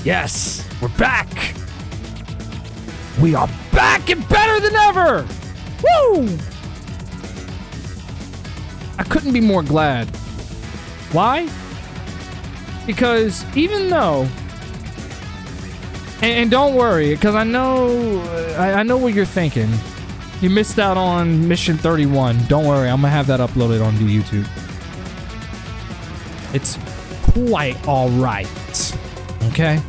Yes, we're back. We are back and better than ever. Woo! I couldn't be more glad. Why? Because even though, and don't worry, because I know what you're thinking. You missed out on Mission 31. Don't worry, I'm gonna have that uploaded onto YouTube. It's quite alright. Okay?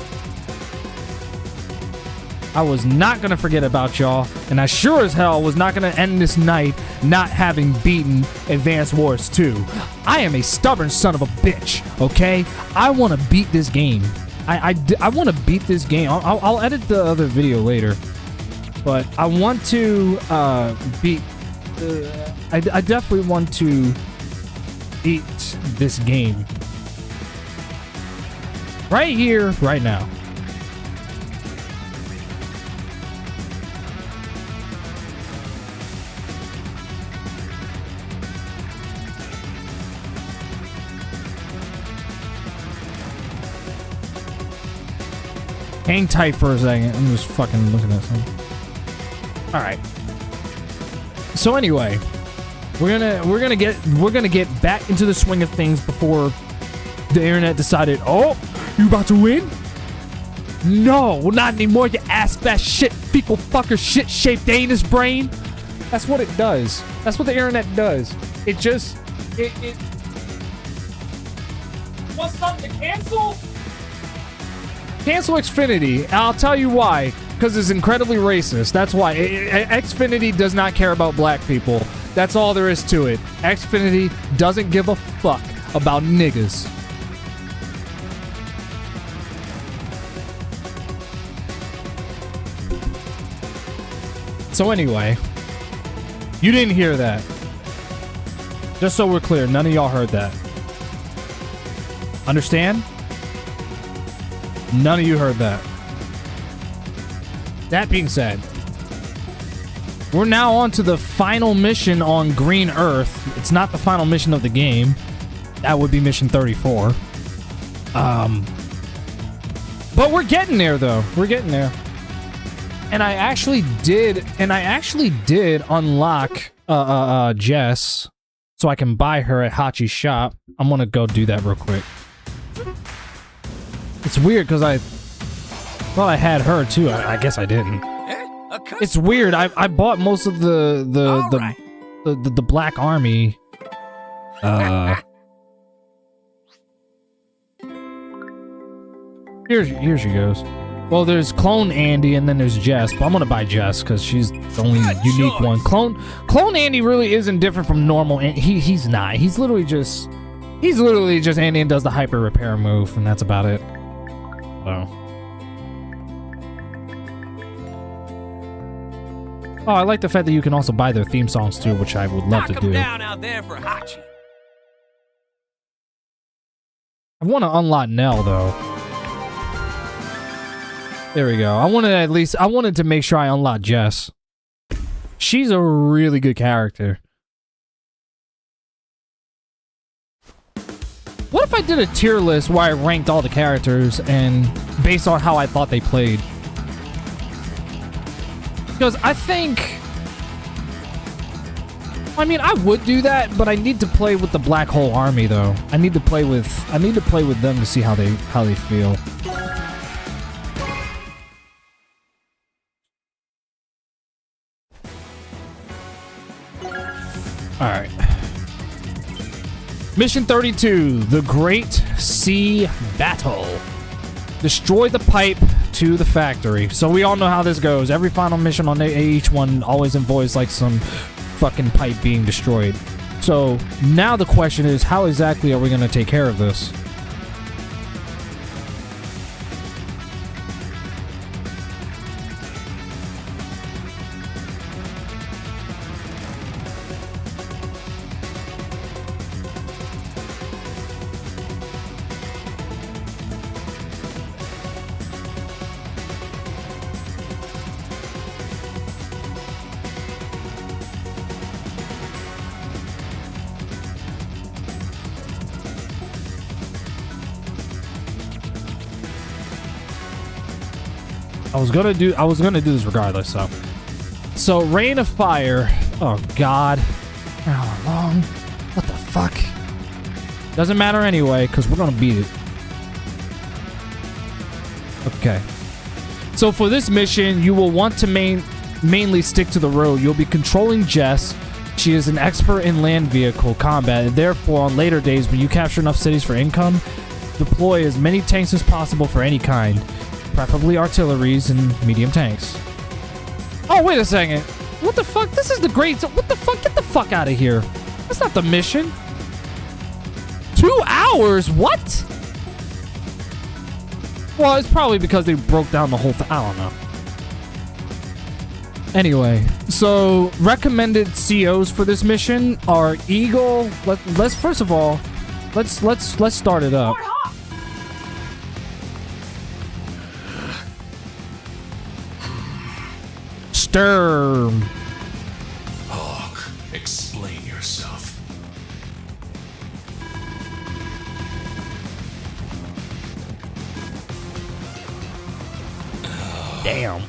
I was not gonna forget about y'all, and I sure as hell was not gonna end this night not having beaten Advance Wars 2. I am a stubborn son of a bitch, okay? I want to beat this game. I want to beat this game. I'll edit the other video later, but I want to beat. I definitely want to beat this game right here, right now. Hang tight for a second. I'm just fucking looking at something. All right. So anyway, we're gonna get back into the swing of things before the internet decided, oh, you about to win? No, not anymore. You ass fat shit, fecal fucker, shit shaped anus brain. That's what it does. That's what the internet does. It just it wants something to cancel. Cancel Xfinity. I'll tell you why. Because it's incredibly racist. That's why. Xfinity does not care about black people. That's all there is to it. Xfinity doesn't give a fuck about niggas. So anyway, you didn't hear that. Just so we're clear, none of y'all heard that. Understand? None of you heard that. That being said, we're now on to the final mission on Green Earth. It's not the final mission of the game. That would be mission 34. But we're getting there, though. We're getting there. And I actually did unlock Jess, so I can buy her at Hachi's shop. I'm gonna go do that real quick. It's weird because I had her too. I guess I didn't. It's weird. I bought most of the Black Army. Here she goes. Well, there's Clone Andy and then there's Jess, but I'm gonna buy Jess because she's the only unique one. Clone Andy really isn't different from normal. He's not. He's literally just Andy and does the hyper repair move, and that's about it. So. Oh, I like the fact that you can also buy their theme songs too, which I would love to do. Down out there for Hachi. I want to unlock Nell though. There we go. I wanted to make sure I unlock Jess. She's a really good character. What if I did a tier list where I ranked all the characters and based on how I thought they played? Because I mean, I would do that, but I need to play with the Black Hole Army though. I need to play with them to see how they feel. All right. Mission 32, the Great Sea Battle. Destroy the pipe to the factory. So we all know how this goes. Every final mission on each one always involves like some fucking pipe being destroyed. So now the question is, how exactly are we going to take care of this? I was gonna do this regardless, so Rain of Fire. Oh god. How long? What the fuck? Doesn't matter anyway, because we're gonna beat it. Okay. So for this mission, you will want to mainly stick to the road. You'll be controlling Jess. She is an expert in land vehicle combat, and therefore on later days when you capture enough cities for income, deploy as many tanks as possible for any kind, preferably artilleries and medium tanks. Oh, wait a second. What the fuck? This is the great... What the fuck? Get the fuck out of here. That's not the mission. 2 hours? What? Well, it's probably because they broke down the whole thing. I don't know. Anyway, so recommended COs for this mission are Eagle. Let's first of all, let's start it up. Sturm. Hawk, explain yourself. Damn.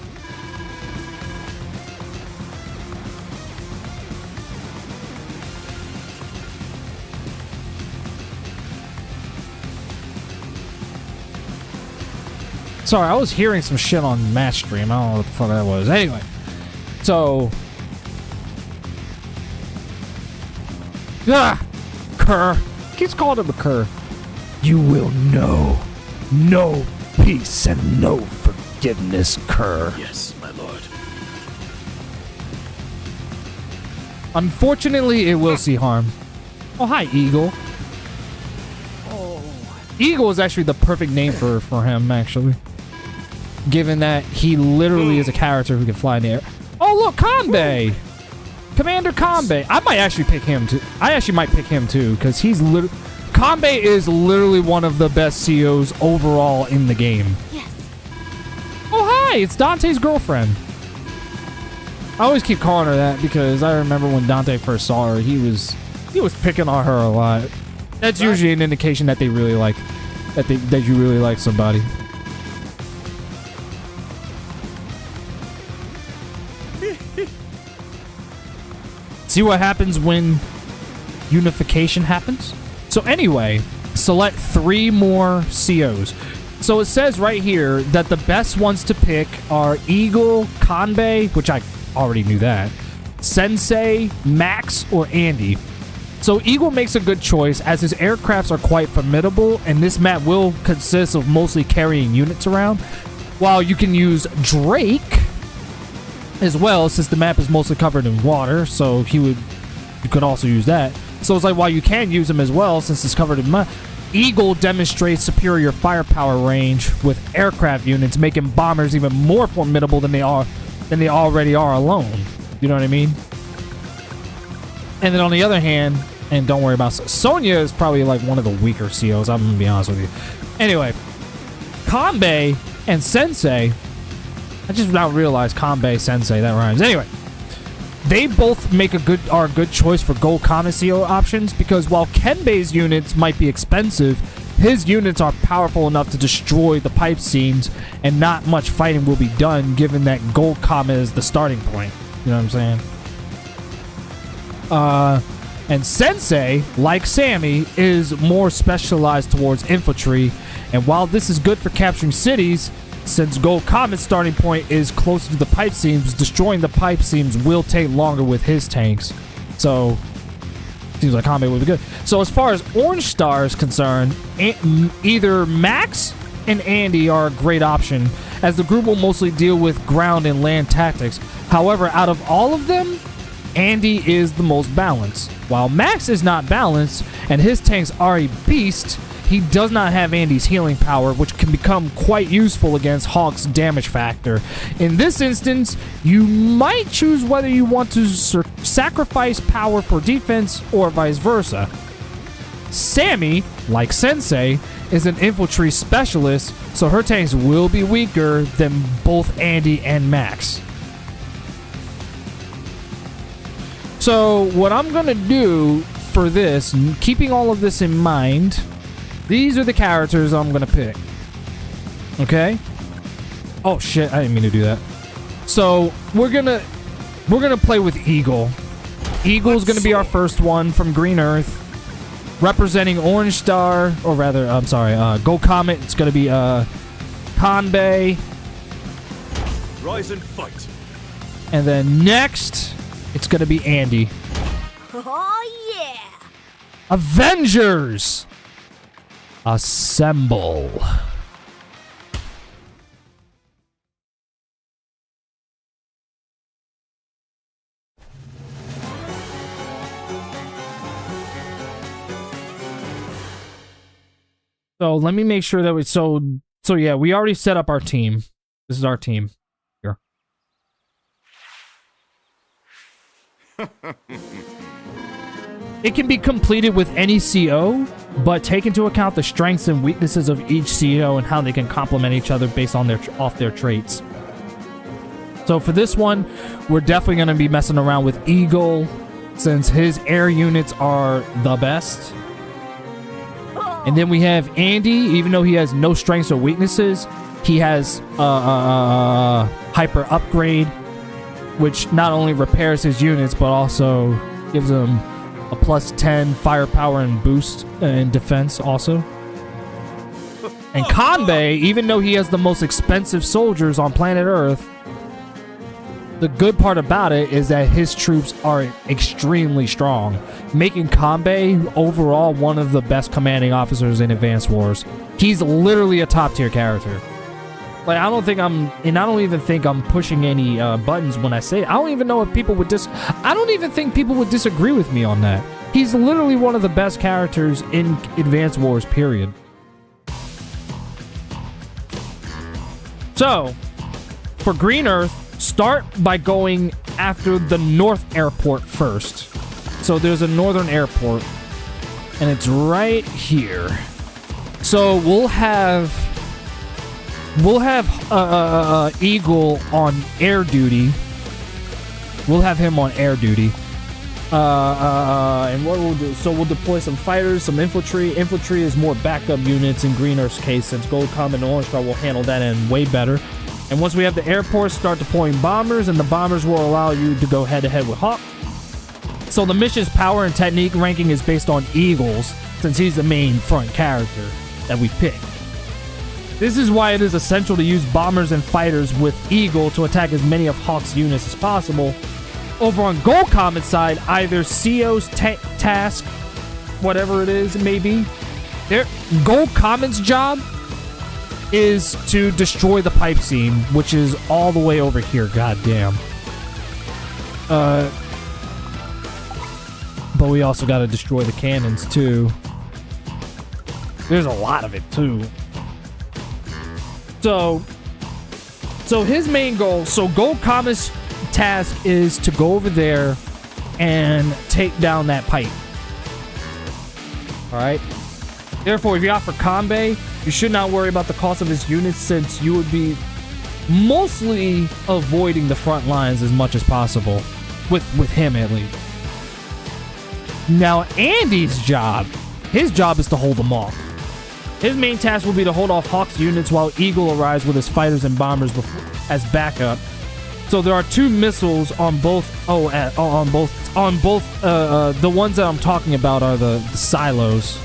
Sorry, I was hearing some shit on match stream. I don't know what the fuck that was. Anyway, so Kerr. Keeps calling him a Kerr. You will know no peace and no forgiveness, Kerr. Yes, my lord. Unfortunately, it will see harm. Oh, hi, Eagle. Eagle is actually the perfect name for him, actually. Given that he literally is a character who can fly in the air. Oh, look, Kanbei! Commander Kanbei. I might actually pick him, too. I actually might pick him, too, because he's literally... Kanbei is literally one of the best COs overall in the game. Yes. Oh, hi! It's Dante's girlfriend. I always keep calling her that because I remember when Dante first saw her, he was picking on her a lot. That's usually an indication that they really like... That you really like somebody. See what happens when unification happens? So anyway, select 3 more COs. So it says right here that the best ones to pick are Eagle, Kanbei, which I already knew that, Sensei, Max, or Andy. So Eagle makes a good choice as his aircrafts are quite formidable, and this map will consist of mostly carrying units around, while you can use Drake as well, since the map is mostly covered in water, so you could also use that. So it's like, while you can use him as well, since it's covered in mud, Eagle demonstrates superior firepower range with aircraft units, making bombers even more formidable than they already are alone. You know what I mean? And then on the other hand, and don't worry about Sonya is probably like one of the weaker COs, I'm gonna be honest with you. Anyway, Kanbei and Sensei, I just now realized Kanbei Sensei, that rhymes. Anyway, they both are a good choice for gold common CO options, because while Kenbei's units might be expensive, his units are powerful enough to destroy the pipe seams, and not much fighting will be done given that gold common is the starting point. You know what I'm saying? And Sensei, like Sammy, is more specialized towards infantry, and while this is good for capturing cities, since Gold Comet's starting point is closer to the pipe seams, destroying the pipe seams will take longer with his tanks. So, seems like Kanbei would be good. So as far as Orange Star is concerned, either Max and Andy are a great option, as the group will mostly deal with ground and land tactics. However, out of all of them, Andy is the most balanced. While Max is not balanced, and his tanks are a beast, he does not have Andy's healing power, which can become quite useful against Hawk's damage factor. In this instance, you might choose whether you want to sacrifice power for defense or vice versa. Sammy, like Sensei, is an infantry specialist, so her tanks will be weaker than both Andy and Max. So what I'm gonna do for this, keeping all of this in mind, these are the characters I'm gonna pick. Okay? Oh shit, I didn't mean to do that. So we're gonna play with Eagle. Eagle's gonna be our first one from Green Earth. Representing Orange Star, or rather, I'm sorry, Go Comet. It's gonna be Kanbei. Rise and fight. And then next, it's gonna be Andy. Oh yeah! Avengers! Assemble. So let me make sure that we so yeah, we already set up our team. This is our team. Here. It can be completed with any CO, but take into account the strengths and weaknesses of each CO and how they can complement each other based on their traits. So for this one, we're definitely going to be messing around with Eagle, since his air units are the best. And then we have Andy. Even though he has no strengths or weaknesses, he has hyper upgrade, which not only repairs his units, but also gives him a plus 10 firepower and boost in defense also. And Kanbei, even though he has the most expensive soldiers on planet Earth, the good part about it is that his troops are extremely strong, making Kanbei overall one of the best commanding officers in Advance Wars. He's literally a top tier character. Like, I don't even think I'm pushing any buttons when I say it. I don't even know if people would I don't even think people would disagree with me on that. He's literally one of the best characters in Advance Wars, period. So, for Green Earth, start by going after the North Airport first. So there's a northern airport, and it's right here. So we'll have Eagle on air duty. We'll have him on air duty. And what we'll do, so we'll deploy some fighters, some infantry. Infantry is more backup units in Green Earth's case, since Gold Comet and Orange Star will handle that end way better. And once we have the airport, start deploying bombers, and the bombers will allow you to go head-to-head with Hawk. So the mission's power and technique ranking is based on Eagles, since he's the main front character that we picked. This is why it is essential to use bombers and fighters with Eagle to attack as many of Hawk's units as possible. Over on Gold Comet's side, either CO's task, whatever it is, maybe. Gold Comet's job is to destroy the pipe seam, which is all the way over here. Goddamn. But we also got to destroy the cannons too. There's a lot of it too. So his main goal. So Gold Comet's task is to go over there and take down that pipe. All right. Therefore, if you opt for Kanbei, you should not worry about the cost of his units, since you would be mostly avoiding the front lines as much as possible, with him at least. Now, Andy's job, his job is to hold them off. His main task will be to hold off Hawk's units while Eagle arrives with his fighters and bombers as backup. So there are two missiles on both. The ones that I'm talking about are the silos.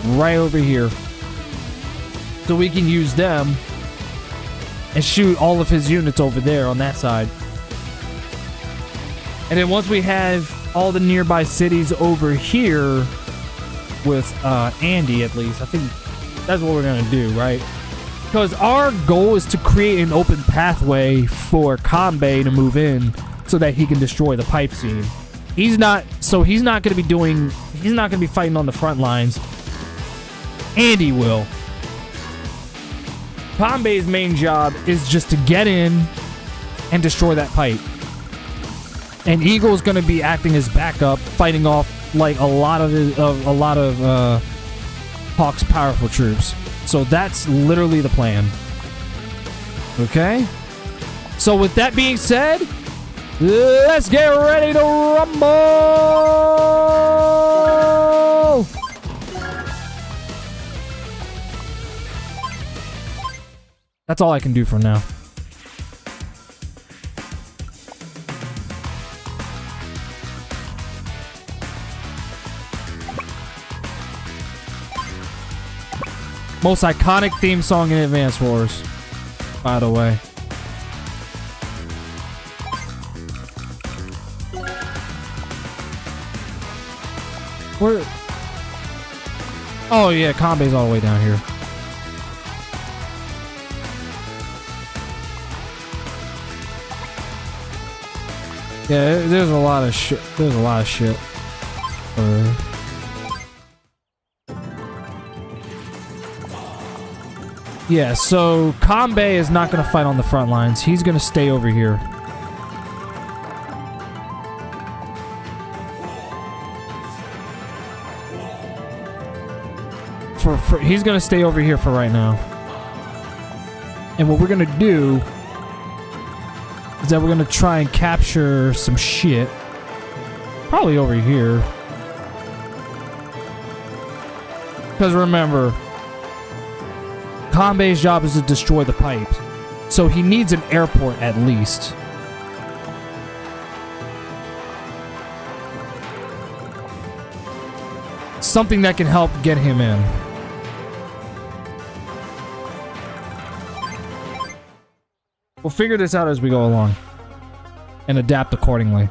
Right over here. So we can use them and shoot all of his units over there on that side. And then once we have all the nearby cities over here with Andy, at least, I think that's what we're going to do, right? Because our goal is to create an open pathway for Kanbei to move in so that he can destroy the pipe seam. He's not going to be fighting on the front lines. Andy will. Kanbei's main job is just to get in and destroy that pipe. And Eagle's going to be acting as backup, fighting off like a lot of Hawk's powerful troops. So that's literally the plan. Okay? So with that being said, let's get ready to rumble! That's all I can do for now. Most iconic theme song in Advance Wars, by the way. Where? Oh yeah, Kanbei's all the way down here. Yeah, there's a lot of shit. There's a lot of shit. Yeah, so Kanbei is not going to fight on the front lines. He's going to stay over here. He's going to stay over here for right now. And what we're going to do is that we're going to try and capture some shit. Probably over here. Because remember, Kanbei's job is to destroy the pipes. So he needs an airport at least. Something that can help get him in. We'll figure this out as we go along. And adapt accordingly.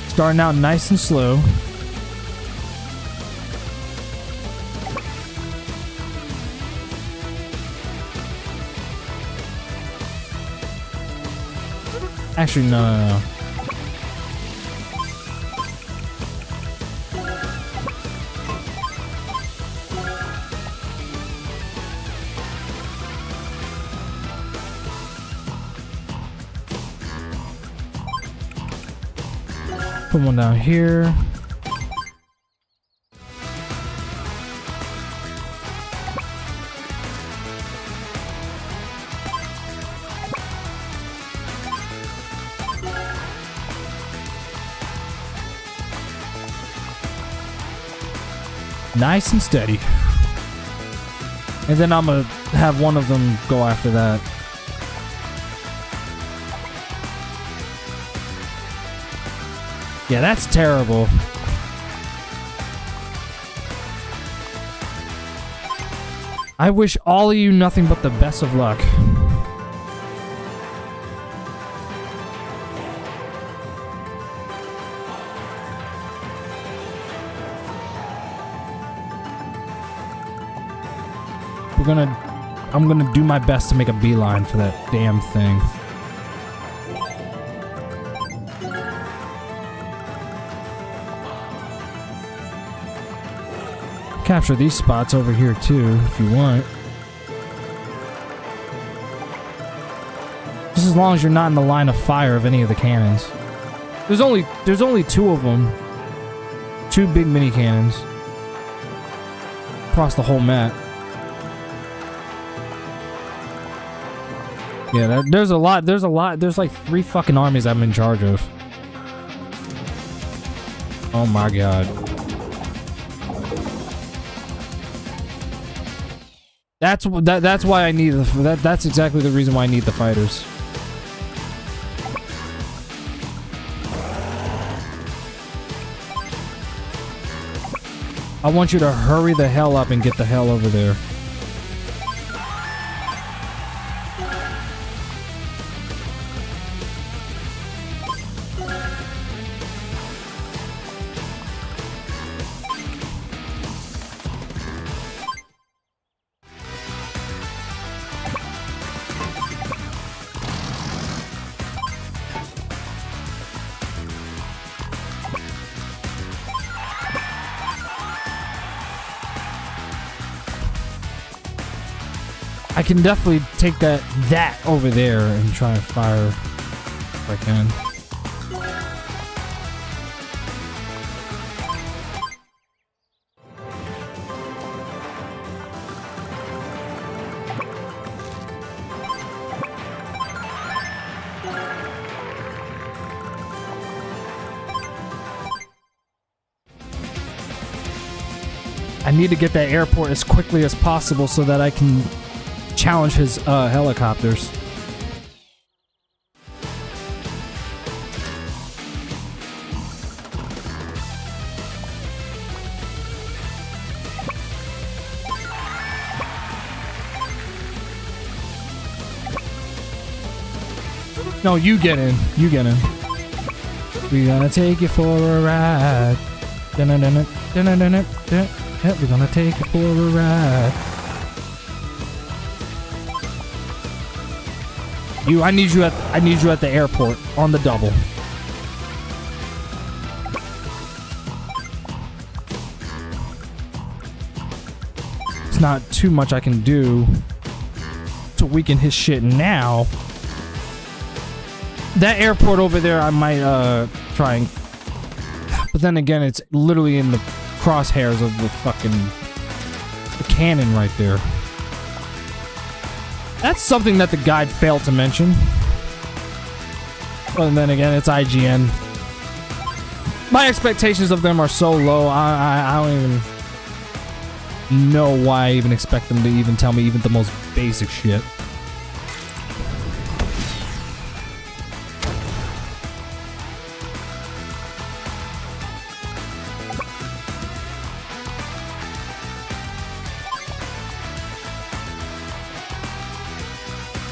Starting out nice and slow. Actually, no. Put one down here. Nice and steady. And then I'm gonna have one of them go after that. Yeah, that's terrible. I wish all of you nothing but the best of luck. I'm gonna do my best to make a beeline for that damn thing. Capture these spots over here too, if you want. Just as long as you're not in the line of fire of any of the cannons. There's only two of them. Two big mini cannons. Across the whole map. Yeah, there's a lot. There's like 3 fucking armies I'm in charge of. Oh my god. That's why I need that's exactly the reason why I need the fighters. I want you to hurry the hell up and get the hell over there. I can definitely take that over there and try and fire if I can. I need to get that airport as quickly as possible so that I can challenge his helicopters. No, you get in. You get in. We're gonna take you for a ride. Dun-dun-dun-dun, dun-dun-dun-dun, dun. Yeah, we're gonna take you for a ride. I need you at the airport on the double. It's not too much I can do to weaken his shit now. That airport over there, I might try and... But then again, it's literally in the crosshairs of the fucking... the cannon right there. That's something that the guide failed to mention. But then again, it's IGN. My expectations of them are so low, I don't even know why I even expect them to even tell me even the most basic shit.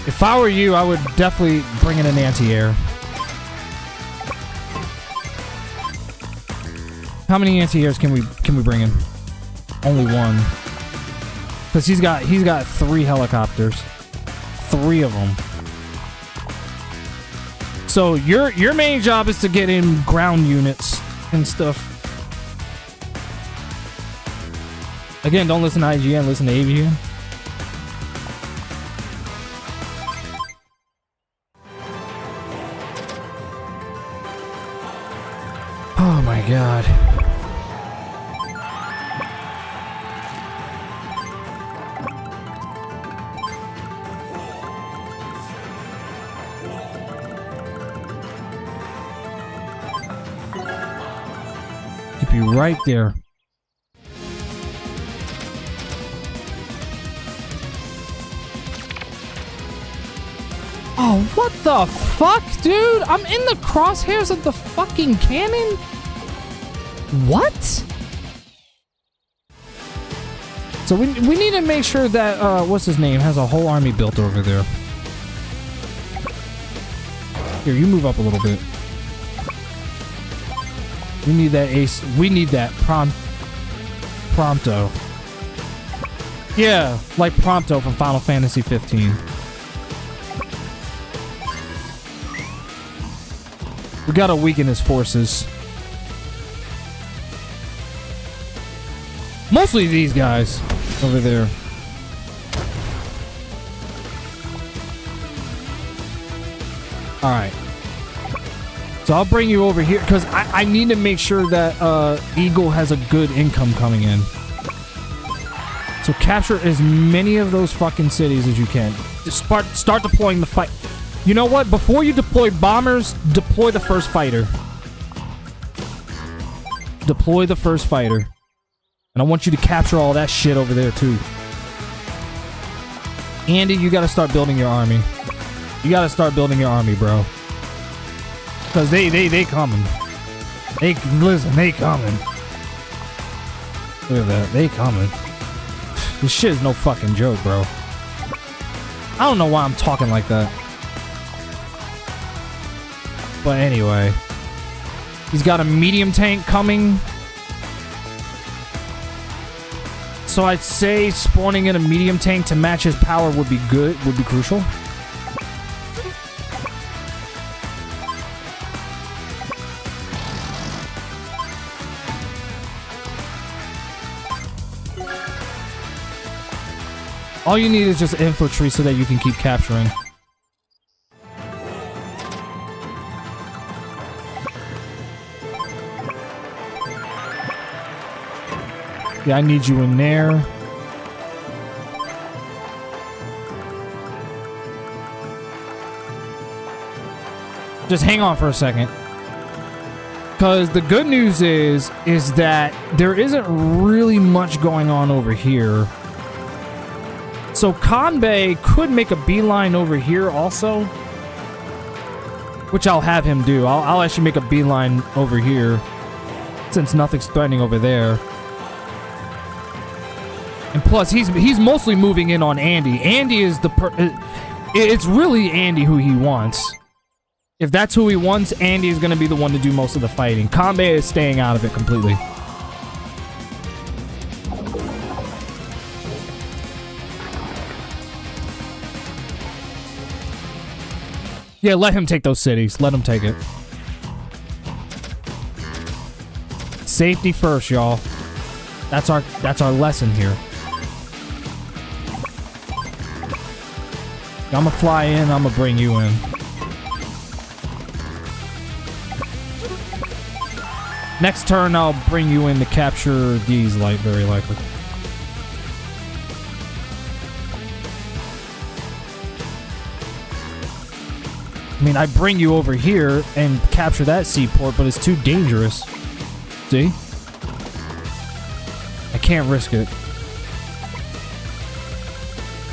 If I were you, I would definitely bring in an anti-air. How many anti-airs can we bring in? Only one. Cause he's got 3 helicopters. 3 of them. So your main job is to get in ground units and stuff. Again, don't listen to IGN, listen to AVGN. Oh my god. Keep you right there. Oh, what the fuck, dude? I'm in the crosshairs of the fucking cannon? What? So we need to make sure that, what's his name, has a whole army built over there. Here, you move up a little bit. We need that ace. We need that Prompto. Yeah, like Prompto from Final Fantasy 15. We gotta weaken his forces. Mostly these guys over there. Alright. So I'll bring you over here because I need to make sure that Eagle has a good income coming in. So capture as many of those fucking cities as you can. Just start deploying the fight. You know what? Before you deploy bombers, deploy the first fighter. Deploy the first fighter. And I want you to capture all that shit over there, too. Andy, you gotta start building your army. You gotta start building your army, bro. Because they coming. Listen, they coming. Look at that. They coming. This shit is no fucking joke, bro. I don't know why I'm talking like that. But anyway. He's got a medium tank coming. So I'd say spawning in a medium tank to match his power would be good, would be crucial. All you need is just infantry so that you can keep capturing. Yeah, I need you in there. Just hang on for a second. Because the good news is that there isn't really much going on over here. So Kanbei could make a beeline over here also, which I'll have him do. I'll actually make a beeline over here since nothing's threatening over there. And plus, he's mostly moving in on Andy. Andy is it's really Andy who he wants. If that's who he wants, Andy is going to be the one to do most of the fighting. Kanbei is staying out of it completely. Yeah, let him take those cities. Let him take it. Safety first, y'all. That's our lesson here. I'm gonna fly in, I'm gonna bring you in. Next turn, I'll bring you in to capture these, very likely. I mean, I bring you over here and capture that seaport, but it's too dangerous. See? I can't risk it.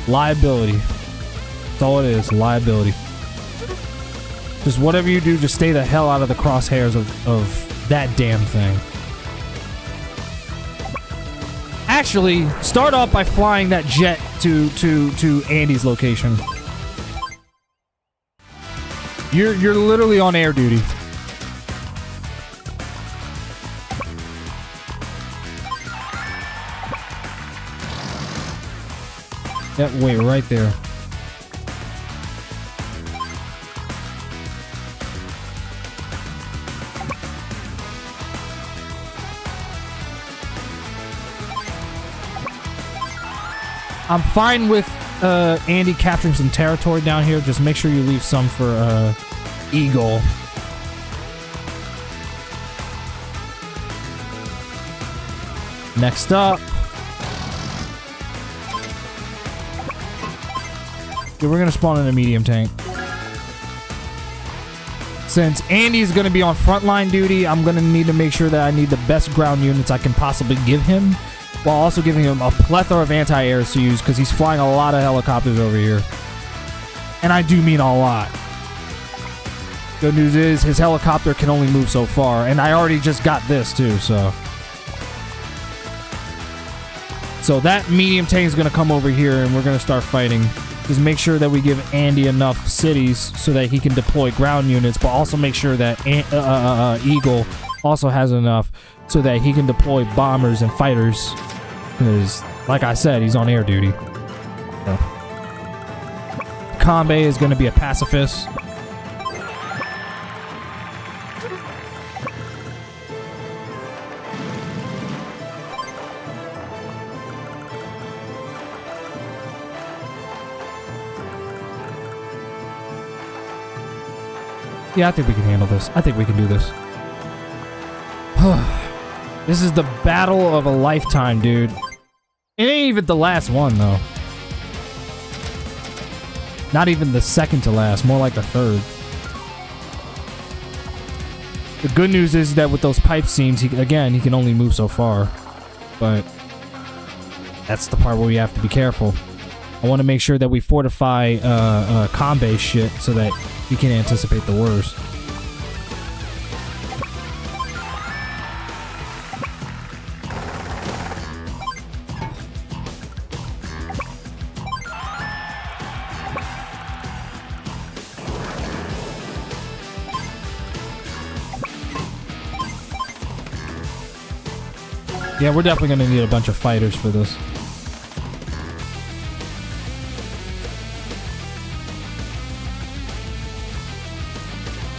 Liability. That's all it is, liability. Just whatever you do, just stay the hell out of the crosshairs of that damn thing. Actually, start off by flying that jet to Andy's location. You're literally on air duty. Yep, wait, right there. I'm fine with Andy capturing some territory down here. Just make sure you leave some for Eagle. Next up. Yeah, we're gonna spawn in a medium tank. Since Andy's gonna be on frontline duty, I'm gonna need to make sure that I need the best ground units I can possibly give him, while also giving him a plethora of anti-airs to use, because he's flying a lot of helicopters over here. And I do mean a lot. Good news is, his helicopter can only move so far, and I already just got this too, so... So that medium tank is going to come over here, and we're going to start fighting. Just make sure that we give Andy enough cities so that he can deploy ground units, but also make sure that Eagle also has enough so that he can deploy bombers and fighters. Because, like I said, he's on air duty. So. Kanbei is going to be a pacifist. Yeah, I think we can handle this. I think we can do this. This is the battle of a lifetime, dude. It ain't even the last one, though. Not even the second to last. More like the third. The good news is that with those pipe seams, he can only move so far. But that's the part where we have to be careful. I want to make sure that we fortify Kanbei shit so that he can anticipate the worst. Yeah, we're definitely going to need a bunch of fighters for this.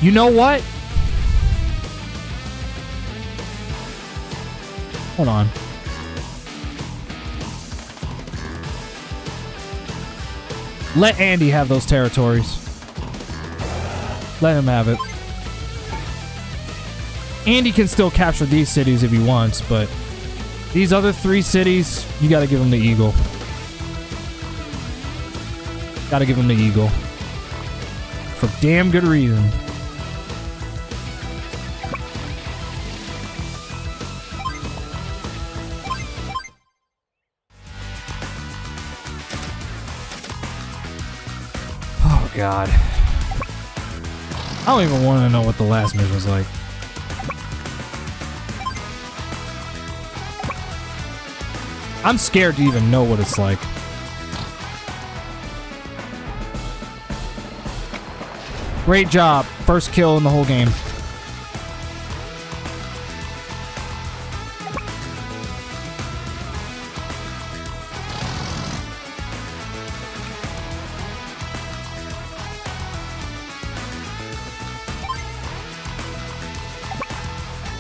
You know what? Hold on. Let Andy have those territories. Let him have it. Andy can still capture these cities if he wants, but these other 3 cities, you gotta give him the Eagle. Gotta give him the Eagle. For damn good reason. God. I don't even want to know what the last mission was like. I'm scared to even know what it's like. Great job. First kill in the whole game.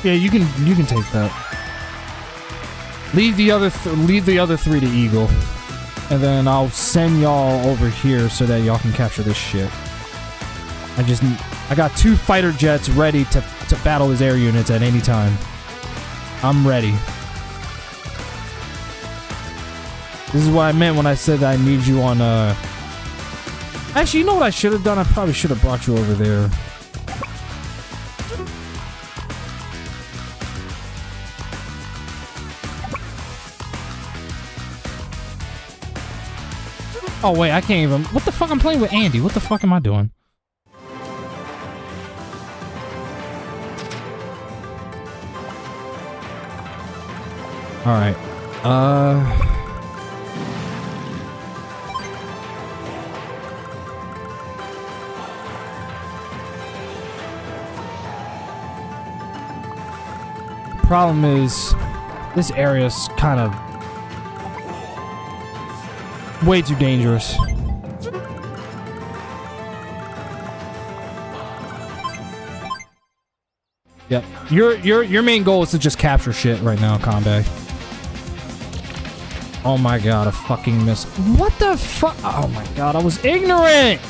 Yeah, you can take that. Leave the other three to Eagle, and then I'll send y'all over here so that y'all can capture this shit. I got 2 fighter jets ready to battle his air units at any time. I'm ready. This is what I meant when I said that I need you on. Actually, you know what I should have done? I probably should have brought you over there. Oh wait, I can't even. What the fuck? I'm playing with Andy. What the fuck am I doing? All right. Problem is, this area's kind of way too dangerous. Yep. Your main goal is to just capture shit right now, Kanbei. Oh my god, a fucking miss. What the fuck? Oh my god, I was ignorant!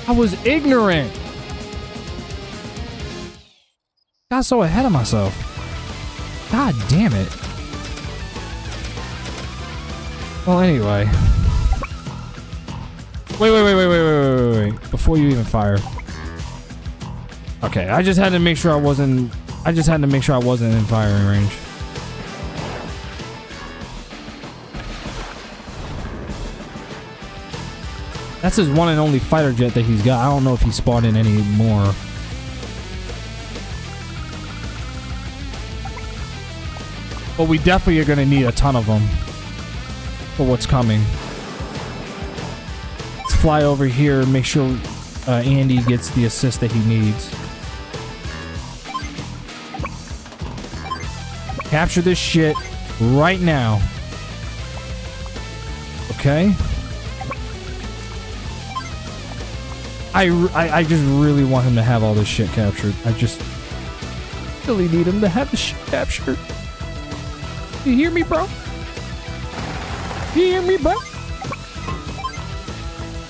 I was ignorant! Got so ahead of myself. God damn it. Well, anyway. Wait. Before you even fire. Okay, I just had to make sure I wasn't in firing range. That's his one and only fighter jet that he's got. I don't know if he spawned in any more. But we definitely are gonna need a ton of them for what's coming. Let's fly over here and make sure Andy gets the assist that he needs. Capture this shit right now. Okay? I just really want him to have all this shit captured. I just really need him to have the shit captured. You hear me, bro? You hear me, bro?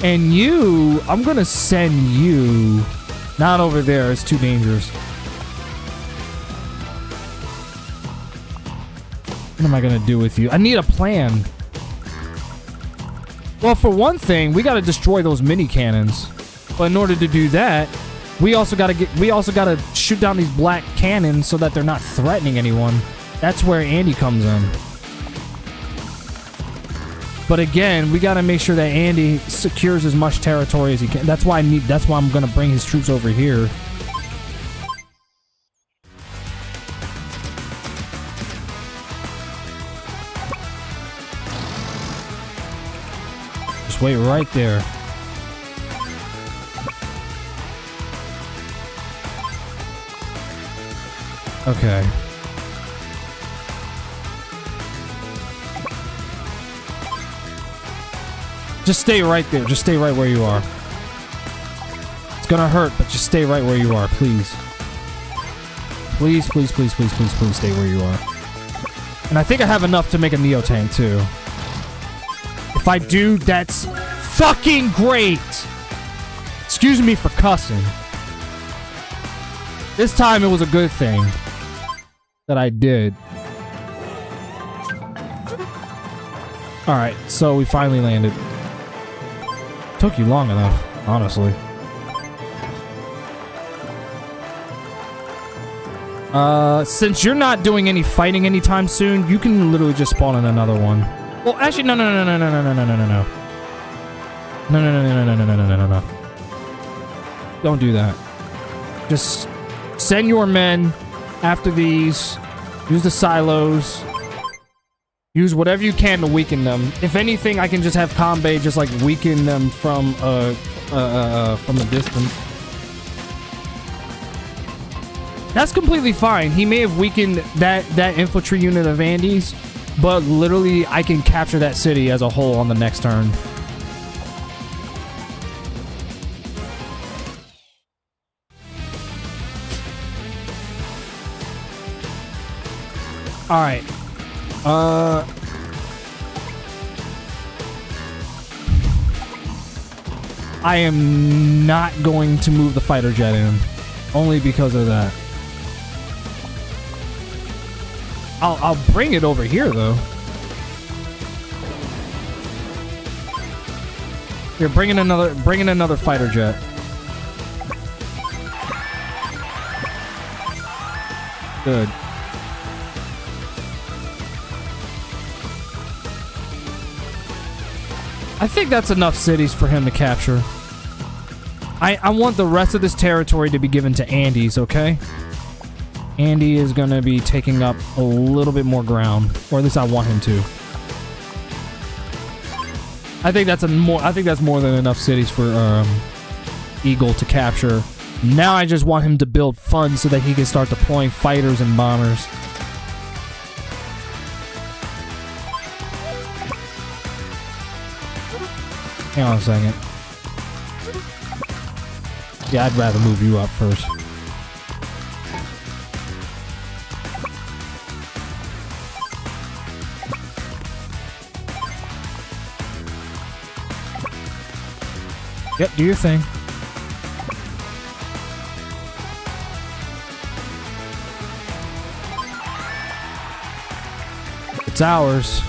And you, I'm gonna send you not over there. It's too dangerous. What am I gonna do with you? I need a plan. Well, for one thing, we gotta destroy those mini cannons. But in order to do that, we also gotta shoot down these black cannons so that they're not threatening anyone. That's where Andy comes in. But again, we gotta make sure that Andy secures as much territory as he can. That's why I'm gonna bring his troops over here. Just wait right there. Okay. Just stay right there. Just stay right where you are. It's gonna hurt, but just stay right where you are, please. Please, please, please, please, please, please stay where you are. And I think I have enough to make a Neo tank too. If I do, that's fucking great! Excuse me for cussing. This time it was a good thing that I did. Alright, so we finally landed. Took you long enough, honestly. Since you're not doing any fighting anytime soon, you can literally just spawn in another one. Well, actually, no. No. Don't do that. Just send your men after these. Use the silos. Use whatever you can to weaken them. If anything, I can just have Kanbei just like weaken them from a distance. That's completely fine. He may have weakened that infantry unit of Andy's, but literally I can capture that city as a whole on the next turn. All right. I am not going to move the fighter jet in, only because of that. I'll bring it over here though. Here, bring in another fighter jet. Good. I think that's enough cities for him to capture. I want the rest of this territory to be given to Andy's, okay? Andy is gonna be taking up a little bit more ground, or at least I want him to. I think that's more than enough cities for Eagle to capture. Now I just want him to build funds so that he can start deploying fighters and bombers. Hang on a second. Yeah, I'd rather move you up first. Yep, do your thing. It's ours.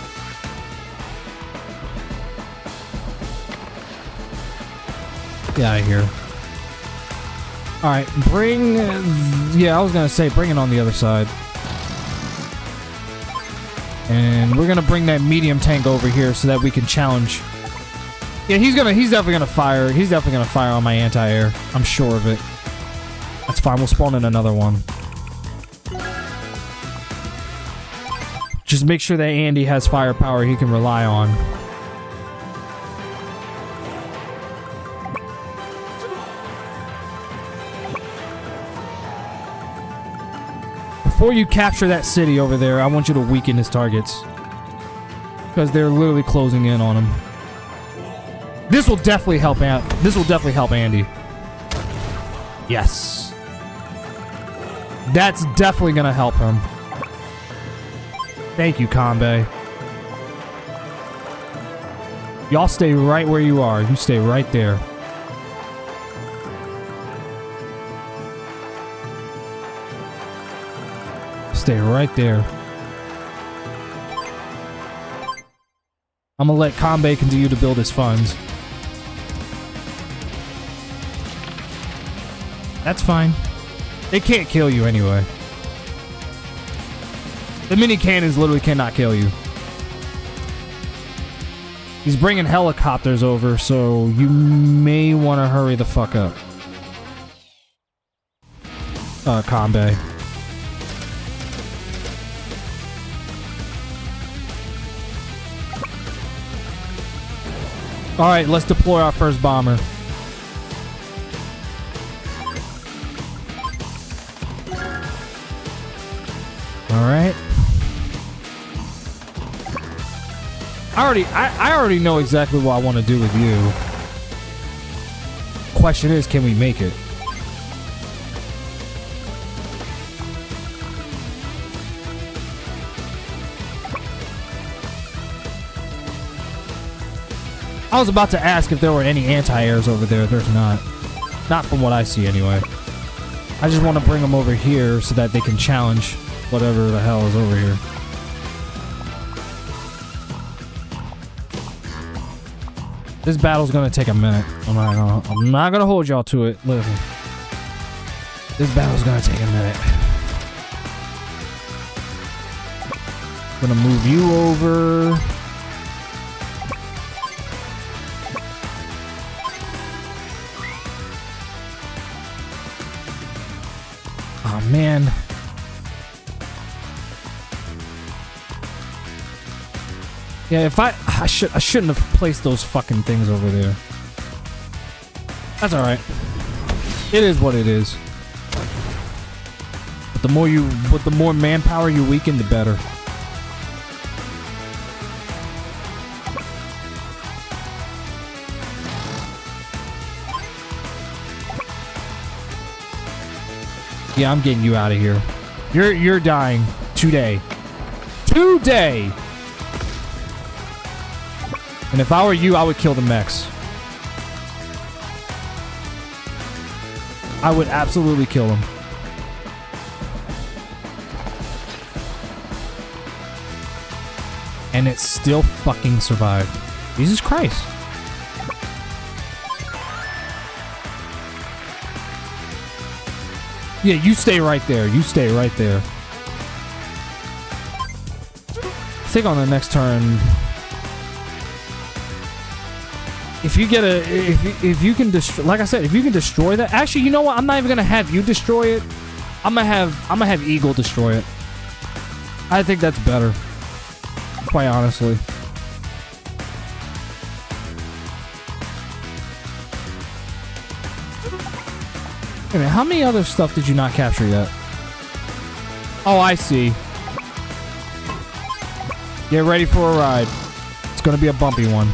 Get out of here. Alright, bring... yeah, I was gonna say, bring it on the other side. And we're gonna bring that medium tank over here so that we can challenge... yeah, he's definitely gonna fire. He's definitely gonna fire on my anti-air. I'm sure of it. That's fine, we'll spawn in another one. Just make sure that Andy has firepower he can rely on. Before you capture that city over there, I want you to weaken his targets. Because they're literally closing in on him. This will definitely help Andy. Yes. That's definitely gonna help him. Thank you, Kanbei. Y'all stay right where you are. You stay right there. Stay right there. I'm gonna let Kanbei continue to build his funds. That's fine. It can't kill you anyway. The mini cannons literally cannot kill you. He's bringing helicopters over, so you may want to hurry the fuck up. Kanbei. Alright, let's deploy our first bomber. Alright. I already know exactly what I want to do with you. Question is, can we make it? I was about to ask if there were any anti-airs over there. There's not. Not from what I see anyway. I just want to bring them over here so that they can challenge whatever the hell is over here. This battle's gonna take a minute. I'm not gonna hold y'all to it. Listen. This battle's gonna take a minute. I'm gonna move you over. man. Yeah, if I shouldn't have placed those fucking things over there. That's all right. It is what it is. But the more manpower you weaken, the better. Yeah, I'm getting you out of here. You're dying today. Today. And if I were you, I would kill the mechs. I would absolutely kill them. And it still fucking survived. Jesus Christ. Yeah, you stay right there. You stay right there. I think on the next turn, if you get a, if you can destroy, like I said, if you can destroy that. Actually, you know what? I'm not even gonna have you destroy it. I'm gonna have Eagle destroy it. I think that's better. Quite honestly. Wait a minute, how many other stuff did you not capture yet? Oh, I see. Get ready for a ride. It's gonna be a bumpy one.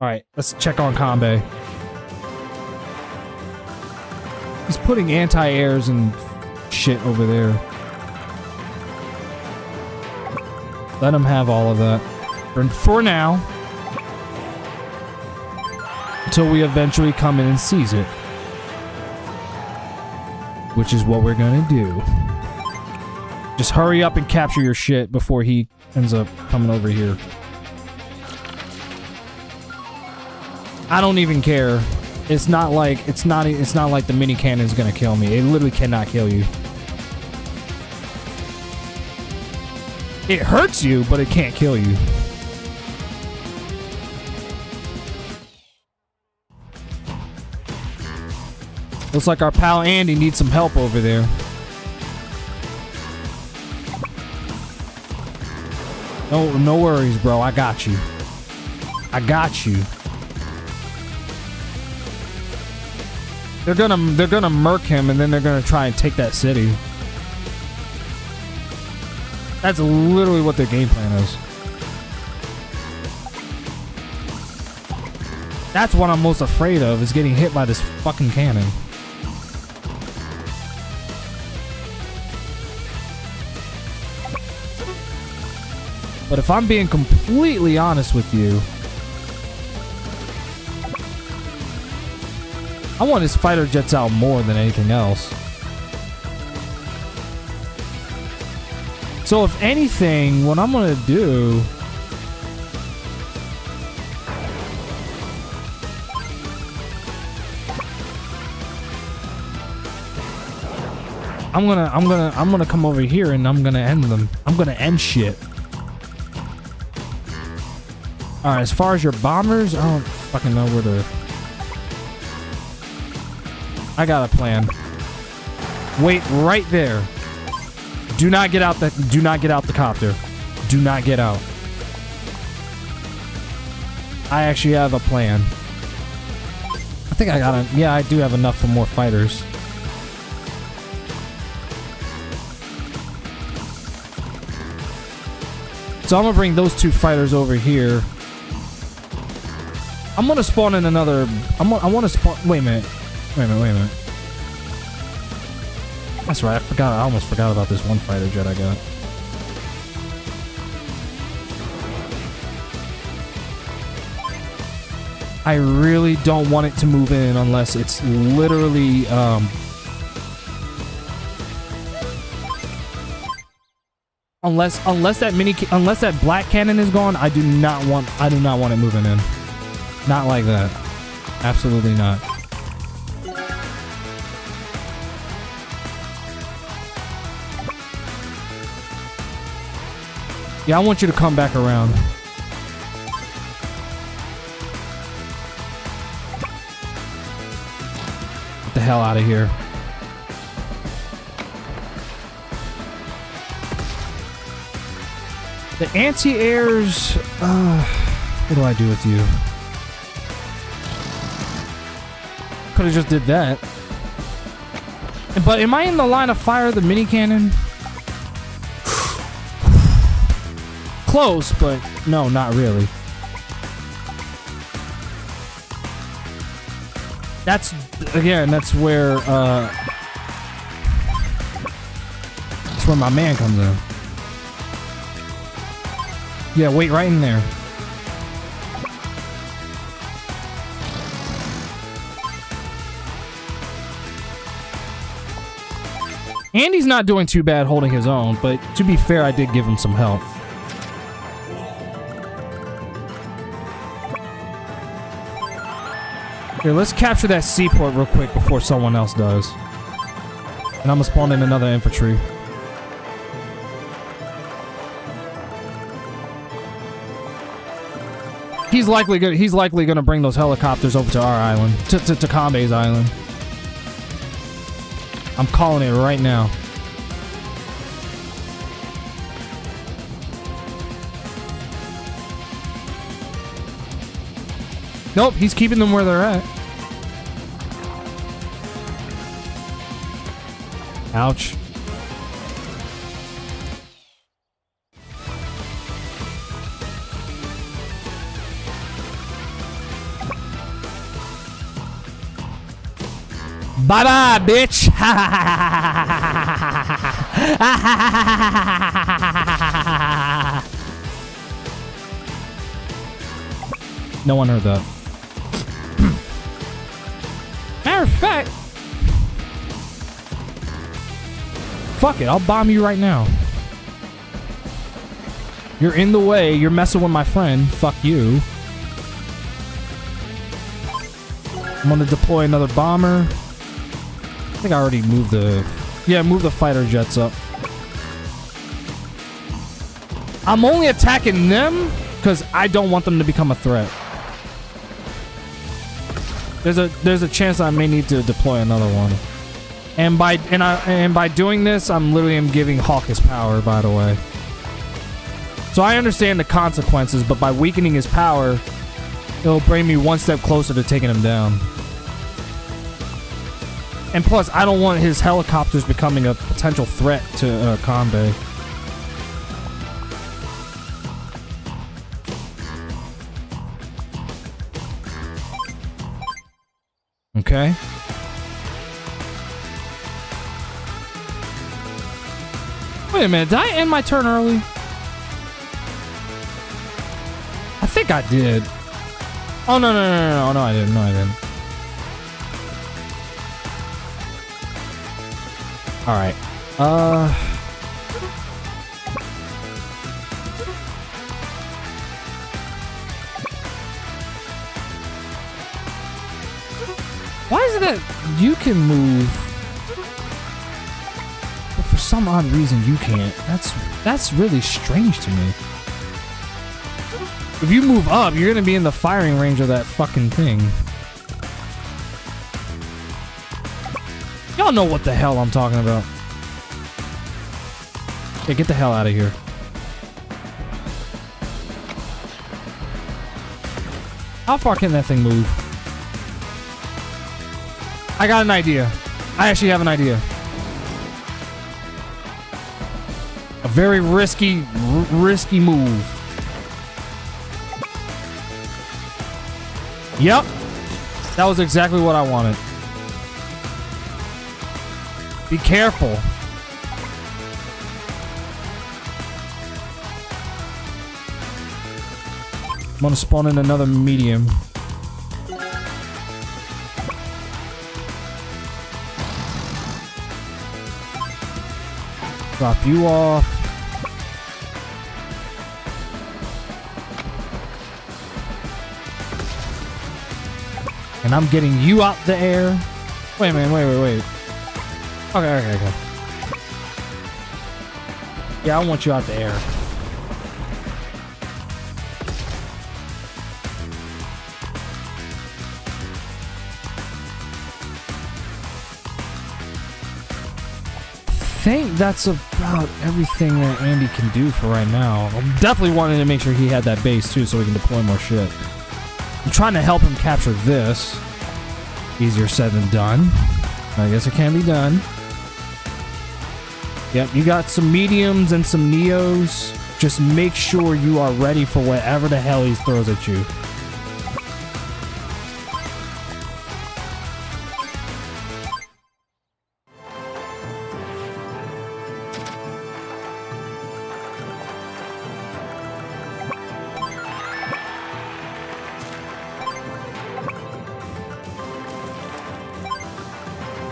Alright, let's check on Kanbei. He's putting anti-airs and shit over there. Let him have all of that. For now. Until we eventually come in and seize it. Which is what we're gonna do. Just hurry up and capture your shit before he ends up coming over here. I don't even care. It's not like the mini cannon is gonna kill me. It literally cannot kill you. It hurts you, but it can't kill you. Looks like our pal Andy needs some help over there. No worries, bro. I got you. I got you. They're gonna murk him, and then they're gonna try and take that city. That's literally what their game plan is. That's what I'm most afraid of, is getting hit by this fucking cannon. But if I'm being completely honest with you, I want his fighter jets out more than anything else. So if anything, what I'm gonna do, I'm gonna come over here and I'm gonna end them. I'm gonna end shit. Alright, as far as your bombers, I don't fucking know where to... I got a plan. Wait right there. Do not get out the copter. Do not get out. I actually have a plan. I think yeah, I do have enough for more fighters. So I'm gonna bring those two fighters over here. I'm gonna spawn in another. I want to spawn. Wait a minute. That's right. I almost forgot about this one fighter jet I got. I really don't want it to move in unless it's literally. Unless that black cannon is gone, I do not want it moving in. Not like that. Absolutely not. Yeah, I want you to come back around. Get the hell out of here. The anti-airs... what do I do with you? Could have just did that. But am I in the line of fire of the mini cannon? Close, but no, not really. That's, again, that's where my man comes in. Yeah, wait right in there. Andy's not doing too bad holding his own, but to be fair, I did give him some help. Here, let's capture that seaport real quick before someone else does. And I'm gonna spawn in another infantry. He's likely gonna bring those helicopters over to our island, to Kanbe's island. I'm calling it right now. Nope, he's keeping them where they're at. Ouch. Bye-bye, bitch! No one heard that. Matter of fact... Fuck it, I'll bomb you right now. You're in the way, you're messing with my friend. Fuck you. I'm gonna deploy another bomber. I think I already moved the... Yeah, move the fighter jets up. I'm only attacking them because I don't want them to become a threat. There's a chance I may need to deploy another one. And by doing this, I'm literally giving Hawk his power, by the way. So I understand the consequences, but by weakening his power, it'll bring me one step closer to taking him down. And plus, I don't want his helicopters becoming a potential threat to Kanbe. Okay. Wait a minute, did I end my turn early? I think I did. Oh, no, I didn't. No, I didn't. Alright. Why is it that you can move, but for some odd reason you can't? That's really strange to me. If you move up, you're gonna be in the firing range of that fucking thing. Y'all know what the hell I'm talking about. Yeah, get the hell out of here. How far can that thing move? I got an idea. I actually have an idea. A very risky move. Yep. That was exactly what I wanted. Be careful. I'm gonna spawn in another medium. Drop you off. And I'm getting you out the air. Wait a minute, wait. Okay. Yeah, I want you out the air. think that's about everything that Andy can do for right now. I'm definitely wanting to make sure he had that base too so we can deploy more shit. I'm trying to help him capture this. Easier said than done. I guess it can be done. Yep, you got some mediums and some neos. Just make sure you are ready for whatever the hell he throws at you.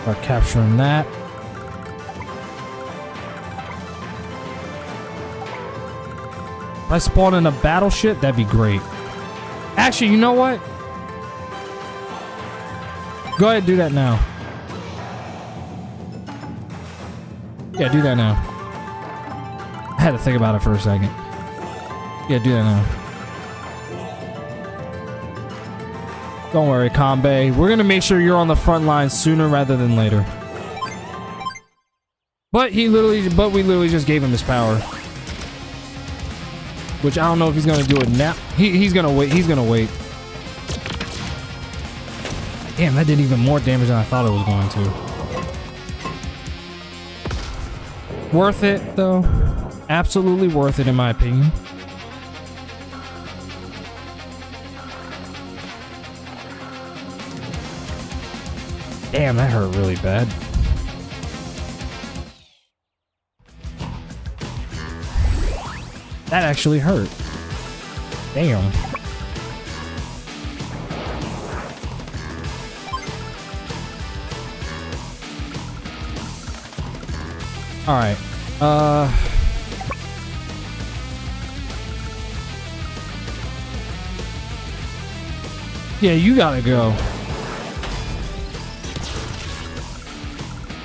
Start capturing that. If I spawn in a battle shit, that'd be great. Actually, you know what? Go ahead and do that now. Yeah, do that now. I had to think about it for a second. Yeah, do that now. Don't worry, Kanbei. We're gonna make sure you're on the front lines sooner rather than later. But we literally just gave him his power. Which I don't know if he's gonna do it now. He's gonna wait. He's gonna wait. Damn, that did even more damage than I thought it was going to. Worth it, though. Absolutely worth it, in my opinion. Damn, that hurt really bad. That actually hurt. Damn. Alright. Yeah, you gotta go.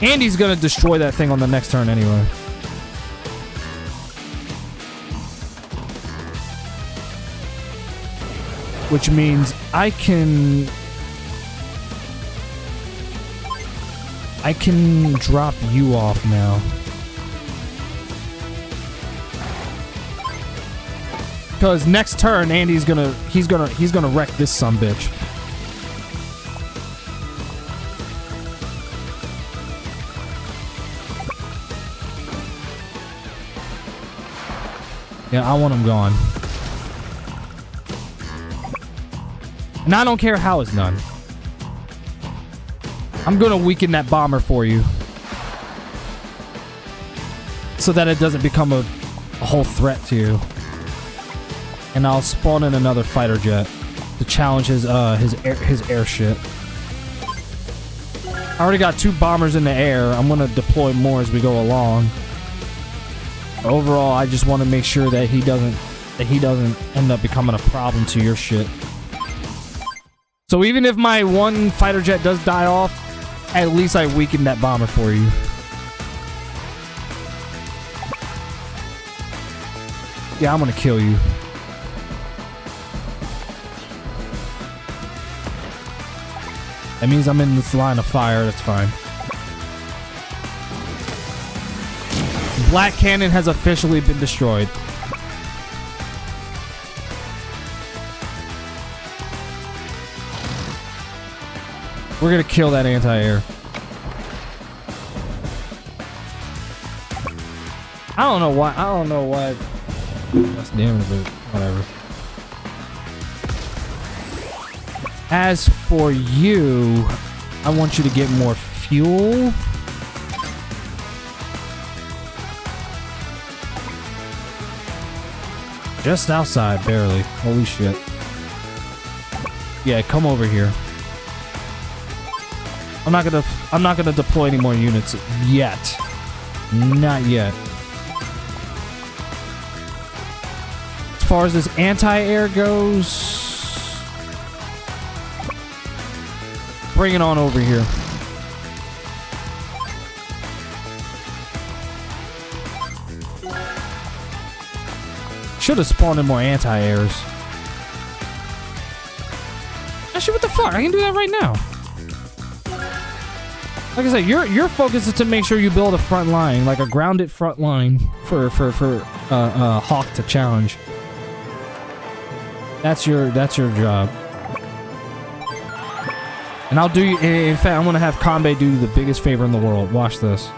Andy's gonna destroy that thing on the next turn anyway. Which means I can drop you off now. Because next turn Andy's gonna wreck this sumbitch. Yeah, I want him gone. And I don't care how it's done. I'm gonna weaken that bomber for you. So that it doesn't become a whole threat to you. And I'll spawn in another fighter jet to challenge his airship. I already got 2 bombers in the air. I'm gonna deploy more as we go along. Overall, I just want to make sure that he doesn't end up becoming a problem to your shit. So even if my one fighter jet does die off, at least I weakened that bomber for you. Yeah, I'm gonna kill you. That means I'm in this line of fire, that's fine. Black Cannon has officially been destroyed. We're gonna kill that anti-air. I don't know why. That's damage, but whatever. As for you, I want you to get more fuel. Just outside, barely. Holy shit. Yeah, come over here. I'm not gonna deploy any more units yet. Not yet. As far as this anti-air goes, bring it on over here. Should have spawned in more anti-airs. Actually, what the fuck? I can do that right now. Like I said, your focus is to make sure you build a front line, like a grounded front line for Hawk to challenge. That's your job. And I'll do. In fact, I'm gonna have Kanbei do you the biggest favor in the world. Watch this.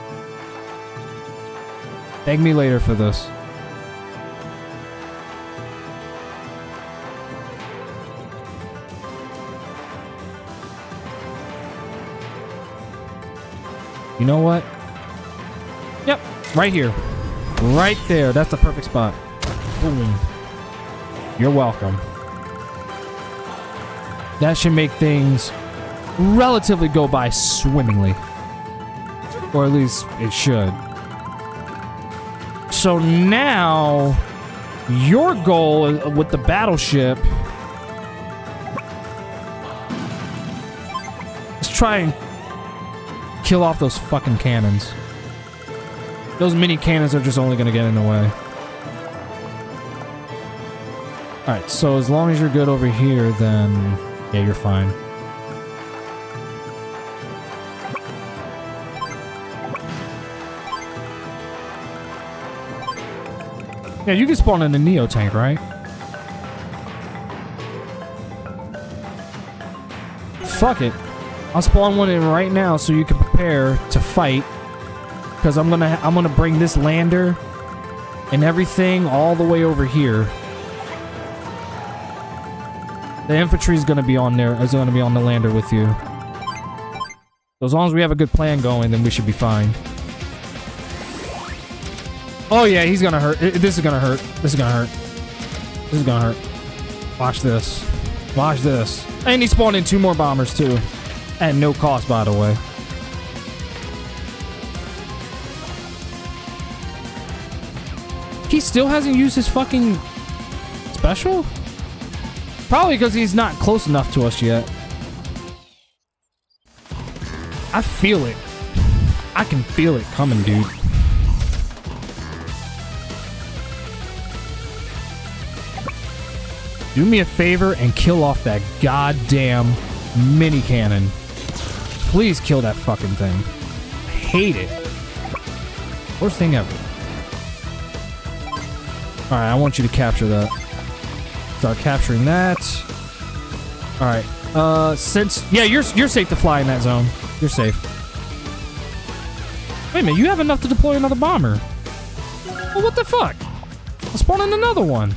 Thank me later for this. You know what? Yep, right here. Right there. That's the perfect spot. Boom. You're welcome. That should make things relatively go by swimmingly. Or at least it should. So now, your goal with the battleship is try and kill off those fucking cannons. Those mini cannons are just only gonna get in the way. Alright, so as long as you're good over here, then yeah, you're fine. Yeah, you can spawn in a Neo tank, right? Fuck it. I'll spawn one in right now so you can prepare to fight. Because I'm gonna bring this lander and everything all the way over here. The infantry is gonna be on there. Is gonna be on the lander with you. So as long as we have a good plan going, then we should be fine. Oh yeah, he's gonna hurt. This is gonna hurt. This is gonna hurt. This is gonna hurt. Watch this. Watch this. And he spawned in 2 more bombers too. At no cost, by the way. He still hasn't used his fucking special? Probably because he's not close enough to us yet. I feel it. I can feel it coming, dude. Do me a favor and kill off that goddamn mini cannon. Please kill that fucking thing. I hate it. Worst thing ever. Alright, I want you to capture that. Start capturing that. Alright. Since... Yeah, you're safe to fly in that zone. You're safe. Wait a minute, you have enough to deploy another bomber. Well, what the fuck? I'll spawn in another one.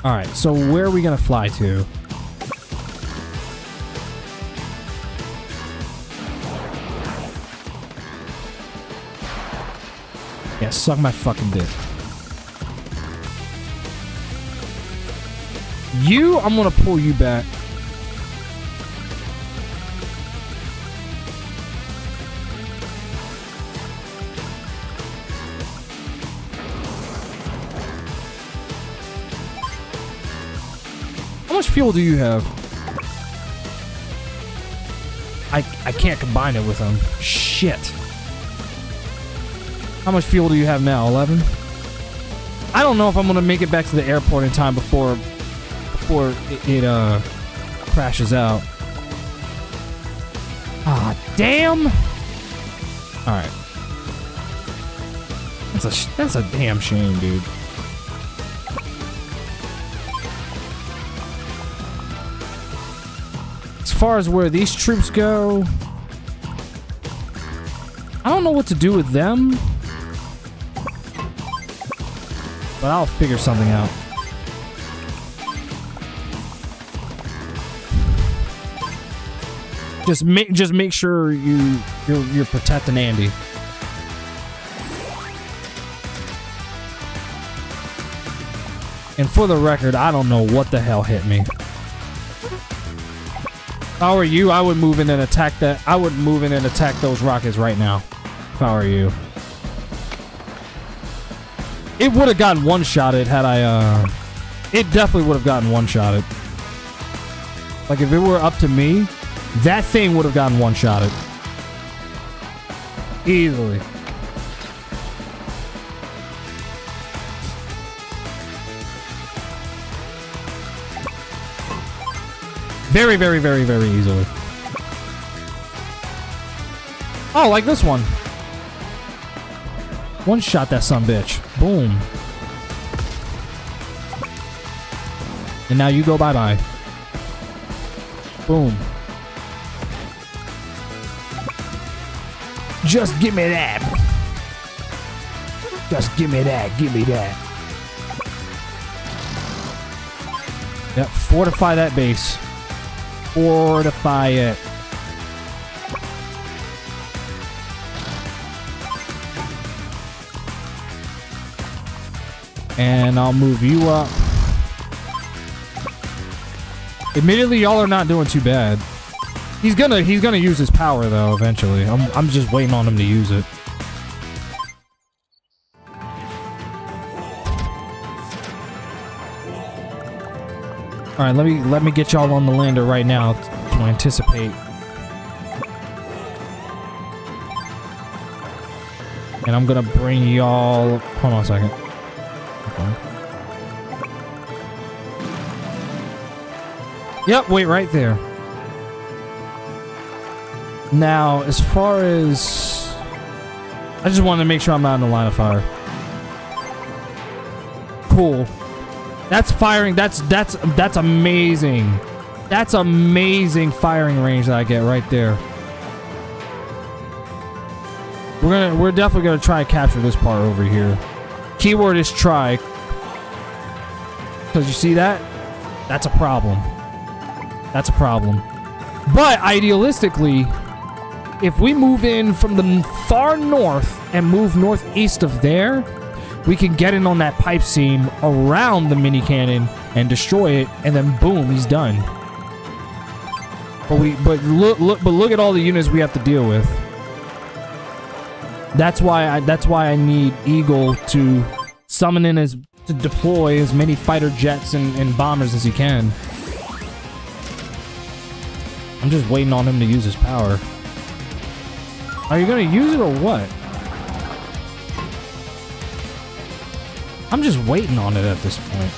Alright, so where are we gonna fly to? Yeah, suck my fucking dick. You, I'm gonna pull you back. How much fuel do you have? I can't combine it with them. Shit. How much fuel do you have now? 11? I don't know if I'm gonna make it back to the airport in time before it crashes out. Ah, damn! Alright. That's a damn shame, dude. As far as where these troops go, I don't know what to do with them. But I'll figure something out. Just make sure you're protecting Andy. And for the record, I don't know what the hell hit me. If I were you, I would move in and attack that. I would move in and attack those rockets right now. If I were you. It would have gotten one-shotted had I, it definitely would have gotten one-shotted. Like, if it were up to me, that thing would have gotten one-shotted. Easily. Very, very, very, very easily. Oh, like this one. One shot that sumbitch. Boom. And now you go bye-bye. Boom. Just give me that. Just give me that. Give me that. Yep, fortify that base. Fortify it. And I'll move you up. Admittedly, y'all are not doing too bad. He's gonna use his power though eventually. I'm just waiting on him to use it. All right, let me get y'all on the lander right now to anticipate. And I'm gonna bring y'all. Hold on a second. Okay. Yep, wait right there. Now, as far as... I just wanted to make sure I'm not in the line of fire. Cool. That's firing. That's amazing. That's amazing firing range that I get right there. We're definitely gonna try and capture this part over here. Keyword is try. Because you see that? That's a problem. That's a problem. But idealistically, if we move in from the far north and move northeast of there, we can get in on that pipe seam around the mini cannon and destroy it, and then boom, he's done. But look at all the units we have to deal with. That's why I need Eagle to summon in to deploy as many fighter jets and bombers as he can. I'm just waiting on him to use his power. Are you gonna use it or what? I'm just waiting on it at this point.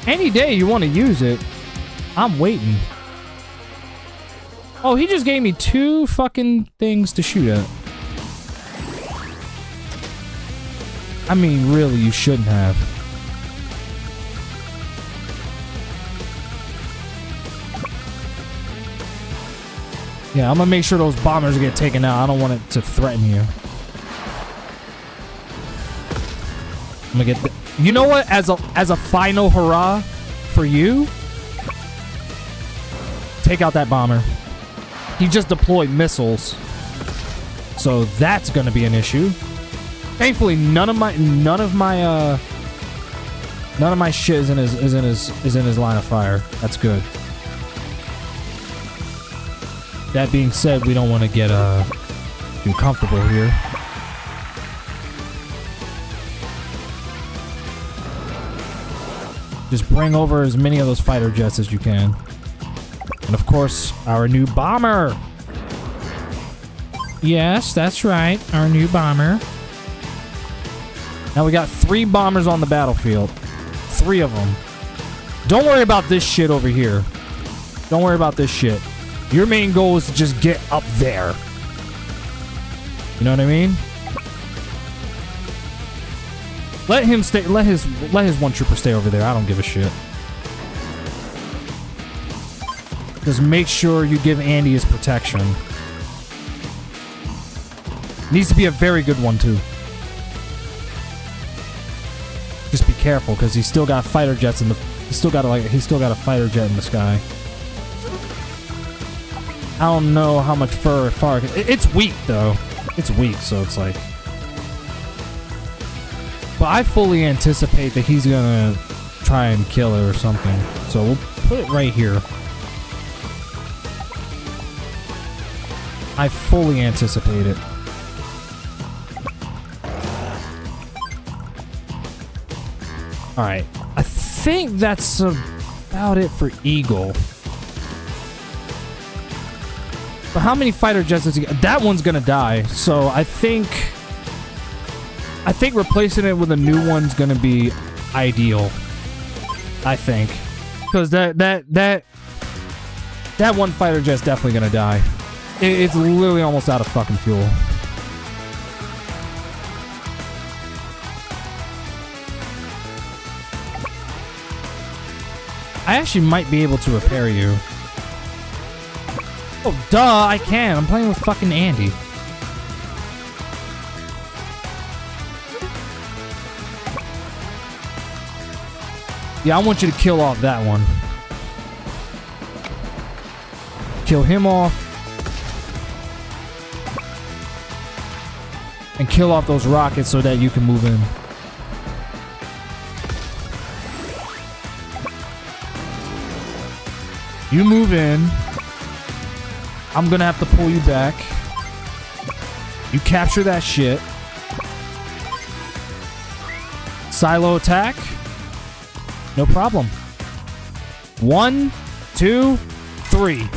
Any day you want to use it, I'm waiting. Oh, he just gave me 2 fucking things to shoot at. I mean, really, you shouldn't have. Yeah, I'm gonna make sure those bombers get taken out. I don't want it to threaten you. I'm gonna get the... You know what? As a final hurrah for you, take out that bomber. He just deployed missiles, so that's gonna be an issue. Thankfully, none of my shit is in his line of fire. That's good. That being said, we don't want to get too comfortable here. Just bring over as many of those fighter jets as you can. And of course, our new bomber. Yes, that's right, our new bomber. Now we got 3 bombers on the battlefield. 3 of them. Don't worry about this shit over here. Don't worry about this shit. Your main goal is to just get up there. You know what I mean? Let him stay. Let his 1 trooper stay over there. I don't give a shit. Just make sure you give Andy his protection. Needs to be a very good one too. Just be careful, because he's still got fighter jets in the. He's still got a fighter jet in the sky. I don't know how much far. It's weak though. It's weak, so it's like. But I fully anticipate that he's gonna try and kill it or something. So we'll put it right here. I fully anticipate it. Alright. I think that's about it for Eagle. But how many fighter jets does he get? That one's gonna die. So I think replacing it with a new one's gonna be ideal. I think. Because that one fighter jet's definitely gonna die. It's literally almost out of fucking fuel. I actually might be able to repair you. Oh, duh, I can. I'm playing with fucking Andy. Yeah, I want you to kill off that one. Kill him off. And kill off those rockets so that you can move in. You move in. I'm gonna have to pull you back. You capture that shit. Silo attack. No problem. 1, 2, 3.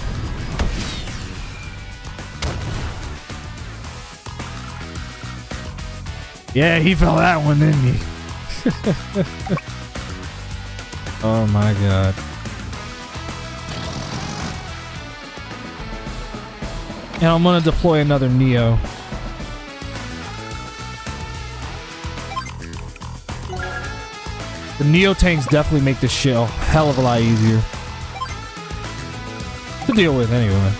Yeah, he fell that one, didn't he? Oh my god. And I'm gonna deploy another Neo. The Neo tanks definitely make this shit a hell of a lot easier to deal with anyway.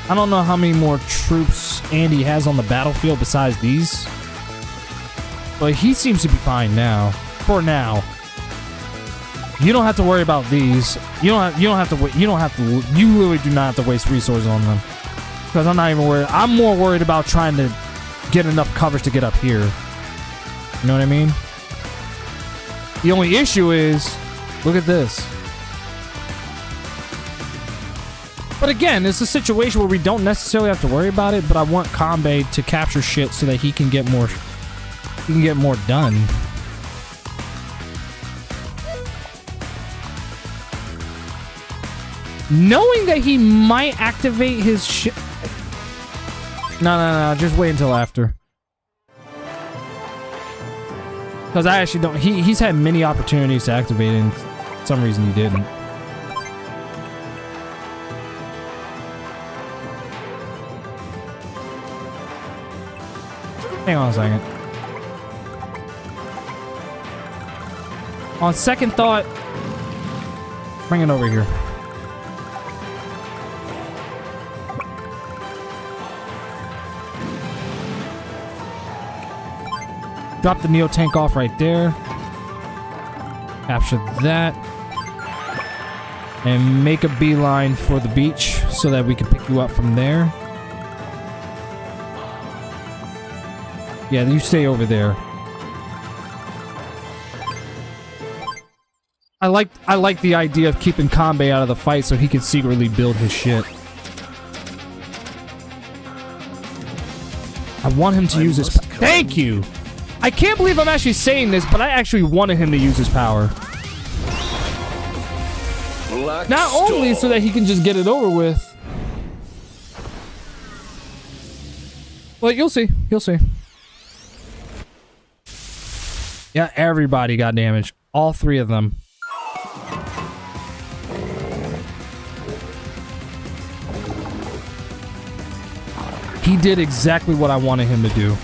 I don't know how many more troops Andy has on the battlefield besides these, but he seems to be fine now. For now. You don't have to worry about these. You literally do not have to waste resources on them. Because I'm not even worried. I'm more worried about trying to get enough coverage to get up here. You know what I mean? The only issue is, look at this. But again, it's a situation where we don't necessarily have to worry about it, but I want Kanbei to capture shit so that he can get more done. Knowing that he might activate his shit. No. Just wait until after. Because I actually don't. He's had many opportunities to activate it, and for some reason he didn't. Hang on a second. On second thought, bring it over here. Drop the Neo tank off right there. Capture that. And make a beeline for the beach so that we can pick you up from there. Yeah, you stay over there. I like the idea of keeping Kanbei out of the fight so he can secretly build his shit. I want him to use his... Thank you! I can't believe I'm actually saying this, but I actually wanted him to use his power. Not only so that he can just get it over with. But you'll see. You'll see. Yeah, everybody got damaged. All three of them. He did exactly what I wanted him to do.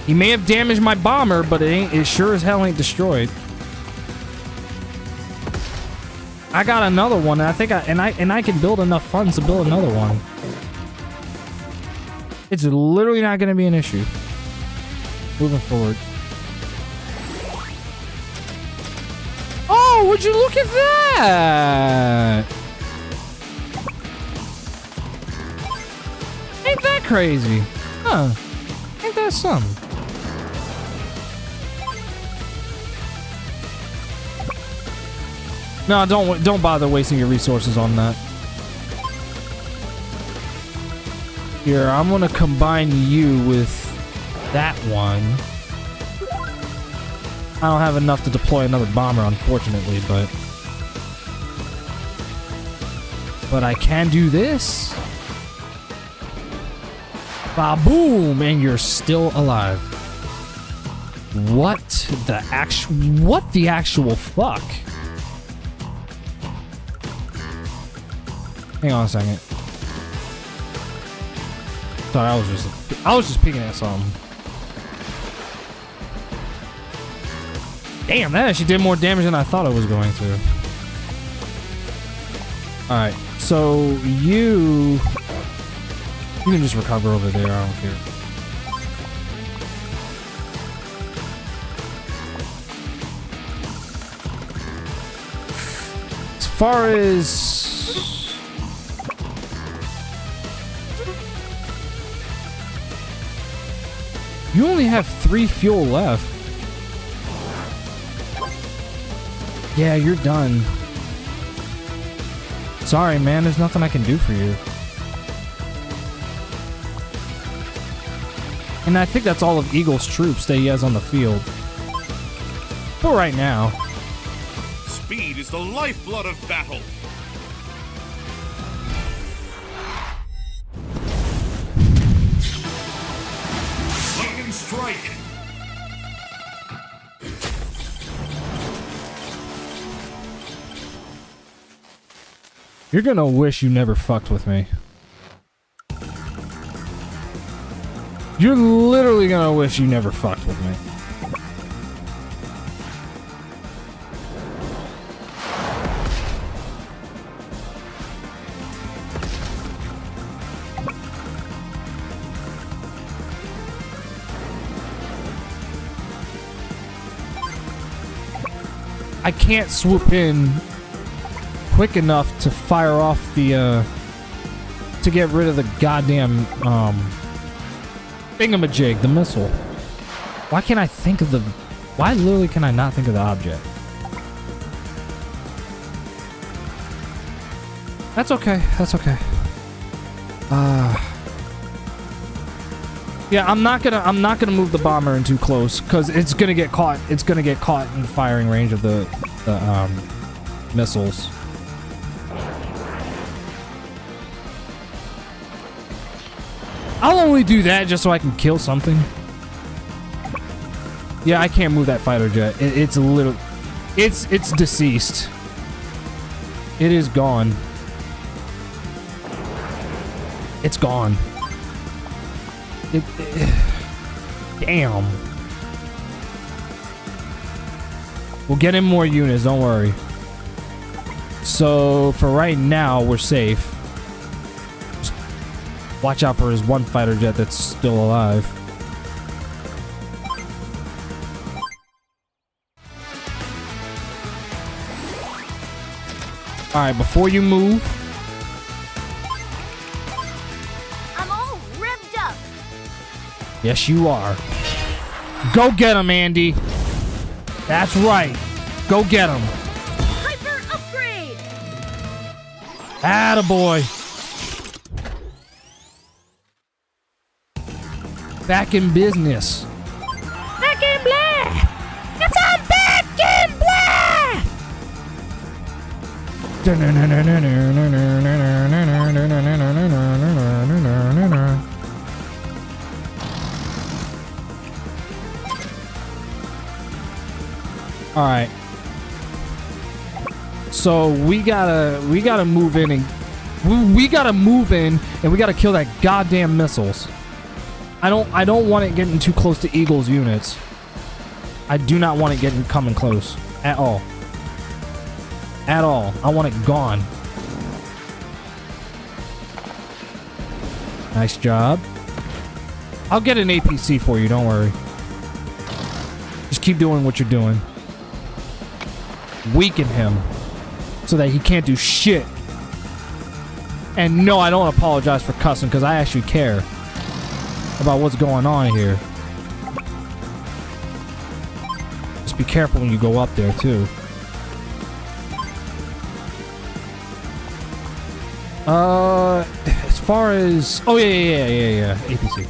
He may have damaged my bomber, but it sure as hell ain't destroyed. I got another one, and I think I can build enough funds to build another one. It's literally not going to be an issue. Moving forward. Oh, would you look at that? Ain't that crazy? Huh. Ain't that something? No, don't bother wasting your resources on that. Here, I'm gonna combine you with that one. I don't have enough to deploy another bomber, unfortunately, but I can do this. Ba-boom, and you're still alive. What the actual fuck? Hang on a second. Sorry, I was just peeking at something. Damn, that actually did more damage than I thought it was going to. Alright, so you can just recover over there, I don't care. As far as you only have 3 fuel left. Yeah, you're done. Sorry, man, there's nothing I can do for you. And I think that's all of Eagle's troops that he has on the field. For right now. Speed is the lifeblood of battle. Lightning strike. You're gonna wish you never fucked with me. You're literally gonna wish you never fucked with me. I can't swoop in quick enough to fire off the, to get rid of the goddamn, thingamajig, the missile. Why can't I think of the... Why literally can I not think of the object? That's okay. That's okay. Yeah, I'm not gonna move the bomber in too close because it's gonna get caught. It's gonna get caught in the firing range of the missiles. I'll only do that just so I can kill something. Yeah, I can't move that fighter jet. It's a little... It's deceased. It is gone. It's gone. Damn. We'll get in more units, don't worry. So, for right now, we're safe. Just watch out for his one fighter jet that's still alive. Alright, before you move... Yes, you are. Go get him, Andy. That's right. Go get him. Hyper upgrade. Attaboy. Back in business. Back in black. It's on back in black. All right. So we gotta move in and we gotta move in and we gotta kill that goddamn missiles. I don't want it getting too close to Eagle's units. I do not want it coming close at all. At all. I want it gone. Nice job. I'll get an APC for you, don't worry. Just keep doing what you're doing. Weaken him so that he can't do shit. And no, I don't apologize for cussing because I actually care about what's going on here. Just be careful when you go up there too. As far as... Oh, yeah. APC.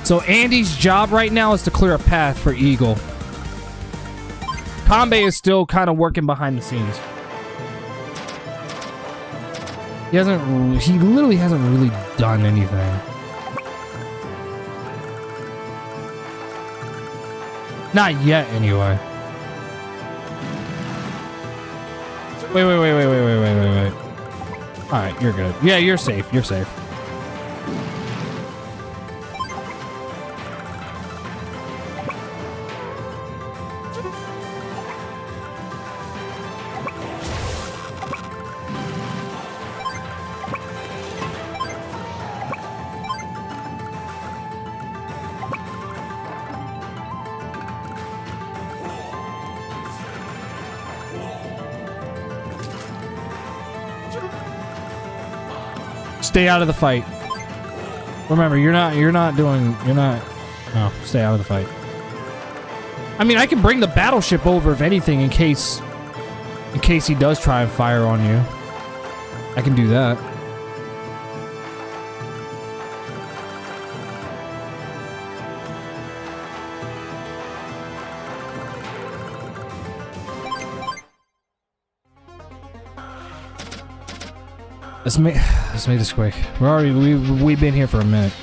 So Andy's job right now is to clear a path for Eagle. Kanbei is still kind of working behind the scenes. He literally hasn't really done anything. Not yet, anyway. Wait. Alright, you're good. Yeah, you're safe. You're safe. Stay out of the fight. Remember, no, stay out of the fight. I mean, I can bring the battleship over if anything in case he does try and fire on you. I can do that. Let's make this quick. We've been here for a minute.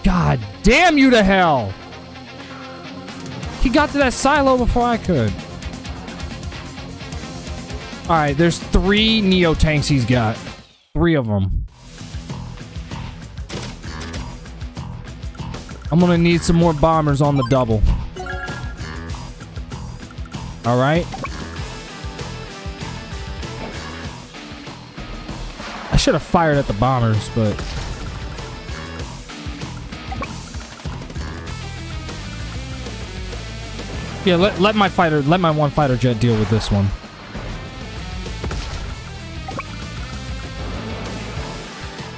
God damn you to hell! He got to that silo before I could. Alright, there's 3 Neo tanks he's got. 3 of them. I'm gonna need some more bombers on the double. Alright. I should have fired at the bombers, but... Yeah, let my one fighter jet deal with this one.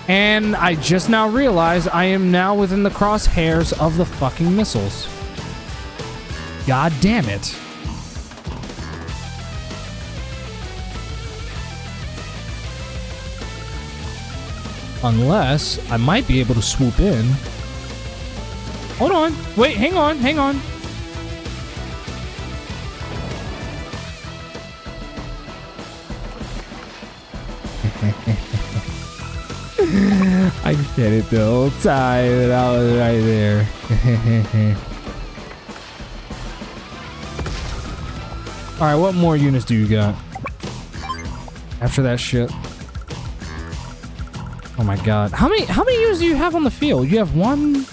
And I just now realized I am now within the crosshairs of the fucking missiles. God damn it. Unless I might be able to swoop in. Hold on. Wait, hang on. I said it the whole time and I was right there. Alright, what more units do you got? After that shit. Oh my god. How many units do you have on the field? You have 1,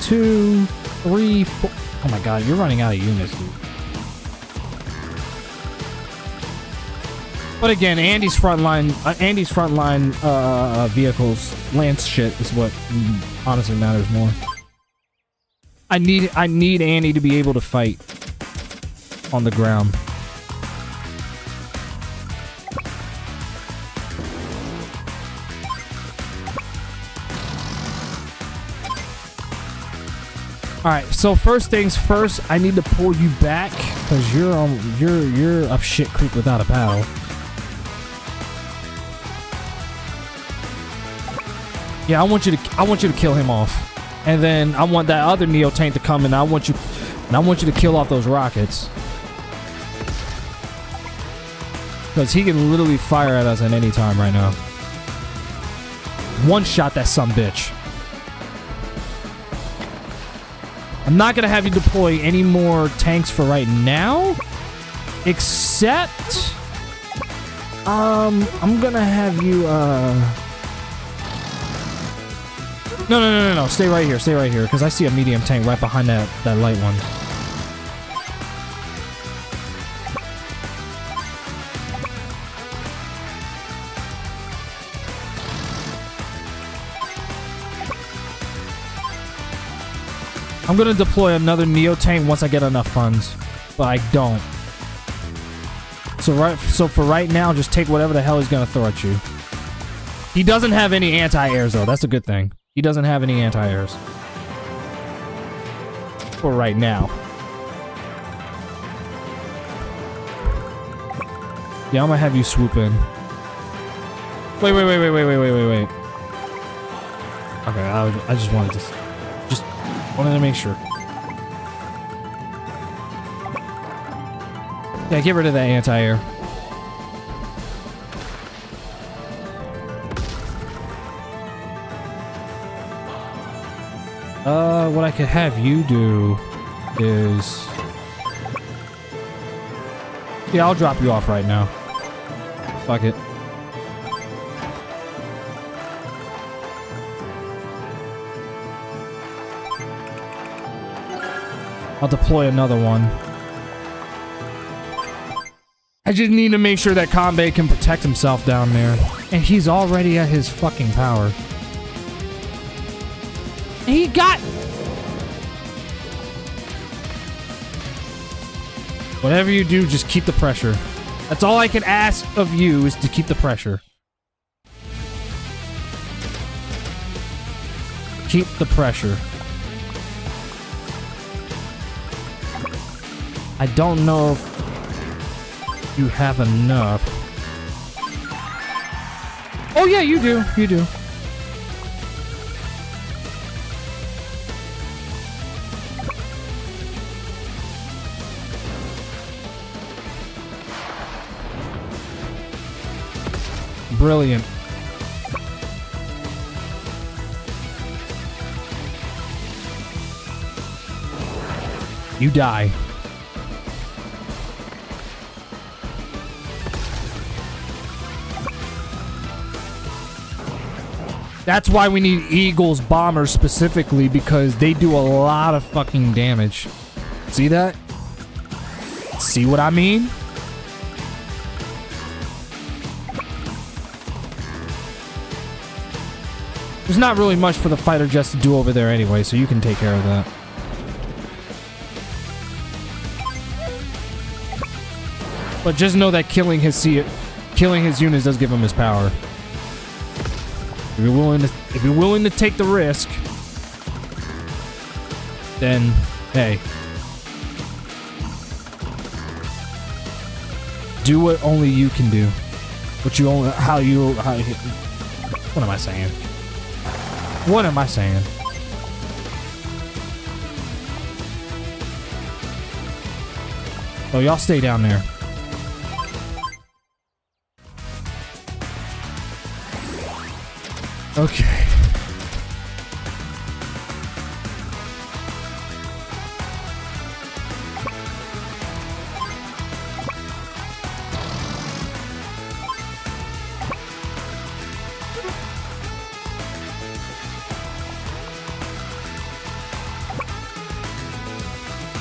2, 3, 4. Oh my god, you're running out of units, dude. But again, Andy's frontline vehicles, Lance shit is what honestly matters more. I need Andy to be able to fight on the ground. All right, so first things first, I need to pull you back because you're up shit creek without a paddle. Yeah, I want you to kill him off, and then I want that other Neo tank to come, and I want you to kill off those rockets, because he can literally fire at us at any time right now. One shot that sumbitch. I'm not gonna have you deploy any more tanks for right now, except I'm gonna have you No. Stay right here, because I see a medium tank right behind that light one. I'm gonna deploy another Neo tank once I get enough funds, but I don't. So for right now, just take whatever the hell he's gonna throw at you. He doesn't have any anti-airs though. That's a good thing. He doesn't have any anti-airs. For right now. Yeah, I'm gonna have you swoop in. Wait. Okay, I just wanted to make sure. Yeah, get rid of that anti-air. What I could have you do is... Yeah, I'll drop you off right now. Fuck it. I'll deploy another one. I just need to make sure that Kanbei can protect himself down there. And he's already at his fucking power. He got... Whatever you do, just keep the pressure. That's all I can ask of you, is to keep the pressure. Keep the pressure. I don't know if you have enough. Oh yeah, you do. You do. Brilliant. You die. That's why we need Eagle's bombers specifically, because they do a lot of fucking damage. See that? See what I mean? There's not really much for the fighter jets to do over there anyway, so you can take care of that. But just know that killing his units does give him his power. If you're willing to take the risk, then hey, do what only you can do. What am I saying? What am I saying? Oh, y'all stay down there. Okay.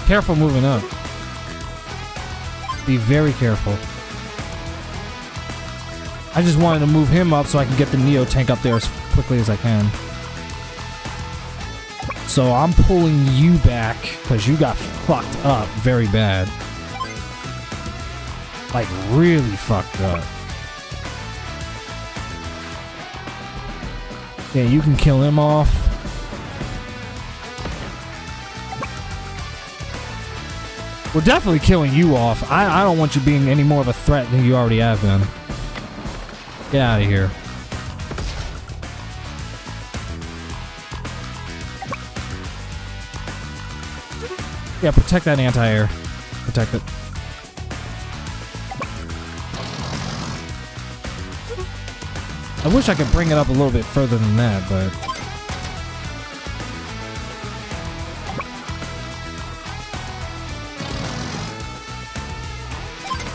Careful moving up. Be very careful. I just wanted to move him up so I can get the Neo tank up there as quickly as I can. So I'm pulling you back because you got fucked up very bad. Like really fucked up. Yeah, you can kill him off. We're definitely killing you off. I don't want you being any more of a threat than you already have been. Get out of here. Yeah, protect that anti-air. Protect it. I wish I could bring it up a little bit further than that, but...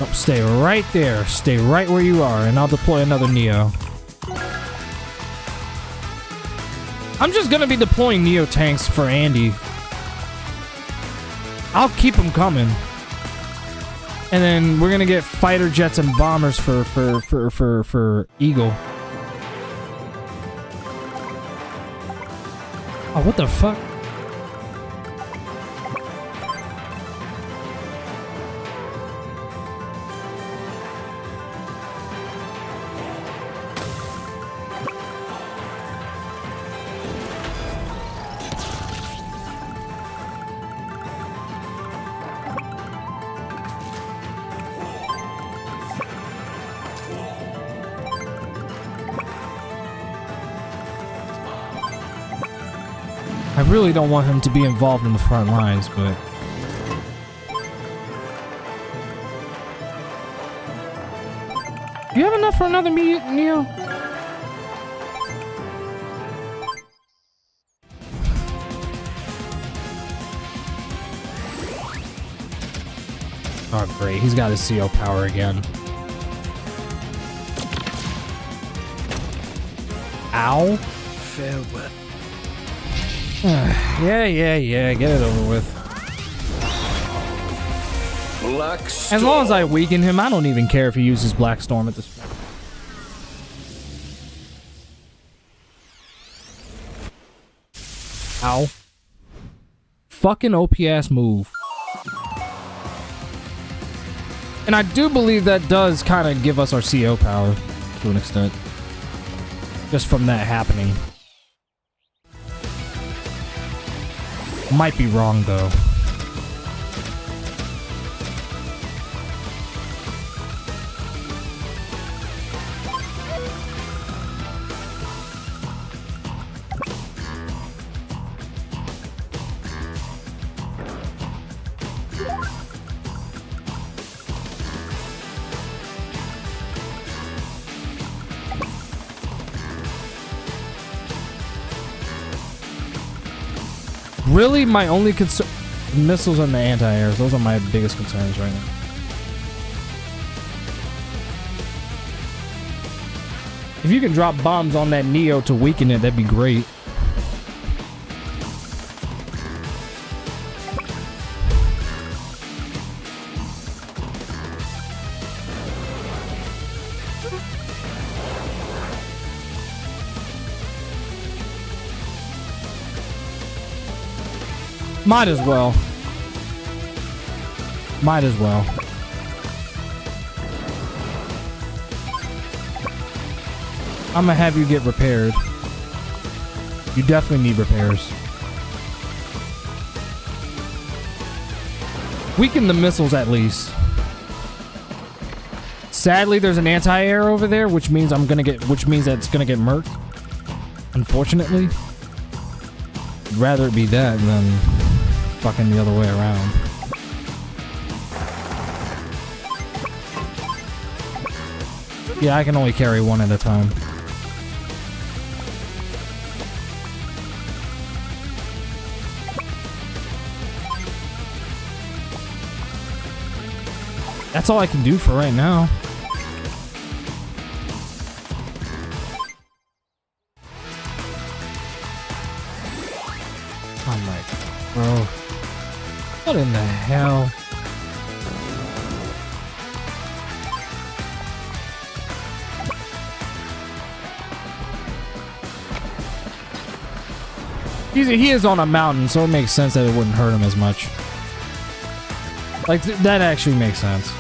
Oh, stay right there. Stay right where you are, and I'll deploy another Neo. I'm just gonna be deploying Neo tanks for Andy. I'll keep them coming. And then we're gonna get fighter jets and bombers for Eagle. Oh, what the fuck? I really don't want him to be involved in the front lines, but... Do you have enough for another Neo? Oh, great. He's got his CO power again. Ow. Farewell. Yeah. Get it over with. Black Storm. As long as I weaken him, I don't even care if he uses Black Storm at this point. Ow. Fucking OP-ass move. And I do believe that does kind of give us our CO power to an extent. Just from that happening. Might be wrong though. Really, my only concern... Missiles and the anti-airs. Those are my biggest concerns right now. If you can drop bombs on that Neo to weaken it, that'd be great. Might as well. Might as well. I'm gonna have you get repaired. You definitely need repairs. Weaken the missiles at least. Sadly, there's an anti-air over there, which means that it's gonna get murked. Unfortunately. I'd rather it be that than fucking the other way around. Yeah, I can only carry one at a time. That's all I can do for right now. Oh my god, bro. What in the hell? He is on a mountain, so it makes sense that it wouldn't hurt him as much. Like, that actually makes sense.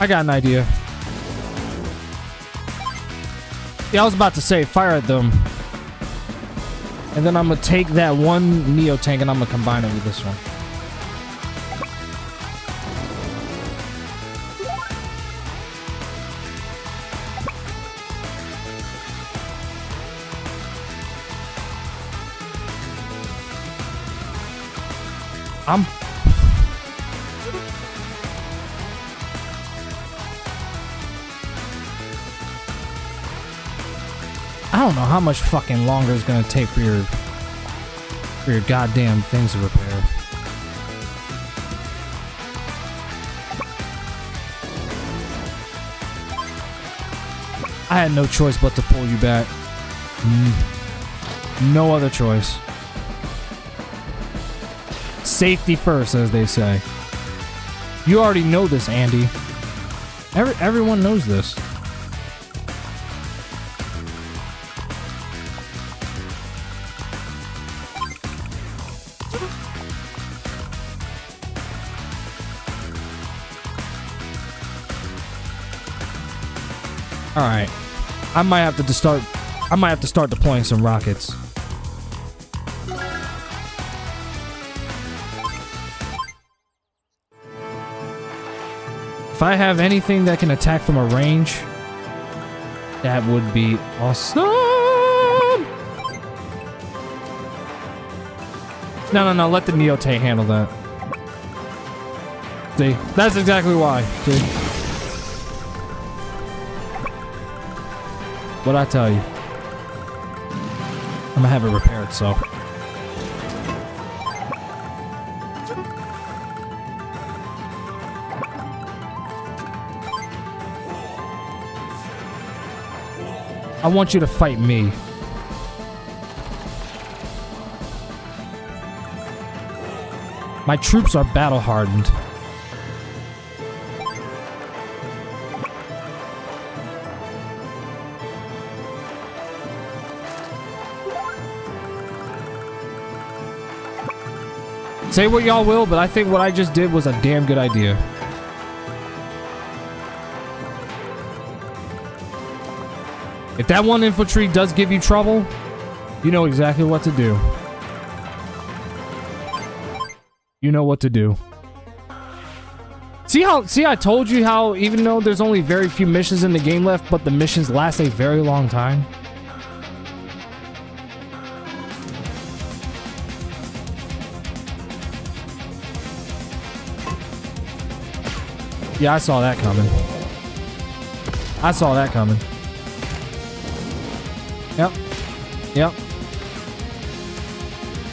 I got an idea. Yeah, I was about to say, fire at them. And then I'm gonna take that one Neo tank and I'm gonna combine it with this one. I don't know how much fucking longer it's gonna take for your goddamn things to repair. I had no choice but to pull you back. No other choice. Safety first, as they say. You already know this, Andy. Everyone knows this. All right, I might have to start deploying some rockets. If I have anything that can attack from a range, that would be awesome. No, let the Neo tank handle that. See, that's exactly why. See? What'd I tell you? I'm gonna have it repair itself. I want you to fight me. My troops are battle hardened. Say what y'all will, but I think what I just did was a damn good idea. If that one infantry does give you trouble, you know exactly what to do. You know what to do. See I told you how even though there's only very few missions in the game left, but the missions last a very long time? Yeah, I saw that coming. I saw that coming. Yep. Yep.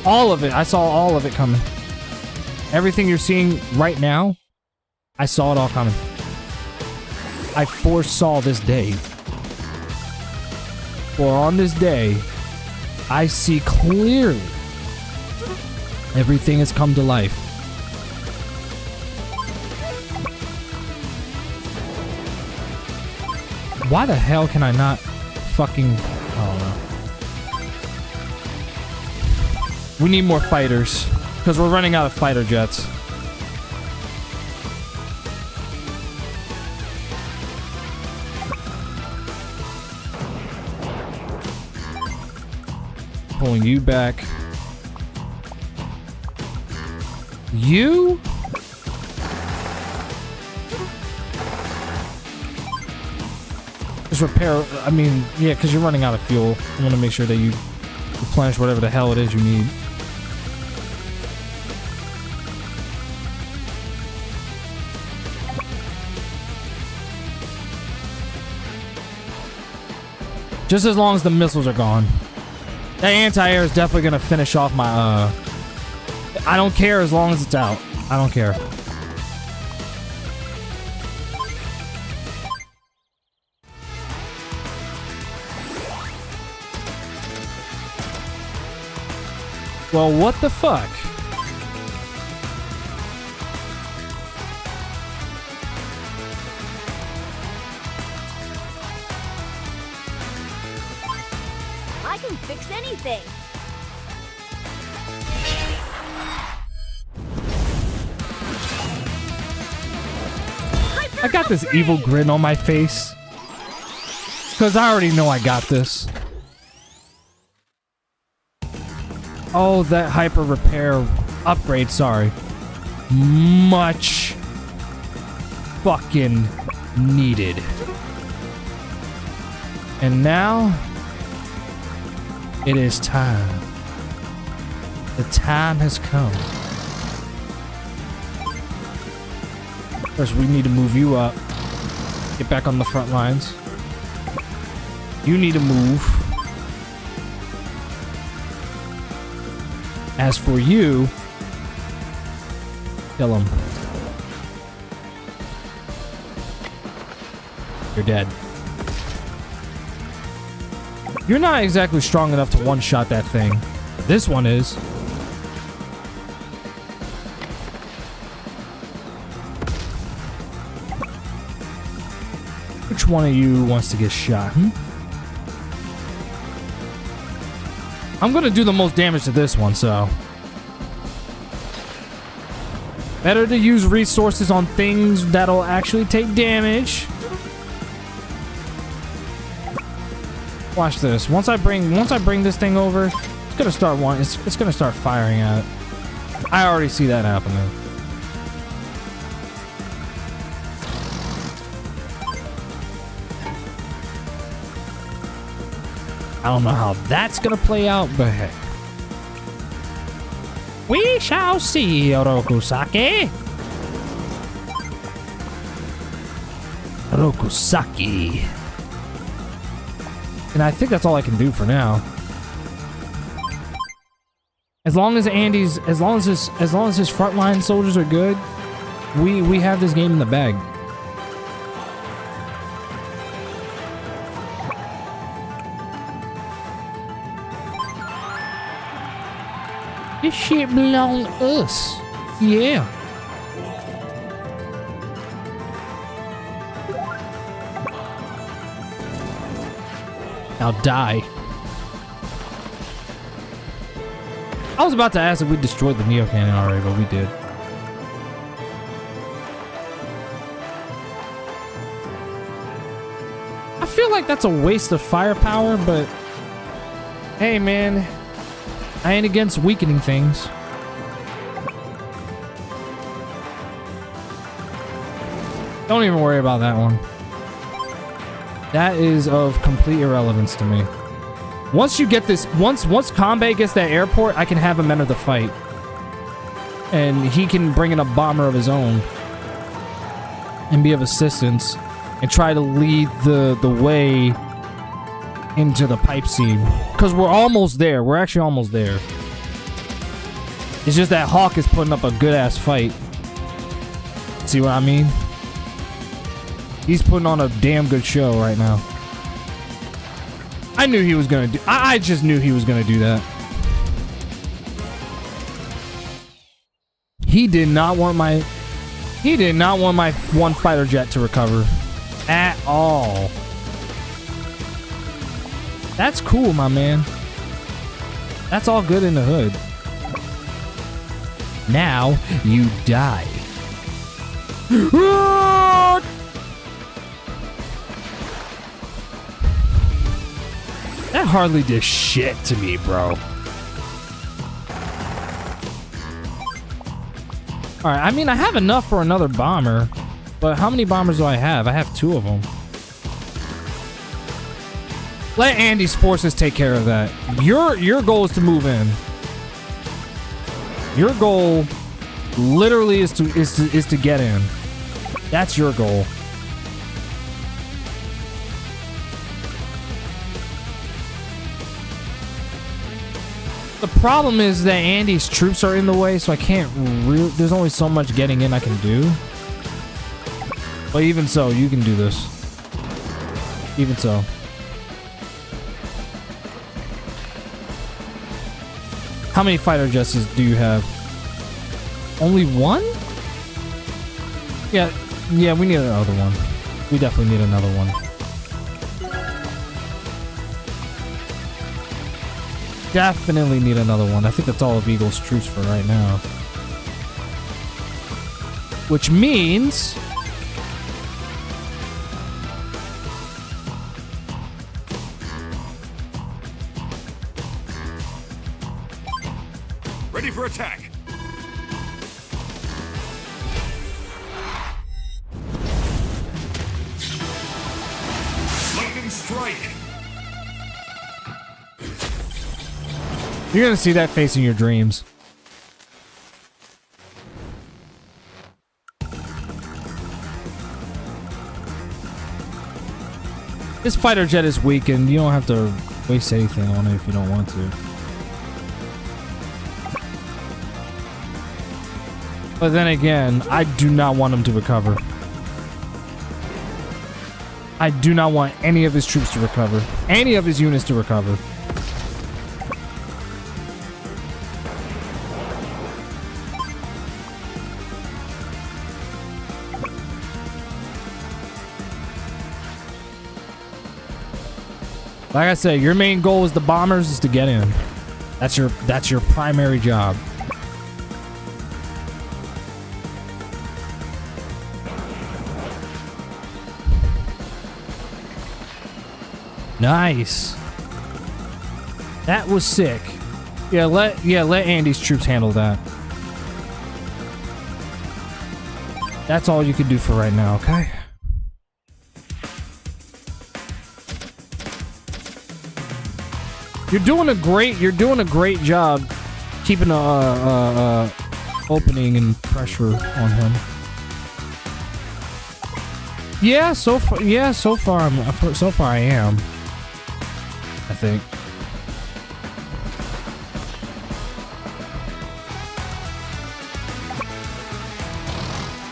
All of it. I saw all of it coming. Everything you're seeing right now, I saw it all coming. I foresaw this day. For on this day, I see clearly everything has come to life. Why the hell can I not fucking... I don't know. We need more fighters. Because we're running out of fighter jets. Pulling you back. You? Just repair, I mean, yeah, because you're running out of fuel. I want to make sure that you replenish whatever the hell it is you need. Just as long as the missiles are gone. That anti-air is definitely going to finish off my, I don't care as long as it's out. I don't care. Well, what the fuck? I can fix anything. I got this evil grin on my face. Because I already know I got this. Oh, that hyper repair upgrade, sorry. Much fucking needed. And now, it is time. The time has come. First, we need to move you up. Get back on the front lines. You need to move. As for you, kill him. You're dead. You're not exactly strong enough to one-shot that thing. This one is. Which one of you wants to get shot? I'm gonna do the most damage to this one, so. Better to use resources on things that'll actually take damage. Watch this. Once I bring this thing over, it's gonna start it's gonna start firing at it. I already see that happening. I don't know how that's gonna play out, but hey. We shall see, Orokusaki. Orokusaki. And I think that's all I can do for now. As long as his frontline soldiers are good, we have this game in the bag. This shit belong to us. Yeah. Now die. I was about to ask if we destroyed the Neo Cannon already, but we did. I feel like that's a waste of firepower, but hey man, I ain't against weakening things. Don't even worry about that one. That is of complete irrelevance to me. Once you get this, once Kanbei gets that airport, I can have him enter the fight. And he can bring in a bomber of his own. And be of assistance. And try to lead the way into the pipe scene. Because we're almost there. We're actually almost there. It's just that Hawk is putting up a good-ass fight. See what I mean? He's putting on a damn good show right now. I knew he was gonna do. I just knew he was gonna do that. He did not want my. He did not want my one fighter jet to recover, at all. That's cool, my man. That's all good in the hood. Now you die. That hardly did shit to me, bro. Alright, I mean, I have enough for another bomber. But how many bombers do I have? I have 2 of them. Let Andy's forces take care of that. Your goal is to move in. Your goal literally is to get in. That's your goal. The problem is that Andy's troops are in the way, so I can't really... There's only so much getting in I can do. But even so, you can do this. Even so. How many fighter jets do you have? Only 1? Yeah, we need another one. We definitely need another one. Definitely need another one. I think that's all of Eagle's troops for right now. Which means... Ready for attack. Lightning strike. You're gonna see that face in your dreams. This fighter jet is weakened. You don't have to waste anything on it if you don't want to. But then again, I do not want him to recover. I do not want any of his troops to recover. Any of his units to recover. Like I said, your main goal is the bombers is to get in. That's your primary job. Nice. That was sick. Yeah, let Andy's troops handle that. That's all you can do for right now, okay? You're doing a great job keeping a opening and pressure on him. Yeah, so far I am. think.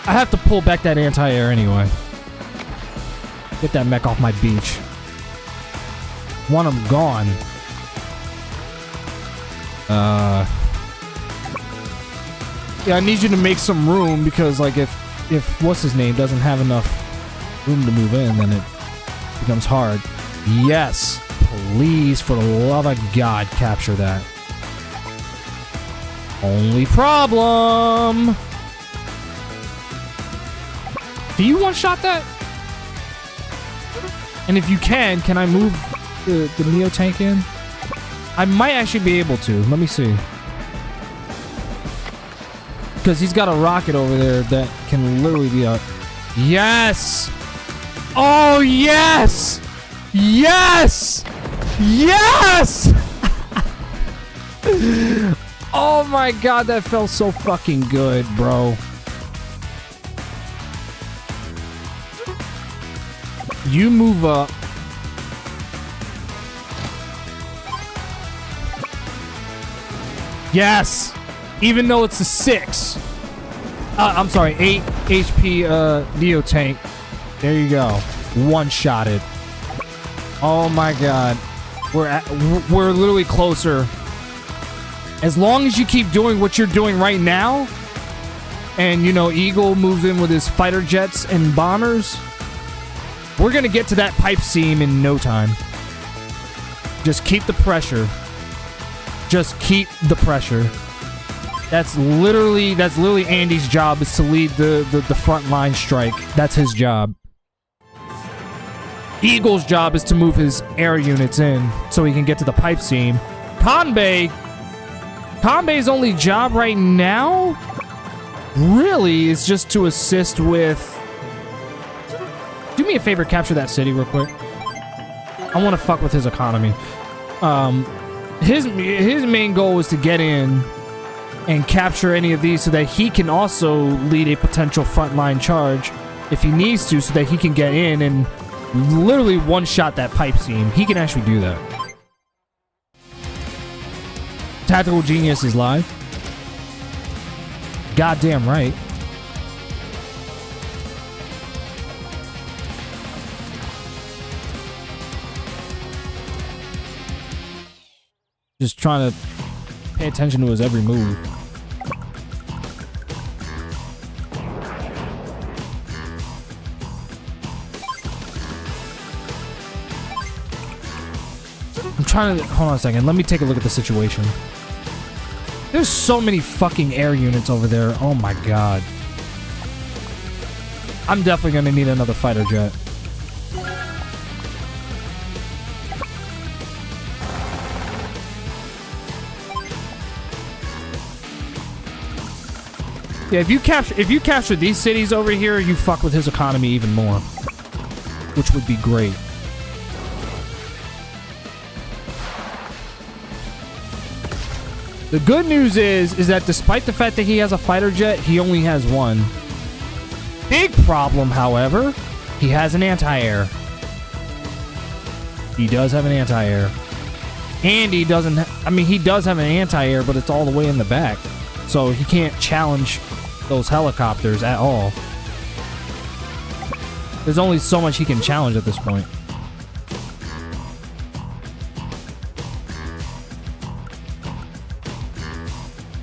I have to pull back that anti-air anyway. Get that mech off my beach. Want him gone. Yeah, I need you to make some room because, like, if what's his name doesn't have enough room to move in, then it becomes hard. Yes, please, for the love of God, capture that. Only problem. Do you one-shot that? And if you can I move the Neo tank in? I might actually be able to. Let me see. Because he's got a rocket over there that can literally be a... Yes! Oh, yes! Yes! Yes! Oh my god, that felt so fucking good, bro. You move up. Yes! Even though it's a 6. I'm sorry, 8 HP Neo tank. There you go. One-shotted. Oh my god. We're literally closer. As long as you keep doing what you're doing right now, and you know, Eagle moves in with his fighter jets and bombers, we're gonna get to that pipe seam in no time. Just keep the pressure. Just keep the pressure. That's literally Andy's job, is to lead the front line strike. That's his job. Eagle's job is to move his air units in so he can get to the pipe seam. Kanbei's only job right now really is just to assist with... Do me a favor, capture that city real quick. I want to fuck with his economy. His main goal is to get in and capture any of these so that he can also lead a potential frontline charge if he needs to, so that he can get in and literally one-shot that pipe seam. He can actually do that. Tactical Genius is live. Goddamn right. Just trying to pay attention to his every move. I'm trying to... Hold on a second. Let me take a look at the situation. There's so many fucking air units over there. Oh my god. I'm definitely gonna need another fighter jet. Yeah, if you capture these cities over here, you fuck with his economy even more, which would be great. The good news is that despite the fact that he has a fighter jet, he only has one. Big problem, however, he has an anti-air. He does have an anti-air. And he doesn't... I mean, he does have an anti-air, but it's all the way in the back. So he can't challenge those helicopters at all. There's only so much he can challenge at this point.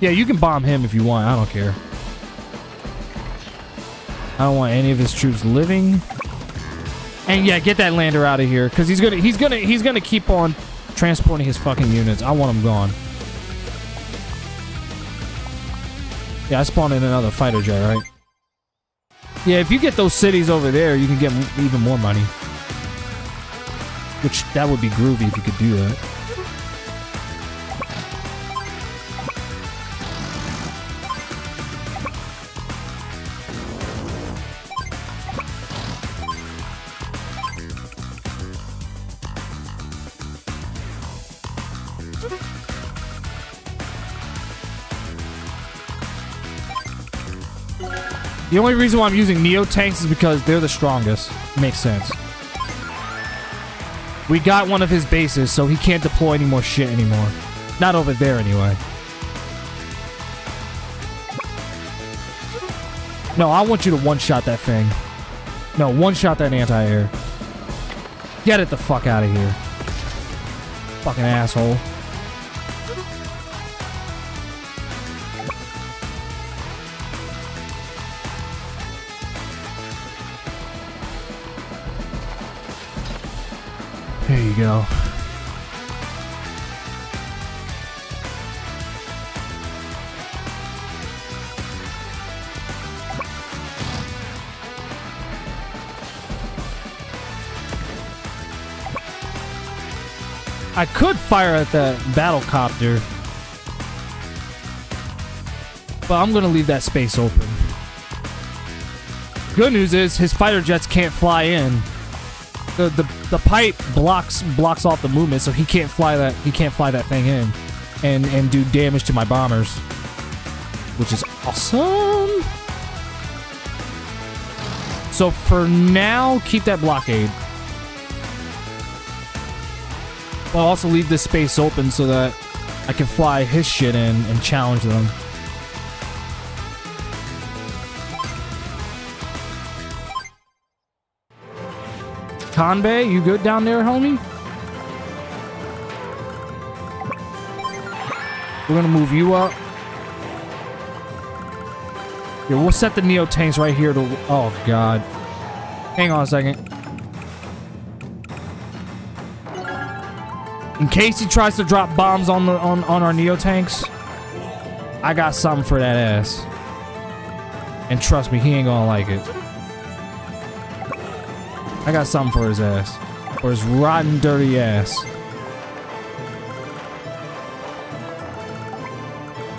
Yeah, you can bomb him if you want. I don't care. I don't want any of his troops living. And yeah, get that lander out of here, because he's gonna keep on transporting his fucking units. I want him gone. Yeah, I spawned in another fighter jet, right? Yeah, if you get those cities over there, you can get even more money. Which, that would be groovy if you could do that. The only reason why I'm using Neo tanks is because they're the strongest. Makes sense. We got one of his bases, so he can't deploy any more shit anymore. Not over there, anyway. No, I want you to one-shot that thing. No, one-shot that anti-air. Get it the fuck out of here. Fucking asshole. There you go. I could fire at that battle copter, but I'm gonna leave that space open. Good news is his fighter jets can't fly in. The pipe blocks off the movement, so he can't fly that thing in and do damage to my bombers, which is awesome. So for now, keep that blockade. But I'll also leave this space open so that I can fly his shit in and challenge them. Kanbei, you good down there, homie? We're gonna move you up. Yeah, we'll set the Neo tanks right here to... Oh, God. Hang on a second. In case he tries to drop bombs on our Neo tanks, I got something for that ass. And trust me, he ain't gonna like it. I got something for his ass. For his rotten, dirty ass.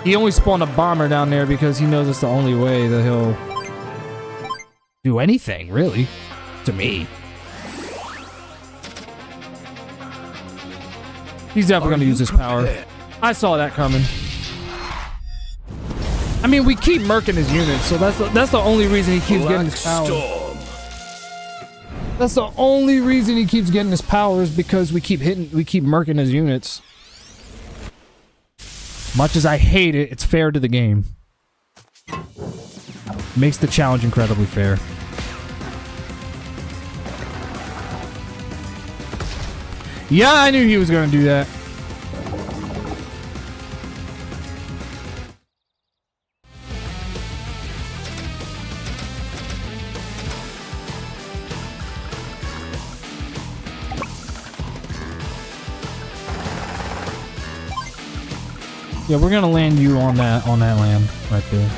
He only spawned a bomber down there because he knows it's the only way that he'll do anything, really. To me. He's definitely gonna use his power. I saw that coming. I mean, we keep murking his units, so that's the only reason he keeps getting his power. That's the only reason he keeps getting his power is because we keep murking his units. Much as I hate it, it's fair to the game. Makes the challenge incredibly fair. Yeah, I knew he was gonna do that. Yeah, we're gonna land you on that land right there.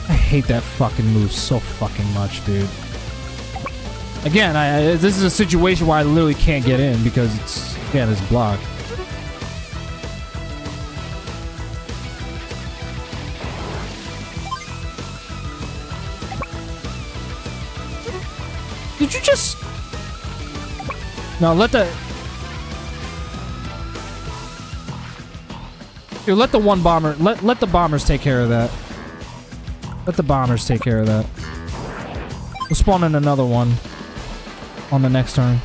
I hate that fucking move so fucking much, dude. Again, this is a situation where I literally can't get in because it's blocked. Did you just... No, let the... Dude, let the one bomber... Let the bombers take care of that. Let the bombers take care of that. We'll spawn in another one. On the next turn.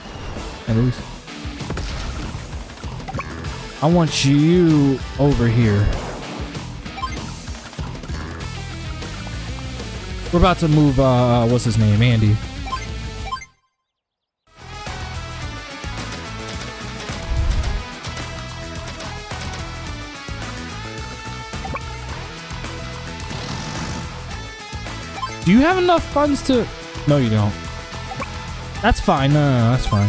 At least. I want you over here. We're about to move, what's his name? Andy. Do you have enough funds to... No, you don't. That's fine. No, that's fine.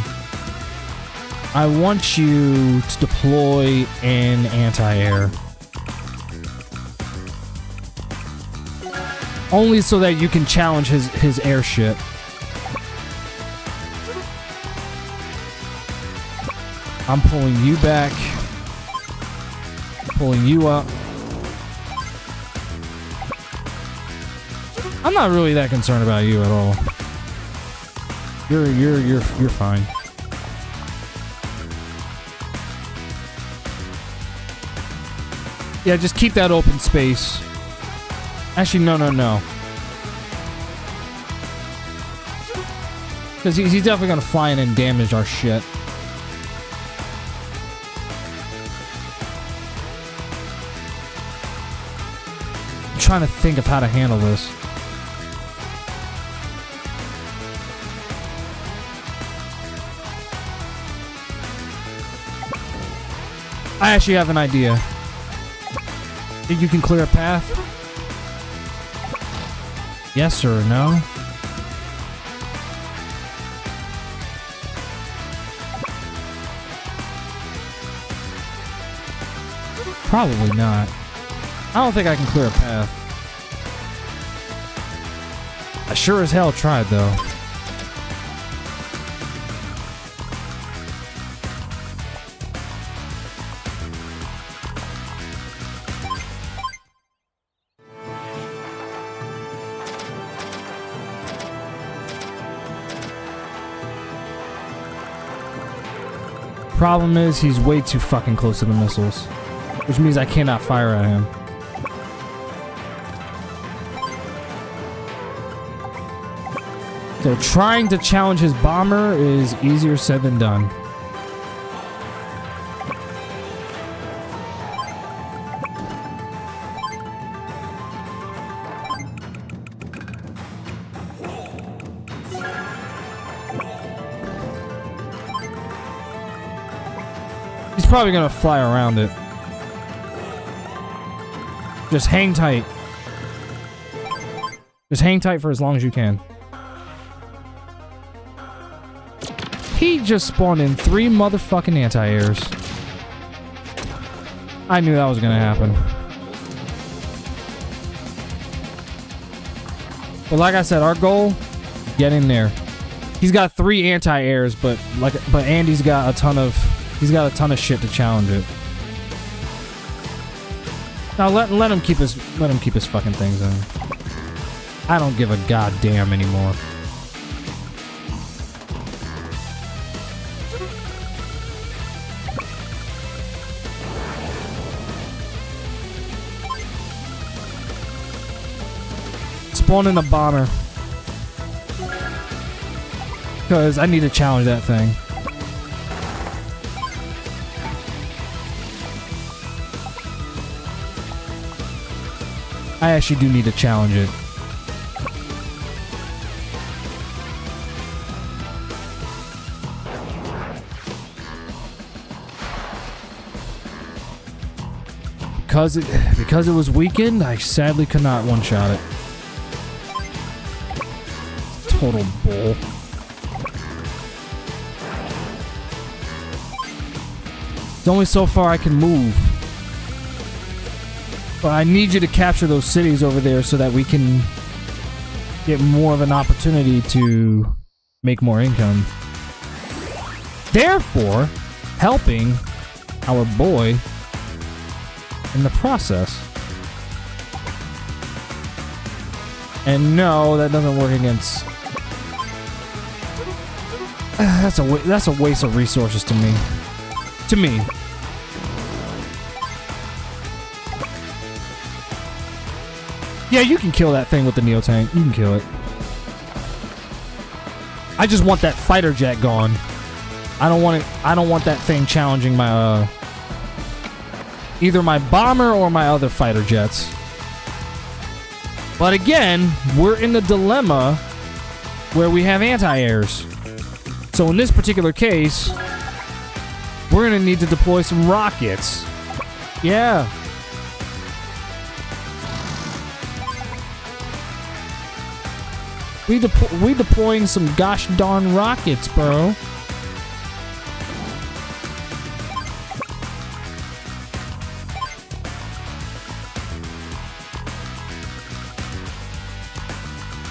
I want you to deploy an anti-air. Only so that you can challenge his airship. I'm pulling you back. Pulling you up. I'm not really that concerned about you at all. You're fine. Yeah, just keep that open space. Actually, no. Because he's definitely gonna fly in and damage our shit. I'm trying to think of how to handle this. I actually have an idea. Think you can clear a path? Yes or no? Probably not. I don't think I can clear a path. I sure as hell tried though. Problem is, he's way too fucking close to the missiles, which means I cannot fire at him. So trying to challenge his bomber is easier said than done. He's probably gonna fly around it. Just hang tight. Just hang tight for as long as you can. He just spawned in 3 motherfucking anti-airs. I knew that was gonna happen. But like I said, our goal, get in there. He's got 3 anti-airs, but Andy's got a ton of shit to challenge it. Now let him keep his fucking things in. I don't give a goddamn anymore. Spawn in a bomber. Because I need to challenge that thing. I actually do need to challenge it. Because it was weakened, I sadly could not one-shot it. Total bull. It's only so far I can move. But I need you to capture those cities over there so that we can get more of an opportunity to make more income. Therefore, helping our boy in the process. And no, that doesn't work against... That's a waste of resources to me. To me. Yeah, you can kill that thing with the Neo Tank. You can kill it. I just want that fighter jet gone. I don't want that thing challenging my either my bomber or my other fighter jets. But again, we're in the dilemma where we have anti-airs. So in this particular case, we're gonna need to deploy some rockets. Yeah. We deploying some gosh darn rockets, bro.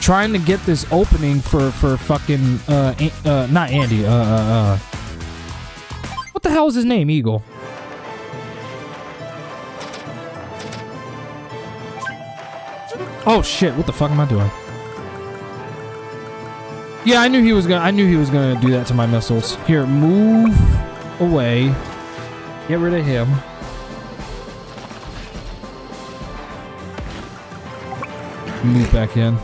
Trying to get this opening for fucking not Andy, what the hell is his name? Eagle. Oh shit, what the fuck am I doing? Yeah, I knew he was gonna do that to my missiles. Here, move away. Get rid of him. Move back in.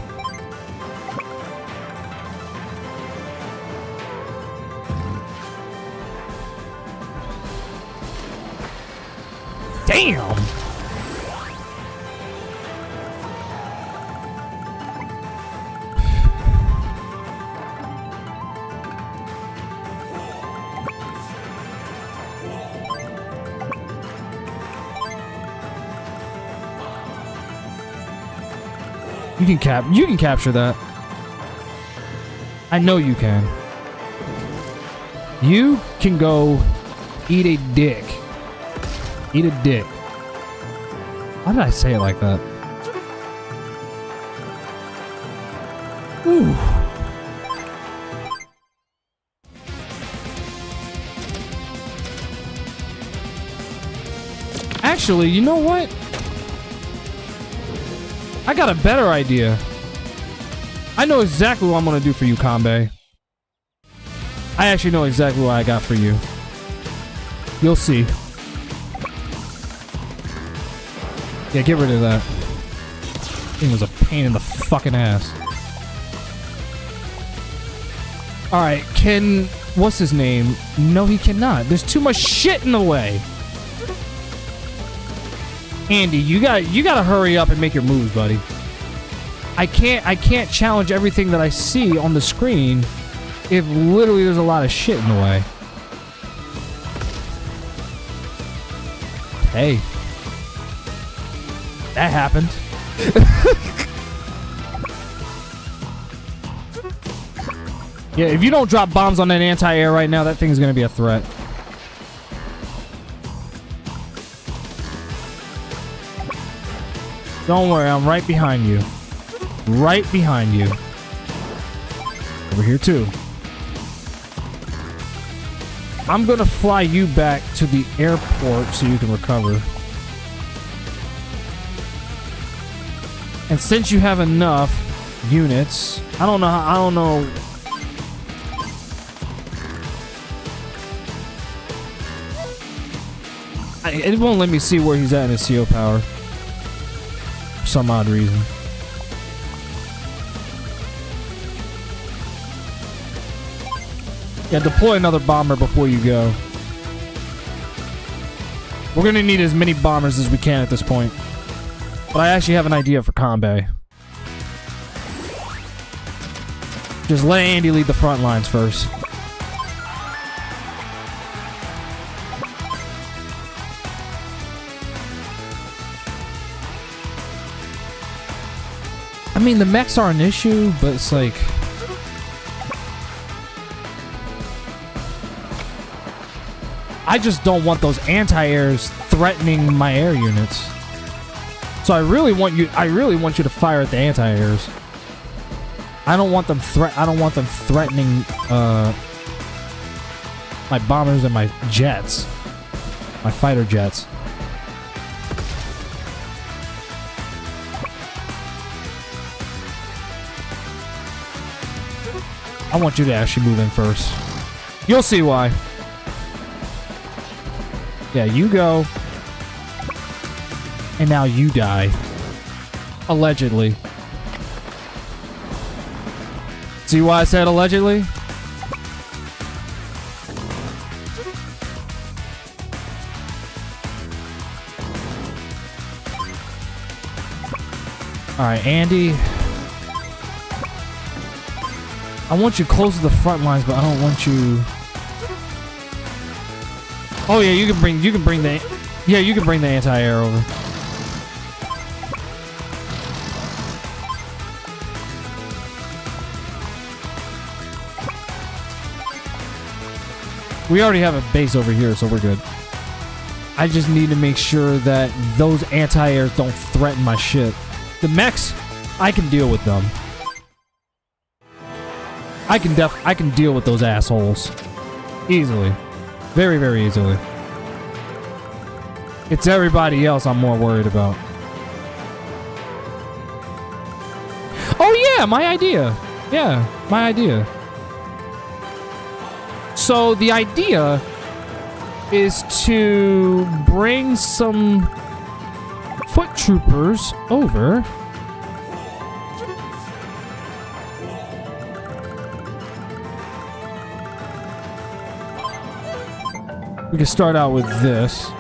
You can capture that. I know you can. You can go eat a dick. Eat a dick. Why did I say it like that? Ooh. Actually, you know what? I got a better idea. I know exactly what I'm gonna do for you, Kanbei. I actually know exactly what I got for you. You'll see. Yeah, get rid of that. Thing was a pain in the fucking ass. Alright, what's his name? No, he cannot. There's too much shit in the way. Andy, you gotta hurry up and make your moves, buddy. I can't challenge everything that I see on the screen if literally there's a lot of shit in the way. Hey. That happened. Yeah, if you don't drop bombs on that anti-air right now, that thing's gonna be a threat. Don't worry, I'm right behind you. Right behind you. Over here too. I'm gonna fly you back to the airport so you can recover. And since you have enough units, I don't know. It won't let me see where he's at in his CO power. For some odd reason. Yeah, deploy another bomber before you go. We're gonna need as many bombers as we can at this point. But I actually have an idea for Kanbei. Just let Andy lead the front lines first. I mean, the mechs are an issue, but it's like... I just don't want those anti-airs threatening my air units. So I really want you to fire at the anti-airs. I don't want them threatening my bombers and my jets. My fighter jets. I want you to actually move in first. You'll see why. Yeah, you go. And now you die. Allegedly. See why I said allegedly? Alright, Andy. I want you close to the front lines, but I don't want you... Oh yeah, you can bring the... Yeah, you can bring the anti-air over. We already have a base over here, so we're good. I just need to make sure that those anti-airs don't threaten my shit. The mechs, I can deal with them. I can deal with those assholes. Easily. Very, very easily. It's everybody else I'm more worried about. Oh yeah, my idea. Yeah, my idea. So the idea is to bring some foot troopers over. We can start out with this.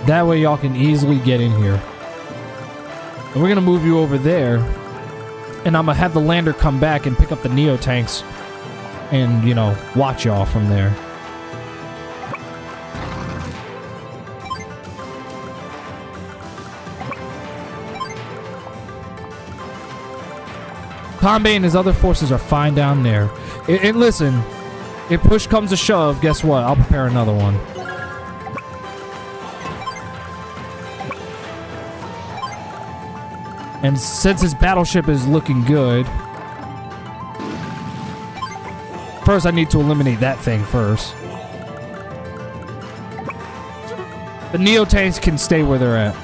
That way y'all can easily get in here. And we're gonna move you over there. And I'm gonna have the lander come back and pick up the Neo tanks. And, you know, watch y'all from there. Kanbei and his other forces are fine down there. And listen, if push comes to shove, guess what? I'll prepare another one. And since his battleship is looking good, first I need to eliminate that thing first. The Neo tanks can stay where they're at.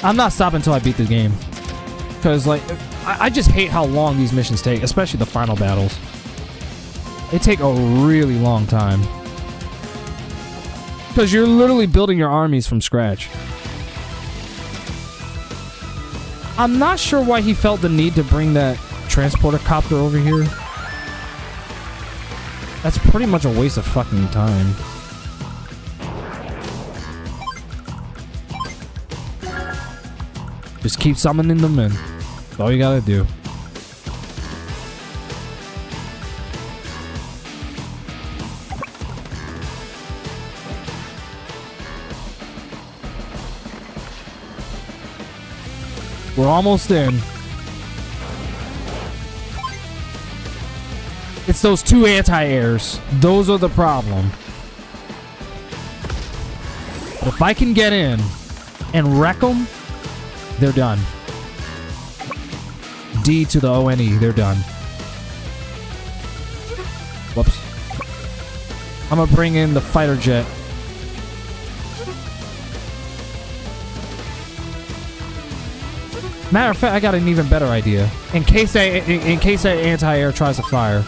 I'm not stopping until I beat the game. Because, like, I just hate how long these missions take, especially the final battles. They take a really long time. Because you're literally building your armies from scratch. I'm not sure why he felt the need to bring that transporter copter over here. That's pretty much a waste of fucking time. Just keep summoning them in. That's all you gotta do. We're almost in. It's those two anti-airs. Those are the problem. But if I can get in and wreck them, they're done. D to the O-N-E, they're done. Whoops. I'm gonna bring in the fighter jet. Matter of fact, I got an even better idea. In case that anti-air tries to fire.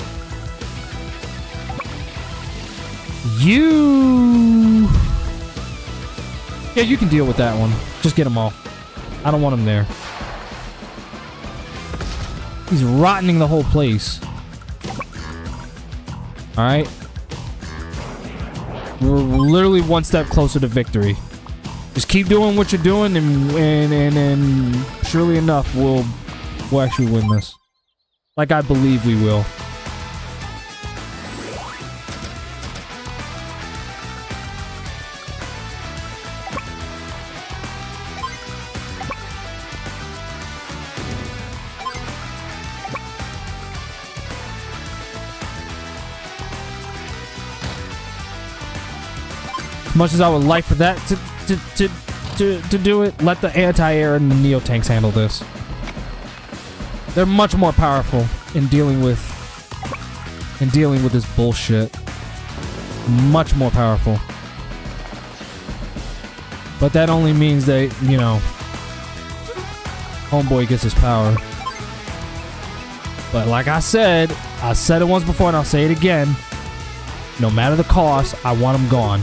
Yeah, you can deal with that one. Just get them all. I don't want him there. He's rotting the whole place. Alright. We're literally one step closer to victory. Just keep doing what you're doing, and surely enough, we'll actually win this. Like I believe we will. As much as I would like for that to do it, let the anti-air and the Neo tanks handle this. They're much more powerful in dealing with this bullshit. Much more powerful. But that only means that, you know, homeboy gets his power. But like I said it once before and I'll say it again. No matter the cost, I want him gone.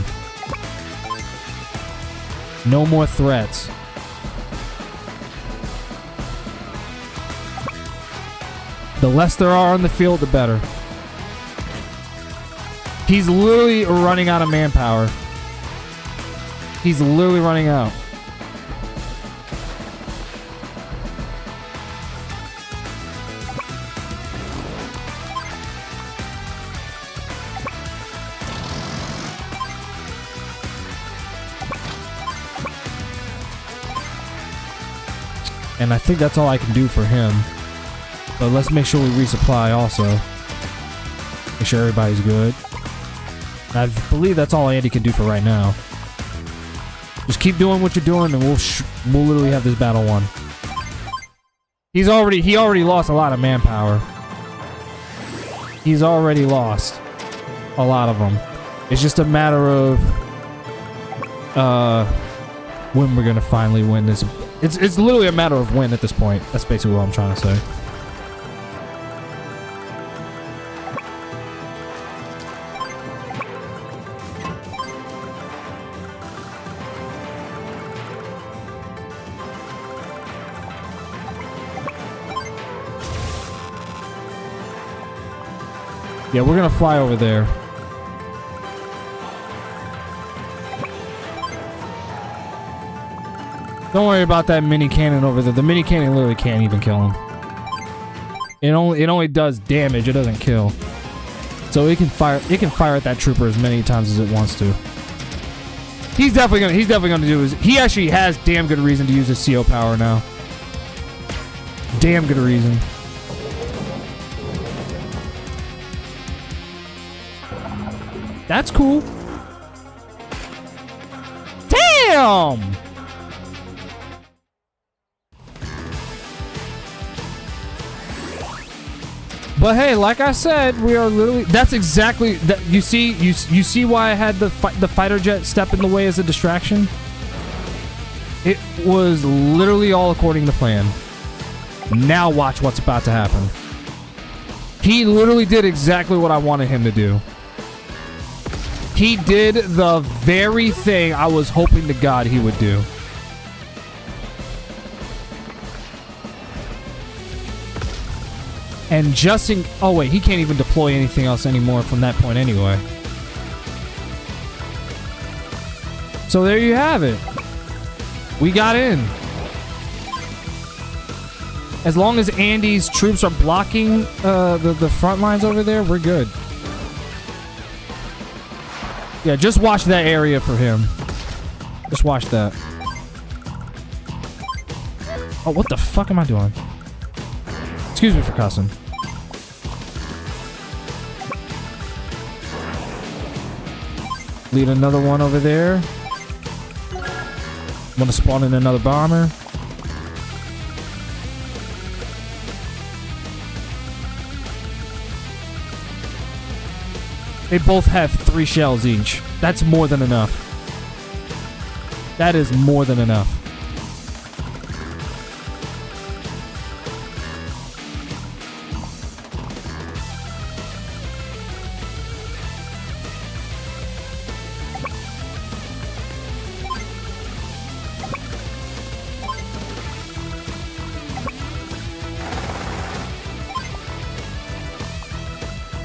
No more threats. The less there are on the field, the better. He's literally running out of manpower. He's literally running out. And I think that's all I can do for him. But let's make sure we resupply also. Make sure everybody's good. And I believe that's all Andy can do for right now. Just keep doing what you're doing and we'll literally have this battle won. He already lost a lot of manpower. He's already lost a lot of them. It's just a matter of when we're gonna finally win this. It's literally a matter of when at this point. That's basically what I'm trying to say. Yeah, we're gonna fly over there. Don't worry about that mini cannon over there. The mini cannon literally can't even kill him. It only does damage. It doesn't kill. So it can fire at that trooper as many times as it wants to. He's definitely gonna do his. He actually has damn good reason to use his CO power now. Damn good reason. That's cool. Damn! But hey, like I said, we are literally. That's exactly that. You see why I had the fighter jet step in the way as a distraction. It was literally all according to plan. Now watch what's about to happen. He literally did exactly what I wanted him to do. He did the very thing I was hoping to God he would do. And just in... Oh, wait. He can't even deploy anything else anymore from that point anyway. So there you have it. We got in. As long as Andy's troops are blocking the front lines over there, we're good. Yeah, just watch that area for him. Just watch that. Oh, what the fuck am I doing? Excuse me for cussing. Lead another one over there. Want to spawn in another bomber. They both have 3 shells each. That's more than enough. That is more than enough.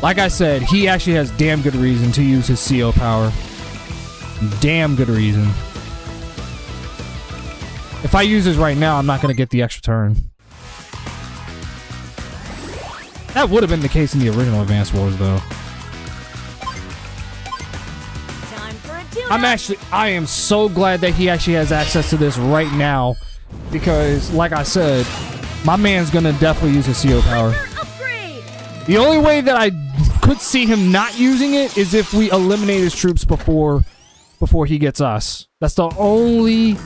Like I said, he actually has damn good reason to use his CO power. Damn good reason. If I use this right now, I'm not going to get the extra turn. That would have been the case in the original Advance Wars, though. Time for a tune-up. I am so glad that he actually has access to this right now. Because, like I said, my man's going to definitely use his CO power. Upgrade. The only way that I could see him not using it is if we eliminate his troops before he gets us. That's the only,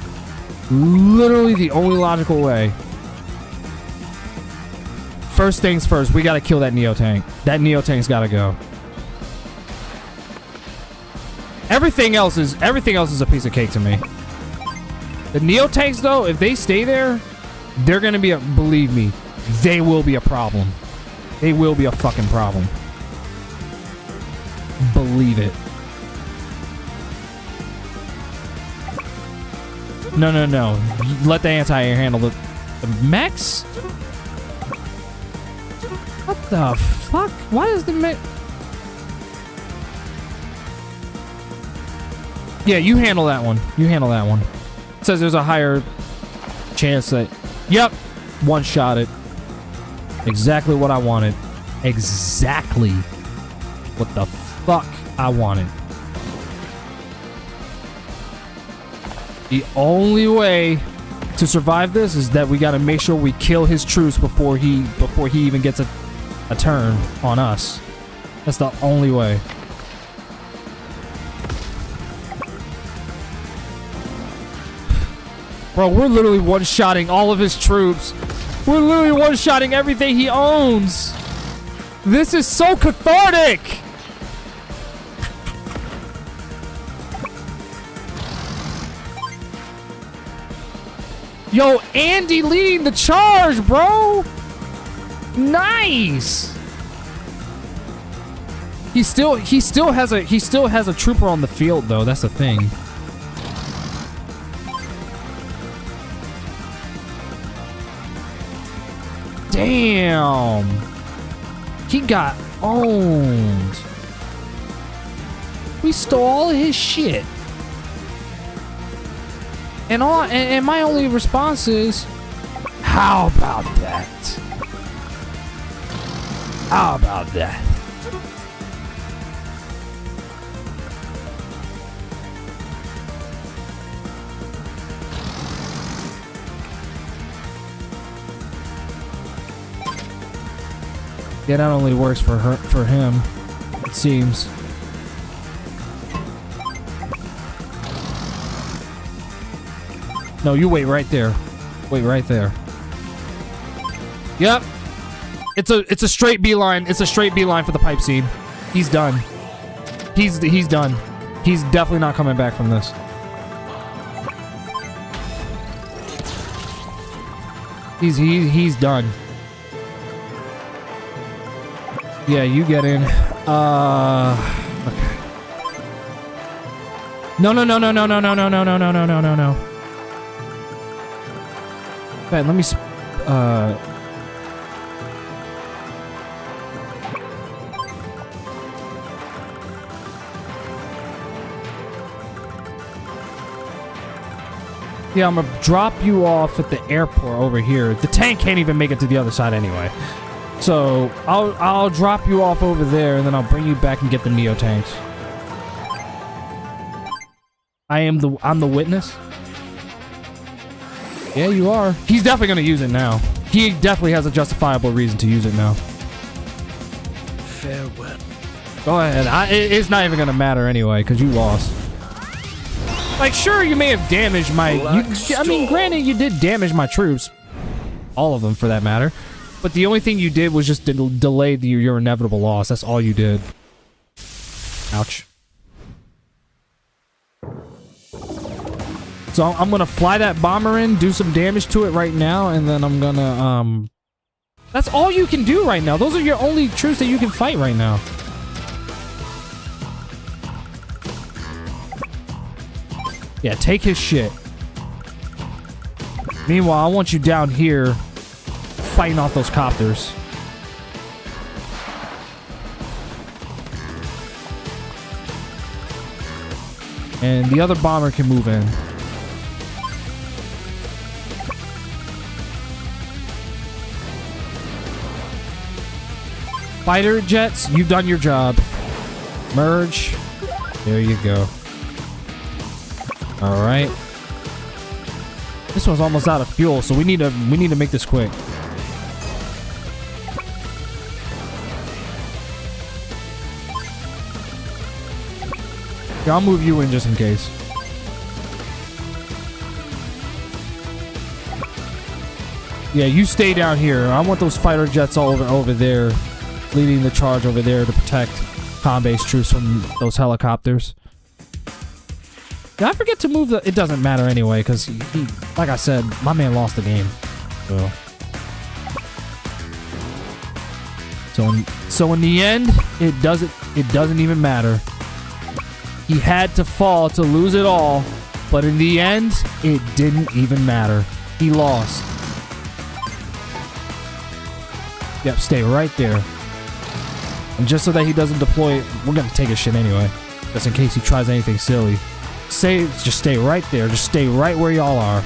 literally the only logical way. First things first, we gotta kill that Neo tank. That Neo tank's gotta go. Everything else is a piece of cake to me. The Neo tanks, though, if they stay there, they're gonna be believe me, they will be a problem. They will be a fucking problem. Believe it. No. Let the anti-air handle the mechs? What the fuck? Why is the mech... Yeah, you handle that one. You handle that one. It says there's a higher chance that... Yep. One-shot it. Exactly what I wanted. Exactly what the fuck I wanted. The only way to survive this is that we gotta make sure we kill his troops before he even gets a turn on us. That's the only way. Bro, we're literally one-shotting all of his troops. We're literally one-shotting everything he owns. This is so cathartic. Yo, Andy leading the charge, bro. Nice. He still has a trooper on the field, though. That's the thing. Damn. He got owned. We stole all of his shit. And my only response is, how about that? How about that? Yeah, that only works for him, it seems. No, you wait right there. Wait right there. Yep. It's a straight beeline. It's a straight beeline for the pipe seed. He's done. He's done. He's definitely not coming back from this. He's done. Yeah, you get in. Okay. No. Man, let me yeah, I'm gonna drop you off at the airport over here. The tank can't even make it to the other side anyway. So I'll drop you off over there, and then I'll bring you back and get the Neo tanks. I'm the witness. Yeah, you are. He's definitely gonna use it now. He definitely has a justifiable reason to use it now. Farewell. Go ahead. It's not even gonna matter anyway, because you lost. Like, sure, you may have damaged my... I mean, granted, you did damage my troops. All of them, for that matter. But the only thing you did was just delay your inevitable loss. That's all you did. Ouch. So I'm gonna fly that bomber in, do some damage to it right now, and then I'm gonna, That's all you can do right now. Those are your only troops that you can fight right now. Yeah, take his shit. Meanwhile, I want you down here fighting off those copters. And the other bomber can move in. Fighter jets, you've done your job. Merge. There you go. All right. This one's almost out of fuel, so we need to make this quick. Yeah, I'll move you in just in case. Yeah, you stay down here. I want those fighter jets all over there, leading the charge over there to protect comm-based troops from those helicopters. Did I forget to move the... It doesn't matter anyway, because he... Like I said, my man lost the game. So in the end, it doesn't even matter. He had to fall to lose it all, but in the end, it didn't even matter. He lost. Yep, stay right there. And just so that he doesn't deploy it, we're gonna take his shit anyway. Just in case he tries anything silly. Just stay right there. Just stay right where y'all are.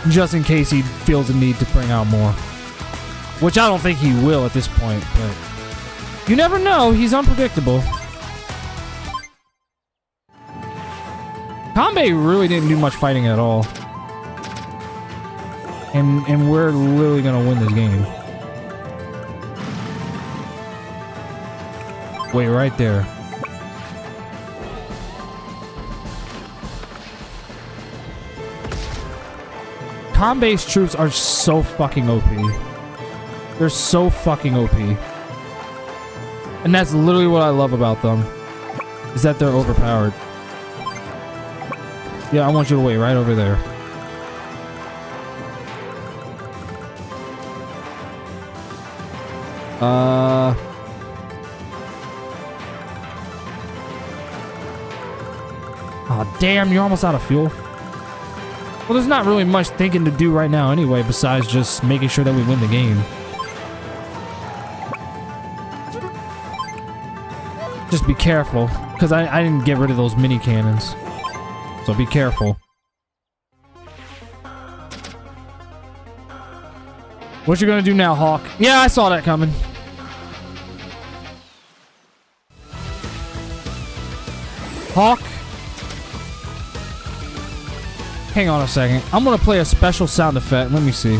Just in case he feels the need to bring out more. Which I don't think he will at this point, but... You never know. He's unpredictable. Kanbei really didn't do much fighting at all. And we're literally gonna win this game. Wait right there. Comm-based troops are so fucking OP. They're so fucking OP. And that's literally what I love about them. Is that they're overpowered. Yeah, I want you to wait right over there. Oh, damn, you're almost out of fuel. Well, there's not really much thinking to do right now anyway, besides just making sure that we win the game. Just be careful, because I didn't get rid of those mini cannons. So be careful. What you gonna do now, Hawk? Yeah, I saw that coming. Hawk? Hang on a second. I'm gonna play a special sound effect. Let me see.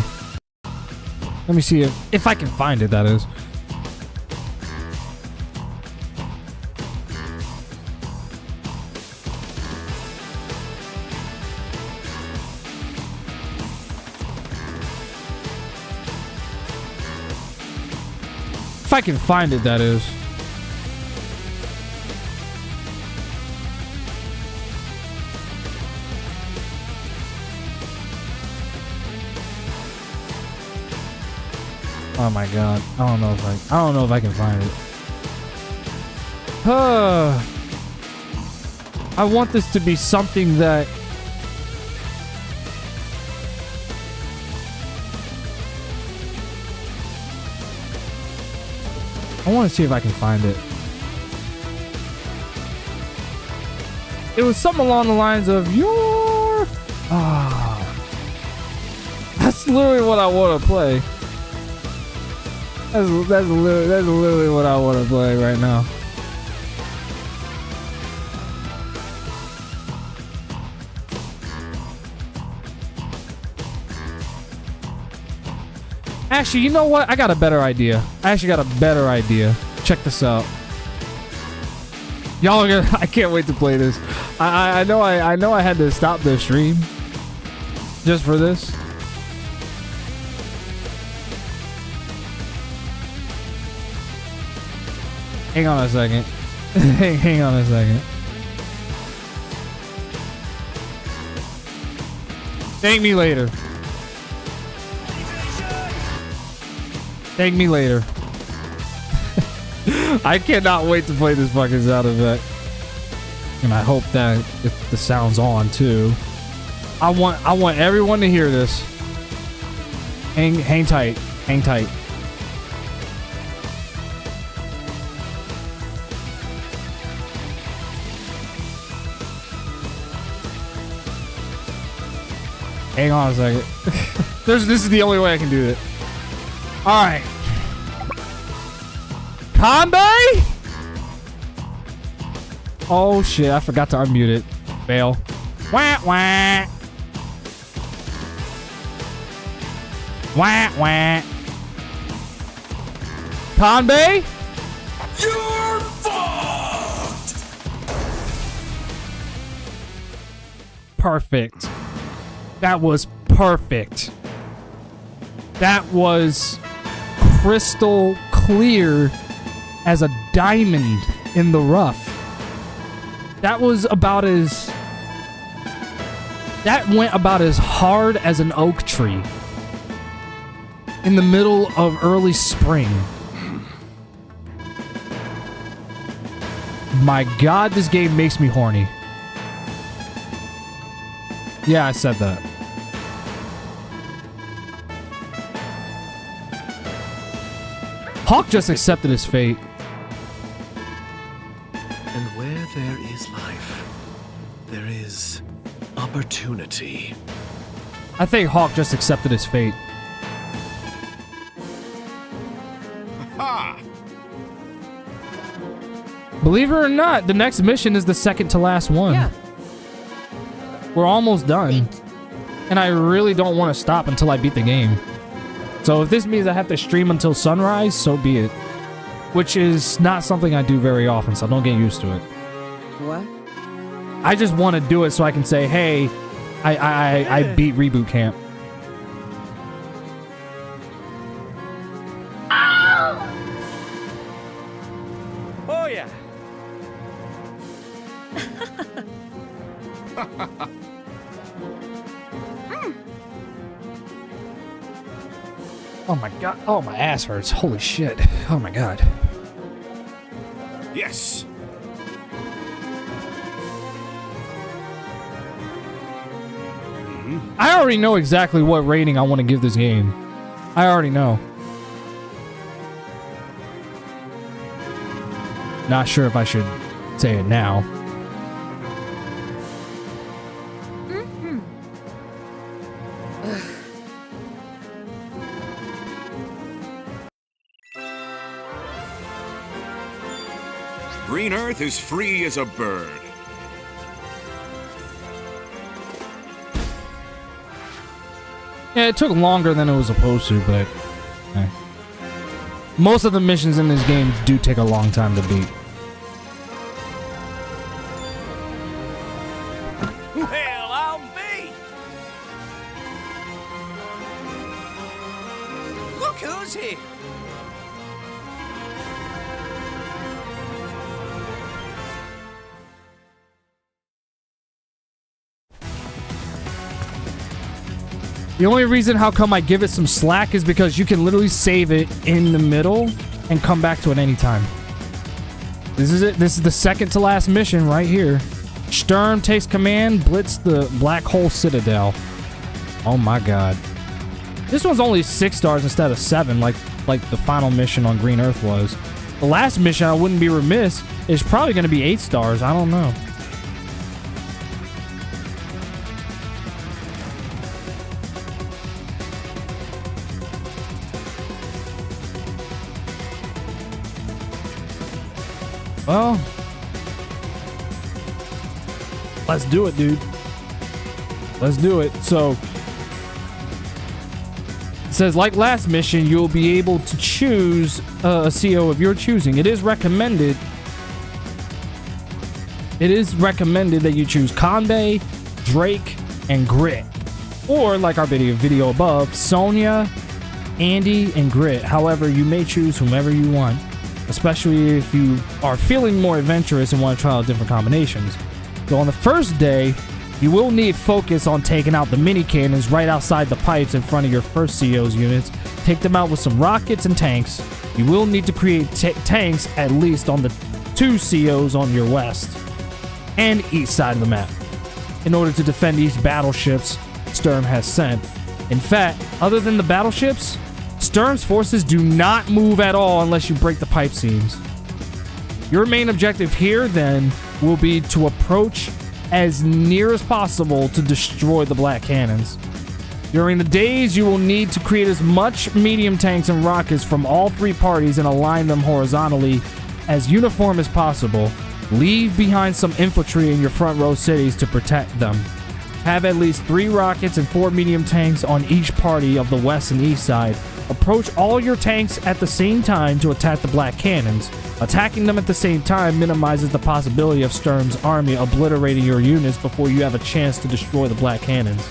Let me see if I can find it, that is. If I can find it, that is. Oh my god. I don't know if I can find it. I want this to be something that I want to see if I can find it. It was something along the lines of your... That's literally what I want to play. That's literally what I want to play right now. Actually, you know what? I got a better idea. Check this out. Y'all are gonna... I can't wait to play this. I know I had to stop the stream just for this. Hang on a second. Hang on a second. Thank me later. Thank me later. I cannot wait to play this fucking sound effect. And I hope that the sound's on too. I want everyone to hear this. Hang tight. Hang tight. Hang on a second. This is the only way I can do it. Alright. Kanbei? Oh shit, I forgot to unmute it. Fail. Wah wah. Wah wah. Kanbei? You're fucked! Perfect. That was perfect. That was crystal clear as a diamond in the rough. That was about as... That went about as hard as an oak tree in the middle of early spring. My god, this game makes me horny. Yeah, I said that. Hawk just accepted his fate. And where there is life, there is opportunity. I think Hawk just accepted his fate. Ha! Believe it or not, the next mission is the second to last one. Yeah. We're almost done. And I really don't want to stop until I beat the game. So if this means I have to stream until sunrise, so be it. Which is not something I do very often, so don't get used to it. What? I just want to do it so I can say, hey, I beat Reboot Camp. Oh yeah. Oh my god. Oh, my ass hurts. Holy shit. Oh my god. Yes. I already know exactly what rating I want to give this game. I already know. Not sure if I should say it now. Green Earth is free as a bird. Yeah, it took longer than it was supposed to, but Okay. Most of the missions in this game do take a long time to beat. Well, I'll be. Look who's here. The only reason how come I give it some slack is because you can literally save it in the middle and come back to it anytime. This is it. This is the second to last mission right here. Sturm takes command, blitz the Black Hole Citadel. Oh my god. This one's only 6 stars instead of 7 like the final mission on Green Earth was. The last mission, I wouldn't be remiss, is probably going to be 8 stars. I don't know. Well, let's do it, dude. Let's do it. So, it says, like last mission, you'll be able to choose a CO of your choosing. It is recommended that you choose Kanbei, Drake, and Grit. Or, like our video above, Sonya, Andy, and Grit. However, you may choose whomever you want, especially if you are feeling more adventurous and want to try out different combinations. So on the first day, you will need focus on taking out the mini cannons right outside the pipes in front of your first CO's units. Take them out with some rockets and tanks. You will need to create tanks at least on the 2 COs on your west and east side of the map in order to defend each battleships Sturm has sent. In fact, other than the battleships, Sturm's forces do not move at all unless you break the pipe seams. Your main objective here, then, will be to approach as near as possible to destroy the Black Cannons. During the days, you will need to create as much medium tanks and rockets from all 3 parties and align them horizontally as uniform as possible. Leave behind some infantry in your front row cities to protect them. Have at least 3 rockets and 4 medium tanks on each party of the west and east side. Approach all your tanks at the same time to attack the Black Cannons. Attacking them at the same time minimizes the possibility of Sturm's army obliterating your units before you have a chance to destroy the Black Cannons.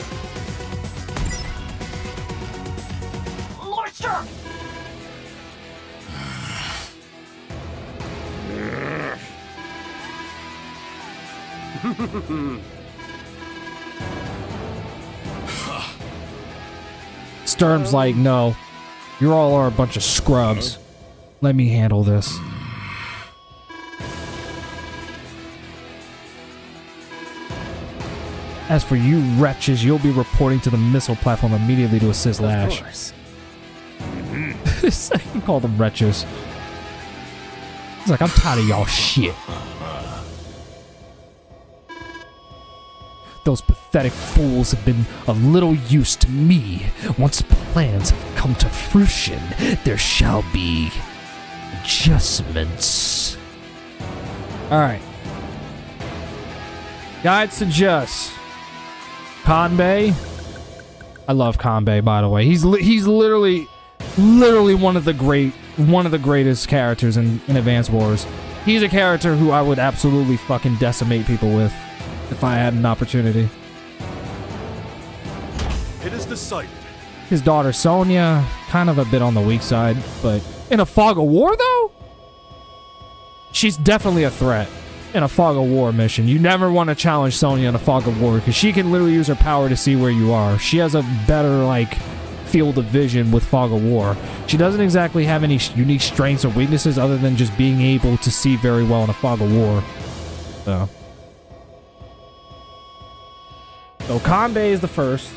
Lord Sturm! Sturm's like, no. You all are a bunch of scrubs. Let me handle this. As for you wretches, you'll be reporting to the missile platform immediately to assist Lash. Of course. I can call them wretches. He's like, I'm tired of y'all shit. Those pathetic fools have been of little use to me. Once plans have come to fruition, there shall be adjustments. Alright. Guide suggests Kanbei. I love Kanbei, by the way. He's literally one of the greatest characters in Advance Wars. He's a character who I would absolutely fucking decimate people with if I had an opportunity. It is decided. His daughter Sonya, kind of a bit on the weak side, but in a Fog of War though, she's definitely a threat. In a Fog of War mission, you never want to challenge Sonya in a Fog of War because she can literally use her power to see where you are. She has a better field of vision with Fog of War. She doesn't exactly have any unique strengths or weaknesses other than just being able to see very well in a Fog of War. So Kanbei is the first.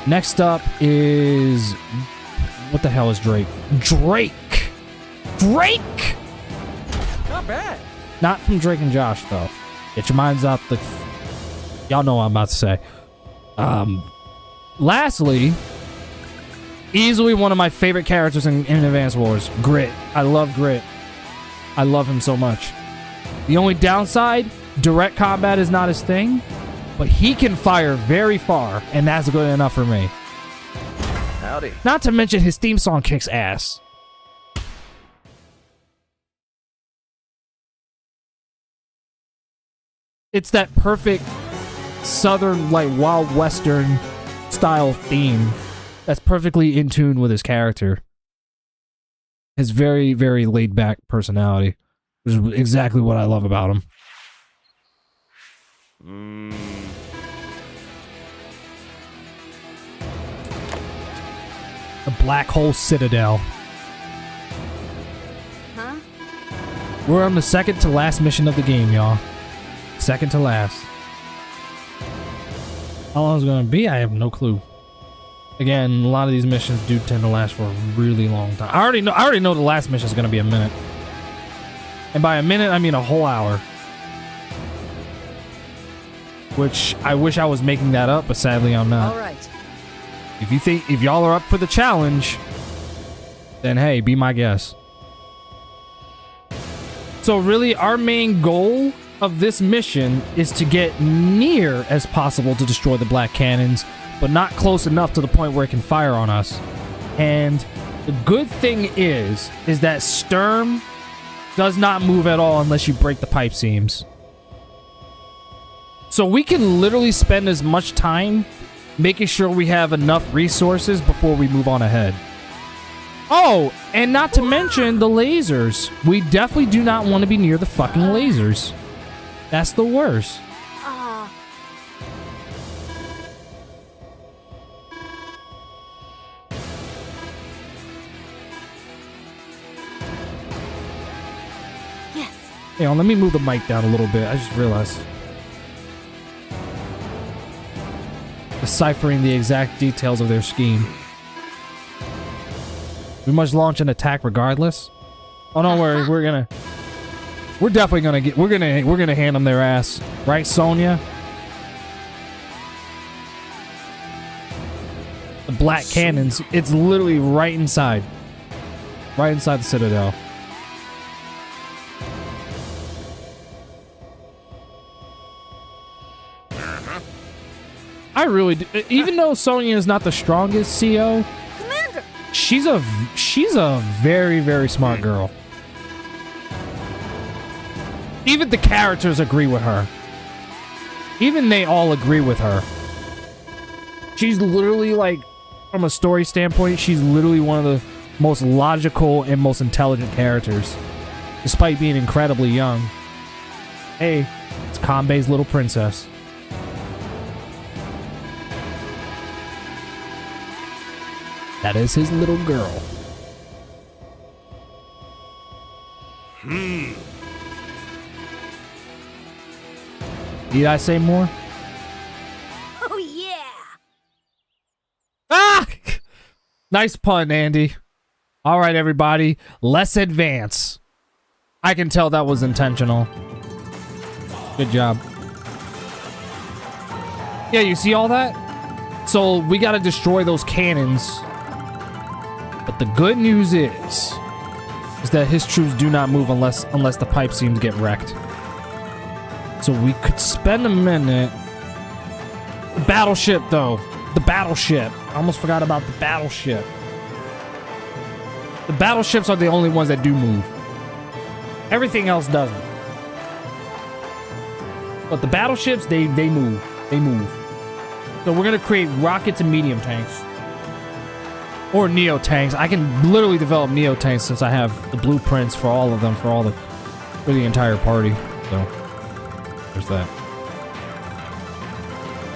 Next up is... what the hell is Drake? Drake! Not bad. Not from Drake and Josh, though. Get your minds out the... y'all know what I'm about to say. Lastly, easily one of my favorite characters in Advance Wars, Grit. I love Grit. I love him so much. The only downside, direct combat is not his thing, but he can fire very far, and that's good enough for me. Howdy. Not to mention his theme song kicks ass. It's that perfect southern, like Wild Western style theme that's perfectly in tune with his character. His very, very laid back personality, which is exactly what I love about him. The Black Hole Citadel. Huh? We're on the second to last mission of the game, y'all. Second to last. How long it's gonna be, I have no clue. Again, a lot of these missions do tend to last for a really long time. I already know the last mission is gonna be a minute. And by a minute, I mean a whole hour. Which I wish I was making that up, but sadly I'm not. All right. If y'all are up for the challenge, then hey, be my guest. So really, our main goal of this mission is to get near as possible to destroy the black cannons, but not close enough to the point where it can fire on us. And the good thing is that Sturm does not move at all unless you break the pipe seams. So we can literally spend as much time making sure we have enough resources before we move on ahead. Oh, and not to mention the lasers. We definitely do not want to be near the fucking lasers. That's the worst. Yes. Hey, let me move the mic down a little bit. I just realized. Deciphering the exact details of their scheme. We must launch an attack regardless. Oh, don't worry, we're gonna hand them their ass, right, Sonya? The black cannons. It's literally right inside the Citadel. I really do. Even though Sonya is not the strongest CO, Commander. she's a very, very smart girl. Even the characters agree with her. Even they all agree with her. She's literally, like, from a story standpoint, she's literally one of the most logical and most intelligent characters, despite being incredibly young. Hey, it's Kanbei's little princess. That is his little girl. Need I say more? Oh yeah. Ah! Nice pun, Andy. All right, everybody, let's advance. I can tell that was intentional. Good job. Yeah, you see all that? So we gotta destroy those cannons. But the good news is that his troops do not move unless the pipe seams get wrecked. So we could spend a minute. The battleship, though. The battleship. I almost forgot about the battleship. The battleships are the only ones that do move. Everything else doesn't. But the battleships, they move. They move. So we're gonna create rockets and medium tanks. Or Neo tanks. I can literally develop Neo tanks since I have the blueprints for all of them for the entire party. So there's that.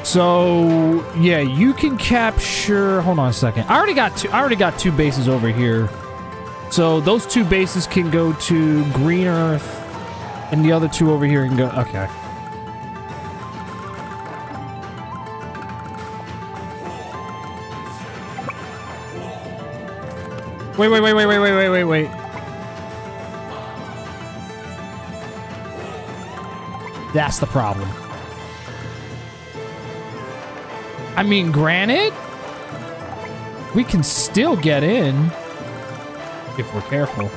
So yeah, you can capture. Hold on a second. I already got two bases over here. So those two bases can go to Green Earth, and the other two over here can go. Okay. Wait. That's the problem. I mean, granted, we can still get in if we're careful.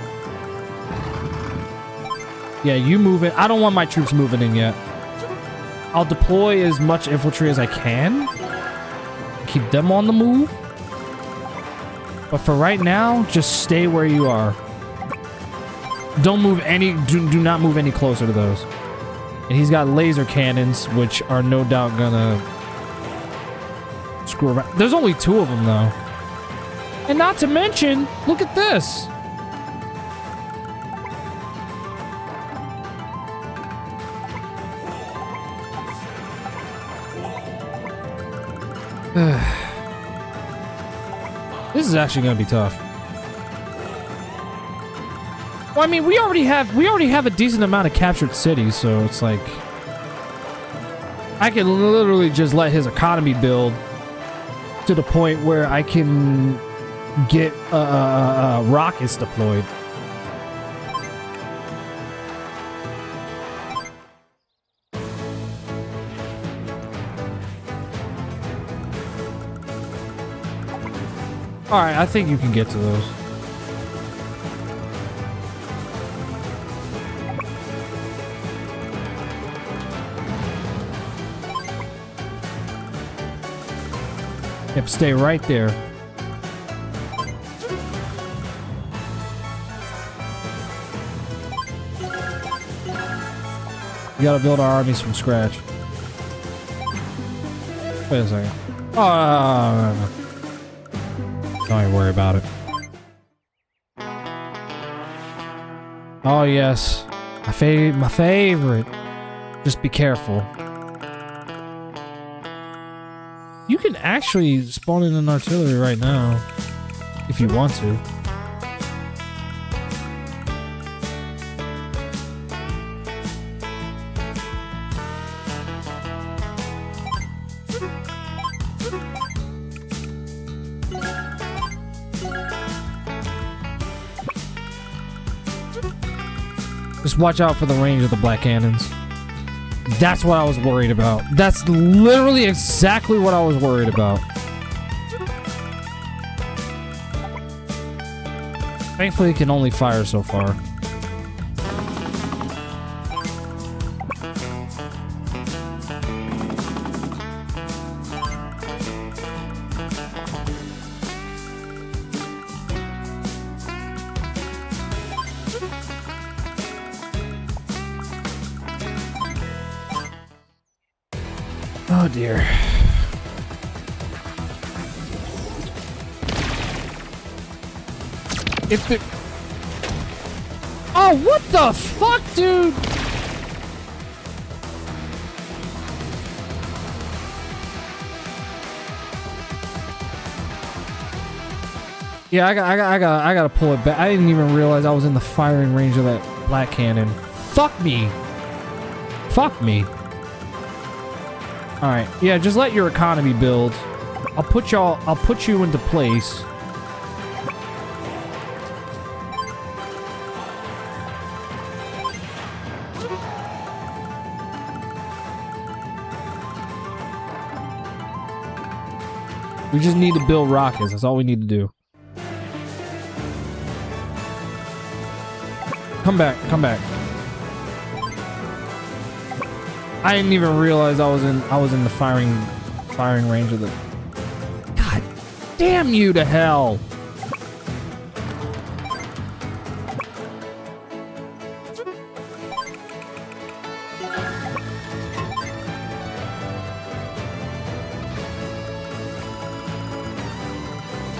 Yeah, you move it. I don't want my troops moving in yet. I'll deploy as much infantry as I can. Keep them on the move. But for right now, just stay where you are. Don't move any, do not move any closer to those. And he's got laser cannons, which are no doubt gonna screw around. There's only 2 of them, though. And not to mention, look at this. This is actually gonna be tough. Well, I mean, we already have a decent amount of captured cities, so it's like I can literally just let his economy build to the point where I can get rockets deployed. All right, I think you can get to those. Yep, stay right there. We gotta build our armies from scratch. Wait a second. Oh, no. Don't even worry about it. Oh yes, my favorite. Just be careful. You can actually spawn in an artillery right now, if you want to. Just watch out for the range of the black cannons. That's what I was worried about. That's literally exactly what I was worried about. Thankfully, it can only fire so far. Oh dear. If the... Oh, what the fuck, dude? Yeah, I gotta pull it back. I didn't even realize I was in the firing range of that black cannon. Fuck me. Fuck me. All right. Yeah, just let your economy build. I'll put you into place. We just need to build rockets. That's all we need to do. Come back. Come back. I didn't even realize I was in the firing range of the... God damn you to hell!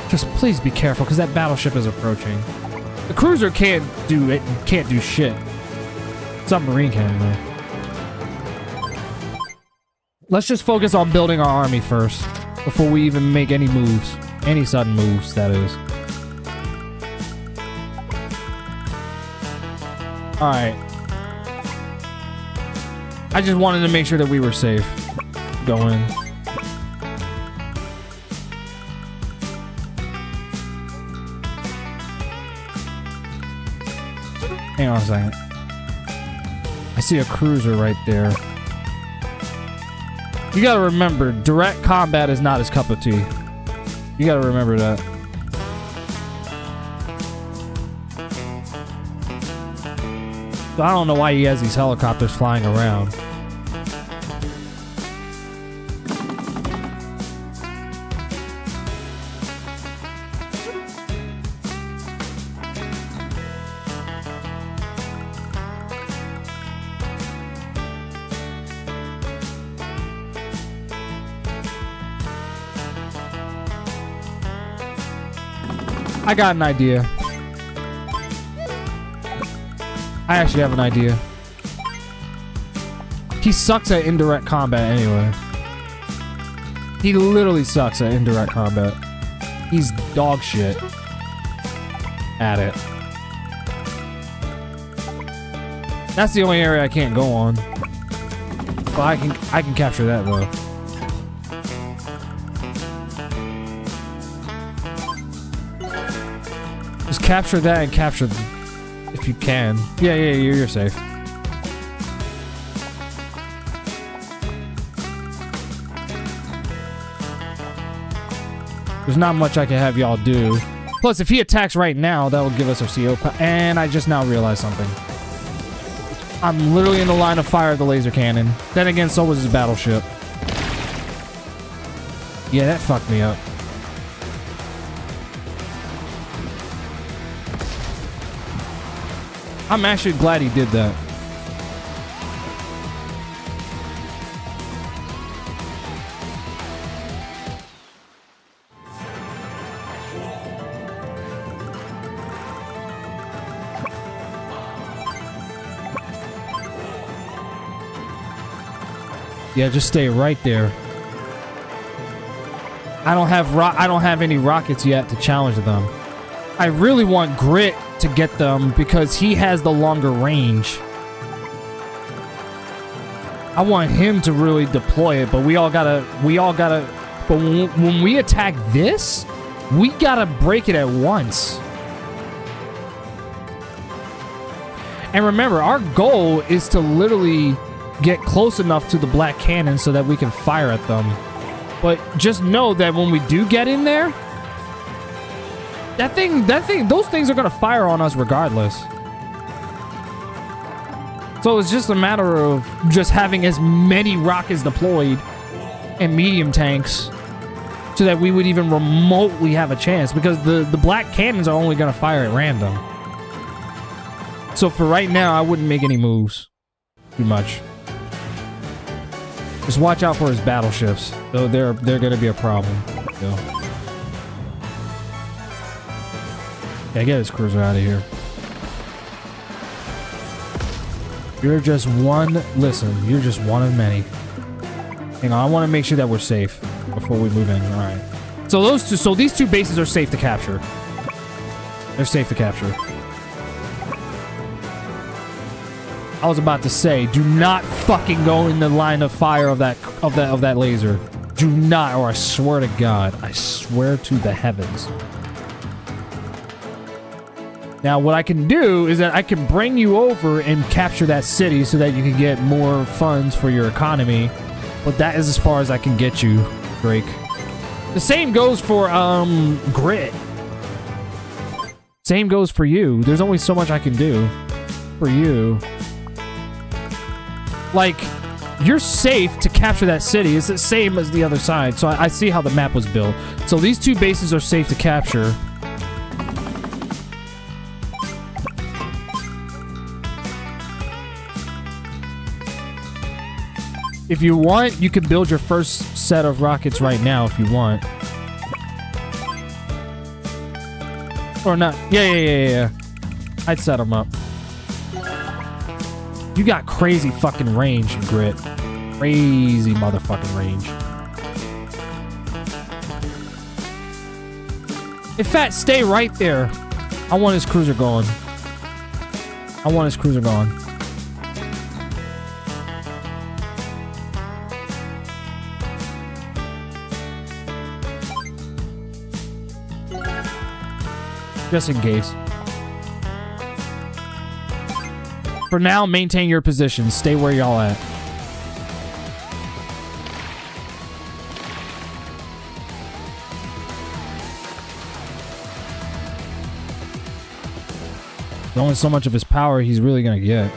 Just please be careful, because that battleship is approaching. The cruiser can't do shit. Submarine can though. Let's just focus on building our army first, before we even make any moves. Any sudden moves, that is. Alright. I just wanted to make sure that we were safe. Going. Hang on a second. I see a cruiser right there. You gotta remember, direct combat is not his cup of tea. You gotta remember that. So I don't know why he has these helicopters flying around. I got an idea. I actually have an idea. He sucks at indirect combat anyway. He literally sucks at indirect combat. He's dog shit at it. That's the only area I can't go on. But I can capture that though. Just capture that and capture if you can. Yeah, you're safe. There's not much I can have y'all do. Plus, if he attacks right now, that will give us our CO. And I just now realized something. I'm literally in the line of fire of the laser cannon. Then again, so was his battleship. Yeah, that fucked me up. I'm actually glad he did that. Yeah, just stay right there. I don't have any rockets yet to challenge them. I really want Grit to get them because he has the longer range. I want him to really deploy it, but we all gotta, but when we attack this, we gotta break it at once. And remember, our goal is to literally get close enough to the black cannon so that we can fire at them. But just know that when we do get in there, those things are gonna fire on us regardless. So it's just a matter of just having as many rockets deployed and medium tanks so that we would even remotely have a chance, because the black cannons are only gonna fire at random. So for right now, I wouldn't make any moves too much. Just watch out for his battleships. Though they're gonna be a problem. So. Yeah, get his cruiser out of here. You're just one. Listen, you're just one of many. Hang on, I want to make sure that we're safe before we move in. All right. So these two bases are safe to capture. They're safe to capture. I was about to say, do not fucking go in the line of fire of that laser. Do not, or I swear to God, I swear to the heavens. Now, what I can do is that I can bring you over and capture that city so that you can get more funds for your economy. But that is as far as I can get you, Drake. The same goes for, Grit. Same goes for you. There's only so much I can do for you. Like, you're safe to capture that city. It's the same as the other side. So I see how the map was built. So these two bases are safe to capture. If you want, you can build your first set of rockets right now if you want. Or not. Yeah. I'd set them up. You got crazy fucking range, Grit. Crazy motherfucking range. In fact, stay right there. I want his cruiser going. Just in case. For now, maintain your position. Stay where y'all at. There's only so much of his power he's really gonna get.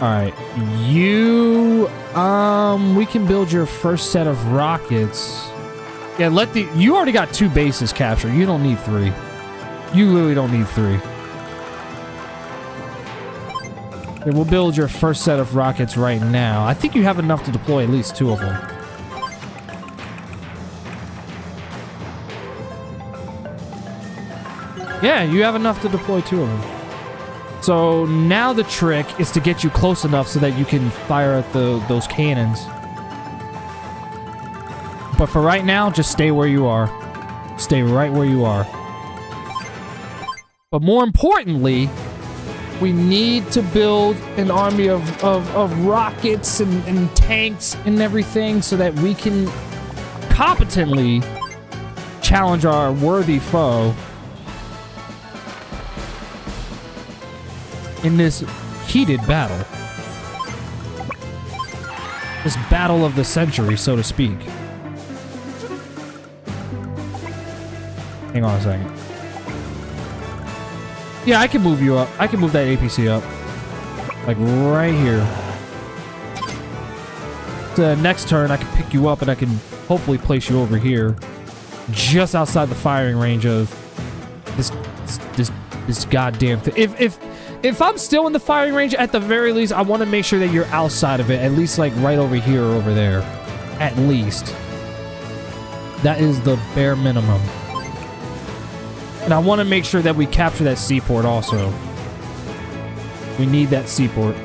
Alright. We can build your first set of rockets. Yeah, you already got 2 bases captured. You don't need 3. You literally don't need 3. Okay, we'll build your first set of rockets right now. I think you have enough to deploy at least 2 of them. Yeah, you have enough to deploy 2 of them. So now the trick is to get you close enough so that you can fire at those cannons. But for right now, just stay where you are. Stay right where you are. But more importantly, we need to build an army of rockets and tanks and everything so that we can competently challenge our worthy foe in this heated battle. This battle of the century, so to speak. Hang on a second. Yeah, I can move you up. I can move that APC up. Like right here. The next turn, I can pick you up and I can hopefully place you over here. Just outside the firing range of this goddamn thing. If I'm still in the firing range, at the very least, I want to make sure that you're outside of it. At least like right over here or over there. At least. That is the bare minimum. And I want to make sure that we capture that seaport also. We need that seaport.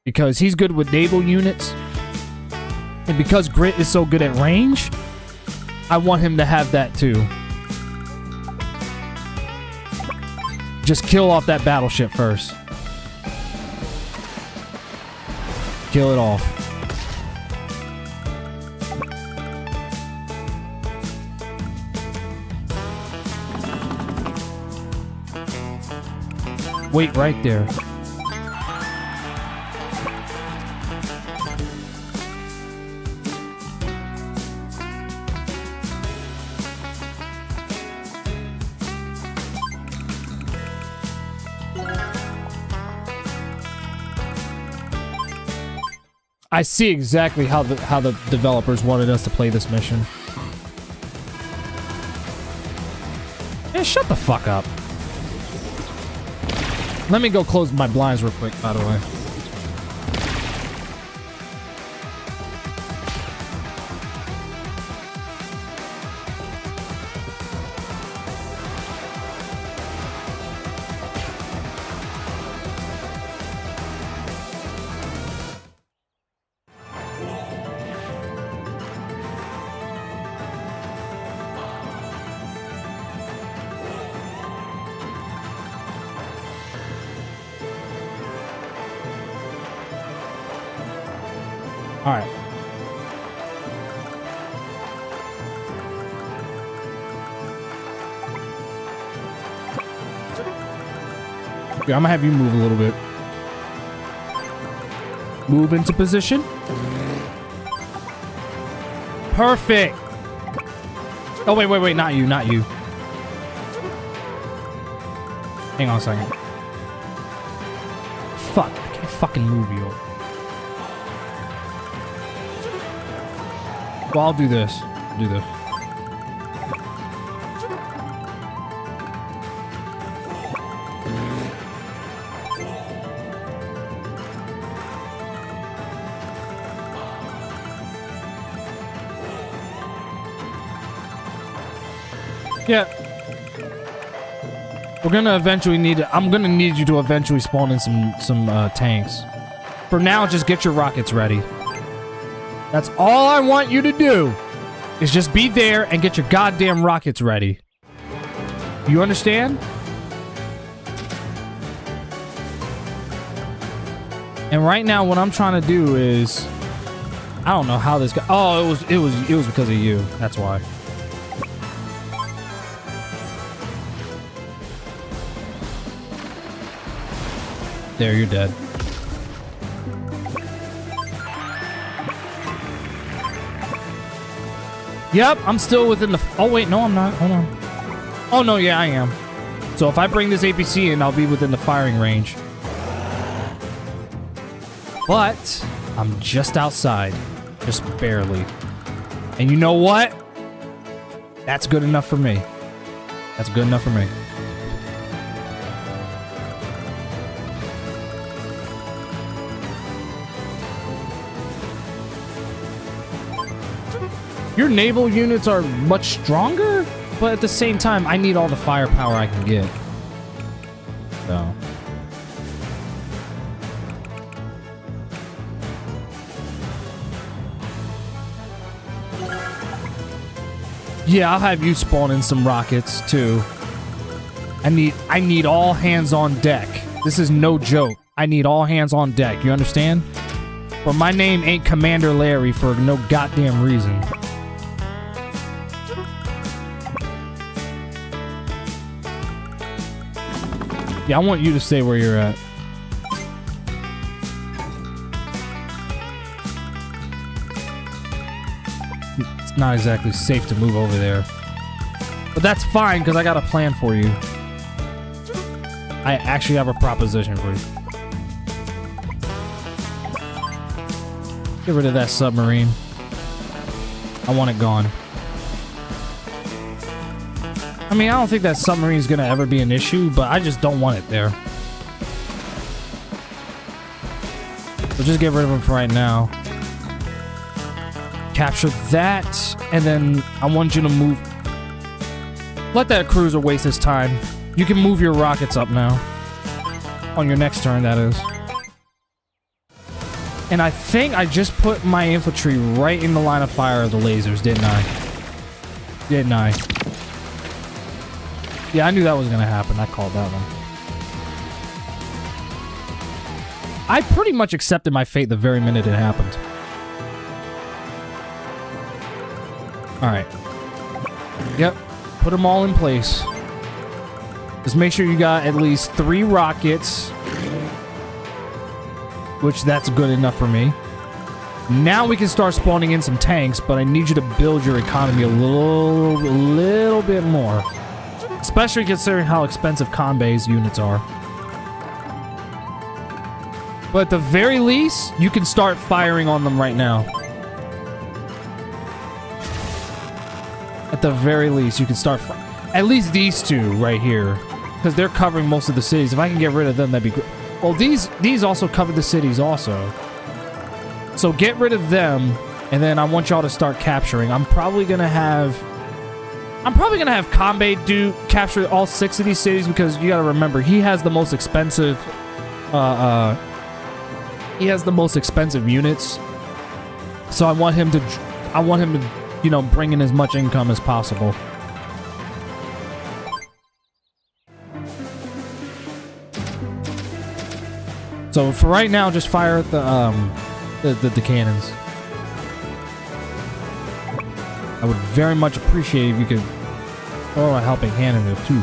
Because he's good with naval units. And because Grit is so good at range, I want him to have that too. Just kill off that battleship first. Kill it off. Wait right there. I see exactly how the developers wanted us to play this mission. Man, shut the fuck up. Let me go close my blinds real quick, by the way. All right. Okay, I'm gonna have you move a little bit. Move into position. Perfect. Oh, wait, not you. Hang on a second. Fuck, I can't fucking move you. Well, I'll do this. Do this. Yeah. We're gonna eventually need to, I'm gonna need you to eventually spawn in some tanks. For now, just get your rockets ready. That's all I want you to do, is just be there and get your goddamn rockets ready. You understand? And right now, what I'm trying to do is, I don't know how this got. Oh, it was because of you. That's why. There, you're dead. Yep, I'm still within the... Oh, wait, no, I'm not. Hold on. Oh, no, yeah, I am. So if I bring this APC in, I'll be within the firing range. But I'm just outside. Just barely. And you know what? That's good enough for me. That's good enough for me. Your naval units are much stronger? But at the same time, I need all the firepower I can get. So. Yeah, I'll have you spawn in some rockets too. I need all hands on deck. This is no joke. I need all hands on deck. You understand? But my name ain't Commander Larry for no goddamn reason. Yeah, I want you to stay where you're at. It's not exactly safe to move over there. But that's fine, because I got a plan for you. I actually have a proposition for you. Get rid of that submarine. I want it gone. I mean, I don't think that submarine's gonna ever be an issue, but I just don't want it there. So just get rid of him for right now. Capture that, and then I want you to move. Let that cruiser waste his time. You can move your rockets up now. On your next turn, that is. And I think I just put my infantry right in the line of fire of the lasers, didn't I? Didn't I? Yeah, I knew that was gonna happen. I called that one. I pretty much accepted my fate the very minute it happened. Alright. Yep. Put them all in place. Just make sure you got at least 3 rockets. Which that's good enough for me. Now we can start spawning in some tanks, but I need you to build your economy a little bit more. Especially considering how expensive Kanbei's units are. But at the very least, you can start firing on them right now. At the very least, you can start at least these two right here. Because they're covering most of the cities. If I can get rid of them, that'd be great. Well, these also cover the cities also. So get rid of them, and then I want y'all to start capturing. I'm probably gonna have Kanbei capture all 6 of these cities, because you gotta remember, he has the most expensive units. So I want him to you know, bring in as much income as possible. So for right now, just fire at the cannons. I would very much appreciate if you could throw a helping hand in there too.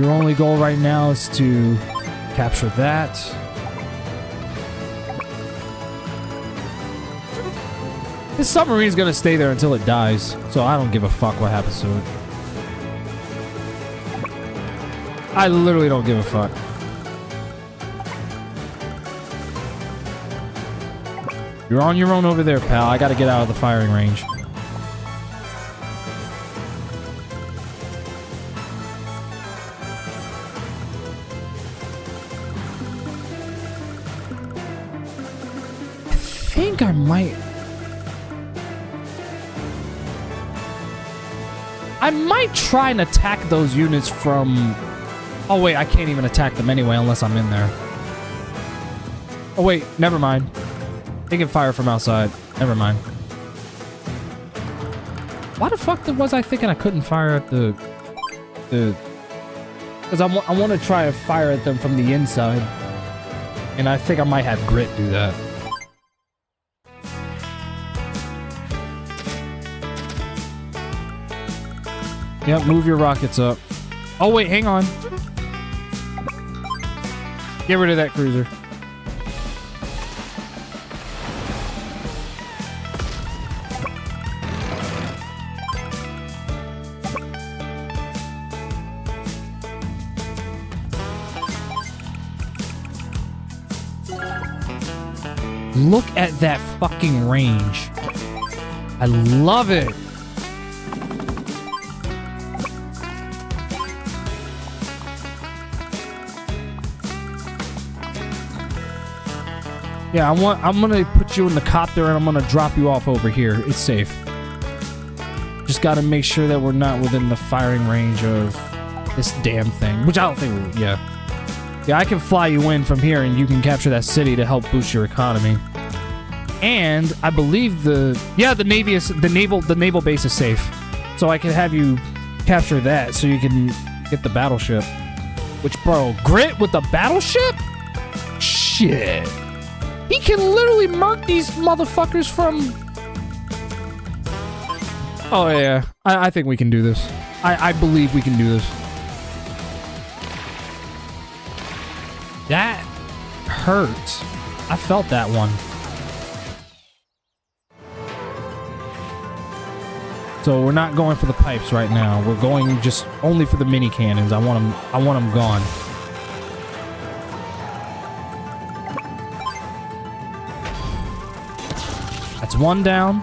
Your only goal right now is to capture that. This submarine is gonna stay there until it dies, so I don't give a fuck what happens to it. I literally don't give a fuck. You're on your own over there, pal. I gotta get out of the firing range. I think I might try and attack those units from... Oh wait, I can't even attack them anyway unless I'm in there. Oh wait, never mind. They can fire from outside. Never mind. Why the fuck was I thinking I couldn't fire at the... Because I want to try and fire at them from the inside. And I think I might have Grit do that. Yep, move your rockets up. Oh, wait, hang on. Get rid of that cruiser. Look at that fucking range. I love it. Yeah, I'm gonna put you in the copter and I'm gonna drop you off over here. It's safe. Just gotta make sure that we're not within the firing range of this damn thing. Which I don't think we... Yeah. Yeah, I can fly you in from here and you can capture that city to help boost your economy. And I believe the Navy is... The naval base is safe. So I can have you capture that so you can get the battleship. Which, bro, Grit with the battleship? Shit. He can literally murk these motherfuckers from... Oh, yeah. I think we can do this. I believe we can do this. That hurt. I felt that one. So we're not going for the pipes right now. We're going just only for the mini cannons. I want them gone. That's one down.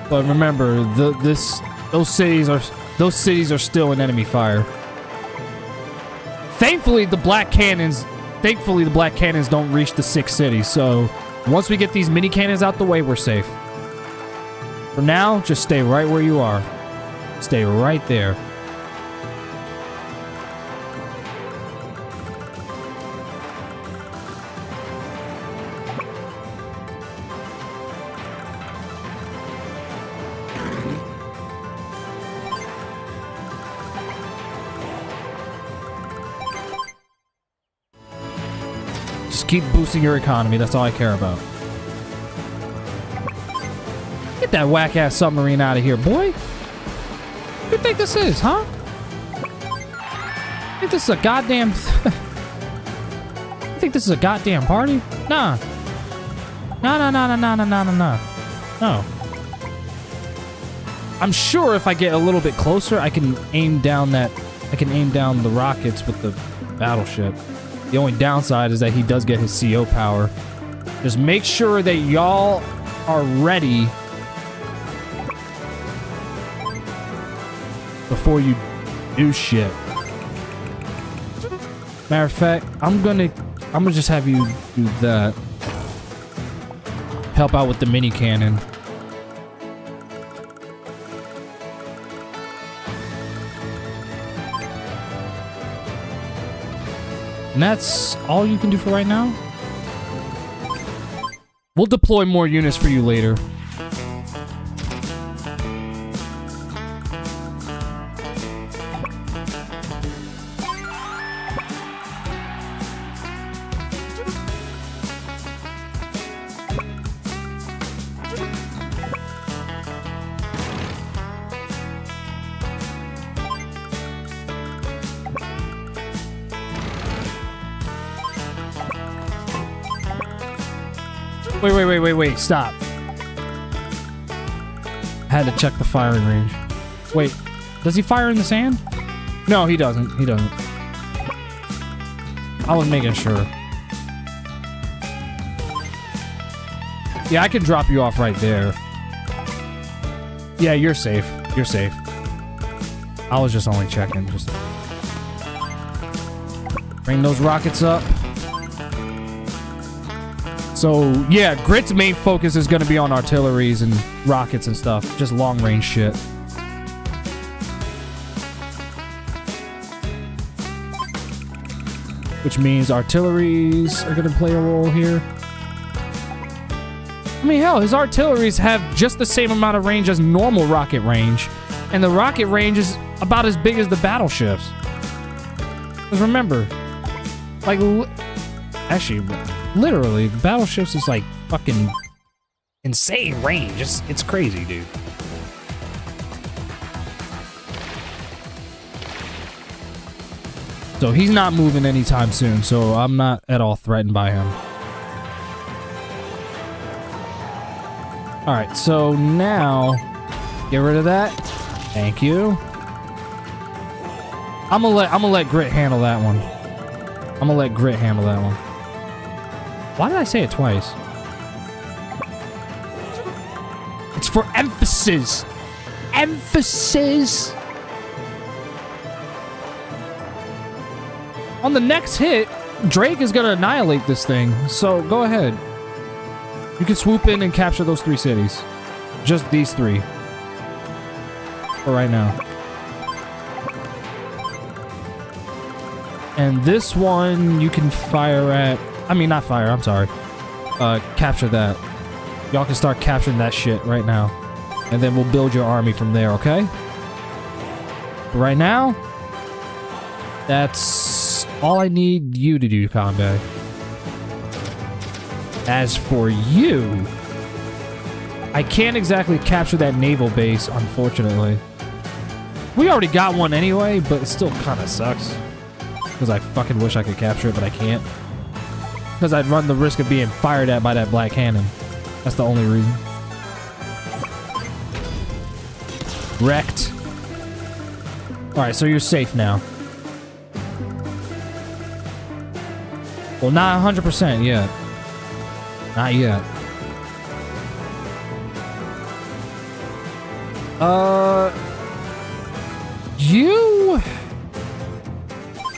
But remember, those cities are still in enemy fire. Thankfully, the black cannons don't reach the 6 cities. So once we get these mini cannons out the way, we're safe. For now, just stay right where you are. Stay right there. Keep boosting your economy. That's all I care about. Get that whack-ass submarine out of here, boy. What do you think this is, huh? You think this is a goddamn... You think this is a goddamn party? Nah. No. I'm sure if I get a little bit closer, I can aim down the rockets with the battleship. The only downside is that he does get his CO power. Just make sure that y'all are ready before you do shit. Matter of fact, I'm gonna just have you do that. Help out with the mini cannon. And that's all you can do for right now? We'll deploy more units for you later. Wait, stop. I had to check the firing range. Wait, does he fire in the sand? No, he doesn't. I was making sure. Yeah, I can drop you off right there. Yeah, you're safe. You're safe. I was just only checking. Just bring those rockets up. So, yeah, Grit's main focus is going to be on artilleries and rockets and stuff. Just long-range shit. Which means artilleries are going to play a role here. I mean, hell, his artilleries have just the same amount of range as normal rocket range. And the rocket range is about as big as the battleships. Because remember, like, actually... Literally, the battleships is like fucking insane range. It's crazy, dude. So he's not moving anytime soon, so I'm not at all threatened by him. Alright, so now get rid of that. Thank you. I'm gonna let Grit handle that one. Why did I say it twice? It's for emphasis. emphasis. On the next hit, Drake is gonna annihilate this thing. So go ahead. You can swoop in and capture those 3 cities. Just these 3. For right now. And this one you can fire at. I mean, not fire, I'm sorry. Capture that. Y'all can start capturing that shit right now. And then we'll build your army from there, okay? But right now, that's all I need you to do, Combat. As for you, I can't exactly capture that naval base, unfortunately. We already got one anyway, but it still kind of sucks. Because I fucking wish I could capture it, but I can't. Because I'd run the risk of being fired at by that black cannon. That's the only reason. Wrecked. Alright, so you're safe now. Well, not 100% yet. Not yet. You...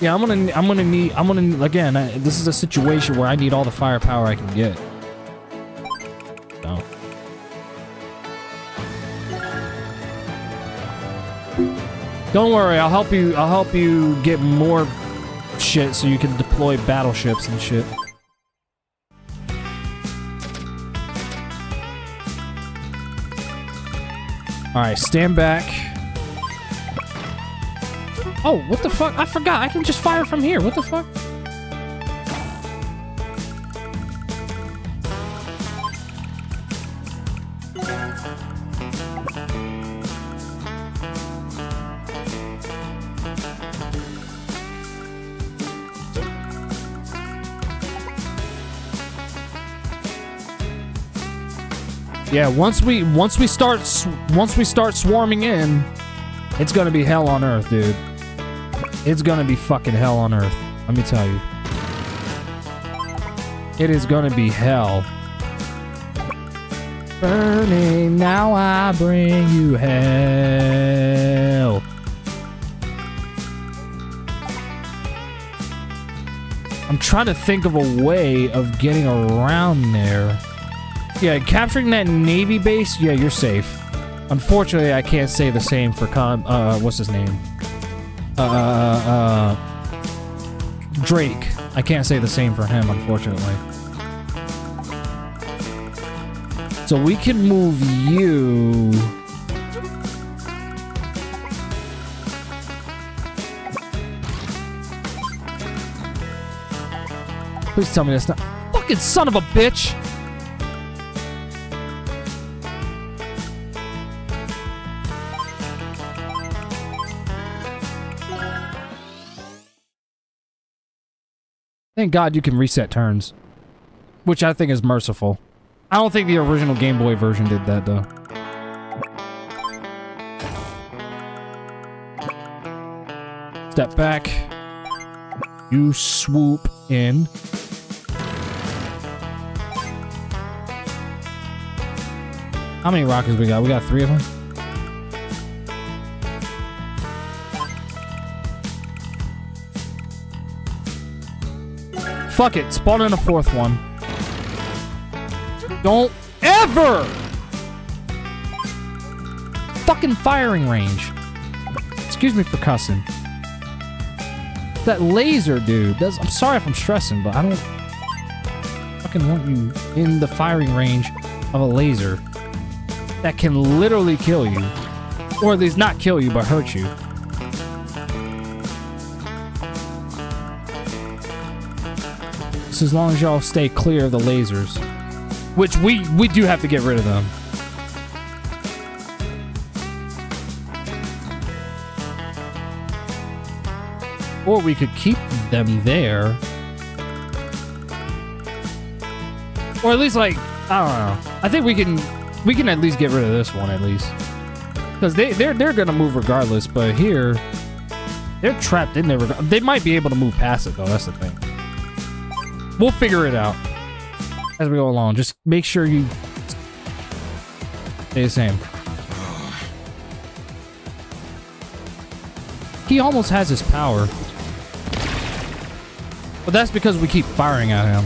Yeah, I'm gonna need, again, this is a situation where I need all the firepower I can get. No. Don't worry, I'll help you get more shit so you can deploy battleships and shit. Alright, stand back. Oh, what the fuck? I forgot. I can just fire from here. What the fuck? Yeah, once we start swarming in, it's gonna be hell on earth, dude. It's gonna be fucking hell on earth. Let me tell you. It is gonna be hell. Burning, now I bring you hell. I'm trying to think of a way of getting around there. Yeah, capturing that Navy base, yeah, you're safe. Unfortunately, I can't say the same for what's his name? Drake. I can't say the same for him, unfortunately. So we can move you... Please tell me that's not... Fucking son of a bitch! Thank God you can reset turns. Which I think is merciful. I don't think the original Game Boy version did that, though. Step back. You swoop in. How many rockets we got? We got 3 of them? Fuck it, spawn in a 4th one. Don't ever! Fucking firing range. Excuse me for cussing. That laser, dude. I'm sorry if I'm stressing, but I don't fucking want you in the firing range of a laser that can literally kill you. Or at least not kill you, but hurt you. As long as y'all stay clear of the lasers. Which we do have to get rid of them. Or we could keep them there. Or at least like, I don't know. I think we can at least get rid of this one at least. Because they're gonna move regardless, but here they're trapped in there. They might be able to move past it though, that's the thing. We'll figure it out as we go along. Just make sure you stay the same. He almost has his power. But that's because we keep firing at him.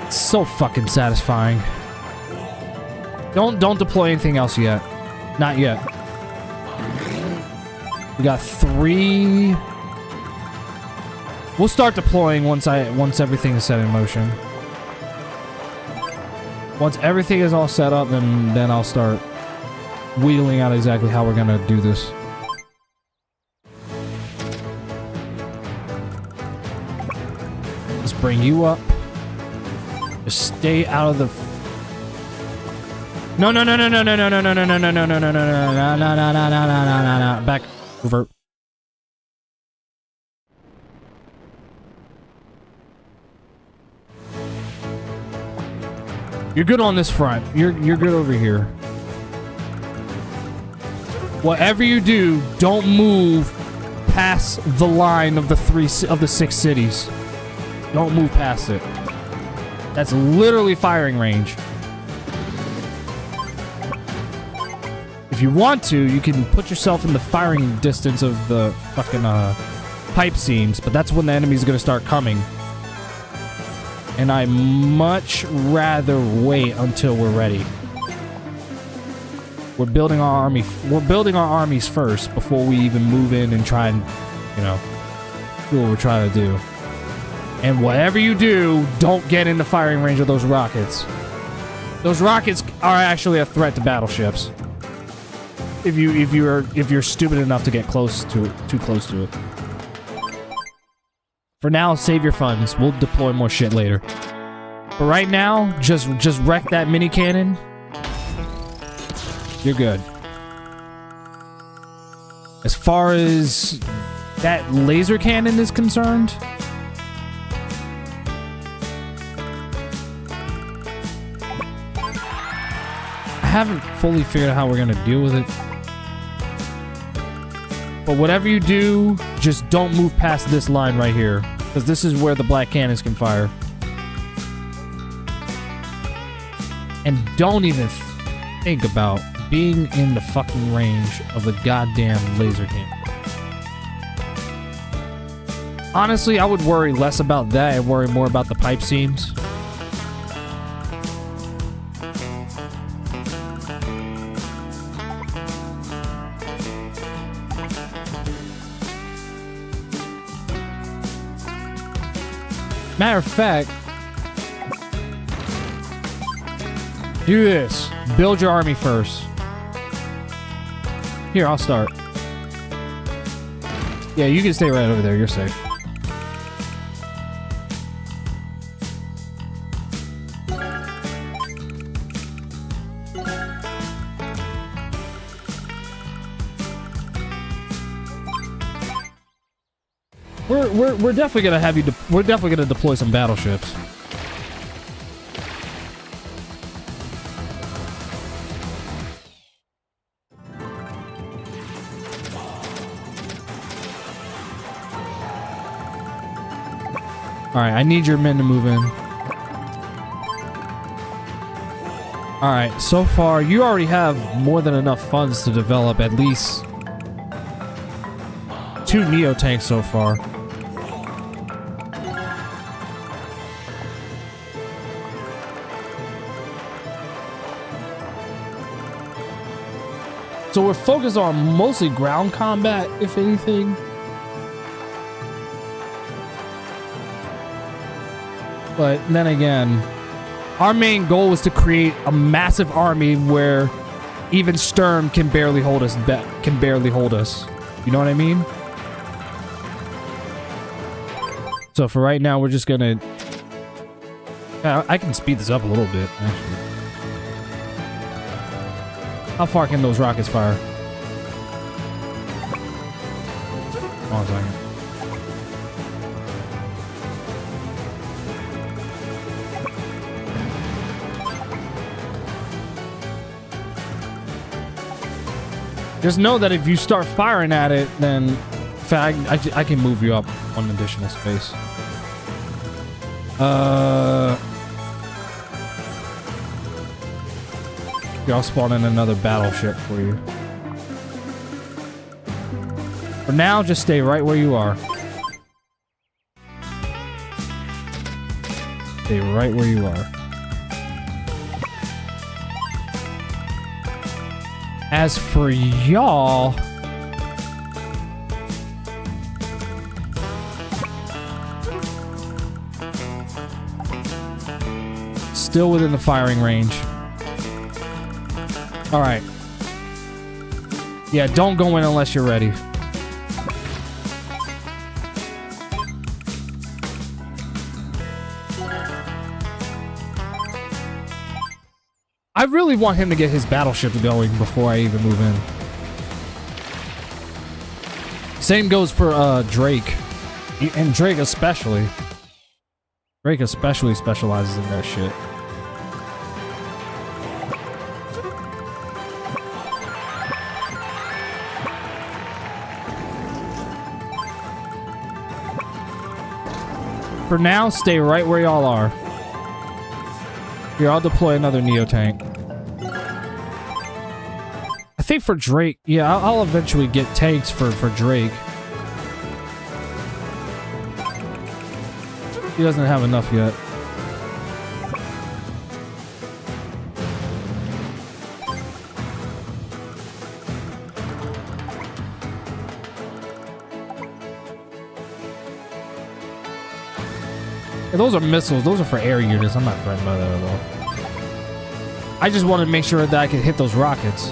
It's so fucking satisfying. Don't deploy anything else yet. Not yet. We got 3. We'll start deploying once everything is set in motion. Once everything is all set up, then I'll start wheeling out exactly how we're gonna do this. Let's bring you up. Just stay out of the. No. Back. Revert. You're good on this front. You're good over here. Whatever you do, don't move past the line of the 6 cities. Don't move past it. That's literally firing range. If you want to, you can put yourself in the firing distance of the fucking pipe seams, but that's when the enemy's gonna start coming. And I much rather wait until we're ready. We're building our army. We're building our armies first before we even move in and try and, you know, do what we're trying to do. And whatever you do, don't get in the firing range of those rockets. Those rockets are actually a threat to battleships. If you're stupid enough to get too close to it. For now, save your funds. We'll deploy more shit later. But right now, just wreck that mini cannon. You're good. As far as that laser cannon is concerned, I haven't fully figured out how we're gonna deal with it. But whatever you do, just don't move past this line right here, because this is where the black cannons can fire. And don't even think about being in the fucking range of the goddamn laser cannon. Honestly, I would worry less about that and worry more about the pipe seams. Matter of fact, do this. Build your army first. Here, I'll start. Yeah, you can stay right over there. You're safe. We're definitely gonna have you. We're definitely gonna deploy some battleships. All right, I need your men to move in. All right, so far you already have more than enough funds to develop at least 2 Neo tanks so far. So we're focused on mostly ground combat, if anything. But then again, our main goal was to create a massive army where even Sturm can barely hold us. You know what I mean? So for right now, we're just gonna. I can speed this up a little bit, actually. How far can those rockets fire? Hold on a second. Just know that if you start firing at it, then in fact, I can move you up one additional space. I'll spawn in another battleship for you. For now, just stay right where you are. Stay right where you are. As for y'all... Still within the firing range. Alright. Yeah, don't go in unless you're ready. I really want him to get his battleship going before I even move in. Same goes for Drake. And Drake especially. Drake especially specializes in that shit. For now, stay right where y'all are. Here, I'll deploy another Neo tank. I think for Drake, yeah, I'll eventually get tanks for Drake. He doesn't have enough yet. Yeah, those are missiles. Those are for air units. I'm not threatened by that at all. I just wanted to make sure that I could hit those rockets.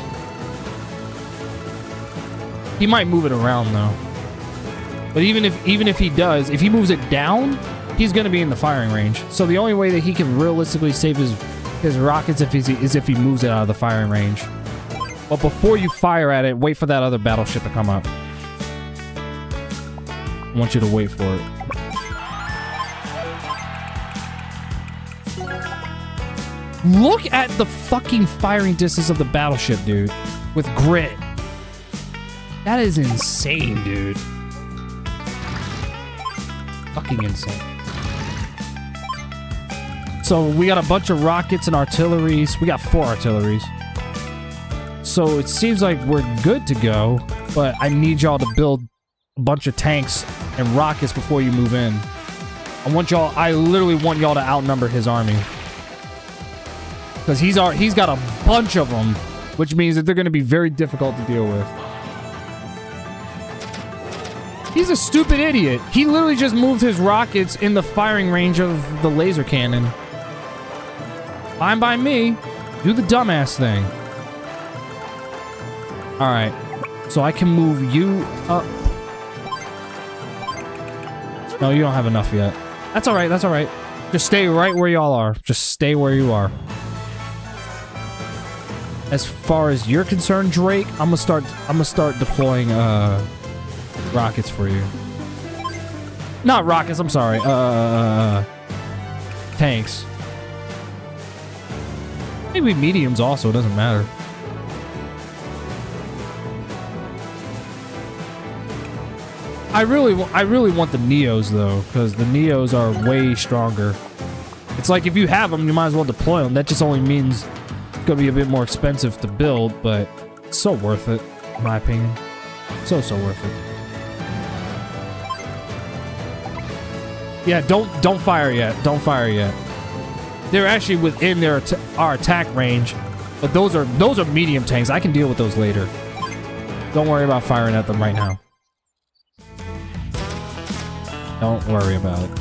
He might move it around though. But even if he does, if he moves it down, he's gonna be in the firing range. So the only way that he can realistically save his rockets is if he moves it out of the firing range. But before you fire at it, wait for that other battleship to come up. I want you to wait for it. Look at the fucking firing distance of the battleship, dude. With grit. That is insane, dude. Fucking insane. So we got a bunch of rockets and artilleries. We got 4 artilleries. So it seems like we're good to go, but I need y'all to build a bunch of tanks and rockets before you move in. I literally want y'all to outnumber his army. Because he's got a bunch of them, which means that they're going to be very difficult to deal with. He's a stupid idiot. He literally just moved his rockets in the firing range of the laser cannon. Fine by me. Do the dumbass thing. Alright. So I can move you up. No, you don't have enough yet. That's alright, that's alright. Just stay right where y'all are. Just stay where you are. As far as you're concerned, Drake, I'm gonna start deploying rockets for you. Not rockets, I'm sorry. Tanks. Maybe mediums also, it doesn't matter. I really want the Neos though, because the Neos are way stronger. It's like if you have them, you might as well deploy them. That just only means it's gonna be a bit more expensive to build, but it's so worth it, in my opinion. So worth it. Yeah, don't fire yet. Don't fire yet. They're actually within our attack range, but those are medium tanks. I can deal with those later. Don't worry about firing at them right now. Don't worry about it.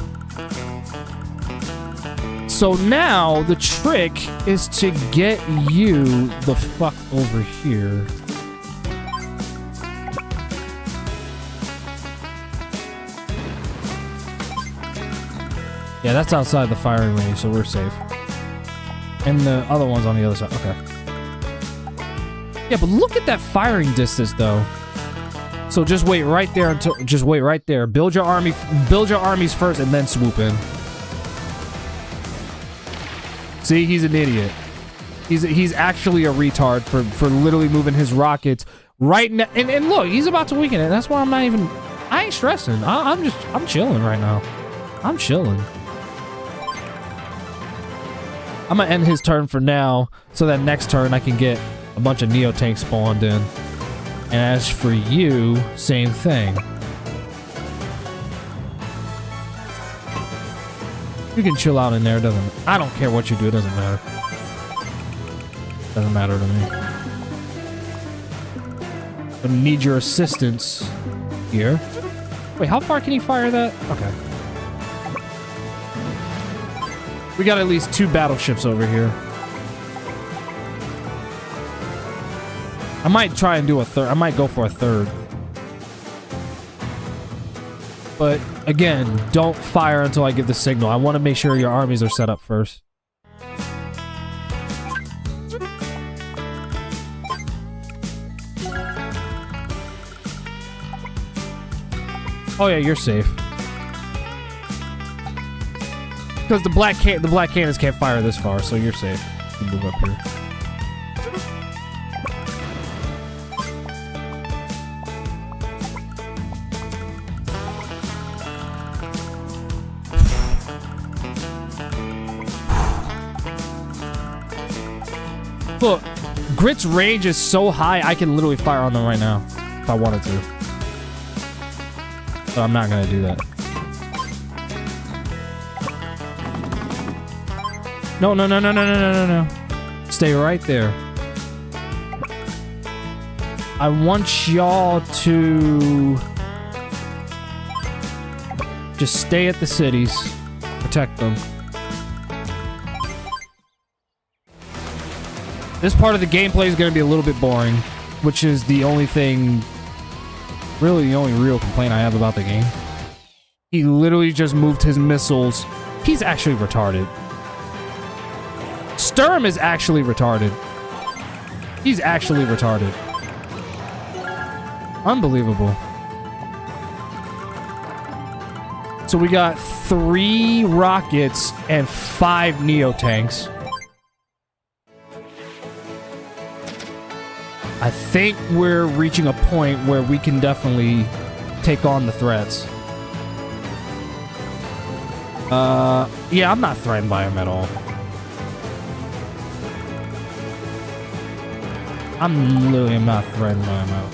So now the trick is to get you the fuck over here. Yeah, that's outside the firing range, so we're safe. And the other one's on the other side. Okay. Yeah, but look at that firing distance, though. So just wait right there until. Just wait right there. Build your armies first, and then swoop in. See, he's an idiot. He's actually a retard for literally moving his rockets right now. And look, he's about to weaken it. That's why I'm not even. I ain't stressing. I'm chilling right now. I'm chilling. I'm gonna end his turn for now, so that next turn I can get a bunch of Neo tanks spawned in. And as for you, same thing. You can chill out in there. I don't care what you do. It doesn't matter. Doesn't matter to me. But I need your assistance here. Wait, how far can he fire that? Okay. We got at least 2 battleships over here. I might try and do a third. I might go for a third. But again, don't fire until I give the signal. I want to make sure your armies are set up first. Oh yeah, you're safe. Because the black cannons can't fire this far, so you're safe. You can move up here. Look, Grit's range is so high, I can literally fire on them right now if I wanted to. But I'm not gonna do that. No, no, no, no, no, no, no, no, no. Stay right there. I want y'all to just stay at the cities. Protect them. This part of the gameplay is going to be a little bit boring, which is the only thing, really the only real complaint I have about the game. He literally just moved his missiles. He's actually retarded. Sturm is actually retarded. He's actually retarded. Unbelievable. So we got 3 rockets and 5 Neo tanks. I think we're reaching a point where we can definitely take on the threats. Yeah, I'm not threatened by him at all. I'm literally not threatened by him at all.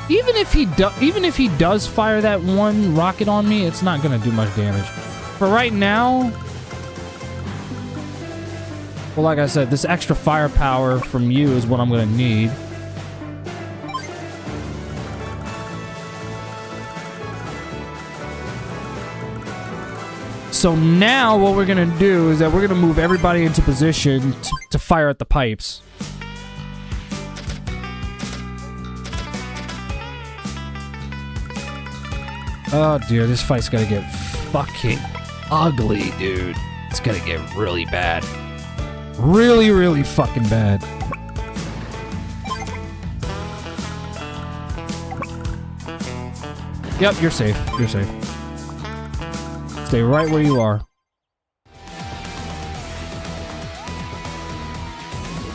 Even if he does fire that one rocket on me, it's not gonna do much damage. For right now, well, like I said, this extra firepower from you is what I'm gonna need. So now what we're gonna do is that we're gonna move everybody into position to fire at the pipes. Oh dear, this fight's gonna get fucking ugly, dude. It's gonna get really bad. Really, really fucking bad. Yep, you're safe. You're safe. Stay right where you are.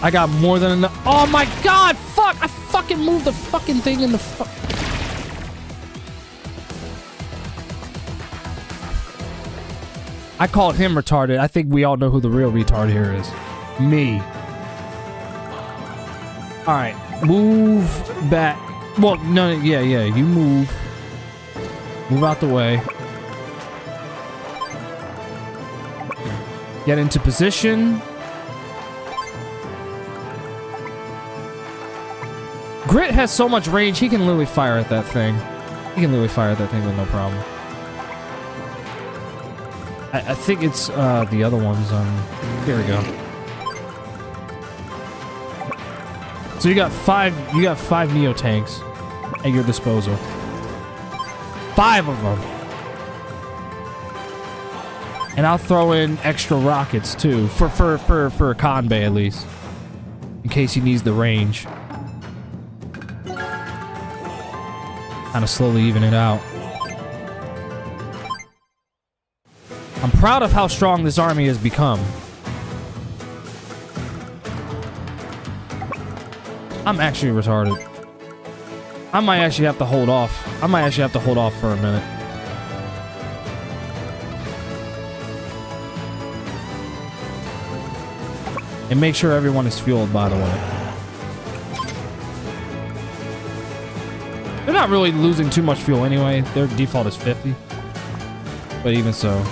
I got more than enough. Oh my god, fuck! I fucking moved the fucking thing in the fuck. I called him retarded. I think we all know who the real retard here is. Me. Alright, move back. Well, no, yeah, you move. Move out the way. Get into position. Grit has so much range, he can literally fire at that thing. He can literally fire at that thing with no problem. I think it's the other ones. Here we go. So you got five Neo tanks at your disposal. 5 of them. And I'll throw in extra rockets too for Kanbei at least, in case he needs the range. Kind of slowly even it out. I'm proud of how strong this army has become. I'm actually retarded. I might actually have to hold off. I might actually have to hold off for a minute. And make sure everyone is fueled, by the way. They're not really losing too much fuel anyway. Their default is 50. But even so.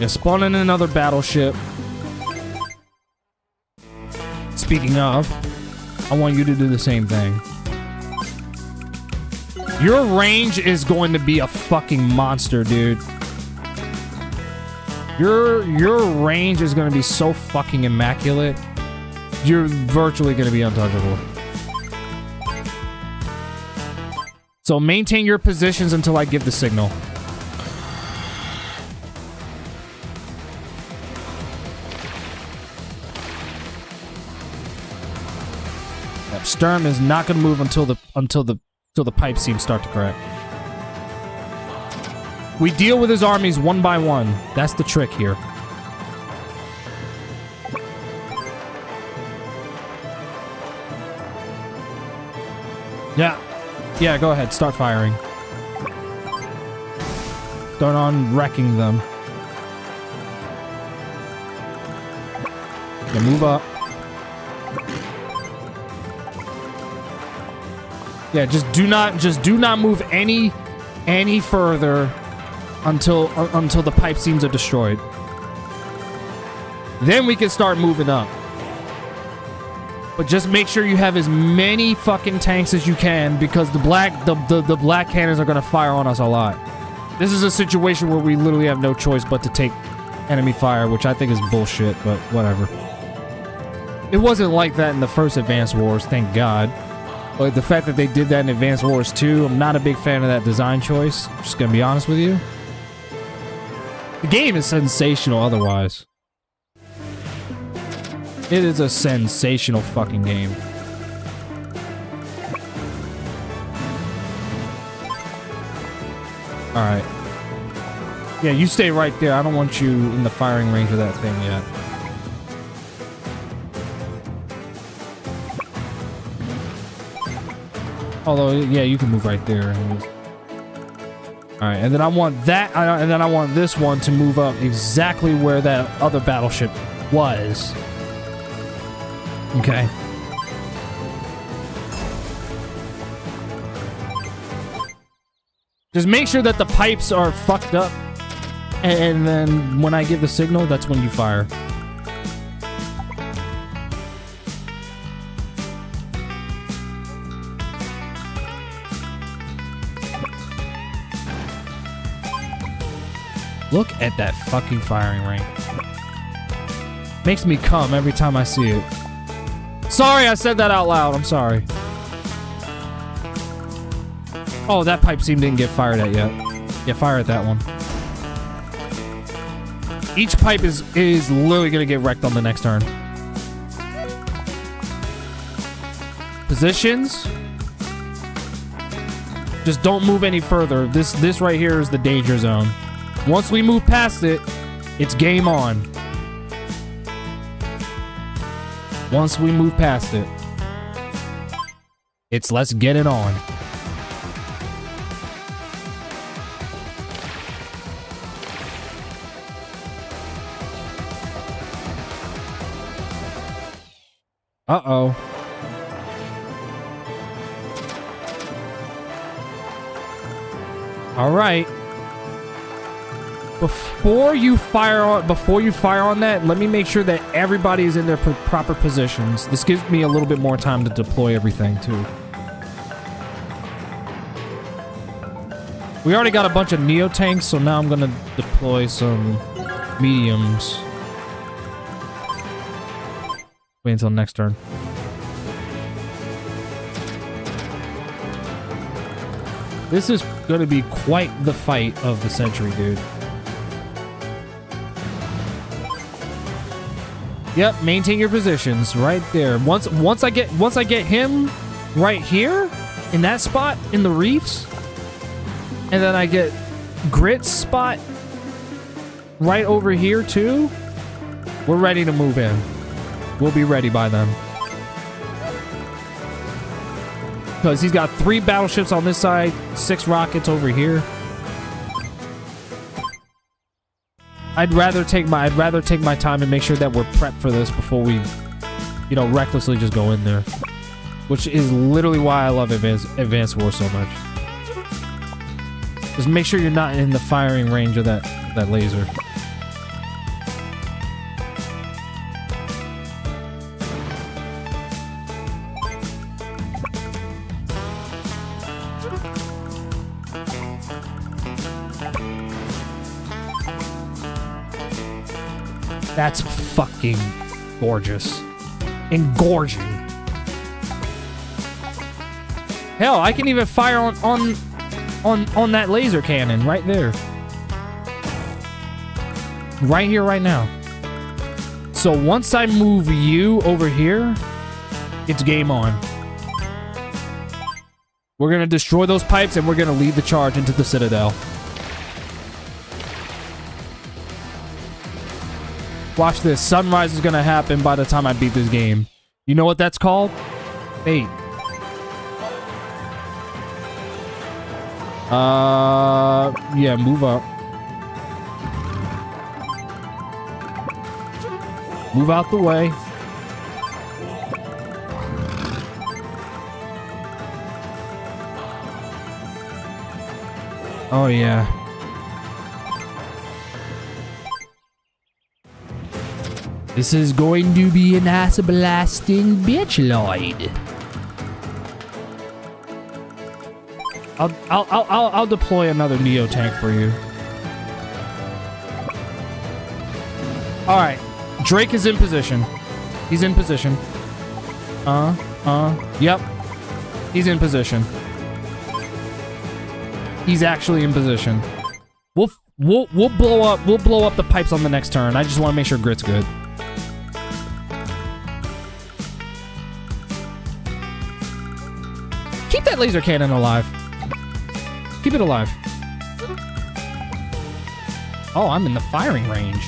Yeah, spawn in another battleship. Speaking of, I want you to do the same thing. Your range is going to be a fucking monster, dude. Your range is going to be so fucking immaculate. You're virtually going to be untouchable. So maintain your positions until I give the signal. Sturm is not going to move until the pipe seams start to crack. We deal with his armies one by one. That's the trick here. Yeah, go ahead. Start firing. Start on wrecking them. Yeah, move up. Yeah, just do not move any further until the pipe seams are destroyed. Then we can start moving up. But just make sure you have as many fucking tanks as you can, because the black cannons are gonna fire on us a lot. This is a situation where we literally have no choice but to take enemy fire, which I think is bullshit, but whatever. It wasn't like that in the first Advance Wars, thank God. But the fact that they did that in Advance Wars 2, I'm not a big fan of that design choice. I'm just gonna be honest with you. The game is sensational otherwise. It is a sensational fucking game. Alright. Yeah, you stay right there. I don't want you in the firing range of that thing yet. Although, yeah, you can move right there. Alright, and then I want that, and then I want this one to move up exactly where that other battleship was. Okay. Just make sure that the pipes are fucked up, and then when I give the signal, that's when you fire. Look at that fucking firing range. Makes me come every time I see it. Sorry, I said that out loud. I'm sorry. Oh, that pipe seam didn't get fired at yet. Yeah, fire at that one. Each pipe is literally gonna get wrecked on the next turn. Positions. Just don't move any further. This right here is the danger zone. Once we move past it, it's game on. Once we move past it, it's let's get it on. Uh-oh. All right. Before you fire on that, let me make sure that everybody is in their proper positions. This gives me a little bit more time to deploy everything too. We already got a bunch of Neo tanks, so now I'm gonna deploy some mediums. Wait until next turn. This is gonna be quite the fight of the century, dude. Yep, maintain your positions right there. Once I get him right here in that spot in the reefs, and then I get Grit's spot right over here too, we're ready to move in. We'll be ready by then. Because he's got 3 battleships on this side, 6 rockets over here. I'd rather take my time and make sure that we're prepped for this before we, you know, recklessly just go in there. Which is literally why I love Advanced War so much. Just make sure you're not in the firing range of that laser. That's fucking gorgeous. Engorging. Hell, I can even fire on that laser cannon right there. Right here, right now. So once I move you over here, it's game on. We're gonna destroy those pipes and we're gonna lead the charge into the Citadel. Watch this. Sunrise is gonna happen by the time I beat this game. You know what that's called? Fate. Yeah, move up. Move out the way. Oh, yeah. This is going to be an ass blasting bitch, Lloyd. I'll deploy another Neo tank for you. All right, Drake is in position. He's in position. Yep. He's in position. He's actually in position. We'll blow up the pipes on the next turn. I just want to make sure Grit's good. Keep that laser cannon alive. Keep it alive. Oh, I'm in the firing range.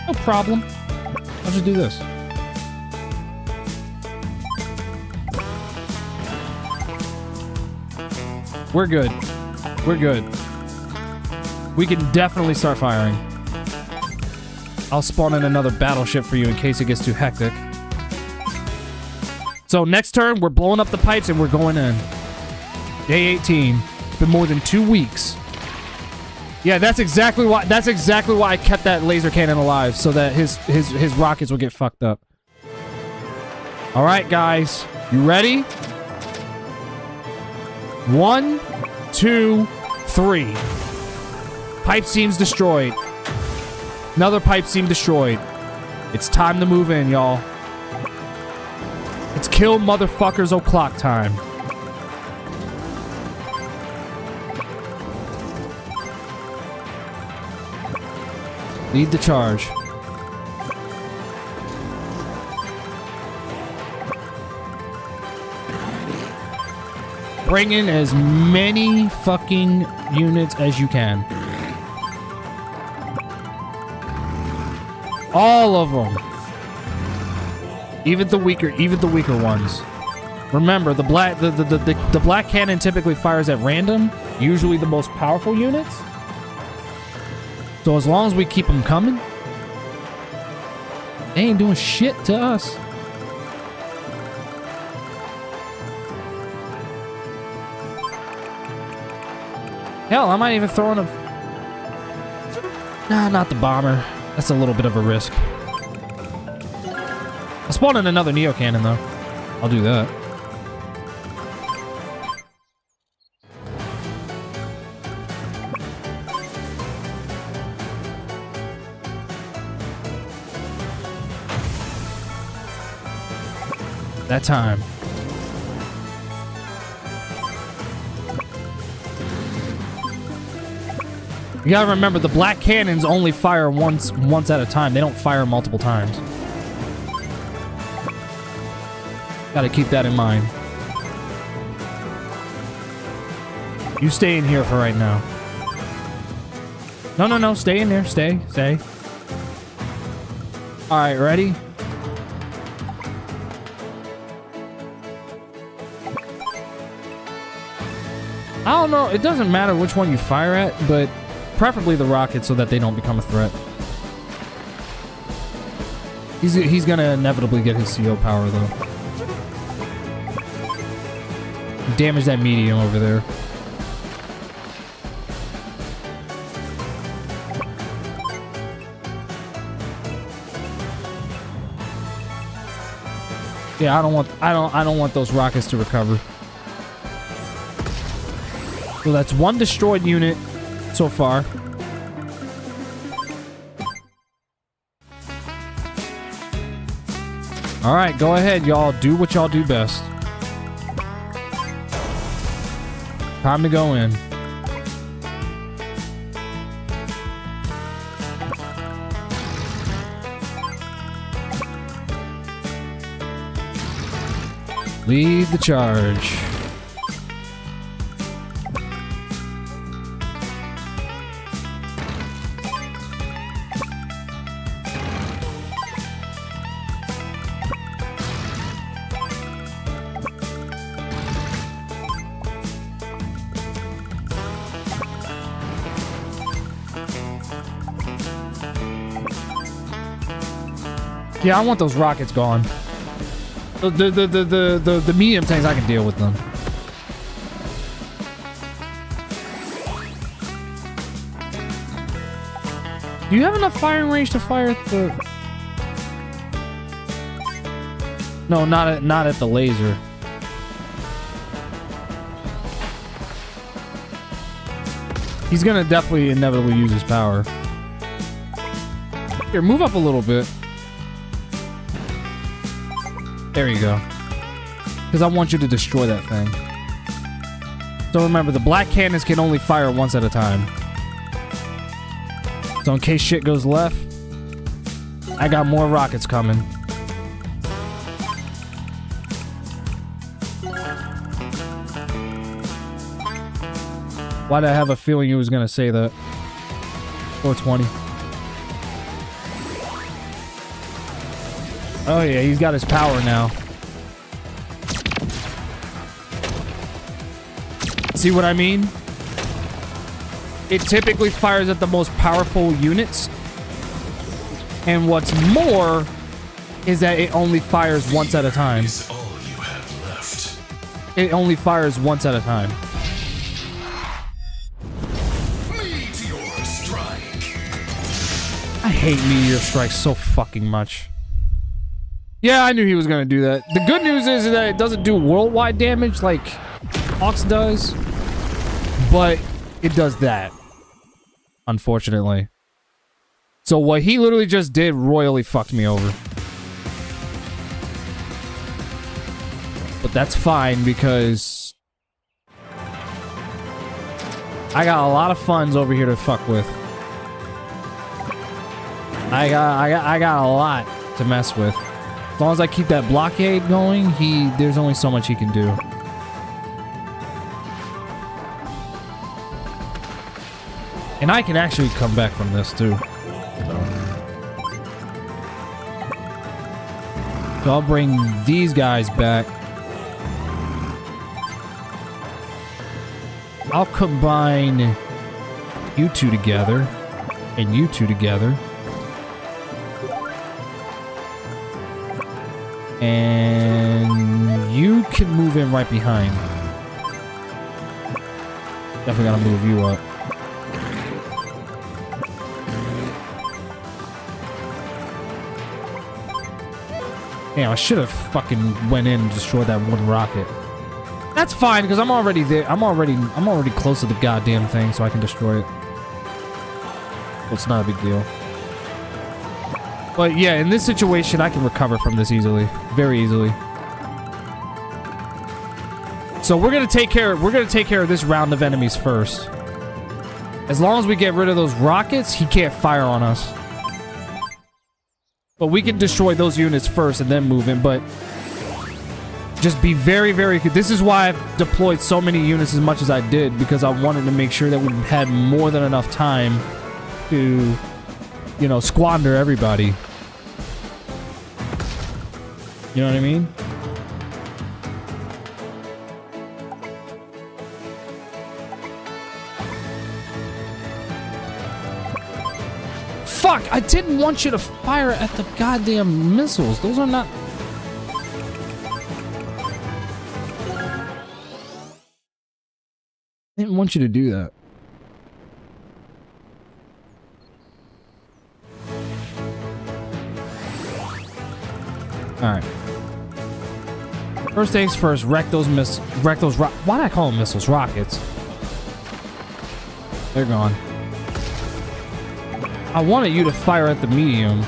No problem. I'll just do this. We're good. We're good. We can definitely start firing. I'll spawn in another battleship for you in case it gets too hectic. So next turn, we're blowing up the pipes and we're going in. Day 18. It's been more than 2 weeks. Yeah, that's exactly why I kept that laser cannon alive, so that his rockets will get fucked up. All right, guys. You ready? 1, 2, 3. Pipe seams destroyed. Another pipe seam destroyed. It's time to move in, y'all. It's kill motherfuckers o'clock time. Lead the charge. Bring in as many fucking units as you can. All of them. Even the weaker ones. Remember, the black cannon typically fires at random, usually the most powerful units. So as long as we keep them coming, they ain't doing shit to us. Hell, I might even throw in a... Nah, not the bomber. That's a little bit of a risk. I'll spawn in another Neo cannon, though. I'll do that. That time. You gotta remember, the black cannons only fire once at a time. They don't fire multiple times. Gotta keep that in mind. You stay in here for right now. No, no, no. Stay in there. Stay. Alright, ready? I don't know. It doesn't matter which one you fire at, but preferably the rockets so that they don't become a threat. He's gonna inevitably get his CO power, though. Damage that medium over there. Yeah, I don't want those rockets to recover. So that's one destroyed unit so far. All right, go ahead, y'all. Do what y'all do best. Time to go in. Lead the charge. Yeah, I want those rockets gone. The medium tanks, I can deal with them. Do you have enough firing range to fire at the... No, not at the laser. He's gonna definitely inevitably use his power. Here, move up a little bit. There you go. Because I want you to destroy that thing. So remember, the black cannons can only fire once at a time. So in case shit goes left, I got more rockets coming. Why did I have a feeling you was gonna say that? 420. Oh yeah, he's got his power now. See what I mean? It typically fires at the most powerful units. And what's more is that it only fires once at a time. It only fires once at a time. Meteor strike. I hate Meteor Strike so fucking much. Yeah, I knew he was gonna do that. The good news is that it doesn't do worldwide damage like Hawks does, but it does that, unfortunately. So what he literally just did royally fucked me over. But that's fine because I got a lot of funds over here to fuck with. I got a lot to mess with. As long as I keep that blockade going, there's only so much he can do. And I can actually come back from this too. So I'll bring these guys back. I'll combine you two together and you two together. And you can move in right behind. Definitely gotta move you up. Damn, I should have fucking went in and destroyed that one rocket. That's fine, because I'm already there. I'm already close to the goddamn thing, so I can destroy it. So it's not a big deal. But yeah, in this situation, I can recover from this easily. Very easily. So we're gonna take care of this round of enemies first. As long as we get rid of those rockets, he can't fire on us. But we can destroy those units first and then move in, but just be very, very good. This is why I've deployed so many units as much as I did, because I wanted to make sure that we had more than enough time to, you know, squander everybody. You know what I mean? Fuck! I didn't want you to fire at the goddamn missiles. Those are not... I didn't want you to do that. Alright. First things first, wreck those why did I call them missiles? Rockets. They're gone. I wanted you to fire at the medium,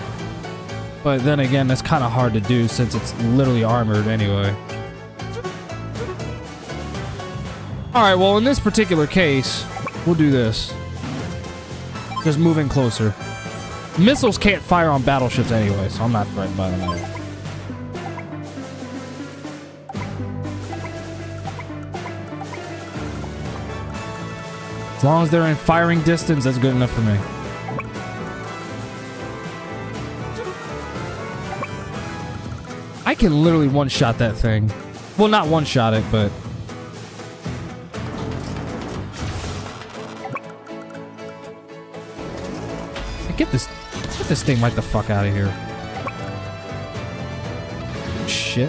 but then again, that's kind of hard to do since it's literally armored anyway. Alright, well, in this particular case, we'll do this. Just move in closer. Missiles can't fire on battleships anyway, so I'm not threatened by them at all. As long as they're in firing distance, that's good enough for me. I can literally one-shot that thing. Well, not one-shot it, but... Get this thing right the fuck out of here. Shit.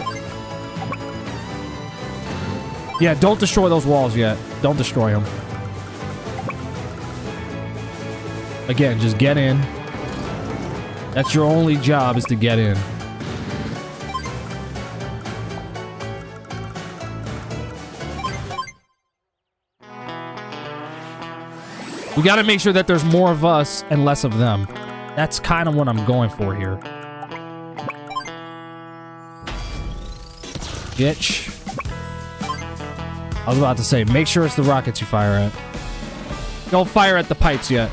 Yeah, don't destroy those walls yet. Don't destroy them. Again, just get in. That's your only job, is to get in. We gotta make sure that there's more of us and less of them. That's kind of what I'm going for here. Bitch. I was about to say, make sure it's the rockets you fire at. Don't fire at the pipes yet.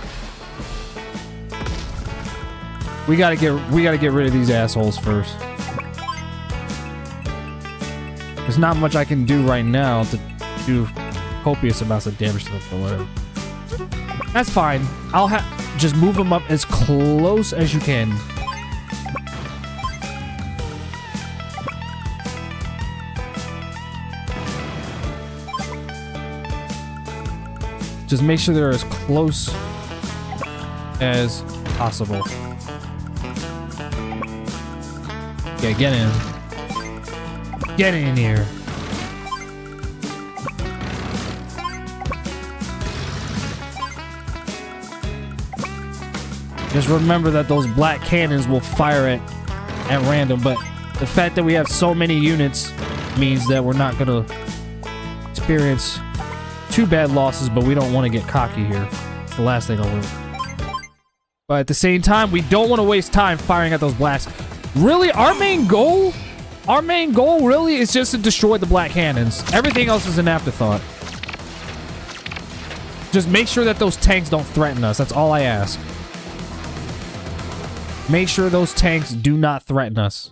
We gotta get rid of these assholes first. There's not much I can do right now to do copious amounts of damage to them or whatever. That's fine. I'll just move them up as close as you can. Just make sure they're as close as possible. Okay, get in. Get in here. Just remember that those black cannons will fire at random, but the fact that we have so many units means that we're not gonna experience too bad losses, but we don't want to get cocky here. It's the last thing I want. But at the same time, we don't want to waste time firing at those blacks. Really, our main goal really is just to destroy the black cannons. Everything else is an afterthought. Just make sure that those tanks don't threaten us. That's all I ask. Make sure those tanks do not threaten us.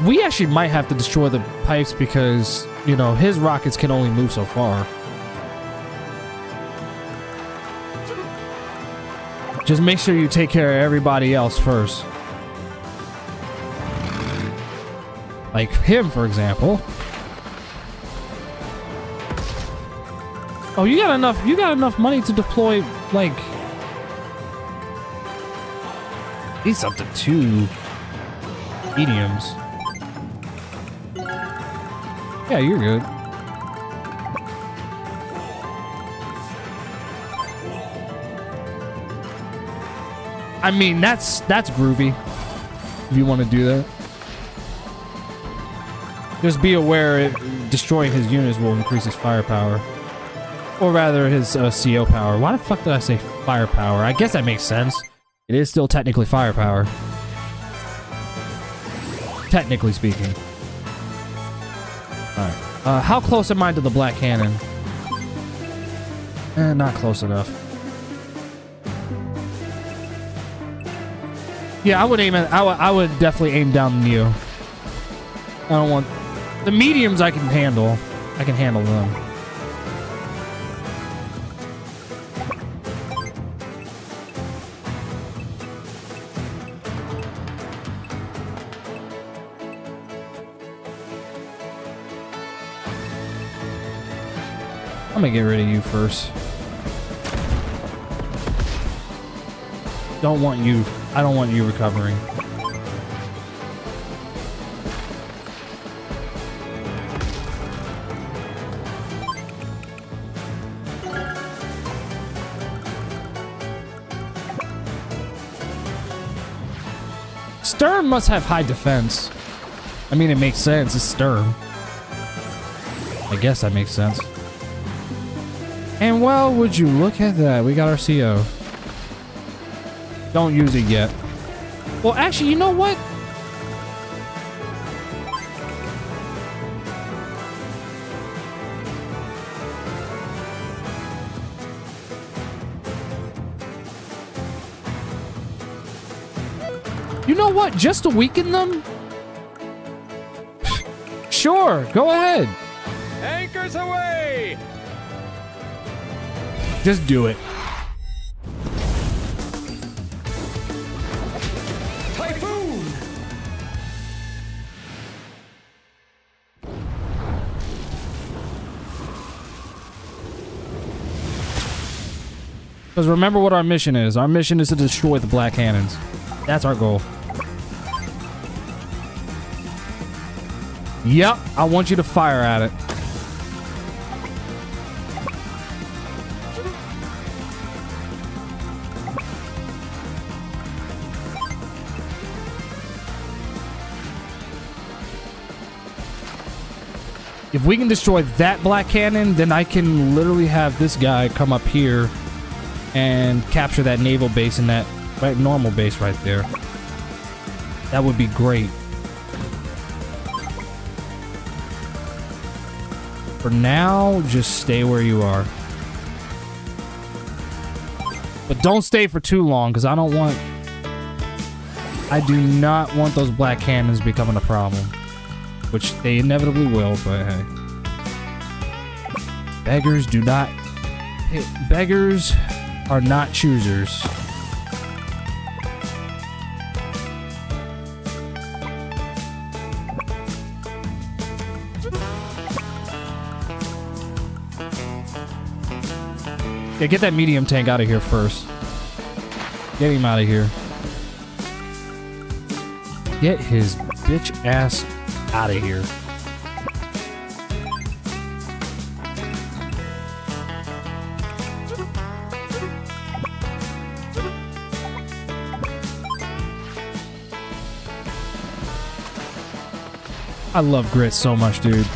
We actually might have to destroy the pipes because, you know, his rockets can only move so far. Just make sure you take care of everybody else first. Like him, for example. Oh, you got enough money to deploy, like... He's up to 2 mediums. Yeah, you're good. I mean, that's groovy. If you want to do that. Just be aware destroying his units will increase his firepower. Or rather, his CO power. Why the fuck did I say firepower? I guess that makes sense. It is still technically firepower. Technically speaking. Alright. How close am I to the black cannon? Not close enough. Yeah, I would aim at. I would definitely aim down the Neo. I don't want the mediums. I can handle. I can handle them. I'm gonna get rid of you first. Don't want you. I don't want you recovering. Sturm must have high defense. I mean, it makes sense. It's Sturm. I guess that makes sense. And well, would you look at that? We got our CO. Don't use it yet. Well, actually, you know what? You know what? Just to weaken them? Sure, go ahead. Anchors away! Just do it. Typhoon! Because remember what our mission is. Our mission is to destroy the black cannons. That's our goal. Yep, I want you to fire at it. If we can destroy that black cannon, then I can literally have this guy come up here and capture that naval base and that normal base right there. That would be great. For now, just stay where you are. But don't stay for too long, because I don't want... I do not want those black cannons becoming a problem. Which they inevitably will, but hey. Beggars do not... Beggars are not choosers. Yeah, get that medium tank out of here first. Get him out of here. Get his bitch ass out of here. I love Grit so much, dude.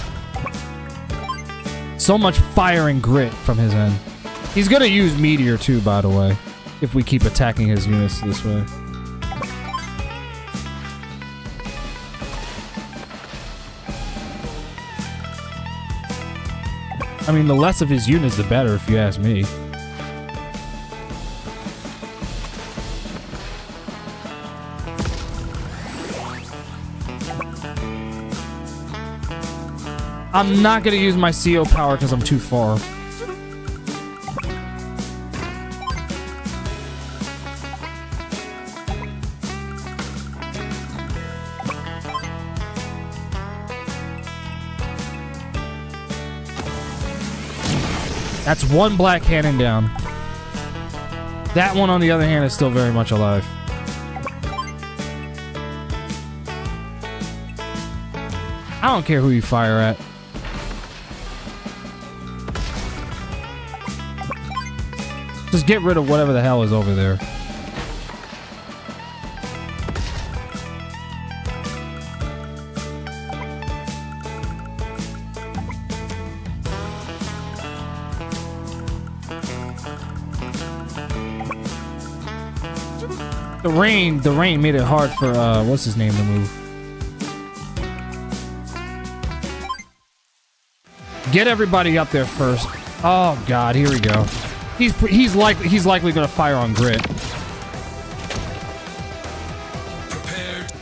So much fire and grit from his end. He's gonna use Meteor too, by the way, if we keep attacking his units this way. I mean, the less of his units, the better, if you ask me. I'm not gonna use my CO power because I'm too far. That's one black cannon down. That one, on the other hand, is still very much alive. I don't care who you fire at. Just get rid of whatever the hell is over there. the rain made it hard for what's his name to move. Get everybody up there first. Oh god, here we go. He's likely gonna fire on Grit. Prepared.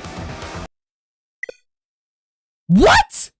What?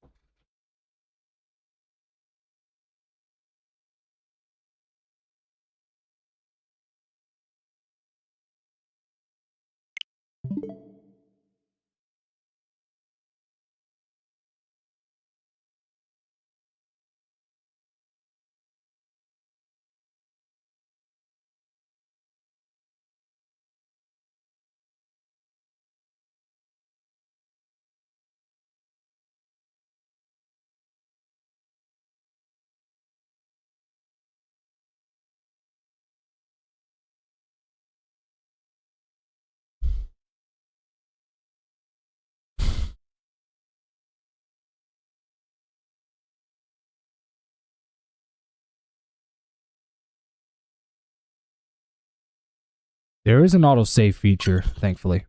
There is an autosave feature, thankfully.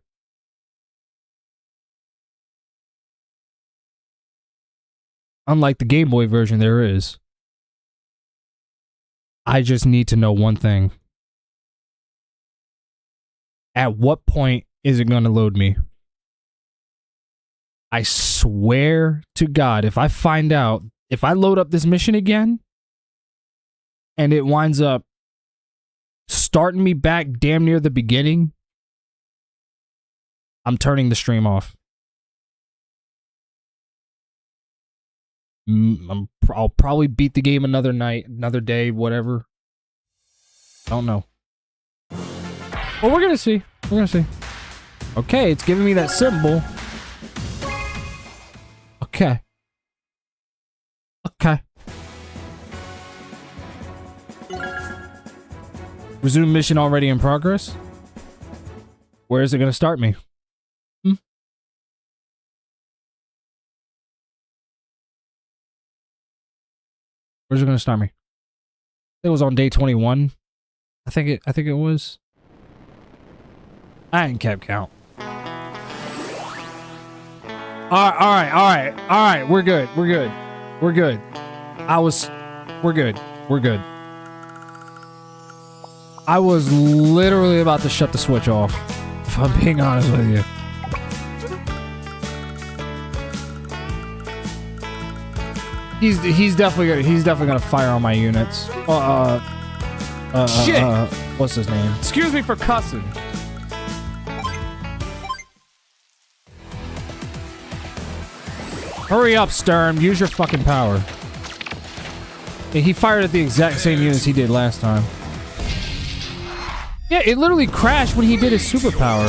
Unlike the Game Boy version, there is. I just need to know one thing. At what point is it going to load me? I swear to God, if I find out, if I load up this mission again, and it winds up starting me back damn near the beginning, I'm turning the stream off. I'll probably beat the game another night, another day, whatever. I don't know. Well, we're gonna see. We're gonna see. Okay, it's giving me that symbol. Okay. Okay. Resume mission already in progress? Where is it going to start me? Where's it going to start me? It was on day 21. I think it was. I ain't kept count. All right. We're good. We're good. I was literally about to shut the switch off, if I'm being honest with you. He's definitely gonna fire on my units. Shit! What's his name? Excuse me for cussing. Hurry up, Sturm. Use your fucking power. Yeah, he fired at the exact same units he did last time. Yeah, it literally crashed when he did his superpower.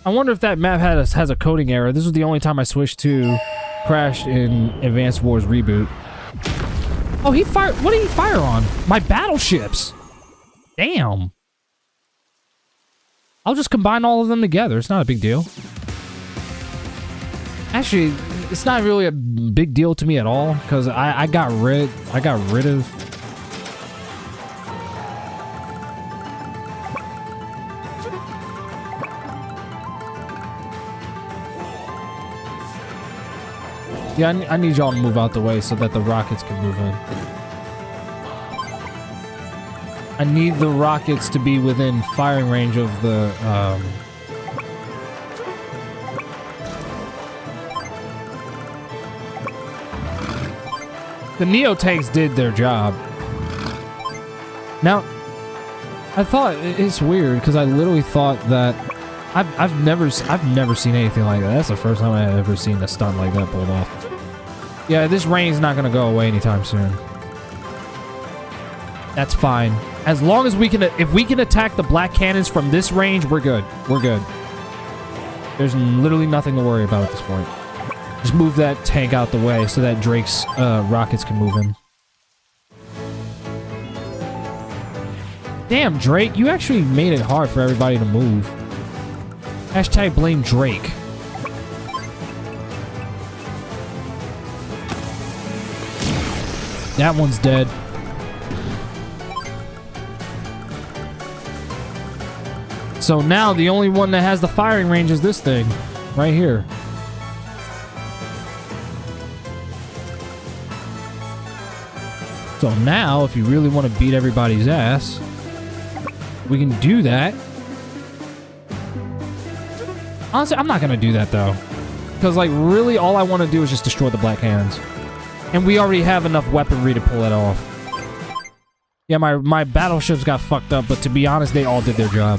I wonder if that map has a coding error. This was the only time I switched to crashed in Advanced Wars Reboot. Oh, he fired. What did he fire on? My battleships. Damn. I'll just combine all of them together. It's not a big deal. Actually, it's not really a big deal to me at all because I got rid of. Yeah, I need y'all to move out the way so that the rockets can move in. I need the rockets to be within firing range of the, The Neo tanks did their job. Now, I thought it's weird because I literally thought that I've never seen anything like that. That's the first time I've ever seen a stunt like that pulled off. Yeah, this rain's not gonna go away anytime soon. That's fine. As long as if we can attack the black cannons from this range, we're good. We're good. There's literally nothing to worry about at this point. Just move that tank out the way so that Drake's rockets can move in. Damn, Drake, you actually made it hard for everybody to move. Hashtag blame Drake. That one's dead. So now the only one that has the firing range is this thing right here. So now, if you really want to beat everybody's ass, we can do that. Honestly, I'm not going to do that, though. Because, like, really, all I want to do is just destroy the Black Hands. And we already have enough weaponry to pull that off. Yeah, my battleships got fucked up, but to be honest, they all did their job.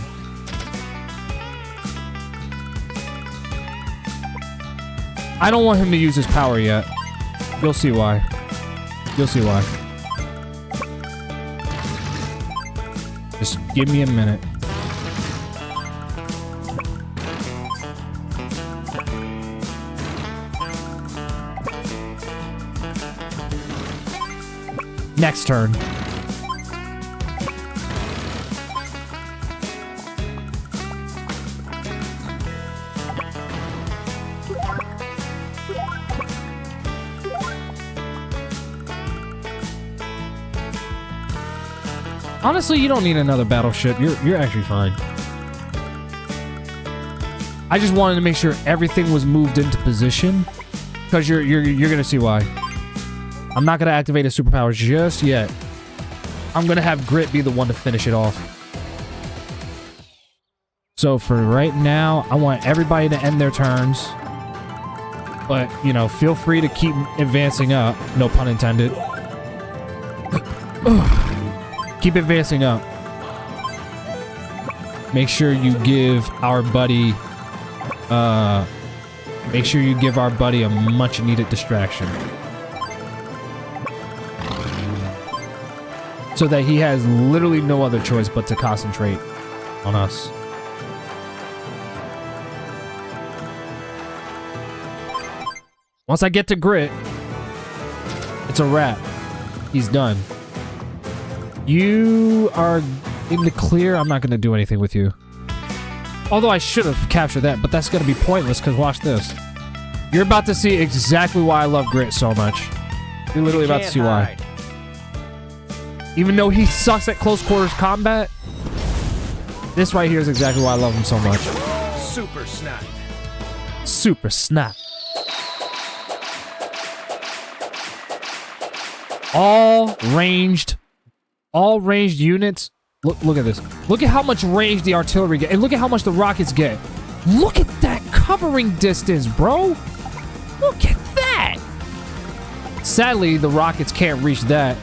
I don't want him to use his power yet. You'll see why. You'll see why. Just give me a minute. Next turn. Honestly, you don't need another battleship. You're actually fine. I just wanted to make sure everything was moved into position, because you're gonna see why. I'm not gonna activate a superpower just yet. I'm gonna have Grit be the one to finish it off. So for right now, I want everybody to end their turns. But, you know, feel free to keep advancing up. No pun intended. Keep advancing up. Make sure you give our buddy a much needed distraction. So that he has literally no other choice but to concentrate on us. Once I get to Grit, it's a wrap. He's done. You are in the clear. I'm not going to do anything with you. Although I should have captured that, but that's going to be pointless because watch this. You're about to see exactly why I love Grit so much. You're literally about to see why. Even though he sucks at close quarters combat, this right here is exactly why I love him so much. Super Snap. Super Snap. All ranged units. Look at this. Look at how much range the artillery get, and look at how much the rockets get. Look at that covering distance, bro. Look at that. Sadly, the rockets can't reach that,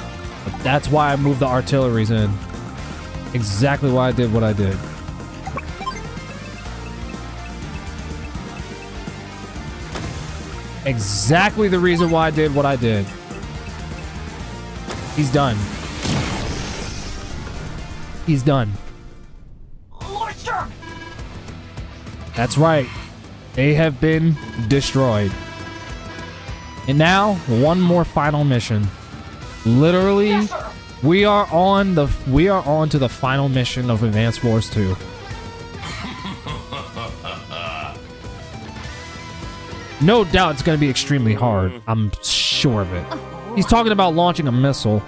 but that's why I moved the artilleries in. Exactly why I did what I did. Exactly the reason why I did what I did. He's done. He's done. Lordstrom! That's right. They have been destroyed. And now, one more final mission. Literally, Yes, sir. we are on to the final mission of Advance Wars 2. No doubt it's going to be extremely hard. I'm sure of it. He's talking about launching a missile.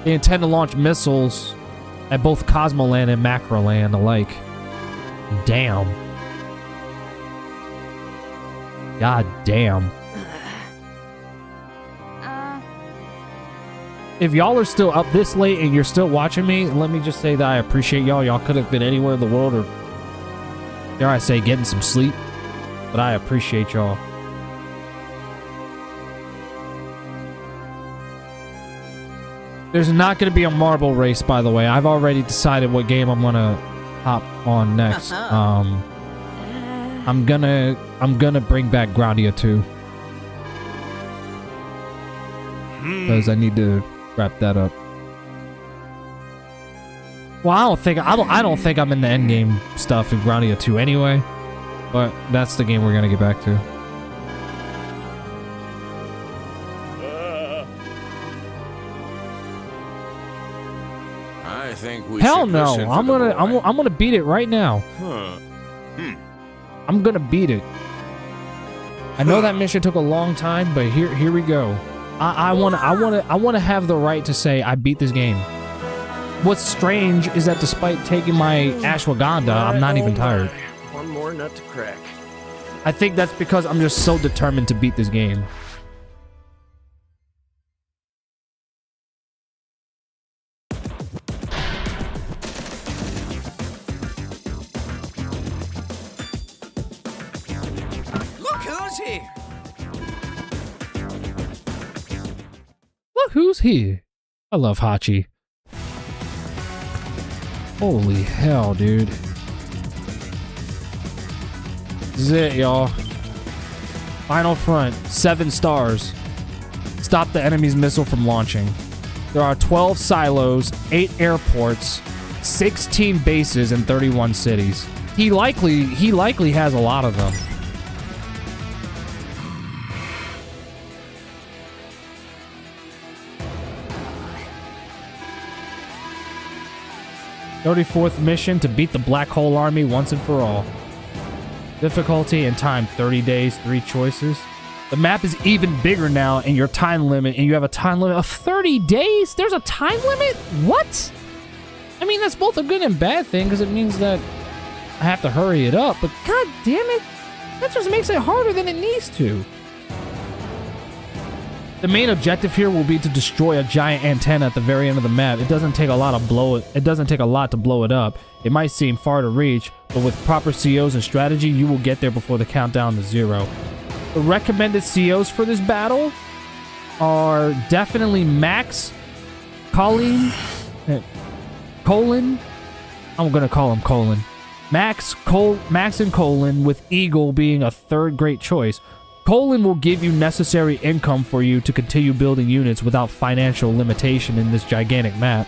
They intend to launch missiles at both Cosmoland and Macroland alike. Damn. God damn. If y'all are still up this late and you're still watching me, let me just say that I appreciate y'all. Y'all could have been anywhere in the world, or dare I say, getting some sleep. But I appreciate y'all. There's not going to be a marble race, by the way. I've already decided what game I'm going to hop on next. I'm gonna bring back Grandia 2. Because I need to wrap that up. Well, I don't think I'm in the end game stuff in Grandia 2 anyway. But that's the game we're gonna get back to. I think we Hell should no! listen to I'm the boy. gonna beat it right now. I'm gonna beat it. I know that mission took a long time, but here we go. I wanna have the right to say I beat this game. what's strange is that despite taking my ashwagandha, I'm not even tired. One more nut to crack. I think that's because I'm just so determined to beat this game. Look who's here! Look who's here. I love Hachi. Holy hell, dude. This is it, y'all. Final front, 7 stars. Stop the enemy's missile from launching. There are 12 silos, 8 airports, 16 bases, and 31 cities. He likely has a lot of them. "34th mission to beat the Black Hole Army once and for all. Difficulty and time 30 days, 3 choices." The map is even bigger now, and your time limit, and you have a time limit of 30 days? There's a time limit? What? I mean, that's both a good and bad thing, because it means that I have to hurry it up, but god damn it, that just makes it harder than it needs to. The main objective here will be to destroy a giant antenna at the very end of the map. It doesn't take a lot to blow it up. It might seem far to reach, but with proper COs and strategy, you will get there before the countdown to 0. The recommended COs for this battle are definitely Max, Colleen, Colin. I'm gonna call him Colin. Max and Colin, with Eagle being a third great choice. Colin will give you necessary income for you to continue building units without financial limitation in this gigantic map.